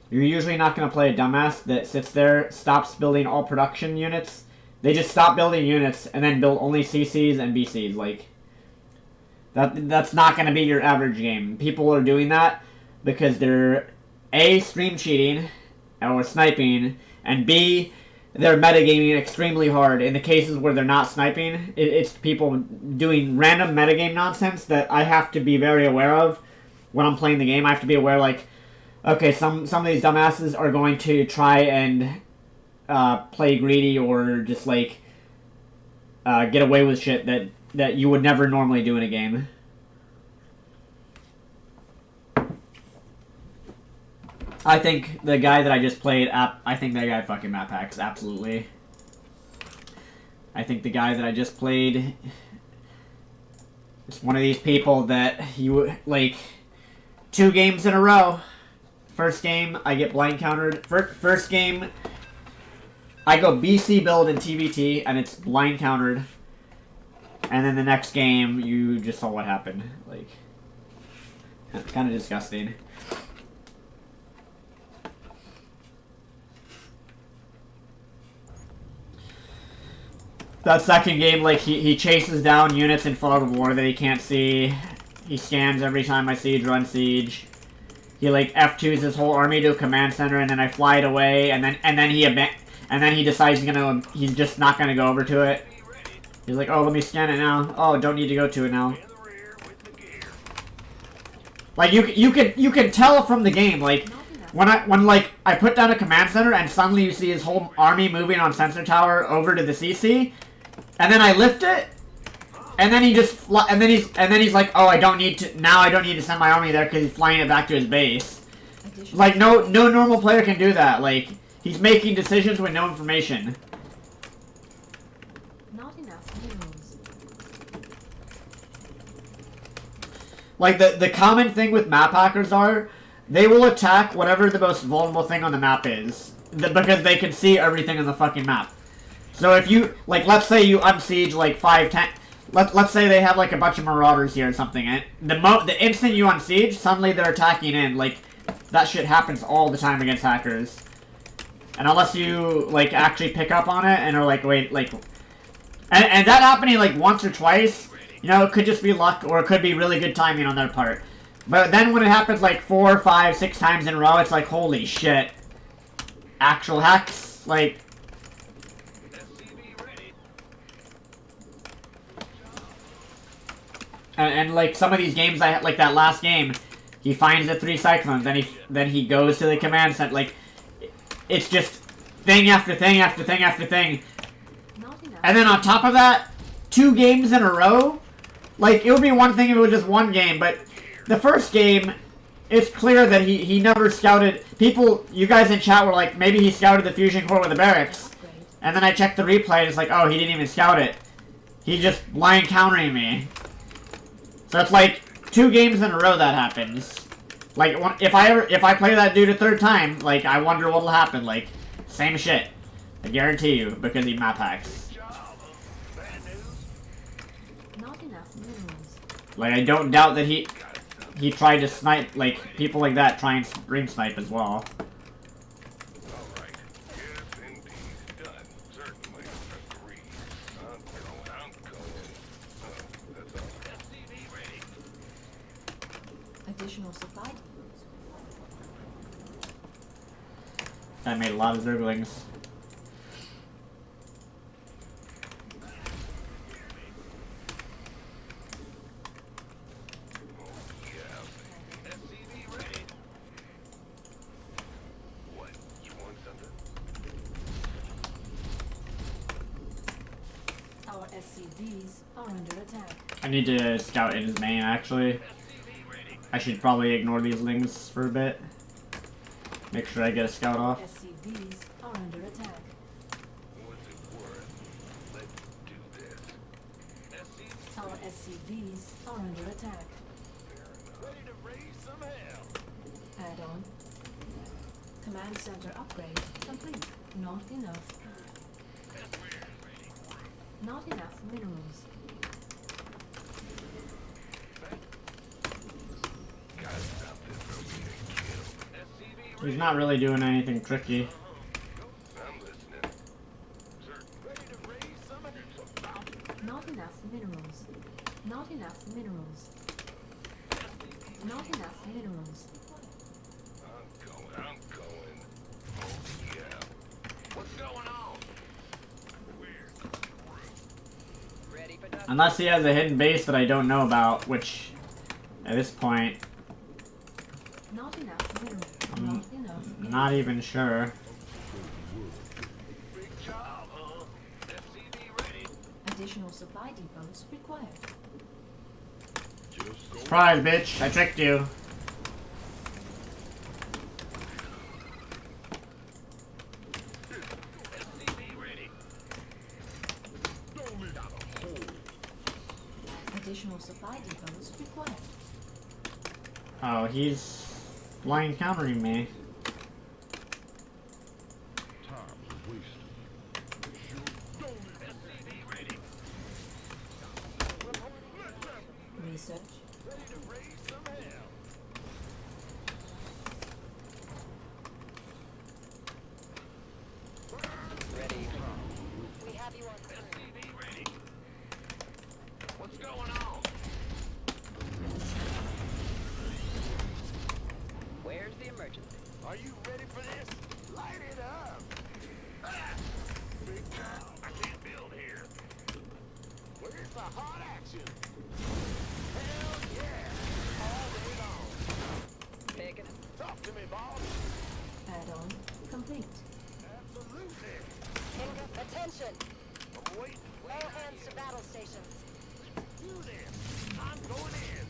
you're usually not going to play a dumbass that sits there, stops building all production units. They just stop building units, and then build only CCs and BCs, like... That's not going to be your average game. People are doing that because they're A, stream cheating or sniping, and B, they're metagaming extremely hard. In the cases where they're not sniping, it's people doing random metagame nonsense that I have to be very aware of when I'm playing the game. I have to be aware, like, okay, some of these dumbasses are going to try and play greedy or just, like, get away with shit that you would never normally do in a game. I think the guy that I just played, I think that guy fucking map hacks, absolutely. I think the guy that I just played is one of these people that you, like, 2 games in a row. First game, I get blind countered. First game, I go BC build in TBT, and it's blind countered. And then the next game, you just saw what happened. Like, it's kind of disgusting. That second game, like, he chases down units in fog of war that he can't see. He scans every time I siege run siege. He, like, F2s his whole army to a command center, and then I fly it away, and then he decides he's just not gonna go over to it. He's like, oh, let me scan it now. Oh, don't need to go to it now. Like, you can tell from the game, like, when I put down a command center and suddenly you see his whole army moving on sensor tower over to the CC, and then I lift it, and then he's like, oh, I don't need to send my army there because he's flying it back to his base. Like, no normal player can do that. Like, he's making decisions with no information. Like, the common thing with map hackers are, they will attack whatever the most vulnerable thing on the map is. Because they can see everything on the fucking map. So if you, like, let's say you unsiege, like, 5-10... Let's say they have, like, a bunch of marauders here or something, and the instant you unsiege, suddenly they're attacking in. Like, that shit happens all the time against hackers. And unless you, like, actually pick up on it and are like, wait, like... And that happening, like, once or twice... You know, it could just be luck, or it could be really good timing on their part. But then when it happens like 4, 5, 6 times in a row, it's like, holy shit. Actual hacks, like... And like, some of these games, like that last game, he finds the 3 cyclones, then he goes to the command center, like... It's just thing after thing after thing after thing. And then on top of that, 2 games in a row? Like, it would be one thing if it was just one game, but the first game, it's clear that he never scouted... People, you guys in chat were like, maybe he scouted the fusion core with the barracks. And then I checked the replay, and it's like, oh, he didn't even scout it. He's just blind countering me. So it's like, 2 games in a row that happens. Like, if I play that dude a 3rd time, like, I wonder what'll happen. Like, same shit. I guarantee you, because he map hacks. Like, I don't doubt that he tried to snipe, like, people like that try and ring snipe as well. Alright. Yes, indeed. Done. Certainly. Agreed. I'm going. That's all. SCV ready. Additional supply. That made a lot of zerglings. Our SCVs are under attack. I need to scout in his main, actually. I should probably ignore these lings for a bit. Make sure I get a scout off. SCVs are under attack. What's it worth? Let's do this. Our SCVs SCVs are under attack. Ready to raise some hell. Add-on. Command center upgrade complete. Not enough. Not enough minerals. Gotta stop this from being killed. SCV He's not really doing anything tricky. I'm listening. Sir, ready to raise some hell. Not enough minerals. Not enough minerals. Not enough minerals. I'm going. Oh, yeah. What's going on? Ready for dust? Unless he has a hidden base that I don't know about, which, at this point, Not enough minerals. I'm Not enough. not even sure. Big job, huh? SCV ready. Additional supply depots required. Just go. Surprise, bitch! I tricked you. SCV ready. Don't leave out a hole. Additional supply depots required. Oh, he's line countering me. Time's wasted. Don't leave. SCV ready. Research. Ready to raise some hell. Ready. We have you on screen. SCV ready. What's going on? Where's the emergency? Are you ready for this? Light it up. Ah! Big job. I can't build here. Where's the hot action? Hell yeah. All day long. Taking it. Talk to me, boss. Add-on complete. Absolutely. Inga, attention. I'm waiting. All hands to battle stations. Do this. I'm going in.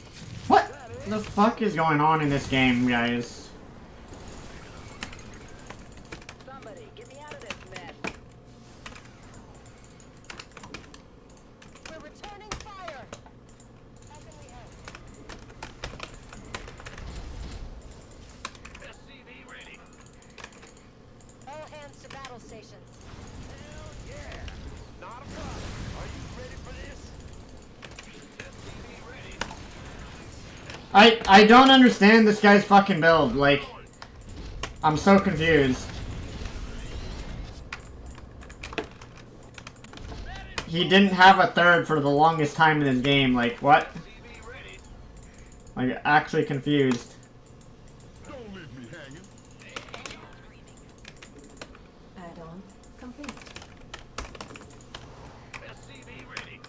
What the fuck is going on in this game, guys? Somebody, get me out of this mess. We're returning fire. How can we help? SCV ready. All hands to battle stations. Hell yeah. Not a problem. Are you ready for this? SCV ready. I don't understand this guy's fucking build. Like, I'm so confused. He didn't have a third for the longest time in this game. Like, what? SCV ready. Like, actually confused. Don't leave me hanging. Add-on complete. SCV ready.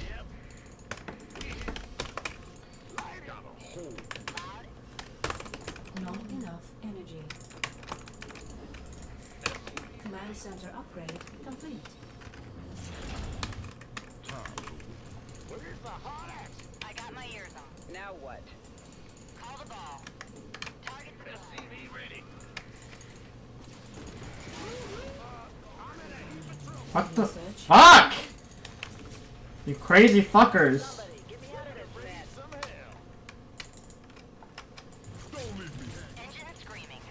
Yep. We hit. Light got a hole. Not enough energy. Command center upgrade complete. Where's the hot action? I got my ears on. Now what? Call the ball. Target the ball. SCV ready. I'm in a heap of trouble. What the Research. fuck? You crazy fuckers. Somebody, get me out of this mess. Some hell. Don't leave me hanging. Engine screaming.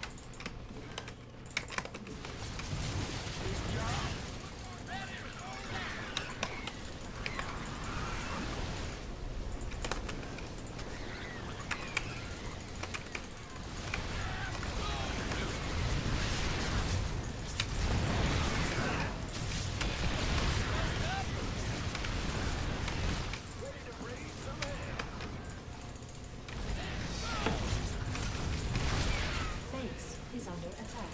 Base is under attack.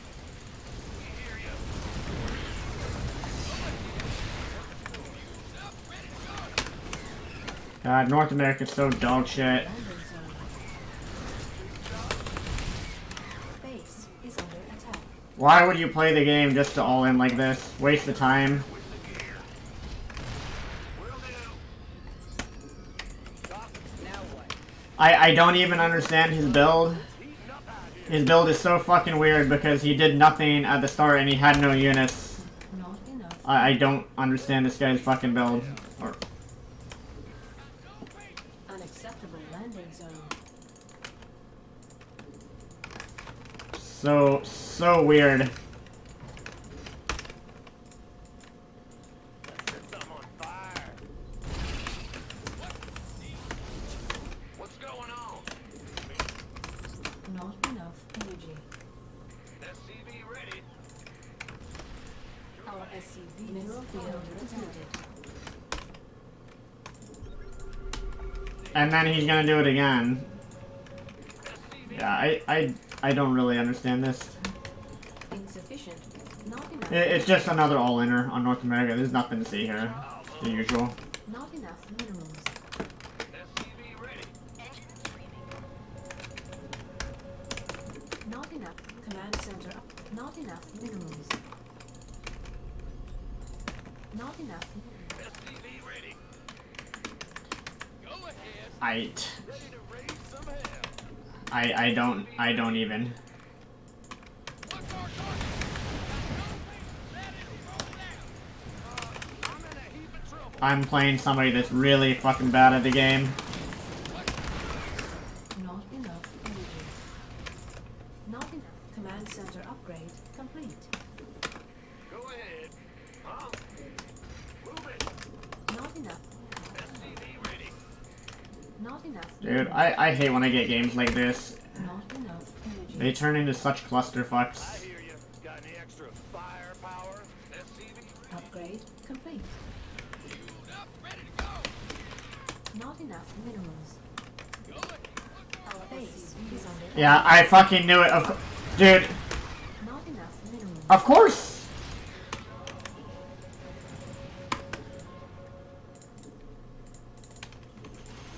God, North America's so dog shit. Landing zone. Base is under attack. Why would you play the game just to all in like this? Waste the time. Now what? I don't even understand his build. His build is so fucking weird because he did nothing at the start and he had no units. Not enough. I don't understand this guy's fucking build. Or landing zone. So weird. Let's set something on fire. What's going on? Not enough energy. SCV ready. Our SCV mineral field depleted. And then he's gonna do it again. SCV Yeah, I don't really understand this. Insufficient. Not enough. It's just another all-inner on North America. There's nothing to see here. The usual. Not enough minerals. SCV ready. Not enough. Command center up. Not enough minerals. Not enough. SCV ready. Go ahead. I Ready to raise some hell. I don't even. One more target. Let it roll down. I'm in a heap of trouble. I'm playing somebody that's really fucking bad at the game. Not enough energy. Not enough. Command center upgrade complete. Go ahead. Huh? Move it. Not enough. SCV ready. Not enough. Dude, I hate when I get games like this. Not enough energy. They turn into such I clusterfucks. hear you. Got any extra firepower? SCV Upgrade complete. fueled up, ready to go. Not enough minerals. Go ahead. Our base is under. Yeah, I fucking knew it. Dude, Not enough minerals. of course.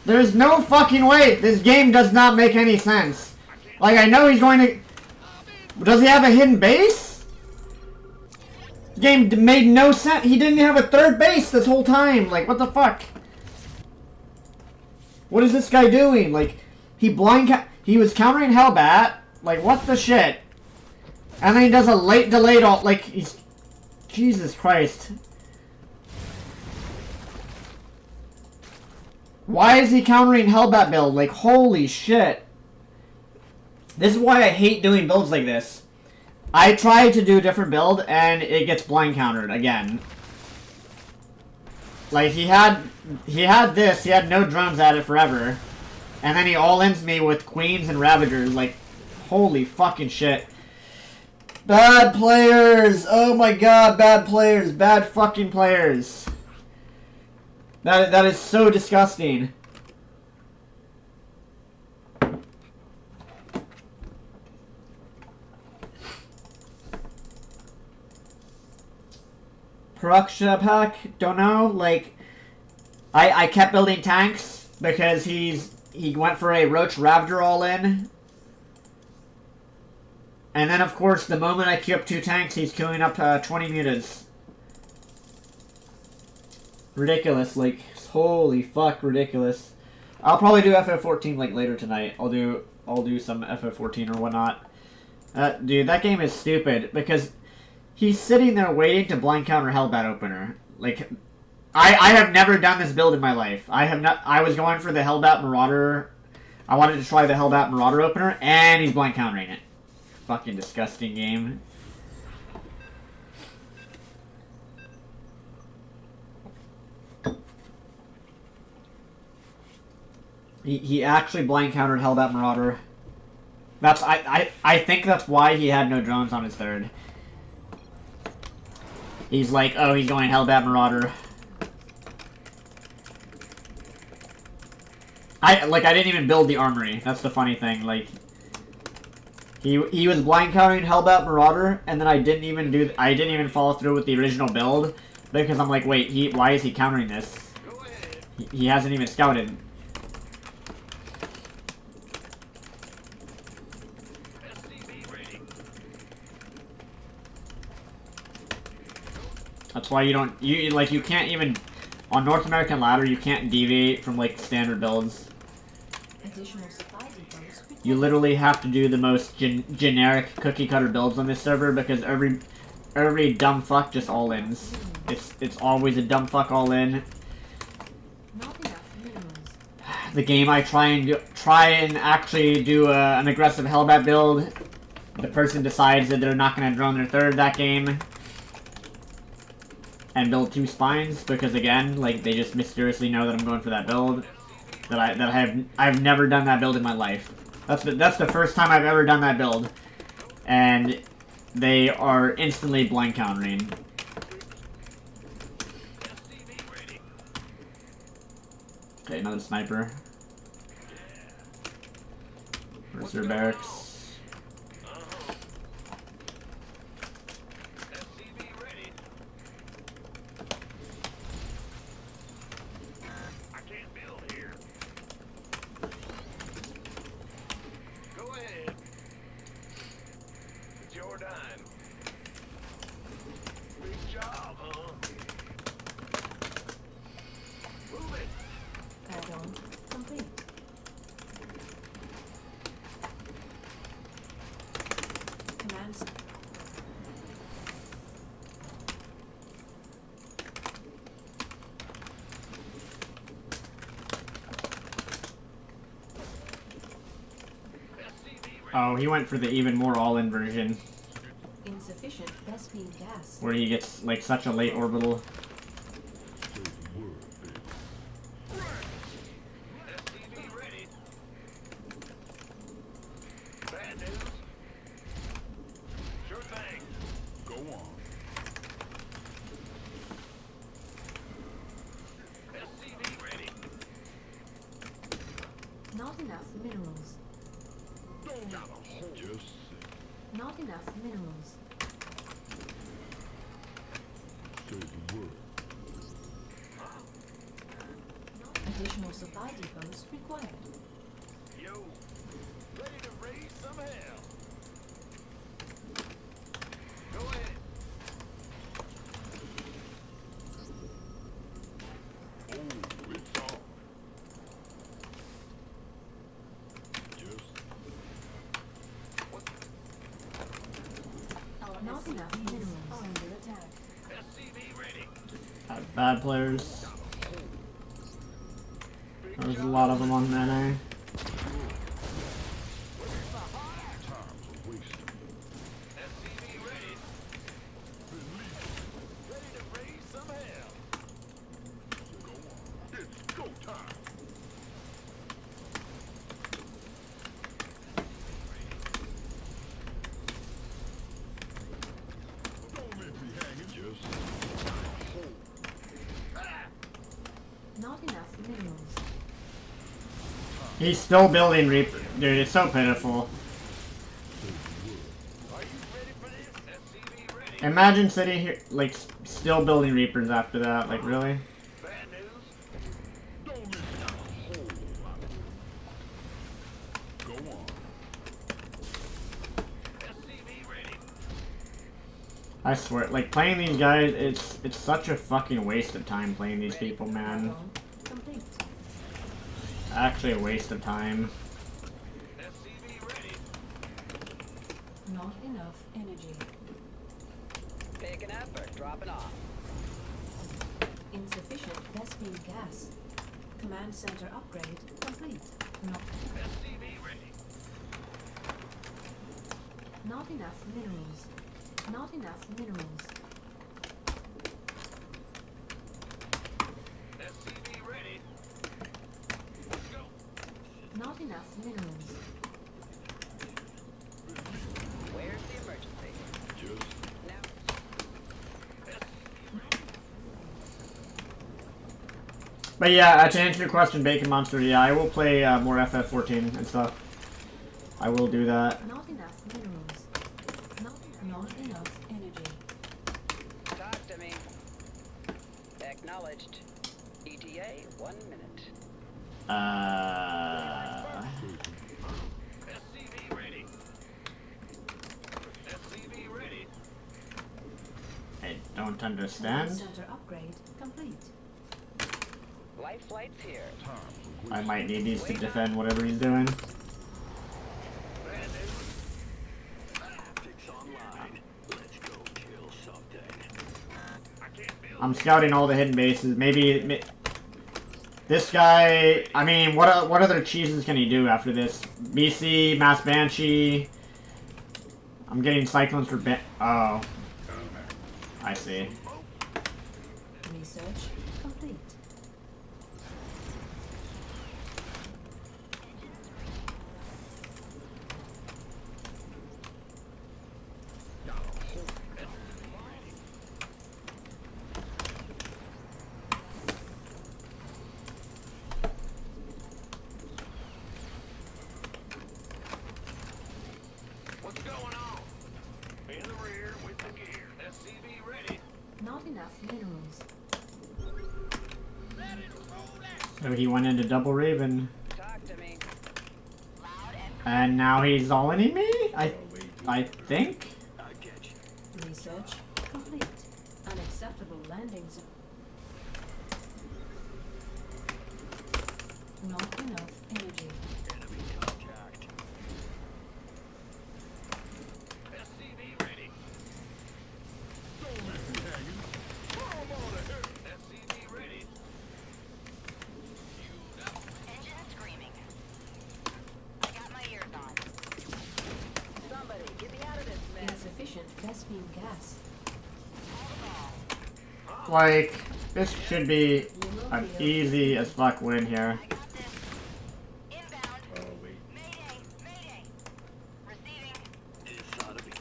There's no fucking way. This game does not make any sense. Like, I know he's going to... Does he have a hidden base? The game made no sense. He didn't have a third base this whole time. Like, what the fuck? What is this guy doing? Like, he was countering Hellbat. Like, what the shit? And then he does a late delayed alt. Like, he's... Jesus Christ. Why is he countering Hellbat build? Like, holy shit. This is why I hate doing builds like this. I try to do a different build, and it gets blind countered again. Like, he had this, he had no drones at it forever. And then he all-ins me with Queens and Ravagers, like, holy fucking shit. Bad players! Oh my god, bad players! Bad fucking players! That is so disgusting. Production pack, don't know. Like, I kept building tanks because he went for a Roach Ravager all in. And then of course the moment I queue up 2 tanks, he's queuing up 20 mutas. Ridiculous, like, holy fuck, ridiculous. I'll probably do FF14 like later tonight. I'll do some FF14 or whatnot. Dude, that game is stupid because he's sitting there waiting to blind counter Hellbat opener. Like, I have never done this build in my life. I was going for the Hellbat Marauder. I wanted to try the Hellbat Marauder opener, and he's blind countering it. Fucking disgusting game. He actually blind countered Hellbat Marauder. I think that's why he had no drones on his third. He's like, oh, he's going Hellbat Marauder. I didn't even build the armory. That's the funny thing. Like, he was blind countering Hellbat Marauder, and then I didn't even follow through with the original build because I'm like, wait, why is he countering this? Go ahead. He hasn't even scouted. SCV ready. That's why you can't even on North American ladder you can't deviate from like standard builds. Additional supply depots. You literally have to do the most generic cookie cutter builds on this server because every dumb fuck just all ins. It's always a dumb fuck all in. Not enough minerals. the game I try and actually do an aggressive Hellbat build, the person decides that they're not going to drone their third that game and build 2 spines because again, like they just mysteriously know that I'm going for that build. I've never done that build in my life. That's the first time I've ever done that build, and they are instantly blank countering. Okay, another sniper. Where's their barracks? Add-on complete. Commands. Oh, he went for the even more all-in version, Insufficient best beam gas. where he gets like such a late orbital. Not enough minerals. Not enough minerals. Additional supply depots required. Yo, ready to raise some hell. Go ahead. Oh, it's on. Our not enough minerals are under attack. SCV ready. Bad players. There's a lot of them on NA. SCV ready. Ready to raise some hell. Go on. It's go time. Don't leave me hanging. Not enough minerals. He's still building Reaper. Dude, it's so pitiful. Are you ready for this? SCV ready. Imagine sitting here, like, still building Reapers after that. Like, really? Bad news. Don't miss out a whole lot. Go on. SCV ready. I swear, like, playing these guys, it's such a fucking waste of time playing these people, man. Add-on complete. Actually a waste of time. SCV ready. Not enough energy. Picking up or dropping off? Insufficient best beam gas. Command center upgrade complete. SCV ready. Not enough minerals. Not enough minerals. SCV ready. Let's go. Not enough minerals. Where's the emergency? Just Now, But yeah, to answer your question, Bacon Monster, yeah, I will play more FF14 and stuff. I will do that. Not enough minerals. Not enough energy. talk to me. Acknowledged. ETA 1 minute. SCV ready. SCV ready. I don't Command understand. center upgrade complete. Life flight's here. I might need these to defend whatever he's doing. Bad news. Optics online. Let's go kill something. I can't build. I'm scouting all the hidden bases. Maybe This guy, I mean, what other cheeses can he do after this? BC, Mass Banshee. I'm getting Cyclones for oh. I see. Research complete. What's going on? In the rear with the gear. SCV ready. Not enough minerals. So he went into Double Raven. Talk to me. And now he's all in me? I think? I get you. Research complete. Unacceptable landing zone. Not enough energy. Enemy contact. SCV ready. Don't let me hang you. Throw 'em on ahead. SCV ready. Engine screaming. I got my ears on. Somebody, get me out of this mess. Insufficient Vespine gas. Like, this should be an easy as fuck win here. I got this. Inbound. Oh, wait. Mayday. Mayday. Receiving. Inside of me.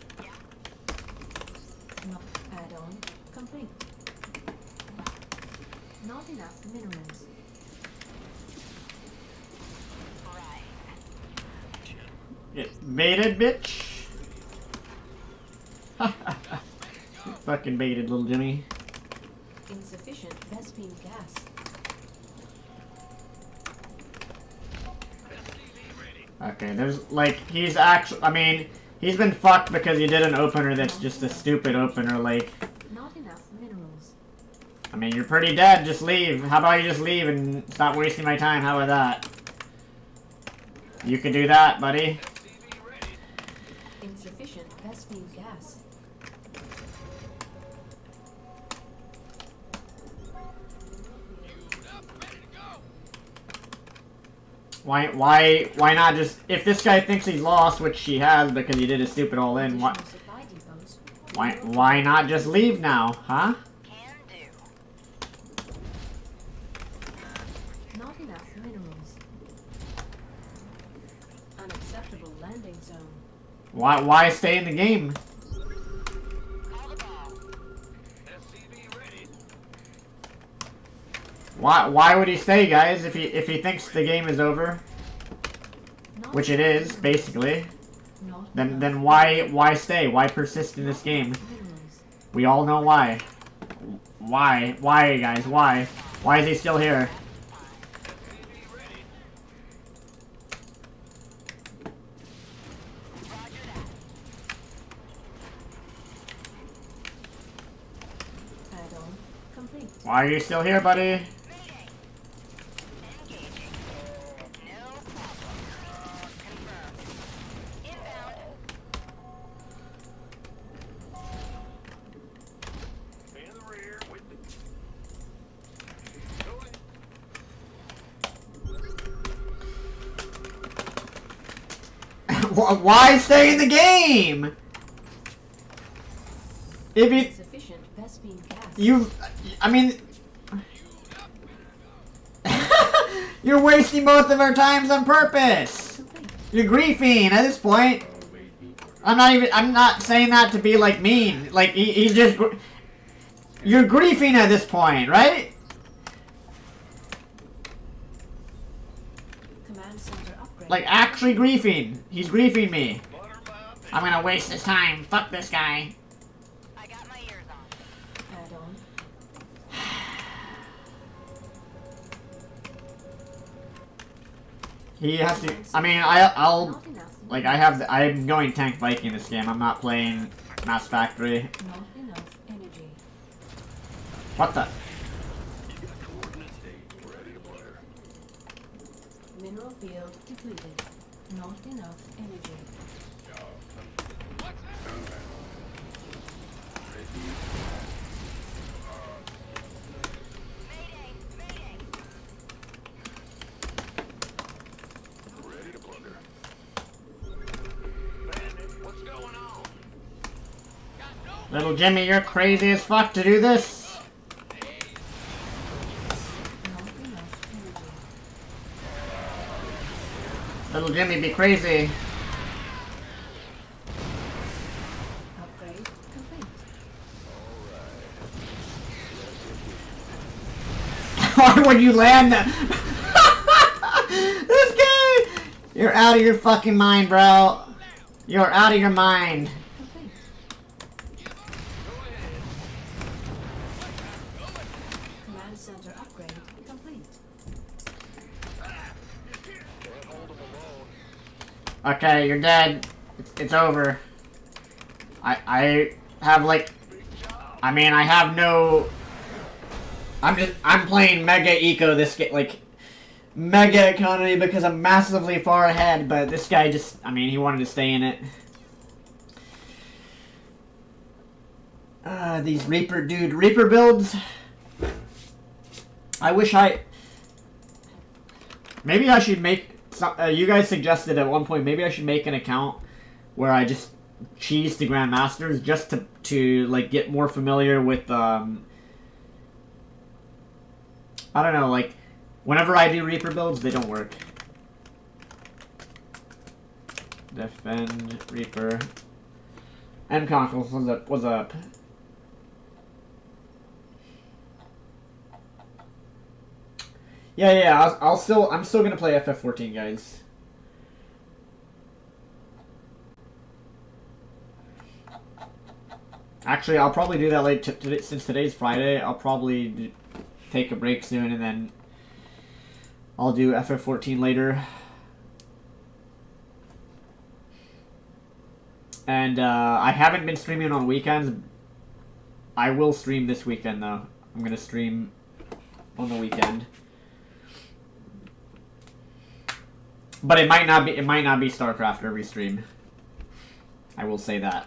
Not add-on complete. Not enough minerals. Right. Get baited, bitch. Fucking baited, little Jimmy. Insufficient Vespine gas. Okay, there's like he's actually. I mean, he's been fucked because he did an opener that's just a stupid opener. Like, Not enough minerals. I mean, you're pretty dead. Just leave. How about you just leave and stop wasting my time? How about that? You could do that, buddy. Insufficient Vespine gas. Why not just, if this guy thinks he's lost, which he has because he did a stupid all in, Additional supply depots. why not just leave now, huh? Can do. Not enough minerals. Unacceptable landing zone. Why stay in the game? Call the ball. SCV ready. Why would he stay, guys? If he thinks the game is over, Not which it is basically, Not then enough why stay? Why persist in this game? minerals. We all know why. Why, guys? Why? Why is he still here? SCV ready. Roger that. Add-on complete. Why are you still here, buddy? Mayday. Engaging. No problem. Confirmed. Inbound. In the rear with the... Loading. Why stay in the game? If you Insufficient Vespine gas. I mean, you're wasting both of our times on purpose. Complete. You're griefing at this point. Oh, wait. I'm not saying that to be like mean. Like he's just, you're griefing at this point, right? Command center upgrade. Like actually griefing. He's griefing me. Buttermouth. I'm gonna waste his time. Fuck this guy. I got my ears on. Add-on. He has to. I mean, I'll Not enough. like I'm going tank Viking this game. I'm not playing Mass Factory. Not enough energy. What the? You got coordinates. Ready to blare. Mineral field depleted. Not enough energy. Mayday. Mayday. Little Jimmy, you're crazy as fuck to do this. Not enough energy. Little Jimmy, be crazy. Upgrade complete. Why would you land that? This guy! You're out of your fucking mind, bro. You're out of your mind. Complete. Command center upgrade complete. Okay, you're dead. It's over. I have like, I mean, I have no. I'm playing Mega Eco this game, like Mega Economy, because I'm massively far ahead. But this guy just, I mean, he wanted to stay in it. These Reaper builds. I wish maybe I should make. You guys suggested at one point maybe I should make an account where I just cheese the Grandmasters just to like get more familiar with I don't know, like whenever I do Reaper builds they don't work. Defend Reaper. M Conkles, what's up? Yeah, I'm still gonna play FF14, guys. Actually, I'll probably do that late today, since today's Friday. I'll probably take a break soon, and then I'll do FF14 later. And I haven't been streaming on weekends. I will stream this weekend, though. I'm gonna stream on the weekend. But it might not be StarCraft every stream. I will say that.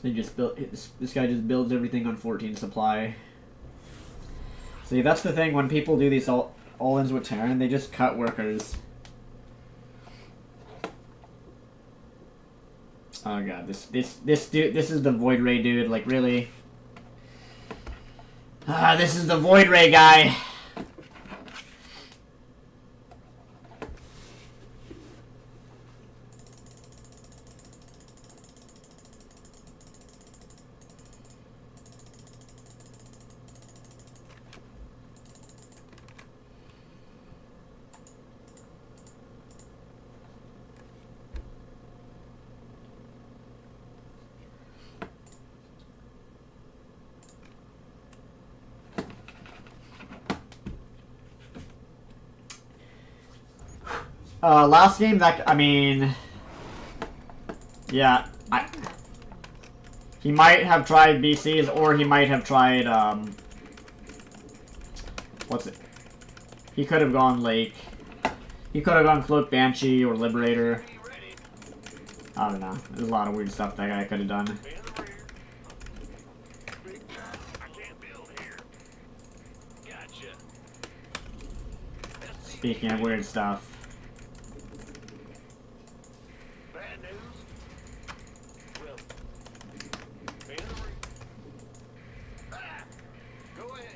They just built this guy just builds everything on 14 supply. See, that's the thing when people do these all-ins with Terran, they just cut workers. Oh god, this dude, this is the Void Ray dude, like really? This is the Void Ray guy. Last game that, I mean, yeah, he might have tried BCs, or he might have tried, what's it? He could have gone Lake. He could have gone Cloak Banshee or Liberator. I don't know. There's a lot of weird stuff that guy could have done. Speaking of weird stuff.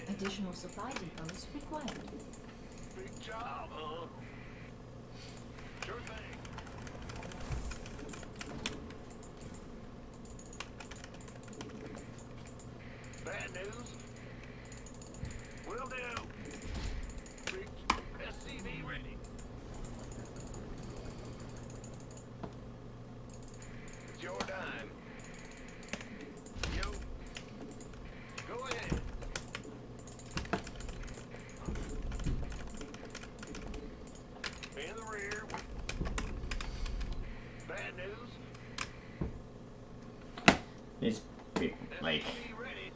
Additional supply depots required. Big job, huh? Sure thing. Bad news? Will do. Big SCV ready. It's your dime. Yo. Go ahead. In the rear. Bad news. He's like, SCV ready.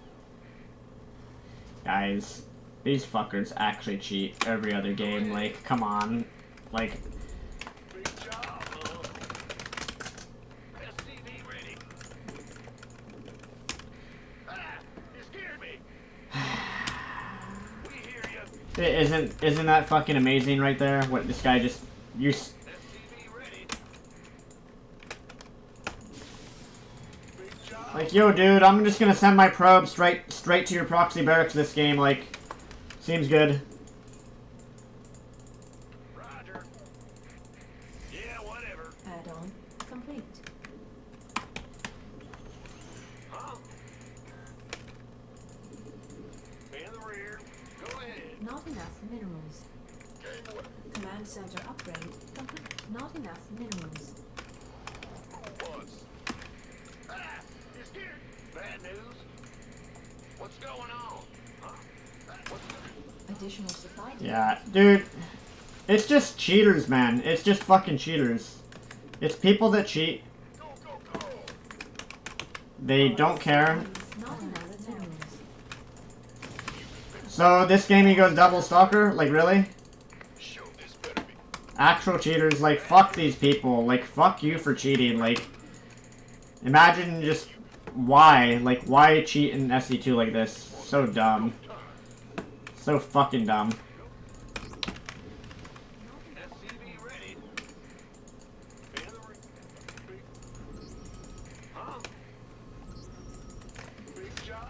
guys, These fuckers actually cheat every other game. Like, come on. Like, Big job, huh? SCV ready. Ah! You scared me! We hear you. isn't that fucking amazing right there? What this guy just SCV ready. Big job. like, yo, dude, I'm just gonna send my probe straight to your proxy barracks this game. Like, seems good. Roger. Yeah, whatever. Add-on complete. Huh? In the rear. Go ahead. Not enough minerals. Gangway. Command center upgrade complete. Not enough minerals. Was. Ah! You scared? Bad news? What's going on? Huh? What's Additional supply. Yeah, dude. It's just cheaters, man. It's just fucking cheaters. It's people that cheat. go, go, go? They don't care. Not enough minerals. So this game he goes double stalker? Like, really? Show this better be. Actual cheaters, like, fuck these people. Like, fuck you for cheating. Like, imagine just why. Like, why cheat in SC2 like this? So dumb. So fucking dumb. SCV ready. In the rear. Big. Huh? Big job.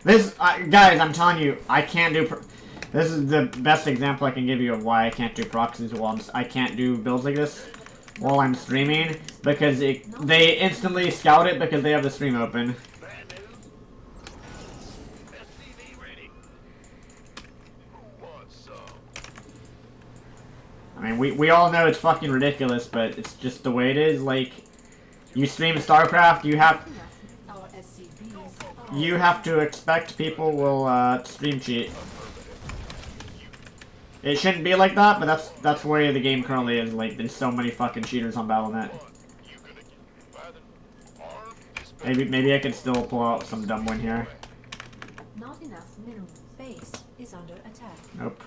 This, guys, I'm telling you, I can't do. This is the best example I can give you of why I can't do proxies while I can't do builds like this while I'm streaming, because they instantly scout it because they have the stream open. Bad news? SCV ready. Who wants some? I mean, we all know it's fucking ridiculous, but it's just the way it is. Like, you stream StarCraft, you have Our SCVs. you have to expect people will stream cheat. It shouldn't be like that, but that's the way the game currently is. Like, there's so many fucking cheaters on Battle.net. You gonna get rather armed this better Maybe I could still pull out some dumb win here. Not enough minerals. Base is under attack. Nope.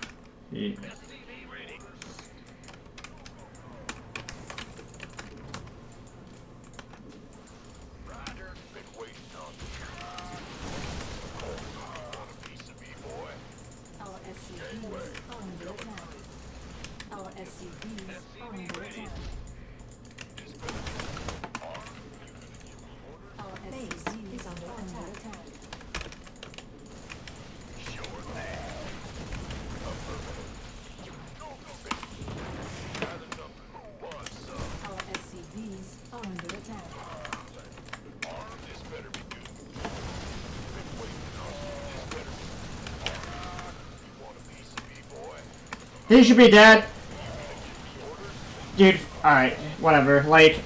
He, SCV ready. Roger. Been waiting on you. Want a piece of me, boy? Our SCVs are under attack. Our SCVs are under attack. Our base is under attack. Sure thing. Go, go, baby. Rather number. Who wants some? Our SCVs are under attack. Armed, this better be good. Been waiting on you. This better be. You want a piece of me, boy? he should be dead. Dude, alright, whatever. Like,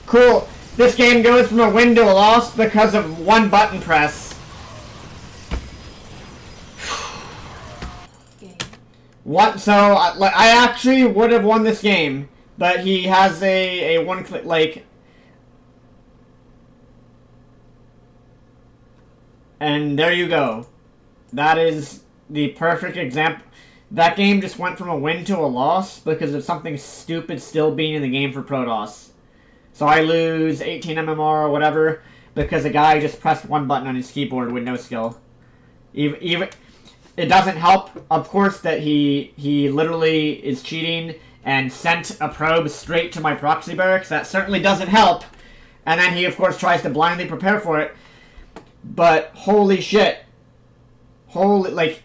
cool. This game goes from a win to a loss because of one button press. Game. What? So, I actually would have won this game, but he has a one-click, like... And there you go. That is the perfect example. That game just went from a win to a loss because of something stupid still being in the game for Protoss. So I lose 18 MMR or whatever because a guy just pressed one button on his keyboard with no skill. Even it doesn't help, of course, that he literally is cheating and sent a probe straight to my proxy barracks. That certainly doesn't help. And then he, of course, tries to blindly prepare for it. But holy shit. Holy, like,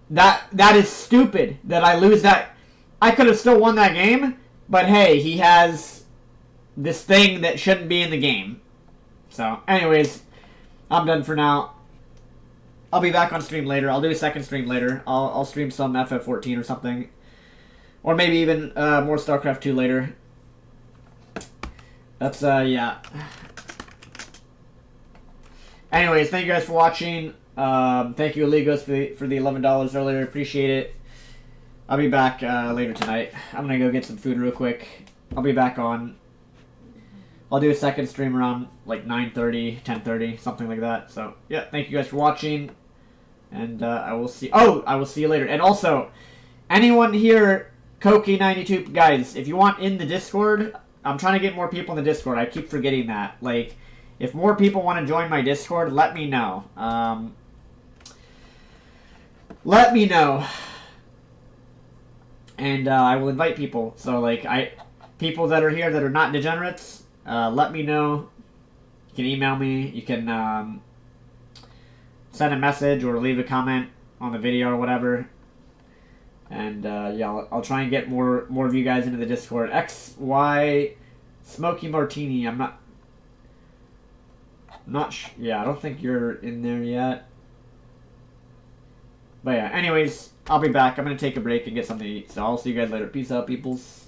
that is stupid that I lose that. I could have still won that game, but hey, he has this thing that shouldn't be in the game. So, anyways, I'm done for now. I'll be back on stream later. I'll do a second stream later. I'll stream some FF14 or something. Or maybe even more StarCraft 2 later. That's, yeah. Anyways, thank you guys for watching. Thank you, Aligos, for the $11 earlier. Appreciate it. I'll be back later tonight. I'm gonna go get some food real quick. I'll be back on. I'll do a second stream around like 9:30, 10:30, something like that. So, yeah, thank you guys for watching. And I will see. Oh, I will see you later. And also, anyone here, Koki92 guys, if you want in the Discord, I'm trying to get more people in the Discord. I keep forgetting that. Like, if more people want to join my Discord, let me know. Let me know. And I will invite people. So, like, people that are here that are not degenerates, let me know. You can email me. You can send a message or leave a comment on the video or whatever. And yeah, I'll try and get more of you guys into the Discord. XY Smoky Martini. I'm not yeah, I don't think you're in there yet. But yeah, anyways, I'll be back. I'm gonna take a break and get something to eat. So I'll see you guys later. Peace out, peoples.